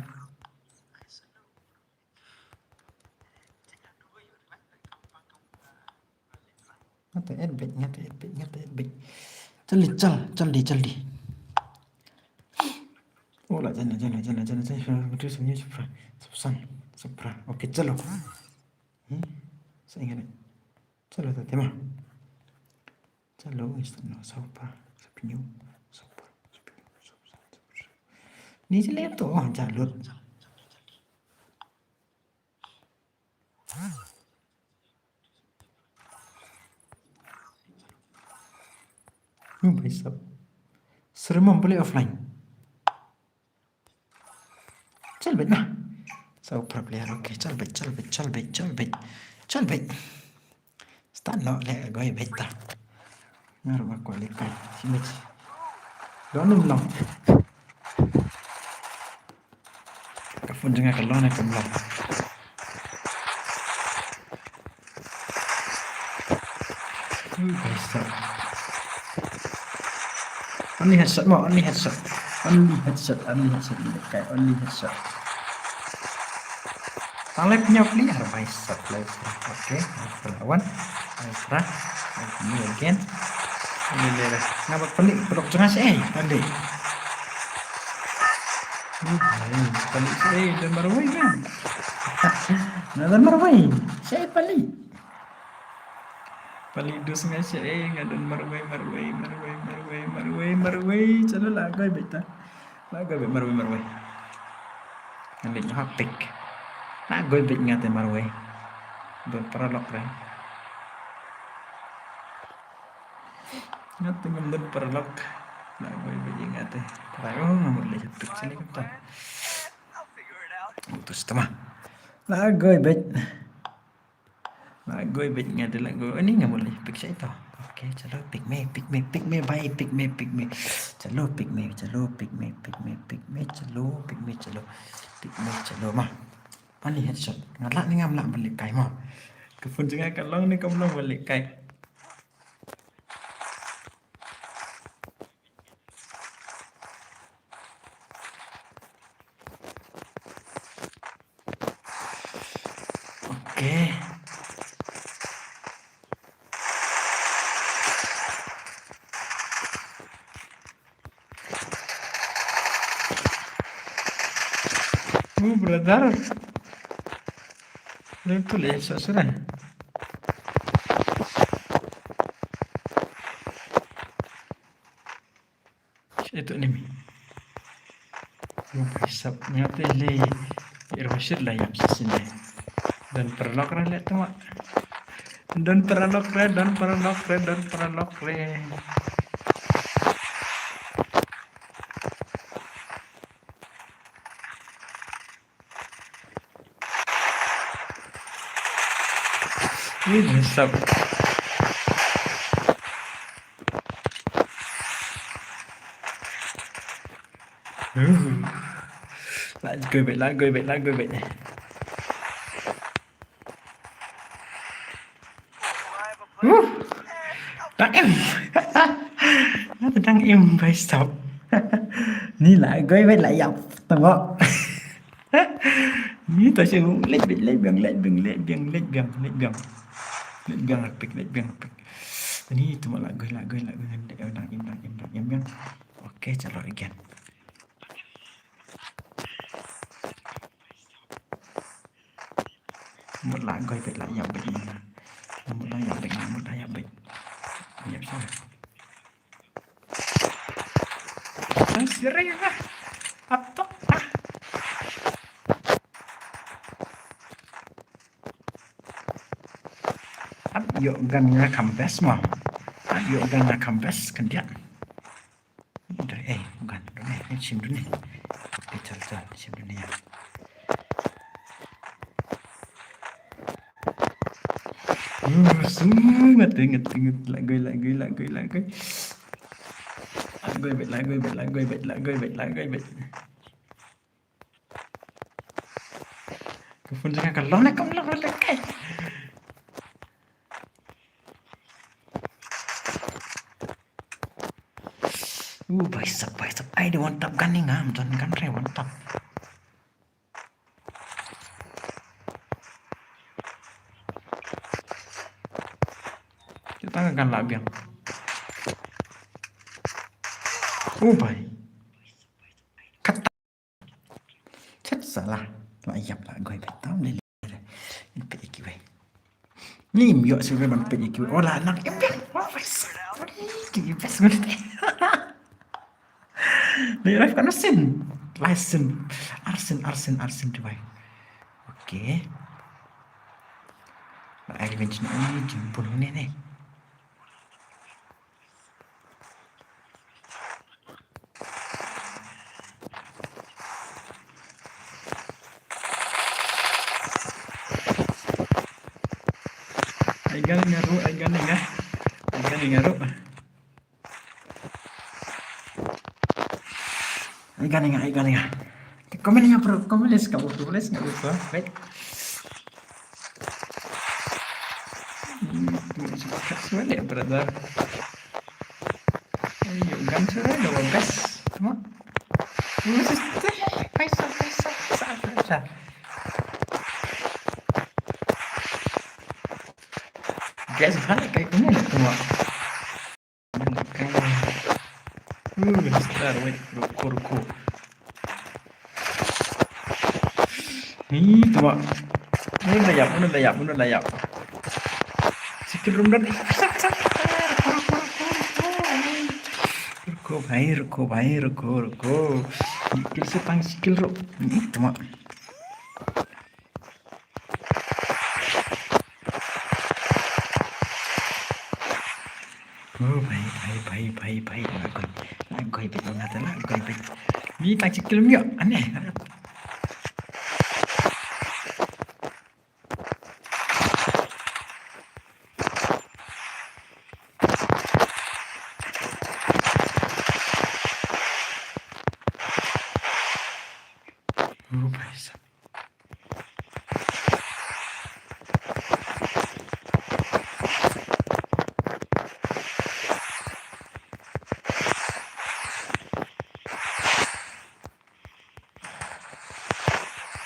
Ngata add pin. जल्दी ओला जाना betul sebenarnya supra oke चलो saya ingat चलो tadi mah चलो istana supra ni je tu jalur भाई साहब seremam boleh offline चल bet ना सब player oke चल bet start no le gue bet ta ngaruh aku lekai sini donum long kafun jangan kelon aku long भाई साहब only headshot kayak only headshot Talep punya player by supply oke lawan Asra ini again ini dia ngapa pelik peluk jangan sih tadi pelik dan marwai kan dan marwai saya pelik dus nggak sih ngadon marwai chalo lagai beta marwai ngambil hapik lagai bet ngate marwai berperolok kan ngate ngambil perolok lagai bet ngate tahu ngambil hapik sini kan terus teman lagai bet ngate lagai ini ngambil hapik saya tahu okay चलो पिक में भाई पिक में चलो पिक में चलो mah only headshot ngalak ni ngamlak balik kai mah Kefuncingan kalong ni kamu balik kai. Oke. Brother. Itu lihat sudah. Itu nih. Besok nyata le. Irwashir lah yang sini. Dan perlok lihat tu mak. Dan perlok. Ini besok. Lại gửi bệnh. Đang em. Đang em phải stop. Ni lại gửi bệnh lại dọc. Tầm đó. Ni tôi sẽ lấy biang. Rapik. Ini cuma lagu. Đang em. Oke, chalo again. Một lại quay về lại dòng bệnh. Một lại dòng bệnh. Nhập sao rồi. Ang sirih na. Aptok na. Ayo gannya kambes mau. Ayo gannya kambes kendian. Udah bukan. Ini sim dulu nih. Cal sim dulu ya. Inget lagu. Lagu bet. Kefuncingan kalau nak kamu lah kai. Baisap. Ai di wantap kan nih ngam, jangan kan re wantap. Kita akan labiang. Bay. Kata. Chắc salah. Lại dập lại gọi bài tao lên. Bị kêu vậy. Lim yuk sudah ban bị kêu. Olah nak em. Kêu best banget. Lihat kan Arsen device. Oke. Nah, adventure ini jempol ini nih. Aigan ngaruh. Aigan. Komen bro, les nggak butuh, baik. Sudah ya brother. Ayo gan sudah dong guys, semua. Paisa. Guys, balik kayak gini lah semua. Star wait ruko. Nih, coba. Ini udah layap. Sikit rumdan. Ruko. Sikil ro. Ini coba. Baik. Lagoy bet. Ni tak sikil mio. Aneh.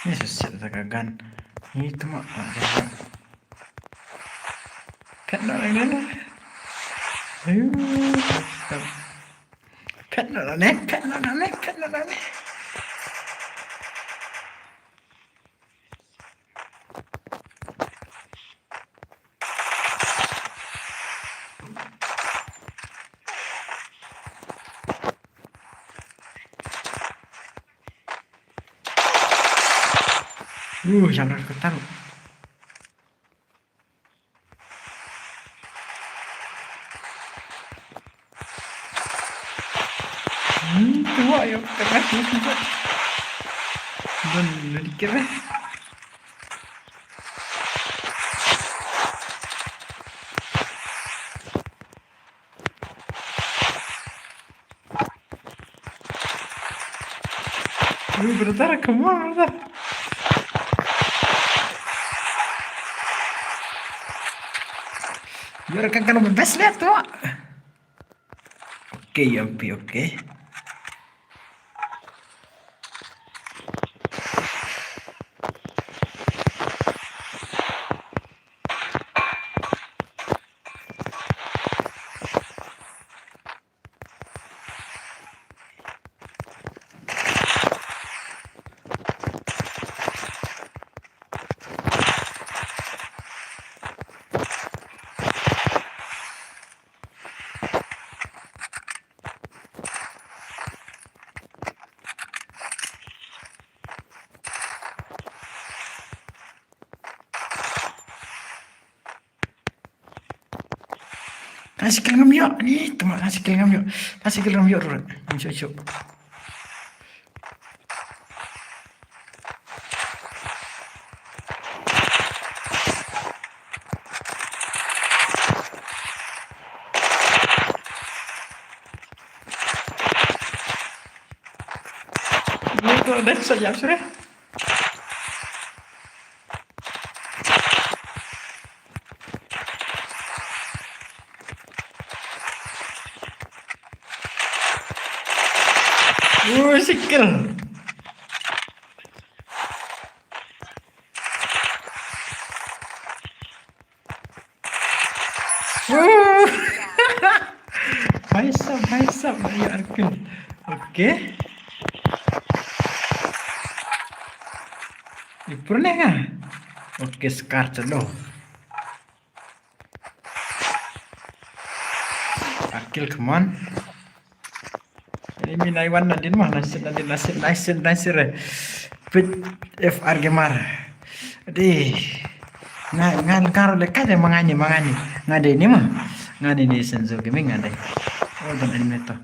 Yesus, tagagan. Itu mah. Kan orang mana? Ayo. Kan orang mana? Jangan ketahu. Tua yuk, tengah juga. Dan dikira. Brother, come on, brother. You're kan kalau bebas lihat tuh. Oke, Yampi, oke. Kasih kill ngam yuk. Nih, teman kasih kill ngam yuk. Kasih kill ngam yuk, Rod. Yuk. Itu ada saja, sudah. Sikil. Baisap, ayo Arkun. Oke. Pernah nggak? Oke, Scar cedoh. Akil, come on. Ini minaiwan nadin mah nasir. Pit FR Gemar. Aduh. Ngan karo lekat ya mangani. Ngade ini mah. Ngade ini Senzo Gaming ngade. Oh, dan anime to.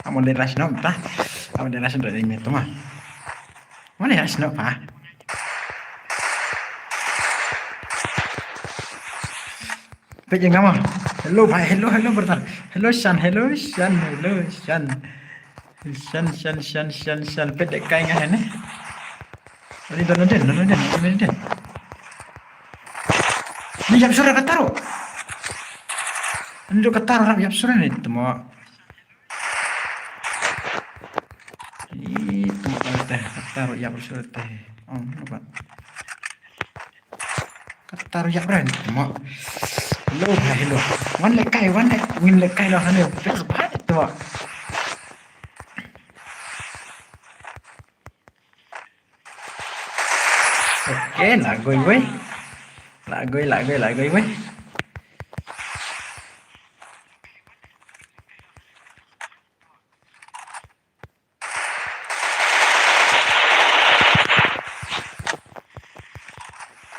Amo de rasno ta. Amo de rasno anime to mah. Mana ya rasno pa? Pejeng nama. Hello, bye. Hello, brother. Hello, Shan. Shan. Pedek kain ngah ni. Ini donoden. Ini jam sore kataru. Ini do kataru ram jam sore ni temo. Itu teh kataru jam sore teh. Oh, apa? Kataru jam berapa temo. Hello. One lekai win lekai lah ni. Best banget tu. Oke, lagoi weh. Lagoi weh.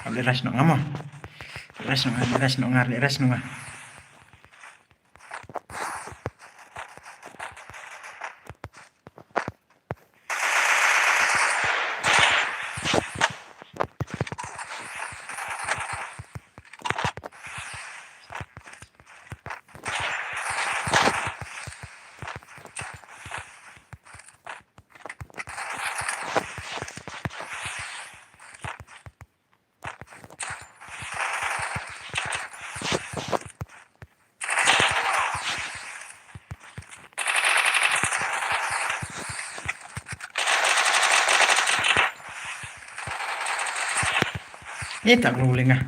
Boleh ras nak ngamo. Ras ngar. Tak boleh ngah.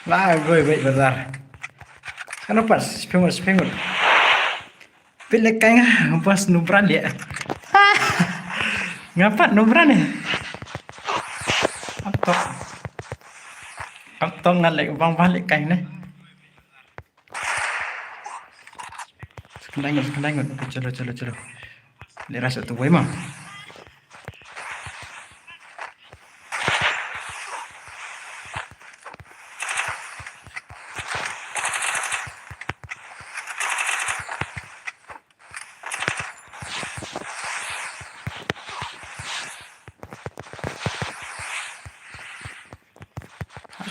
Lah gue baik bentar. Kenapa? Sepengul. Pilih kayaknya pas nubran dia. Ngapa nubran ya? Atau ngalek bang balik kayaknya. Sekendangun. Colo. Lihat rasa tu boy mah.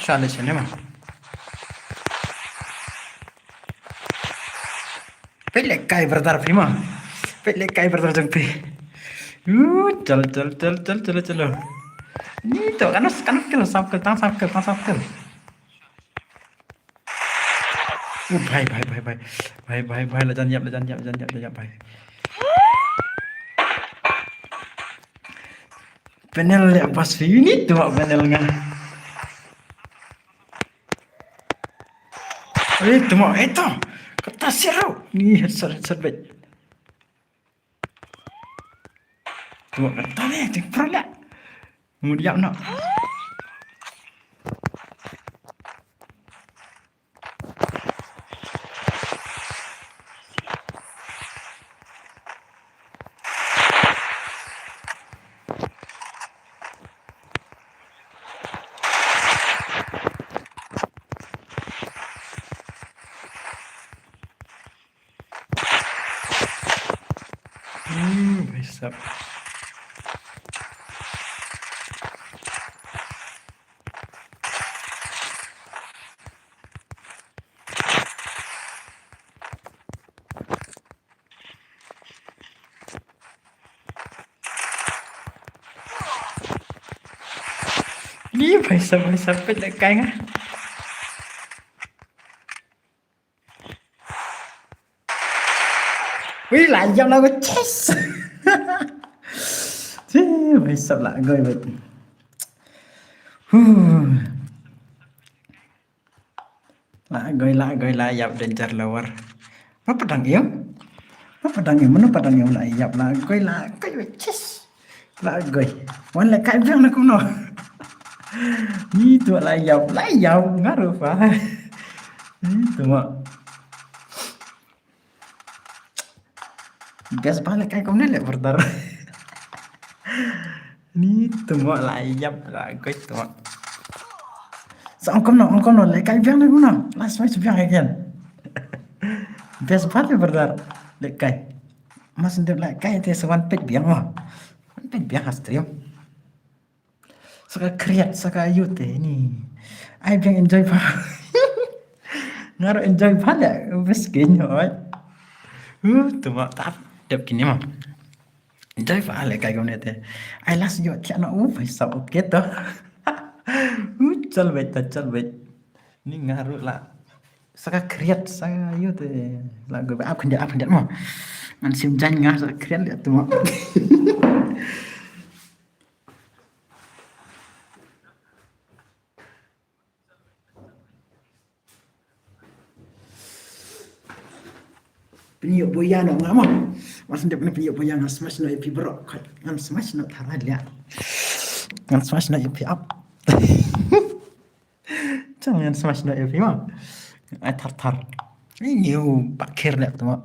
Soalnya sini mah. Pilih kai bertar prima. Pilih kai bertar jengpi. Colo. Ini tuh kan kilo sampai tang sampai. Bye. Lah jangan jap bye. Panel ya pas ini tuh panelnya. Itu kertas siru. Nih headset bet. Tuh kertas nih, tinggal lah. Kemudian nak. Bisa. Ini bisa pilih kayaknya. Wih, lanjut lah gue chess. Bisa lah gue bet. Lah gue yap danger lower. Apa pedang mana pedang yang lah yap lah gue chess. Lah gue. Wan lah kai biang aku no. Itu lah yap ngaruh pak. Itu mak. Gas balik kayak kau nih bertar. Ni tengok layap lah gue tengok. Angkom no lekai biang na guna. Last match biang again. Best balik bertar lekai. Mas ndek lekai te sewan pet biang mah. Pet biang stream. Saka create saka youth ni. Ai biang enjoy pa. Ngaruh enjoy pada best game oi. Tengok tak dap kini mah. Enjoy pa lekai kau ni te. Ai last yo chana paisa oke to. Chal bet. Ni ngaruh lah. Saka create saya yo te. Lah gue up hendak mau. Ngan sim jan ngah saka create lihat tu mau. Peniup boya no ngama. Mas ndek peniup boya ngan smash no IP bro. Ngan smash no thara lihat. Ngan smash no IP up. Jangan smash no IP mah. Ai thar. Ini pakir lihat tu mau.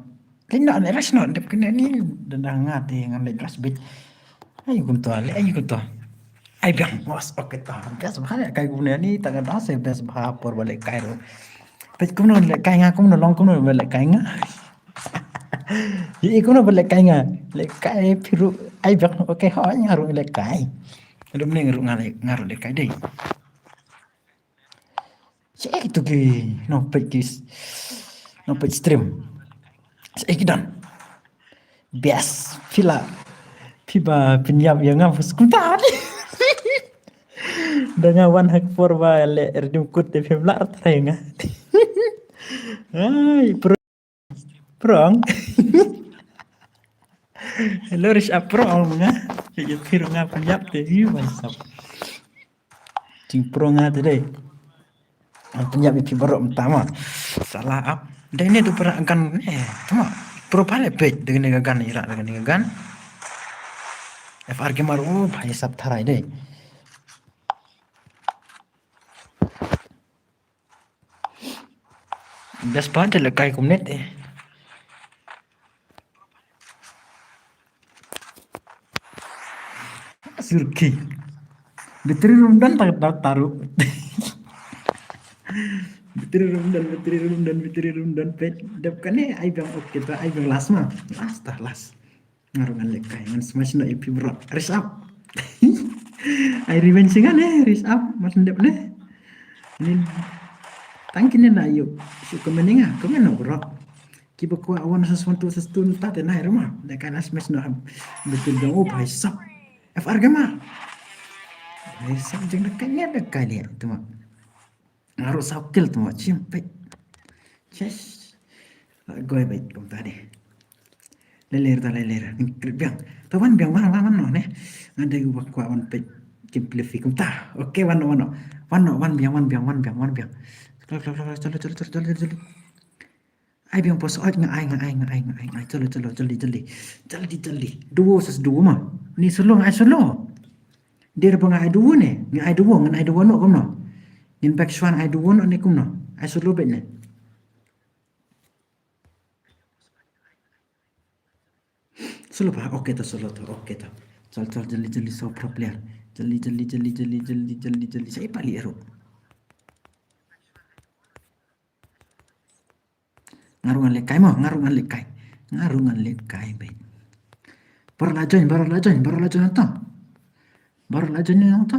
Linda ne ras no ndek kena ni dendang ngate ngan le ras bit. Ayo kunto. Ai biang was oke ta. Bias bahaya kai guna ni tangan ase bias bahaya por balik kai ro. Bet kuno le kai nga kuno long kuno balik kai nga. Jadi kuno balik kai nga. Le kai piru ai biang oke ha ngaru le kai. Lu mending ngaru le kai deh. Cek itu ke no page stream. Sekidan. Best pila piba penyap yang ngapus kutan. Dengan wan hak forba le erdungkut de pemla trenga. Ay, prong. Hello ris aprong nga. Kaya piro nga penyap de mantap. Cing prong nga tadi. Penyap pi barok pertama. Salah up. Dan ini tuh pernah akan cuma pro pale page dengan gan ira dengan gan. FR maru bhai sab tharai deh. Best part lekai kumnet surki. Betri rundan tak taruh. Betri rundan pet dap kane ai bang oke ta ai bang las ngarungan lekai ngan smash no ipi bro ris up ai revenge ngan ris up mas ndep ne ini tangkine na yuk su kemeninga kemeno bro kiba ko awan sesuatu ta te na rumah lekai las smash no betul bang oh bhai sab FR gama bhai sab jeng lekai lihat tu mah ngaruh sakil tu mah cimpet yes gue baik kom tadi leler biang tawan biang mana no ne ada gua kwa wan pe simplify kom ta oke wan biang chalo ai biang pos oi ngai chalo jali duo mah ni solo dia bang ai duo ngai duo no kom no in back swan ai duo no ne kom no ai solo bet ne solo pa oke ta chal jali so pro player jali saya pali ero ngarungan lekai baik baru la join atau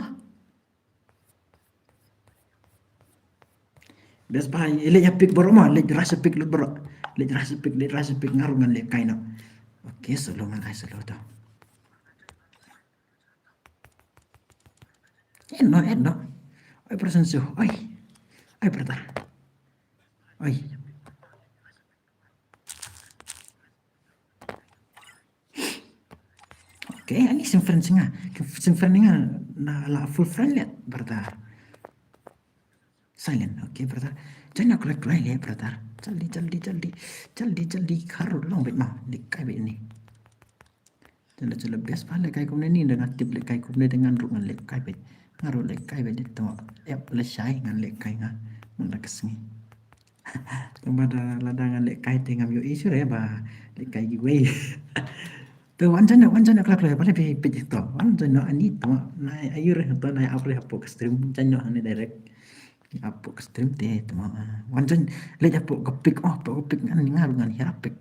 bes bahai le pick baru mah le rasa pick ngarungan lekai no oke solo tau no oi presensi oi bertar oi oke ini simfrensinga na la full friend lihat bertar silent oke bertar jangan aku le bertar jaldi karo long bet mah lekai bet ini jala bias pale kai kumne ni dengan aktif lekai kumne dengan rungan lekai bet ngaruh lekai bet itu yap lesai ngan lekai nga munda kesni kepada ladangan lekai tengam yo isu ya ba lekai giwe tu wanjana kelak le pale pe itu wanjana ani tu na ayur to na apre hapo stream janyo ane direct apo stream te tu wanjan le apo kepik ngan ngarungan hirapik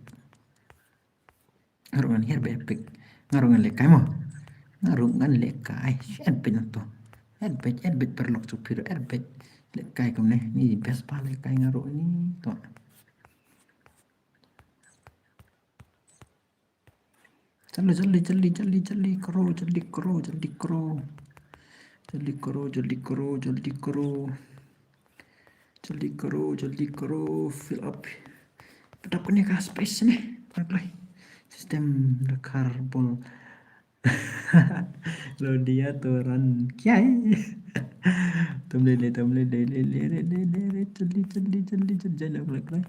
ngarungan hirbepik ngarungan lekai mo ngarungan lekai edbet to edbet perlok supir edbet lekai kumne ni best pa lekai ngaru ni to jali kro fill up pedap kene ka space nih play sistem karbol lo dia turun kiai tumle jali play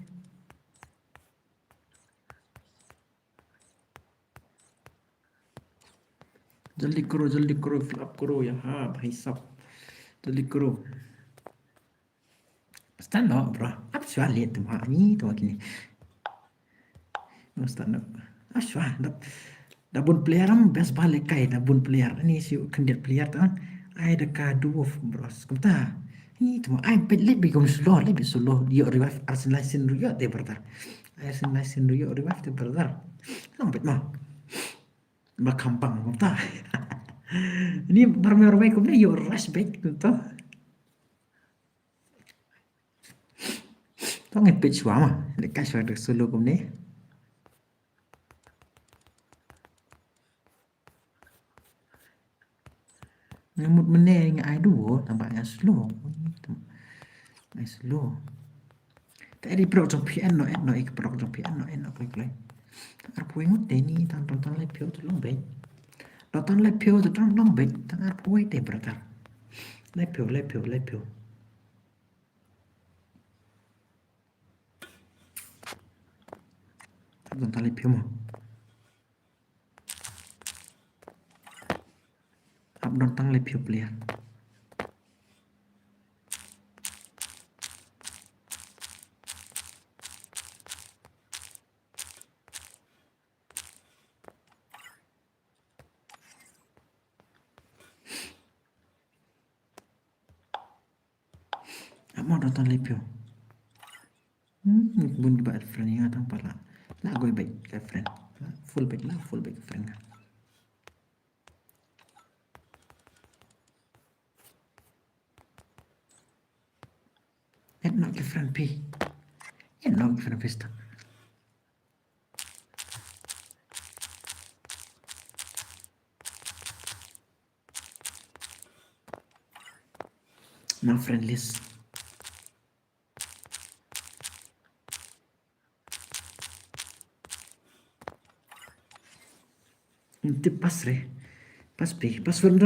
जल्दी करो fill up करो यहाँ भाई साहब जल्दी करो stand up bro up suara lihat tuh ini tuh gini no stand up suara dabun player best balik kai dabun player ini si kandidat player tuh ai da ka duo bros kumta ini tuh ai lebih slow dia revive Arsenal sin ruyo de bertar Arsenal sin ruyo revive de bertar sampai mah bakampang kumta ini marmai kumne yo rush back tuh có ngày bị xóa mà để cái xóa được solo cũng đấy Ngamut meneng ai duo tambah ai slow. Ai slow. Tadi bro trong piano no ik bro trong piano no klek. Ar puing te ni tang tang le pio tu long be. Tang le pio tu tang long be tang ar puing te brother. Le pio. Tang le pio mo. Ap don tang le pio player. Amo don tang le pio. Bun ba friend yang tang pala. La goi baik ke friend. Full baik friend. Et nak ke friend pi. Et nak ke friend pesta. My friend list. Inte pasre. Password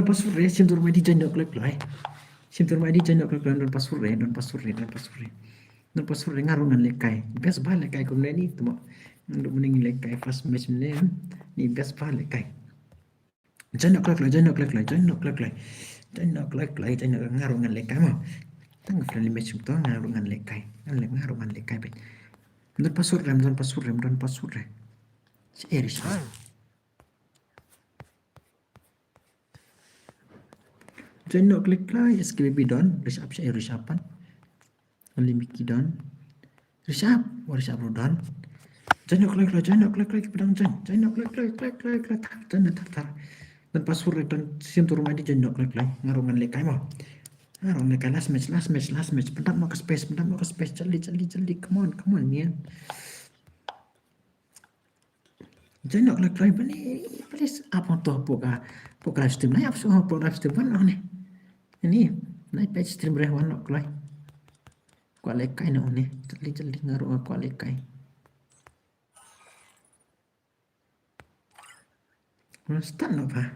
sim turma di jandok lek. Sim turma di jandok lek don password. Don password ngarungan lekai. Best ba lekai kumne ni tu mo. Ndu muning lekai first match ne ni best ba lekai. Jandok lek. Jandok ngarungan lekai mo. Tang friendly match tu ngarungan lekai. Ngarungan lekai be. Don password. Si Eris. Jandok lek SKBB don. Rishapan. Limiki don. Rishap don. Jandok lek pedang jan. Jandok lek tak. Dan password dan sim turma di jandok lek ngarungan lekai mo. Ngarungan lekai last match. Pendak mau ke space. Jali. Come on man. Jandok lek bani. Please apa tu poka live stream na apa so live stream mana ni. Ini naik page stream rewan nok lek. Kwa lekai no ni. Jali ngarungan kwa lekai. Start no pa.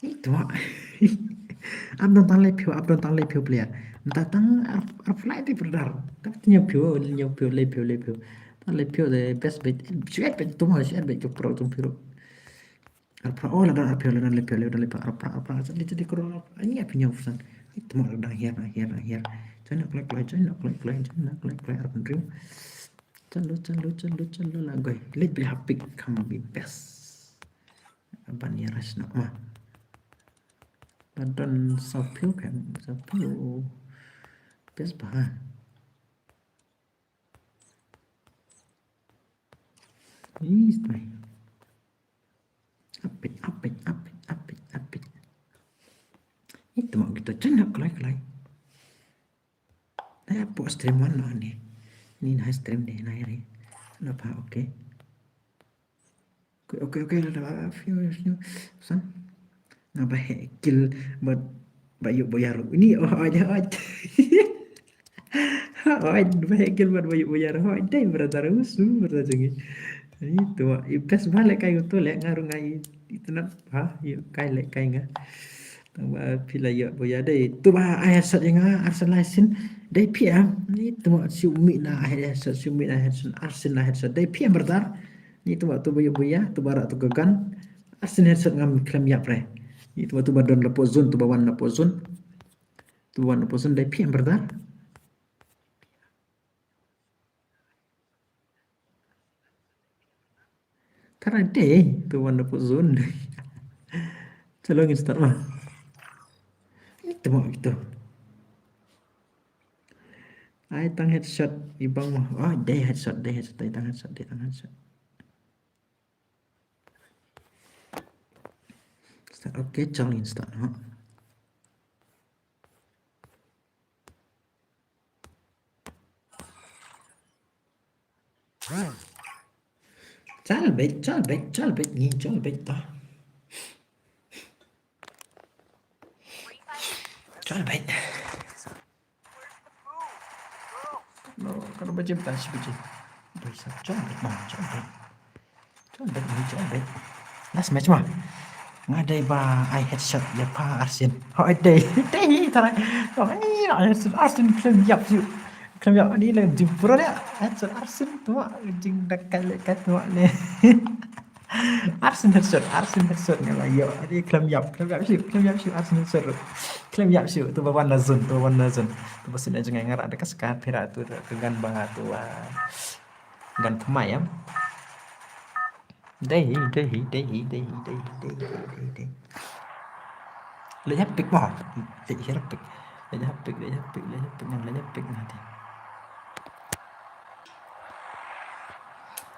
Itu abdon tang le pio player. Entah tang flight di berdar. Tapi nyo pio le pio. Tang le pio de best bet. Suet bet tu mau suet bet pro tung piro. Oh la dan le pio arpa. Jadi kro ini apa nyo pesan. Itu mau dan here. Jangan klik arpa dream. Calo lah goy. Let be happy come be best. Ban ya ras nak mah. Dan sapiu best bah. Ini stay. Apit. Itu mau kita cenak like. Nah, apa stream mana ni? Ini nah stream deh nah ini. Kenapa? Oke, ada views ni. San. Ngapa kill buat Bayu Boyaro. Ini aja. Kill buat Bayu Boyaro. Dai brother jengi. Itu best balik kayak itu lek ngarungai itu nak yuk kai nga. Tambah pila ya boya dai. Tu bah ayat sat yang Arsenal dai PM. Ni tu si umi na ayat sat Arsenal dai PM brother. Ni tu waktu boya tu barak tu gagan. Arsenal ngam klaim ya pre. Itu waktu badan lepo zone tu bawan lepo zone. Tu bawan lepo zone dai PM brother. Karena deh tu bawan lepo zone. Celongin start mah. Itu mau gitu. Ai tang headshot ibang mah. Oh, day headshot. Tang headshot. Start okay, celongin start mah. Chal bet ni chal bet ta. baik. No, kalau baca bentar sih baca. Bisa coba mah, coba. Last match mah. Ngadai ba I headshot ya pa Arsen. Oh day. Tarai. Oh Arsen film yap sih. Film yap ni lah jempur dia. Headshot Arsen tu jing dak kali kat tu le. Arsen headshot ngala yo. Dia film yap sih Arsen headshot. Film yap sih tu bawan nazun. Tu pasal dia jangan ngarak dekat sekat perak tu dengan bang tu. Gan pemai ya. Đây. Lấy nhấp pick bỏ. Lấy nhấp pick. Lấy nhấp pick nanti.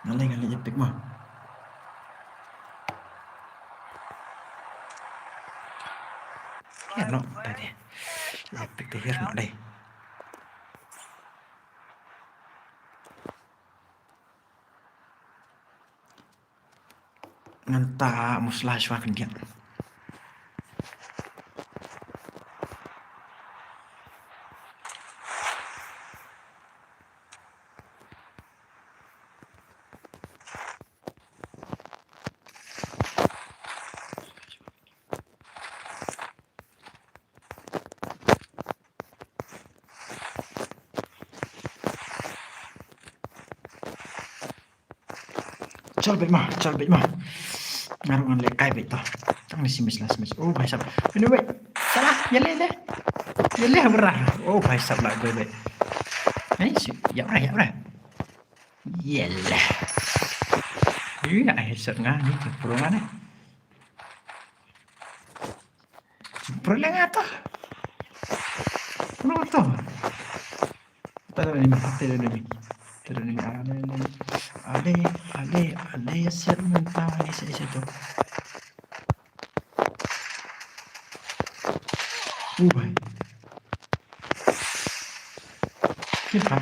Nó lên lấy nhấp pick mà. Hiển nó đây đi. Lấy pick để hiển nó đây. Nganta muslah shwakan dia. Chal bet mah. Ngaruh ngan lekai bet toh. Tang nisi mis. Oh भाई साहब. Ini bet. Salah, Yale berah. Oh भाई साहब lah gue bet. Ini sih, ya berah. Yalah. Iya, headset ngah ni pro mana? Pro lang ata. Pro to. Tara ni. Ale ser mentah isa to. Ubay. Kita.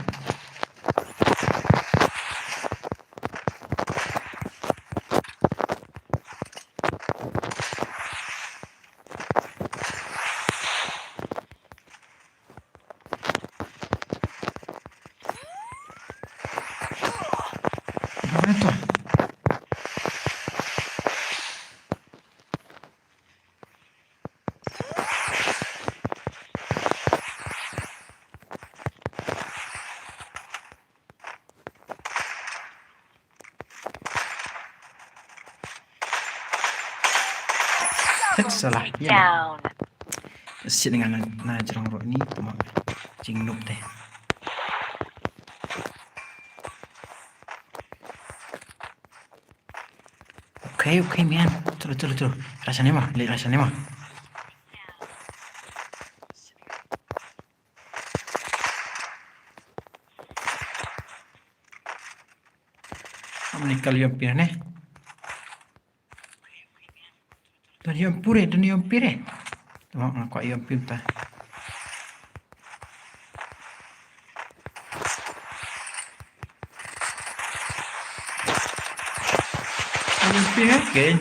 Mana tu? Salah. Down. Sit dengan na jerong ro ni tu mak jing noob deh. Okay man. Terus. Rasanya mah. Menikal yang pirane. Dan yang pire. Tengok aku yang pinta. Yang pire kan?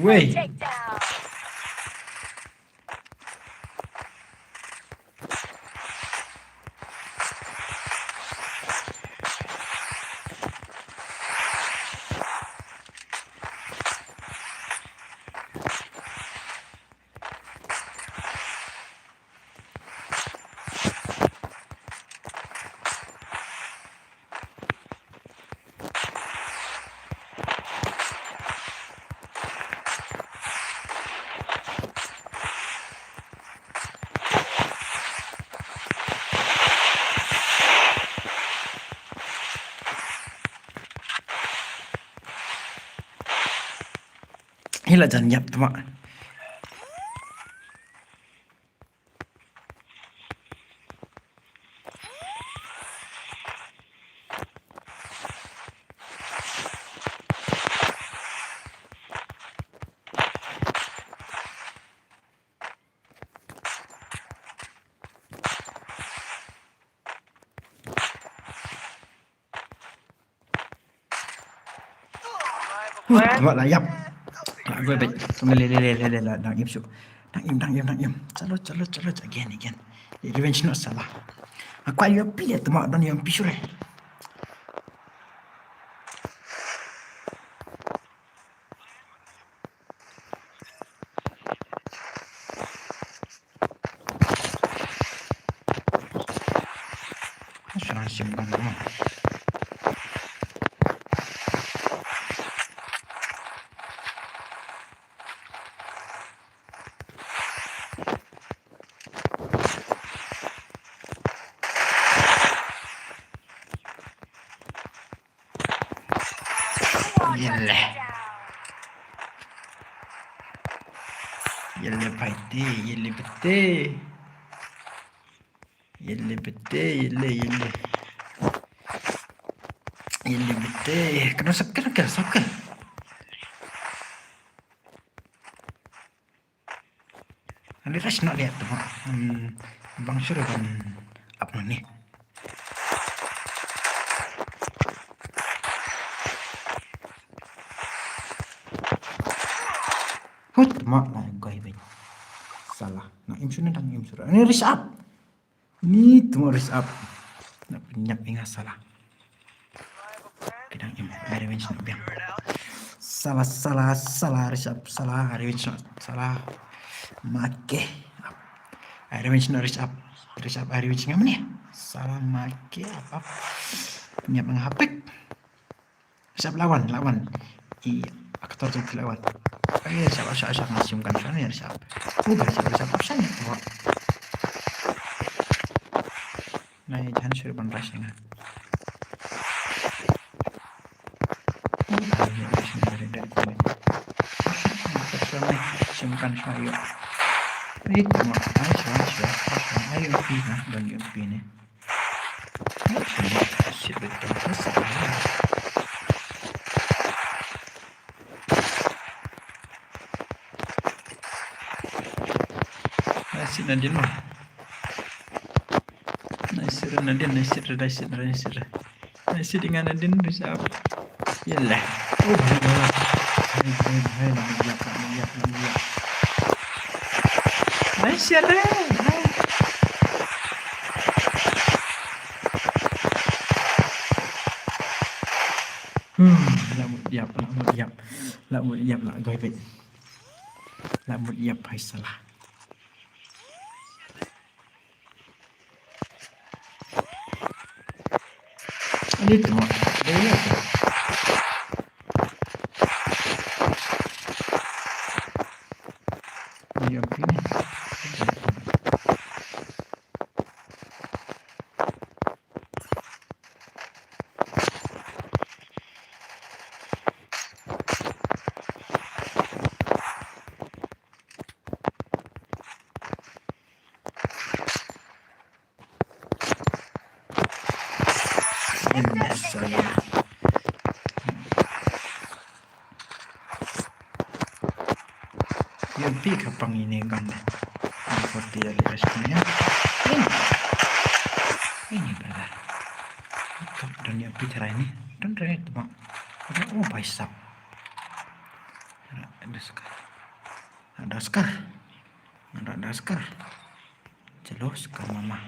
Wait. Takedown. Hila jangan yap tu mak. Mak lah yap. Lah gue bet le dang im su. Dang im. Chalo again. Revenge no salah. Aku ayo pilih tu mak dan yang pisure. Sudah simpan dulu. Yelle paite, yelle bete. Yelle bete. Kena sakal. Nanti rush nak lihat tu. Bang suruh kan apa ni? Hut mak lah gue bet. Salah. Nak im sudah dang im suruh. Ini rush up. Ni tu rush up. Nak penyap ingat salah. Kedang im. Revenge nak biang. Salah rush up. Salah revenge nak. Salah. Make. Revenge nak rush up. Revenge ngam ni. Salah make apa? Penyap ngapek. Rush up lawan. Iya. Aktor tu lawan. Ayo siapa ngasihkan sana ya siapa? Udah siapa sana tu. Nah, jangan suruh bandras ya. Dari komen. Simpan saya. Itu mau ayo pindah dan pindah. Si betul salah. Nasi Nadine mah. Nasi dengan Nadine bisa apa? Yalah. Hai. Nasi ada. Lamut diam lah gue bet. Lamut diam hai salah. Ini tu mak. Dia pilih. Yang pika pang ini kan. Seperti dari responnya. Ini brother. Dan yang bicara ini dan red mak. Oh paisap. Ada skar. Jelos ke mama.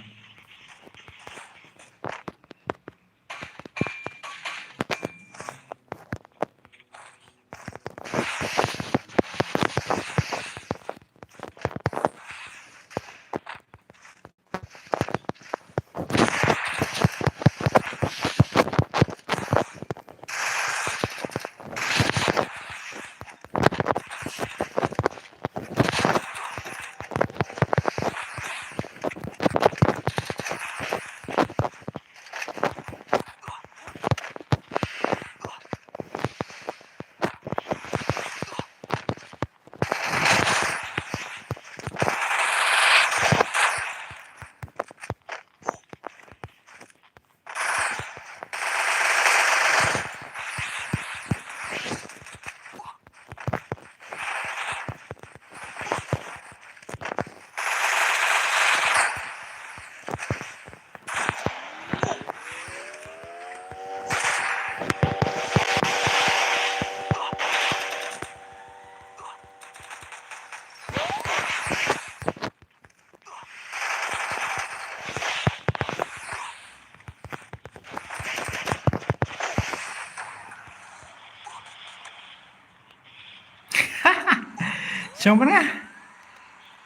xong bắn á.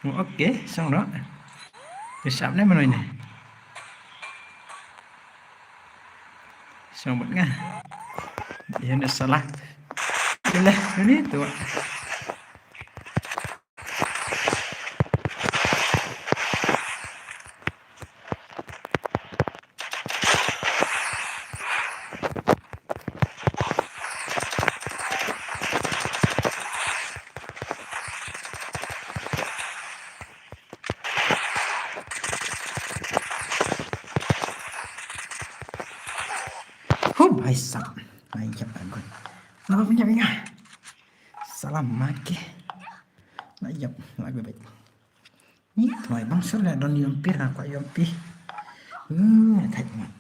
Ok xong đó cái sạp này mà nói này xong bắn á dia nak salah lah ini tu भाई साहब भाई क्या bagus apa punya punya salam maki Najab lagi baik ni tuai bang sudah don yompir aku yompi thay mặt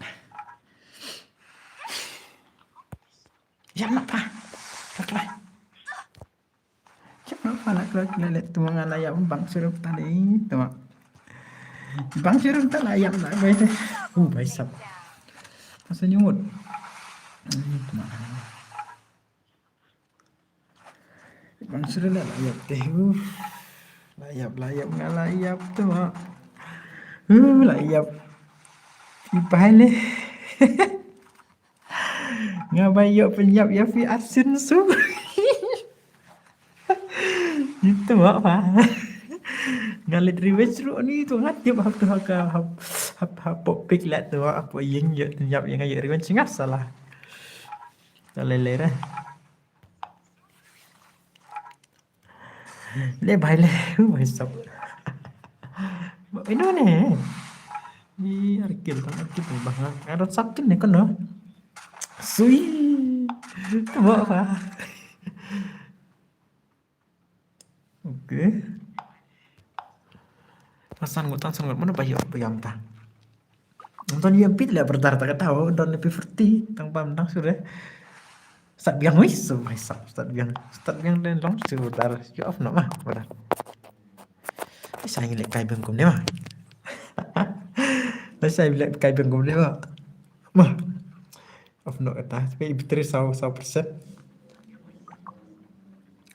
jangan apa tak lah jangan apa nak lihat tu mengalayam bang suruh tadi tu bang suruh tak layam nak baik baik sab masa nyumut bang suruh lah layap teh layap ngalayap tu layap ipai le ngabayok penyap ya fi asin su itu apa ngalit revenge lu ni tu ngat tiap hap tu hap pik lah tu apa yang yo penyap yang ayo revenge ngat salah lele dah le bài le bài sập ini mana ni arkil bang ada satu ni kan no sui tu apa okey tasan ngut mana bayar bayam ta nonton yang pit lah bertar tak tahu don lebih verti tang pam tang sudah start biang wis sampai start biang dan long sudah you off nak mah pada saya ngilek kai bengkum ni mah saya bilang kai bengkum ni mah off nak kata tapi bateri 100%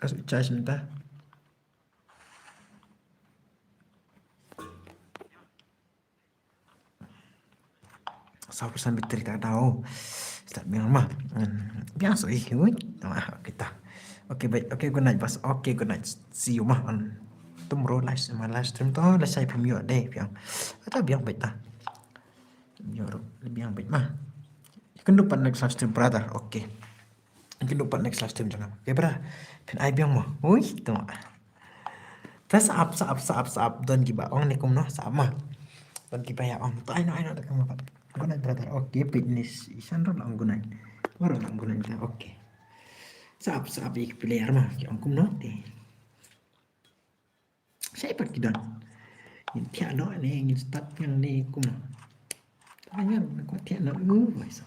as charge minta 100% bateri tak tahu start biang mah biasa kita okay baik okay good night bas okay good night see you mah on tomorrow live stream to là sai phim yo đây biang atau biang baik ta yo biang baik mah kan lupa next live stream brother okay kan lupa next live stream jangan okay brother kan ai biang mah oi tu tas saap don giba ong ni kum no sama don giba ya ong to ai no tak kamu good night brother okay fitness isan ro lang good night baru lang good night okay saap ik player mah ki ong kum no de saya pergi don in piano ni in start yang ni kum no tanya ko piano wais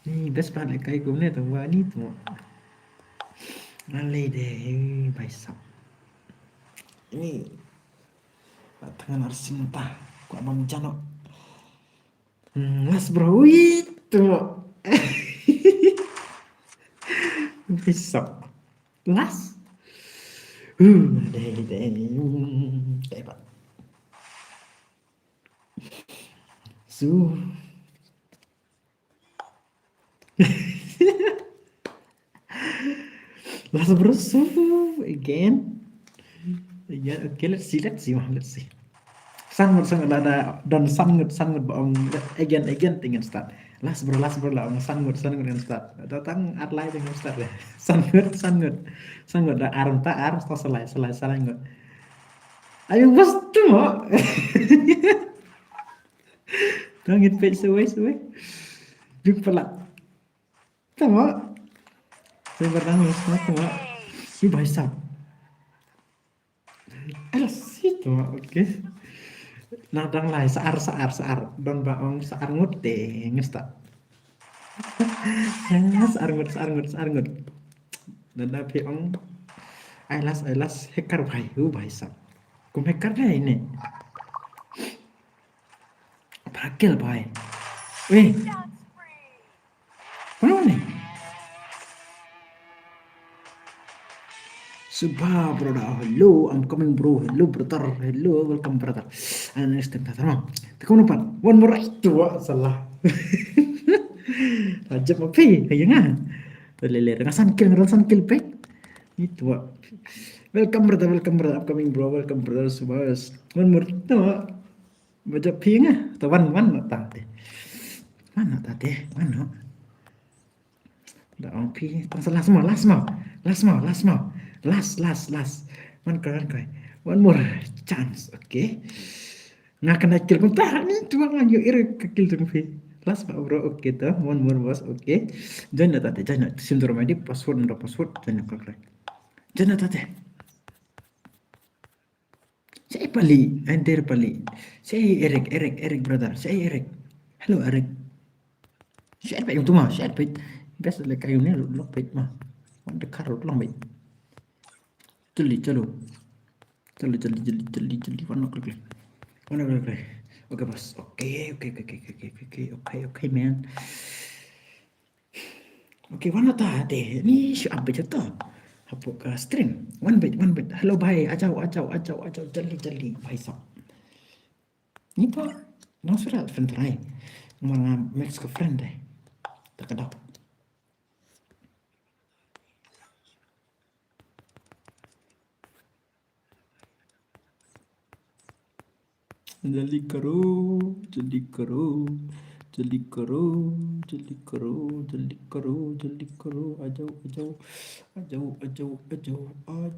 ni best part kai kum ni tu wa ni tu nalai deh baisap ini tangan harus cinta ku abang jano mas bro itu besok las deh hebat las bro again yeah okay let's see sangat ada dan sangat bang again tinggal start last bro lah sangat dengan start datang adlai dengan start ya sangat dah arm to selesai ngot ayo bos tu tangit pe suwe juk pelak tama saya bertangis tama si baisap situ oke nadang lai saar don baong saar ngut deh ngesta saar ngut dan tapi ong ailas hekar bai sap kum hekar deh ini pakil bai weh mana nih Subha, brother. Hello, I'm coming, bro. Hello, brother. Hello, welcome, brother. And next time, tamam. Tekun lupa. One more right. Dua salah. Rajab apa? Ayo nga. Lele, ngasan kill pek. Itu. Welcome, brother. Welcome, brother. Upcoming, bro. Welcome, brother. Subhas. One more. No. Baca pinga. Tawan mana tadi? Mana tadi? Mana? Dah on pi. Last more. Last. One cry. One more chance. Okay. Nggak kena kill pun tahan nih. Cuma ngayu iri ke kill tu pi. Last pak bro. Okay tuh. One more boss. Okay. Jangan tadi. Jangan. Sim di password. Jangan cry. Jangan tadi. Saya Pali. Enter Pali. Saya Eric brother. Saya Eric. Hello Eric. Share page tu mah. Share page. Biasa lah kayu ni lock page mah. Wanda karut lang page. Chalo. Warna klik. Okay, boss. Okay, man. Okay, warna tadi. Ni siapa je tu? Apa ke stream? One bit. Hello, bhai. Ajau. Jali. Bhai sab. Ni tu. Nang surat friend try. Mga max ke friend deh. Tak ada. जल्दी करो आ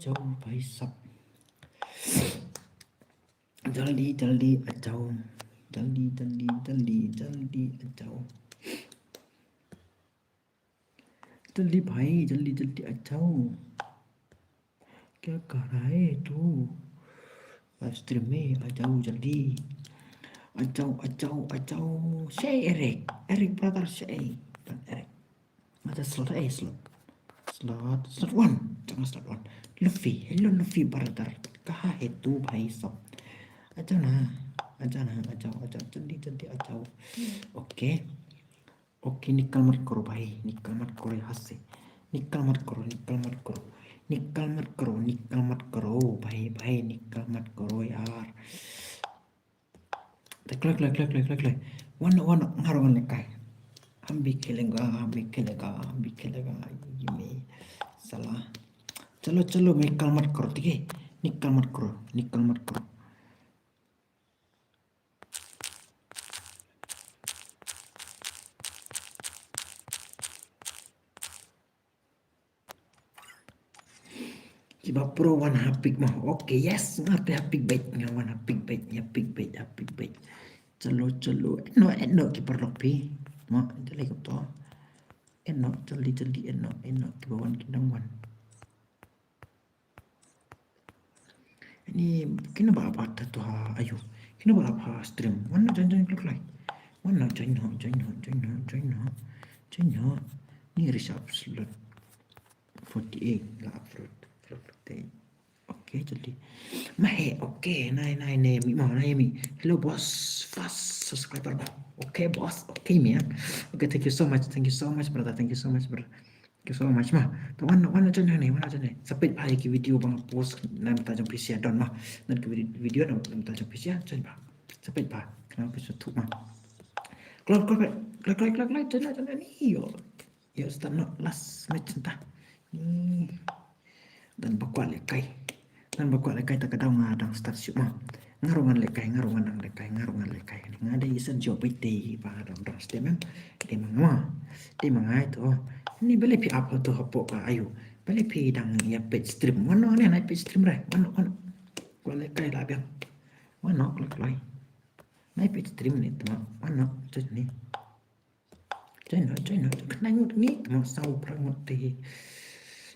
जाओ भाई सब जल्दी आ जाओ जल्दी आ जाओ जल्दी भाई जल्दी आ जाओ क्या कर रहा है तू stream में आ जाओ जल्दी आ जाओ say Eric brother say Eric ada slot one jangan slot one Luffy hello Luffy brother कहाँ है तू भाई सब आ जाओ जल्दी आ जाओ ओके निकल मत करो भाई यहाँ से निकल मत करो भाई निकल मत करो यार देख वन ngarongan lekai हम भी खेलेगा ये में salah चलो निकल मत करो ठीक है निकल मत करो Coba pro one hapik mah. Oke, yes, ngerti hapik baitnya one hapik bait. Celo. Eno kiper lopi. Mak jelek to. Eno jeli eno kibawan kindang one. Ini kena apa tuh ayo. Kena apa stream. Mana jangan klik like. Mana join ho. Ni reshape slot 48 lah upload. Oke, jadi Mahe, oke, nai mi. Hello boss, fast subscriber. Oke boss, oke man. Oke, thank you so much, brother. Thank you so much mah. Mana aja nih. Sampai hari ke video bang post nam tajam PC don mah. Dan ke video nam tajam PC jan bah. Sampai bah, kenapa suatu mah. Klak, jangan nih yo. Yo, start not last match entah. Dan bakuat lekai tak kadang ngadang start shoot mah ngarongan lekai ngada isan job ite pa dong stem de mangai to ni bele pi up to hapo ka ayu bele pi dang ya page stream mana ne naik page stream re mana ko lekai la biang mana klik lai naik page stream ni to mana just ni join ni to sau prang te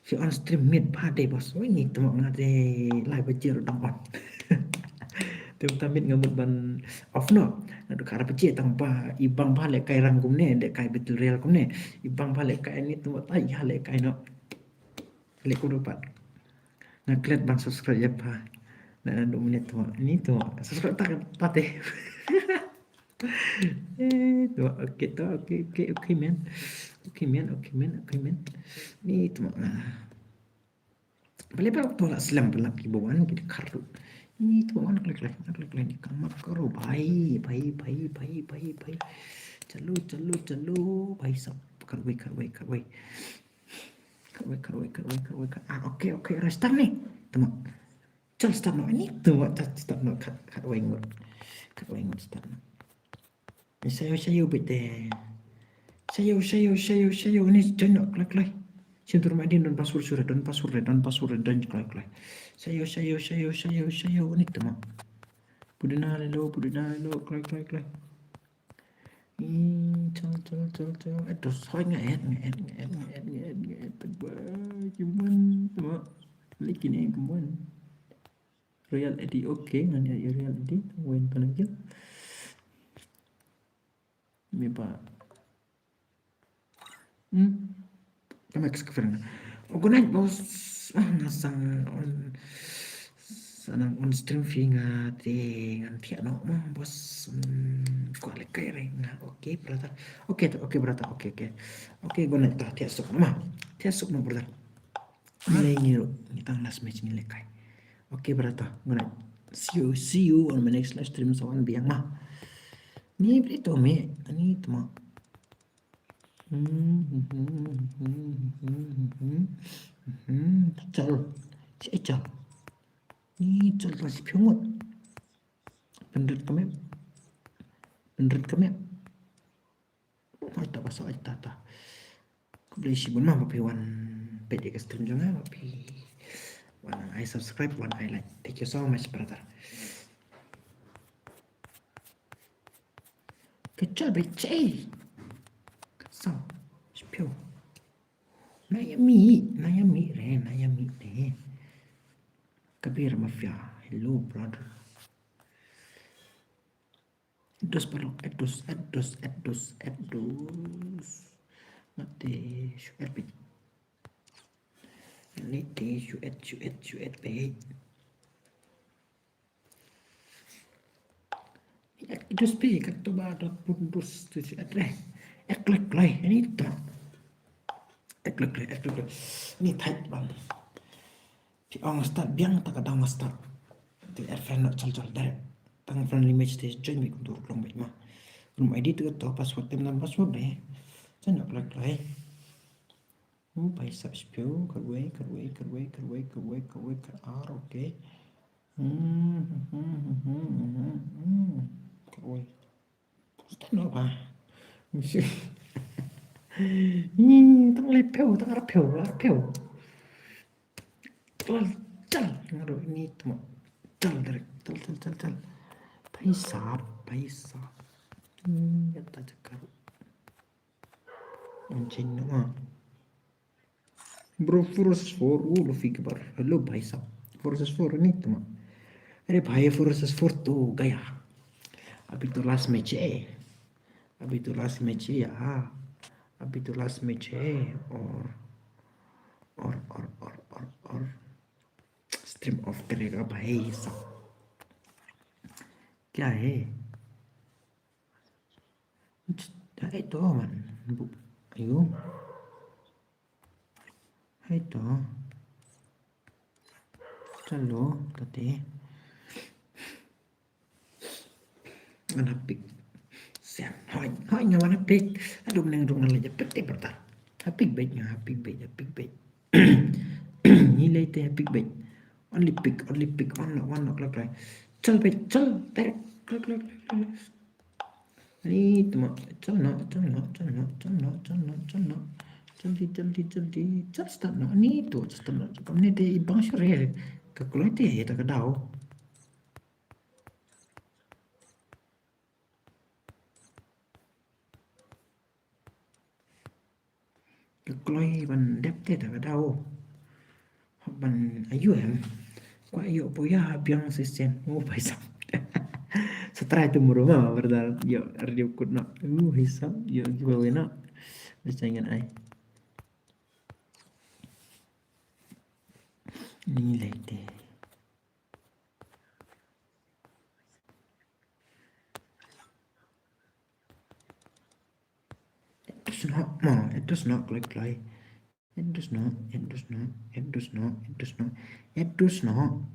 si on stream mid pade bos ini temo ngade live bajir dong on tem tamit ngamut ban off no nadu kara bajir tanpa ibang balik kai rangkum ne dek kai betul real kum ne ibang balik kai ni temo tai hale kai no le ku dapat ngaklet bang subscribe ya pa na 2 menit temo ini temo subscribe tak pate oke man. Ni temo Balik waktu lah selam belak di bawah kita karu. Ini tuh mana klik di kamar karo bayi. Bayi sab karway. Oke, restart nih. Teman. Chal start no ini tuh start no karway ngot start no. Sayo bete. Sayo ini join klik. Sintur madin dan password dan klik. Sayo ini teman. Pudina lo klik. Chal. Aduh, soy nge-add. Cuman teman. Lagi nih cuman. Real ID oke, nanti ya real ID tungguin aja. Ini pak. Kami kesekian. Aku naik bos. Ngasang on stream finga dengan tiap no bos. Kualik kayak Oke brother. Oke brother. Oke. Gue naik tiap sok no brother. Nilai ini kita last match nilai kai. Okay, brother. I'm gonna see you on my next live stream. So I'm biang mah. Ni berito me. Ani tama. Chal. Chal. Ni chal si pyongot. Pendret kami. Mata basa ta. Kubli si bun mah mapi wan pede ke stream jangan mapi. One I subscribe, one I like. Thank you so much, brother. Good job, Jay. So, spill. Nayami re. Kabir mafia. Hello, brother. Edos. Mati, syuet. Lite syuet baik. Edos baik kat bada pundus tu syuet leh. Klik ini tak. Klik. Ini tight bang. Di orang start biang tak ada orang start. Di friend nak cal dari. Tang friendly match teh join mi kuntur long baik mah. Belum ID tu atau password tem dan password deh. Saya nak klik. By subspill, karway, R, okay. Karway. Stand up, ah. Monsieur. Tang lepeu. Cal. Ngaruh ini teman. Cal. Paisa. Kata cakap. Anjing nama. Bro, Forces 4 lo fick bar. Hello भाई साहब. Forces 4 नहीं तुम. अरे भाई Forces 4 तो गया. अभी तो last match है. और stream off करेगा भाई साहब. क्या है? Itu man. Ayo. Itu. Chalo, tadi. Mana pick? Siap. Hai mana pick? Aduh meneng aja peti bertar. Pick bait. Nilai teh pick bait. Only pick. One knock like. Chal bait. Tarik. Klik. Ini teman. Chal no. Jaldi. Chal start no. Ini tu start no. Kamu ni deh bang syariah. Kalau itu ya tak tahu. Kalau ban depth tak tahu. Ban ayu em. Kau ayu punya biang sesen. Oh baisa. Setelah itu murah berdal. Yo review kudna. Hisap. Yo giveaway na. Bersaingan ai. Nilai deh. It does not klik. Edus no, edus no, edus no, edus no, edus no.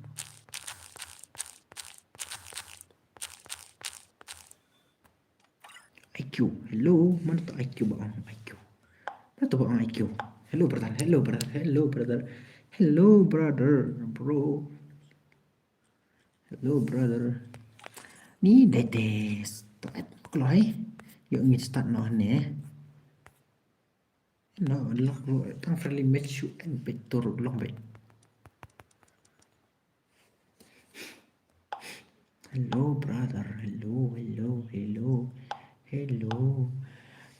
IQ, hello, mana tuh IQ bang, IQ. Mana tuh bang IQ? Hello brother, hello brother, hello brother, hello brother, bro, hello brother. Ni dedes, tuh kalau yuk ngit start no nih. No, lock lo, tang friendly match you and better long bet. Hello brother, hello, hello, hello, hello.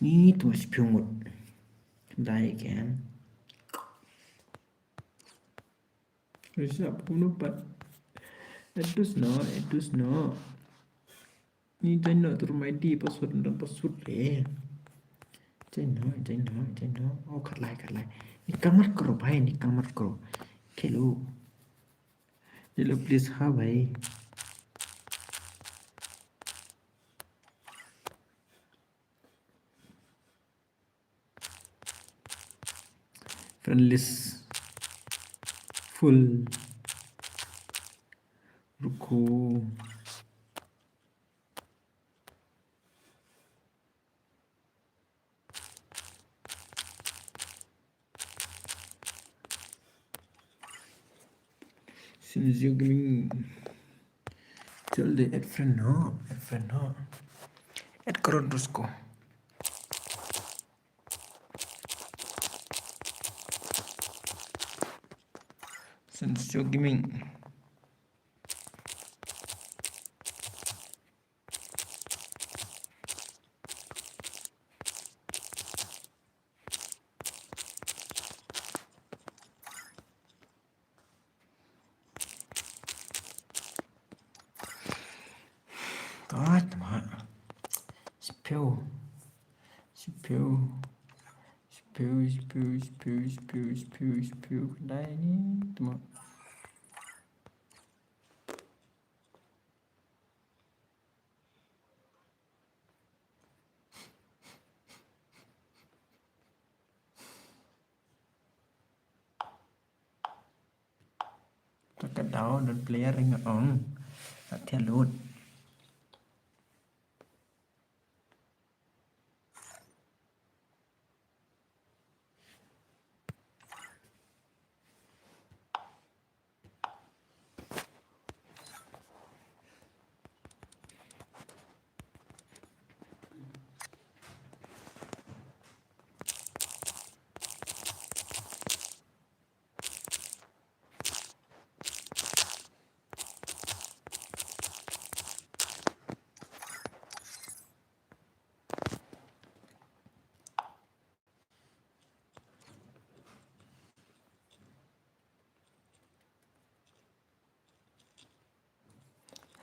Ni tuh masih piungut. Dai kan. Siap bunuh pat. Edus no. Ni jangan nak turun ID password dan password le. Jangan. Oh kat lai. Ni kamar karo bhai, ni kamar karo. Hello. Hello please ha bhai. Friend list full. रुको Sinzio Gaming चल they add friend हो एड करो उसको Sinzio Gaming God, man. Spill. Đây ni, teman. Cái đó dan player ring on. Theo luôn.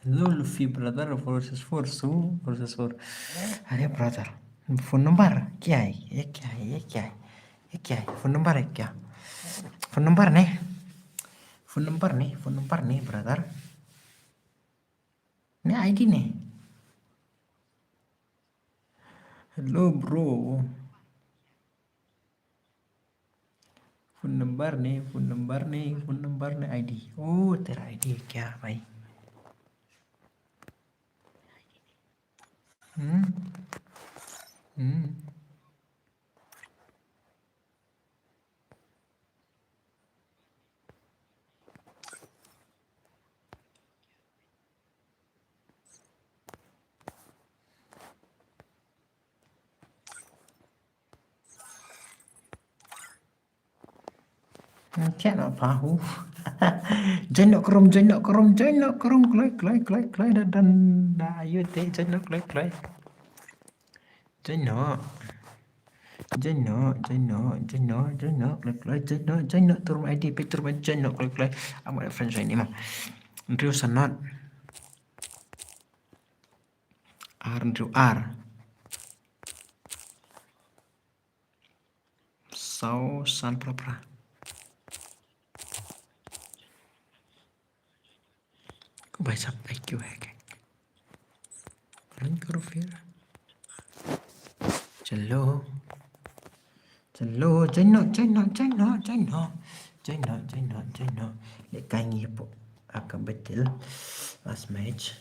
Hello Luffy brother versus Force versus Force. अरे brother phone number क्या है ये क्या है फोन नंबर है क्या फोन नंबर नहीं brother ini ID nih hello bro phone number नहीं ID oh तेरा ID है क्या भाई Chat apa join nak kerum klay dan dah ayo teh join nak klay join nak turun ID picture join nak klay amat friends ini mah Andrew Sanat Andrew R Sao San Prapra भाई साहब IQ है क्या रन करो फिर चलो Hello, China, China, China, China, China, China, China. Lek kangi po. Akan betul. Last match.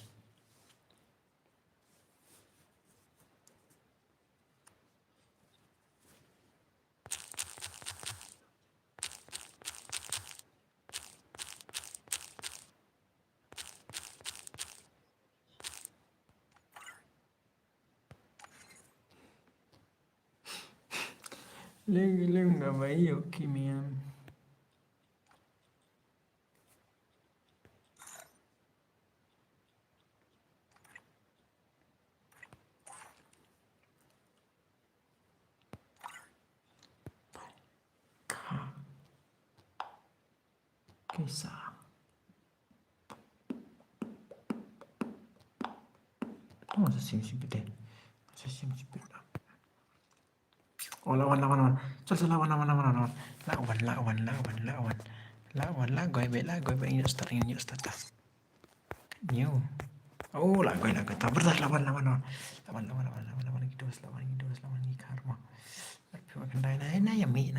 Lagi nggak baik, oke Miam. Kisah. Oh, masa sim-sim deh. Masa sim-sim deh. Oh, lawan. Cel, lawan. Lawan, goy baik yuk start. New. Oh, goy. Tak berdas lawan. Lawan. Gidos, lawan karma. Tapi makan na yami.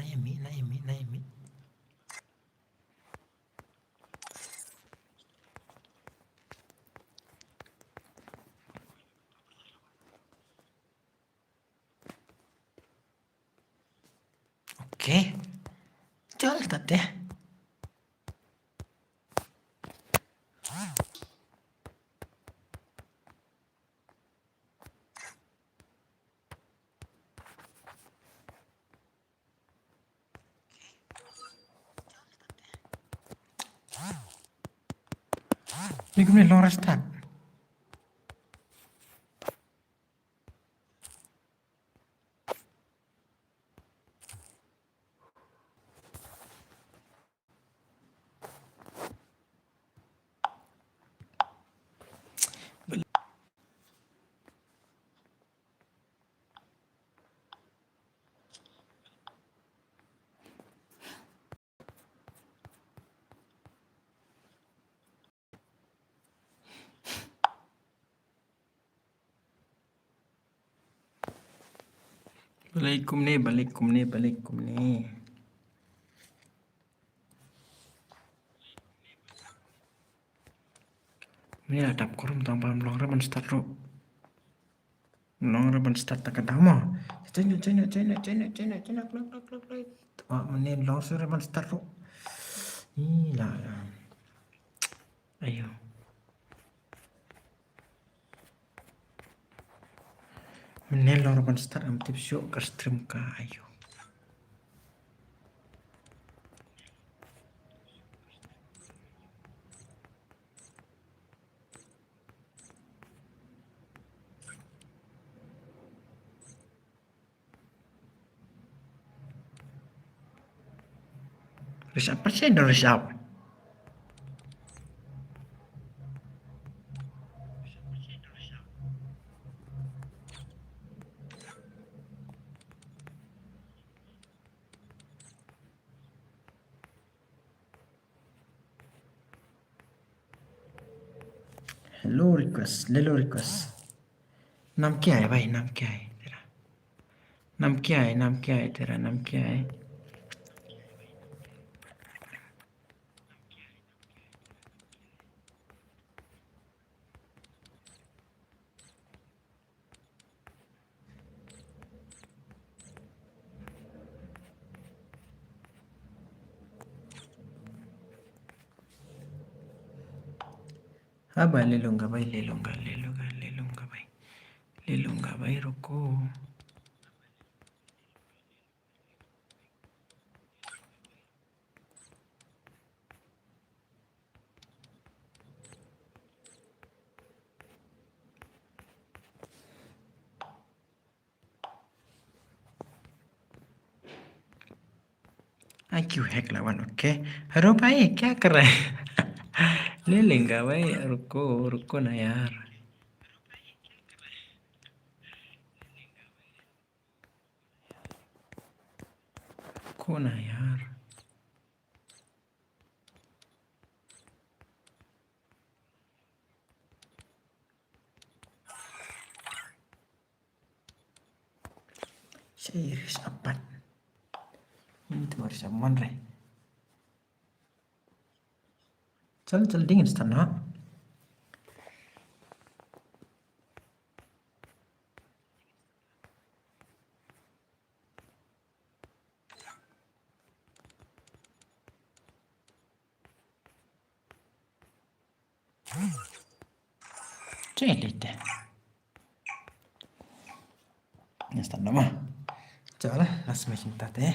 Oke. Cel deh. Ini gue long start. Balikum nih. Ini ada korum tanpa long ramen start ro. Long ramen start tak ketama. China. Klak. Wah, menit long ramen start ro. Ila. Ayo. Menit long ramen start am tip show ke stream ka ayo. Risap apa sih risap? Hello request. नाम क्या है भाई? नाम क्या है तेरा? नाम क्या है तेरा? नाम क्या है? हाँ भाई ले लूंगा भाई रुको. IQ hack lawan, okay. Hello भाई क्या कर रहा है? ले लेंगे भाई, रुको ना यार. रुको ना यार. Serius apa? luar zaman re. चल dingin setengah. Lite. Nästan mah. Coba las macam tadi.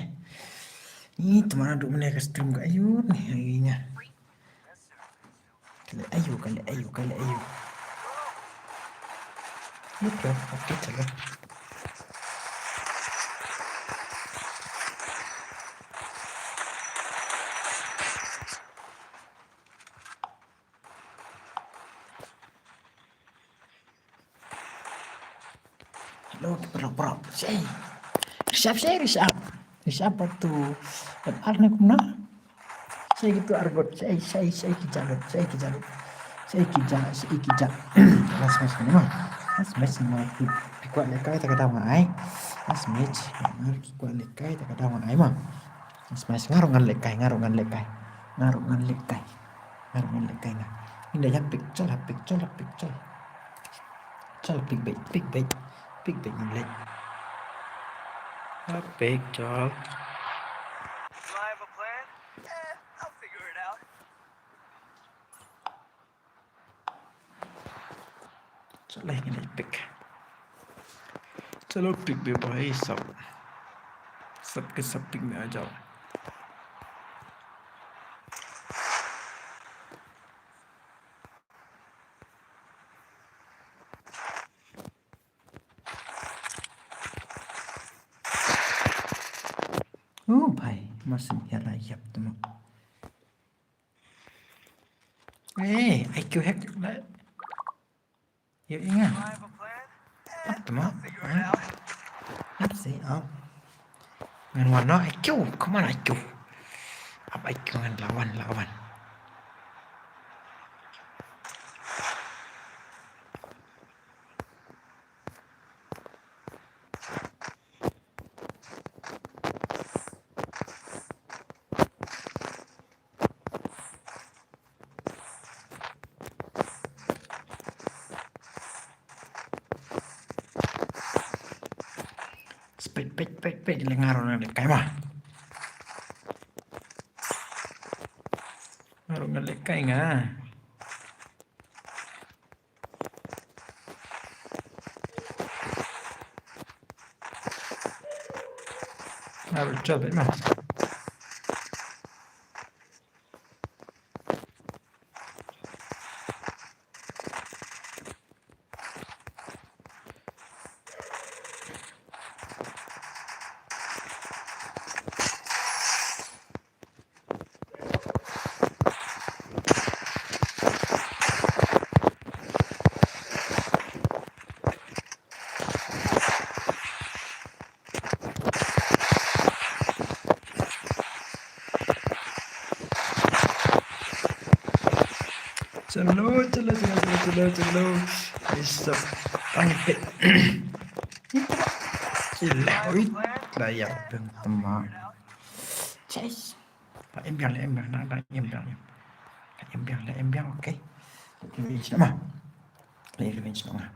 Ini teman aduk mana ke stream ke ayu nih ayinya. Kali ayu. Oke, coba. Halo, pura-pura. Risap waktu arne kumna. Saya gitu argot. Saya kijalut. Las mas ni mah. Las mas mah kuat lekai tak kata mai. Las mas kuat lekai tak kata mai mah. Las mas ngarungan lekai. Ini yang picol. Col big bait yang lek. Big col. Do I have a plan? I'll figure it out. Col ini lek big. चलो पिक भी भाई सबके सब पिक में आ जाओ. Oh भाई masih rayap teman. IQ hack lah. Ya ingat. Do I have a plan? Apa teman? Figure it out. Apa sih? Ngan warna IQ, kemana IQ? Apa IQ ngan lawan? Pet ngaruh kayak mah. Ngaruh ngelekai ngah. Ngaruh coba mah. Chalo. Bisa pangit. Silawit layak teman. Chase. Em biang, oke. Revenge nama. Revenge nama.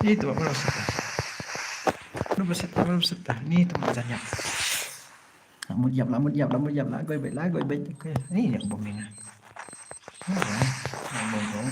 Itu belum setah. Ini teman saya. Một dập lại, goi bait. Okay. Ini yang bom ini. Bom.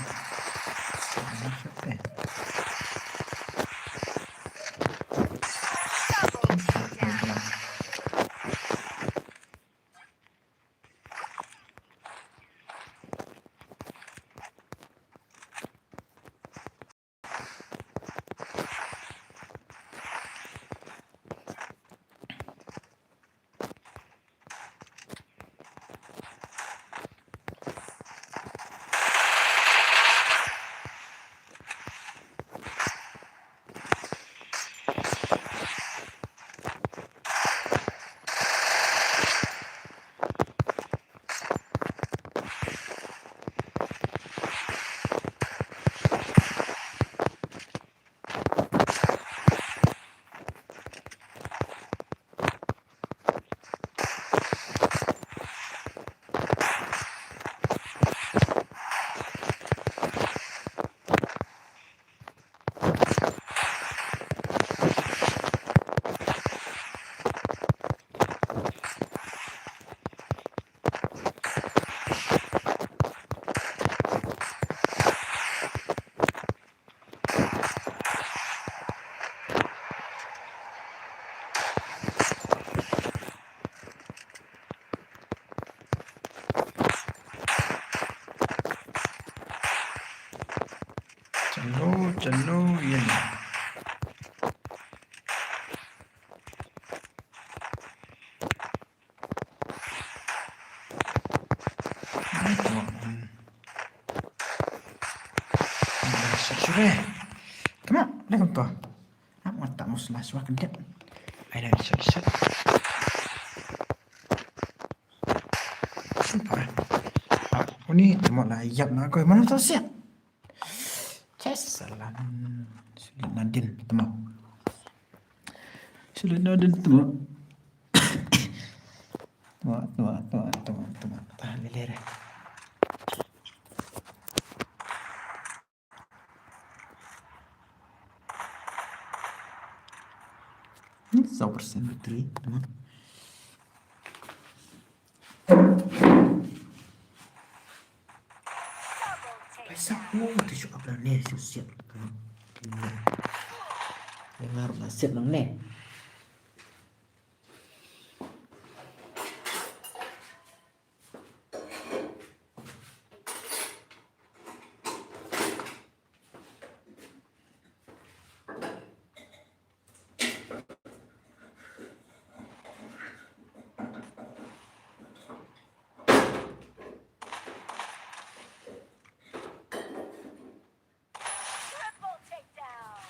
jenuh ya. Sudah. Come on, dah kau. Aku tak mau selaswa kedap. Ayo shot. Sumpah. Aku ni cuma layak nak kau. Mana tahu siap. Salam. Sulit Nadine temu. Sulit Nadine temu. Tengok. Tahan leler. Ini 100% bateri, teman. Pasal tu syuk apa ni siap. Dengar siap nang ni. Triple takedown.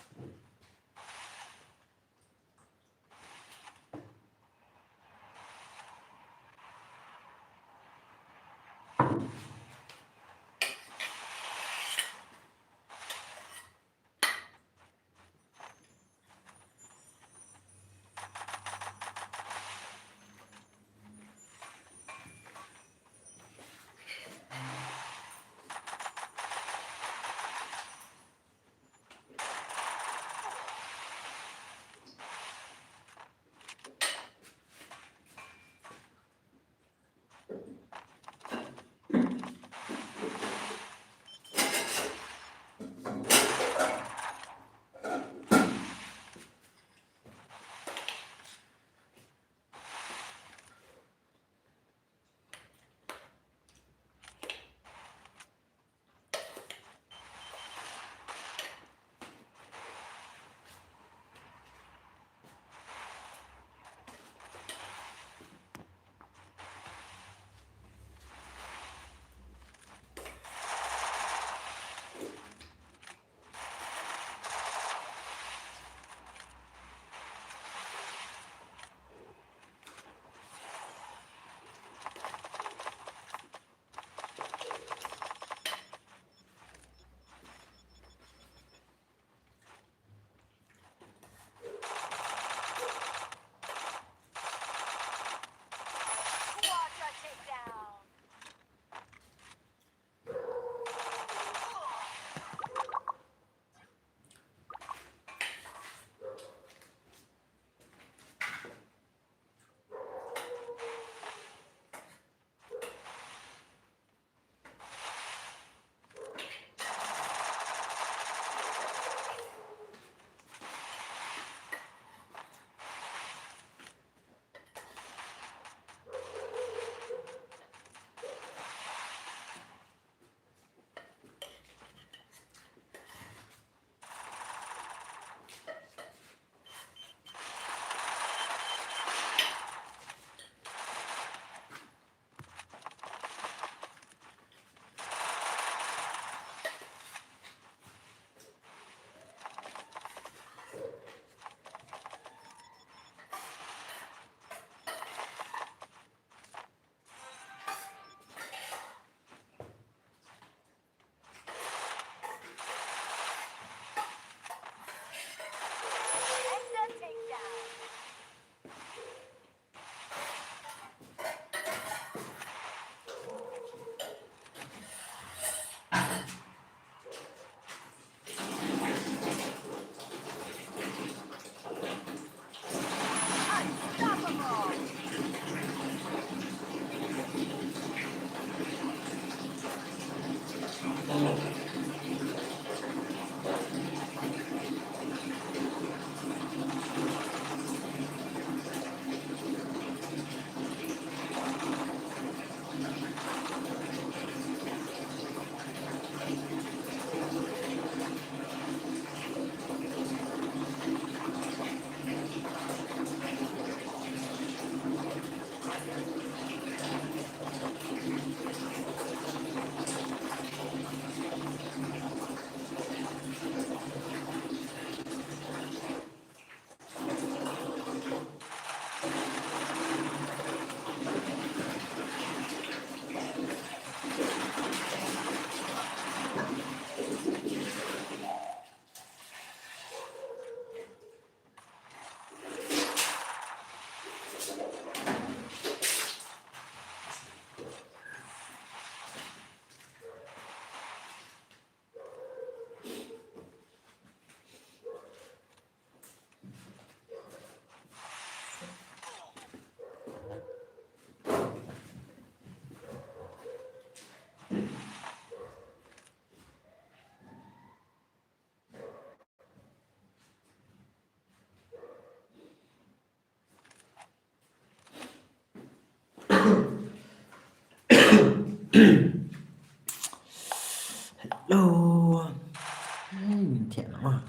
thiện mà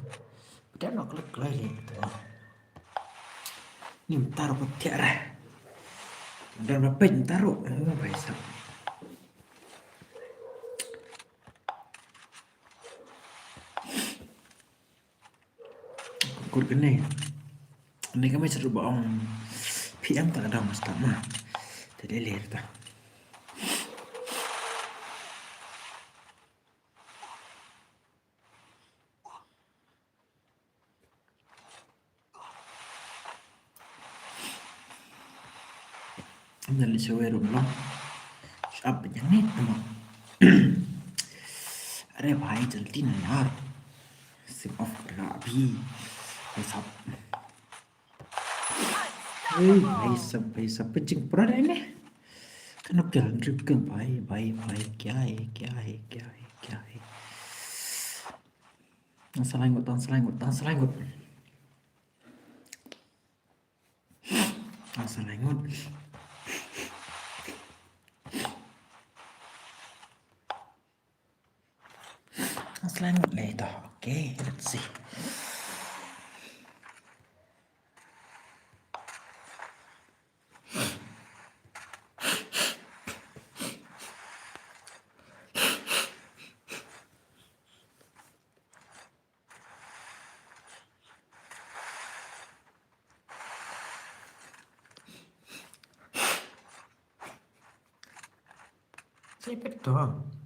đẹp nó lực lấy lên nhưng taruh ke tiara dan apa yang taruh baik sab kur gini ini kami seru bohong PM tak ada mas tak mah jadi lihat tak Nên là sẽ rụng lắm Sắp yang ni teman Are भाई जल्दी ना यार SIM of करा अभी भाई साहब भाई सब पेंचिंग पूरा रहे में kan oke drip ke भाई क्या है Tang selanggut Tang selanggut later. Okay, let's see. Sipit doang.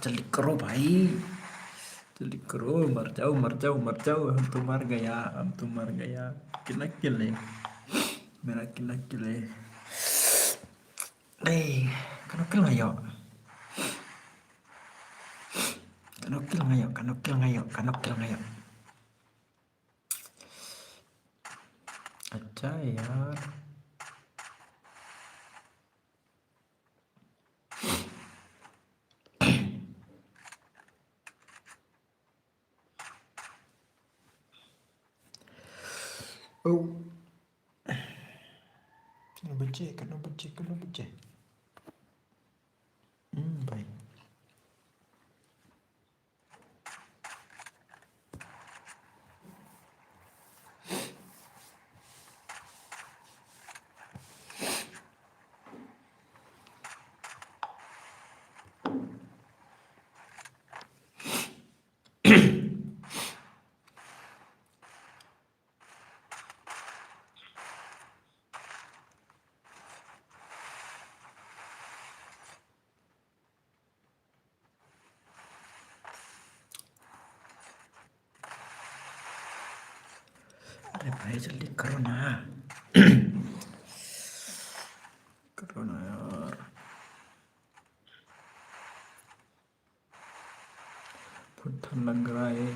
Jeli kero भाई jeli kero marjau हम तुम्हार गया kinakil merah kinakil kanokil ngayo aja यार oh kena bece baik अरे भाई जल्दी करो ना यार बहुत ठंड लग रहा है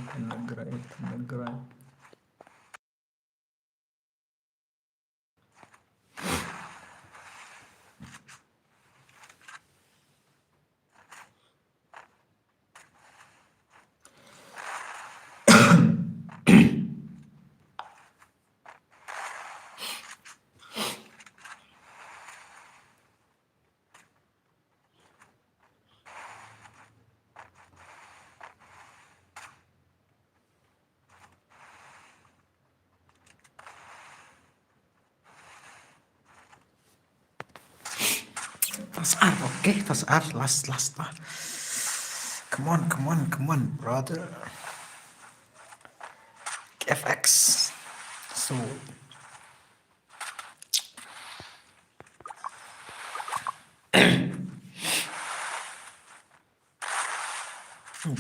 Tas R, last lah. Come on, brother. FX. So.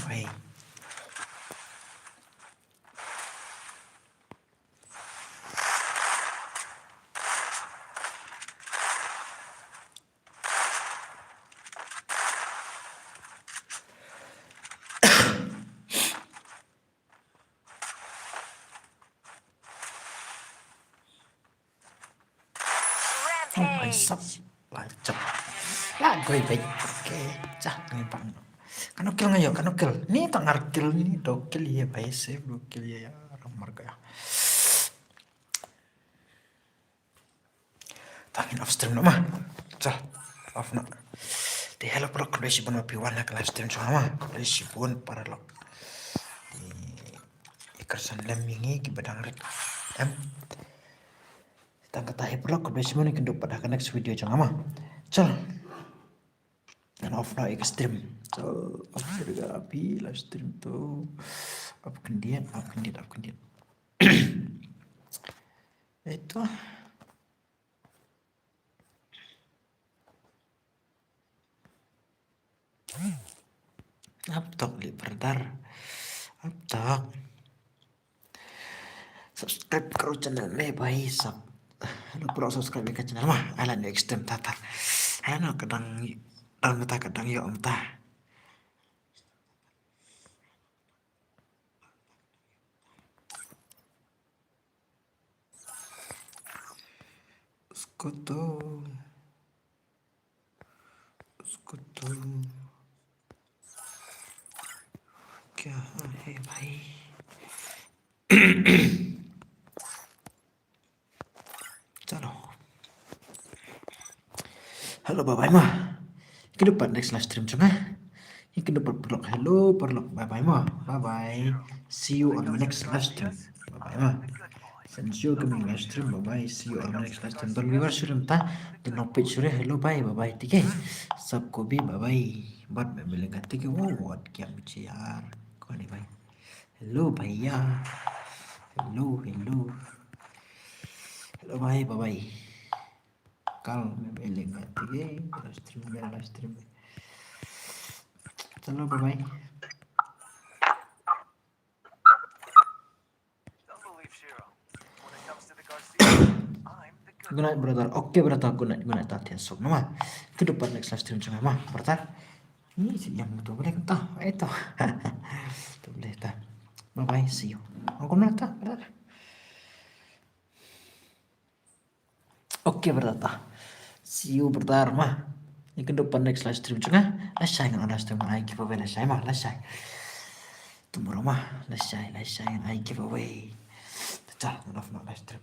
Baik. Sắp lại chập lại quay vậy ok chắc người bạn Kanukil ngayo, kanukil. Ini tak ngarkil ini dokil ya, baik save dokil ya ramar kaya. Tangin off stream mah. Cah, off na. Di hello pro kreasi pun piwan nak live stream cuma mah. Kreasi pun para lo. Di ikersan lemingi ki badang red. Tangka tahi pro kreasi pun ikan pada next video cuma mah. Cah. Dan off na stream. So, off juga api live stream tuh. Up kendian. Itu. Aptok li berdar. Aptok. Subscribe karo channel le bhai sab. Lu pro subscribe ke channel mah ala no extreme tatar. Ano kadang kadang yo amta. Skutu. क्या है भाई चलो halo bye bye mah kedepan next live stream cuma kedepan perlok hello perlok bye bye mah bye bye see you on the next live stream bye bye mah since you coming live stream bye bye see you on the next live stream तो व्यूअर शुरू था तो no pitch शुरू hello bye bye ठीक है सबको भी bye bye बाद में मिलेंगे ठीक है वो व्हाट क्या मुझे यार कौन है भाई हेलो भैया हेलो भाई बाय बाय कल में मिलेंगे ठीक है लाइव स्ट्रीम में चलो bye bye Don't believe Shiro. When it comes to the Garcia, I'm the good good night brother oke brother good night tadi esok nama ke depan next live stream cuma mah brother ini sih yang betul boleh kata itu tuh boleh tak bye bye see you aku nata brother oke brother see you brother mah ini ke depan next live stream cuma lasai kan live stream I give away lasai mah lasai tomorrow mah lasai I give away cah maaf live stream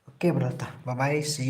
oke brother bye bye see you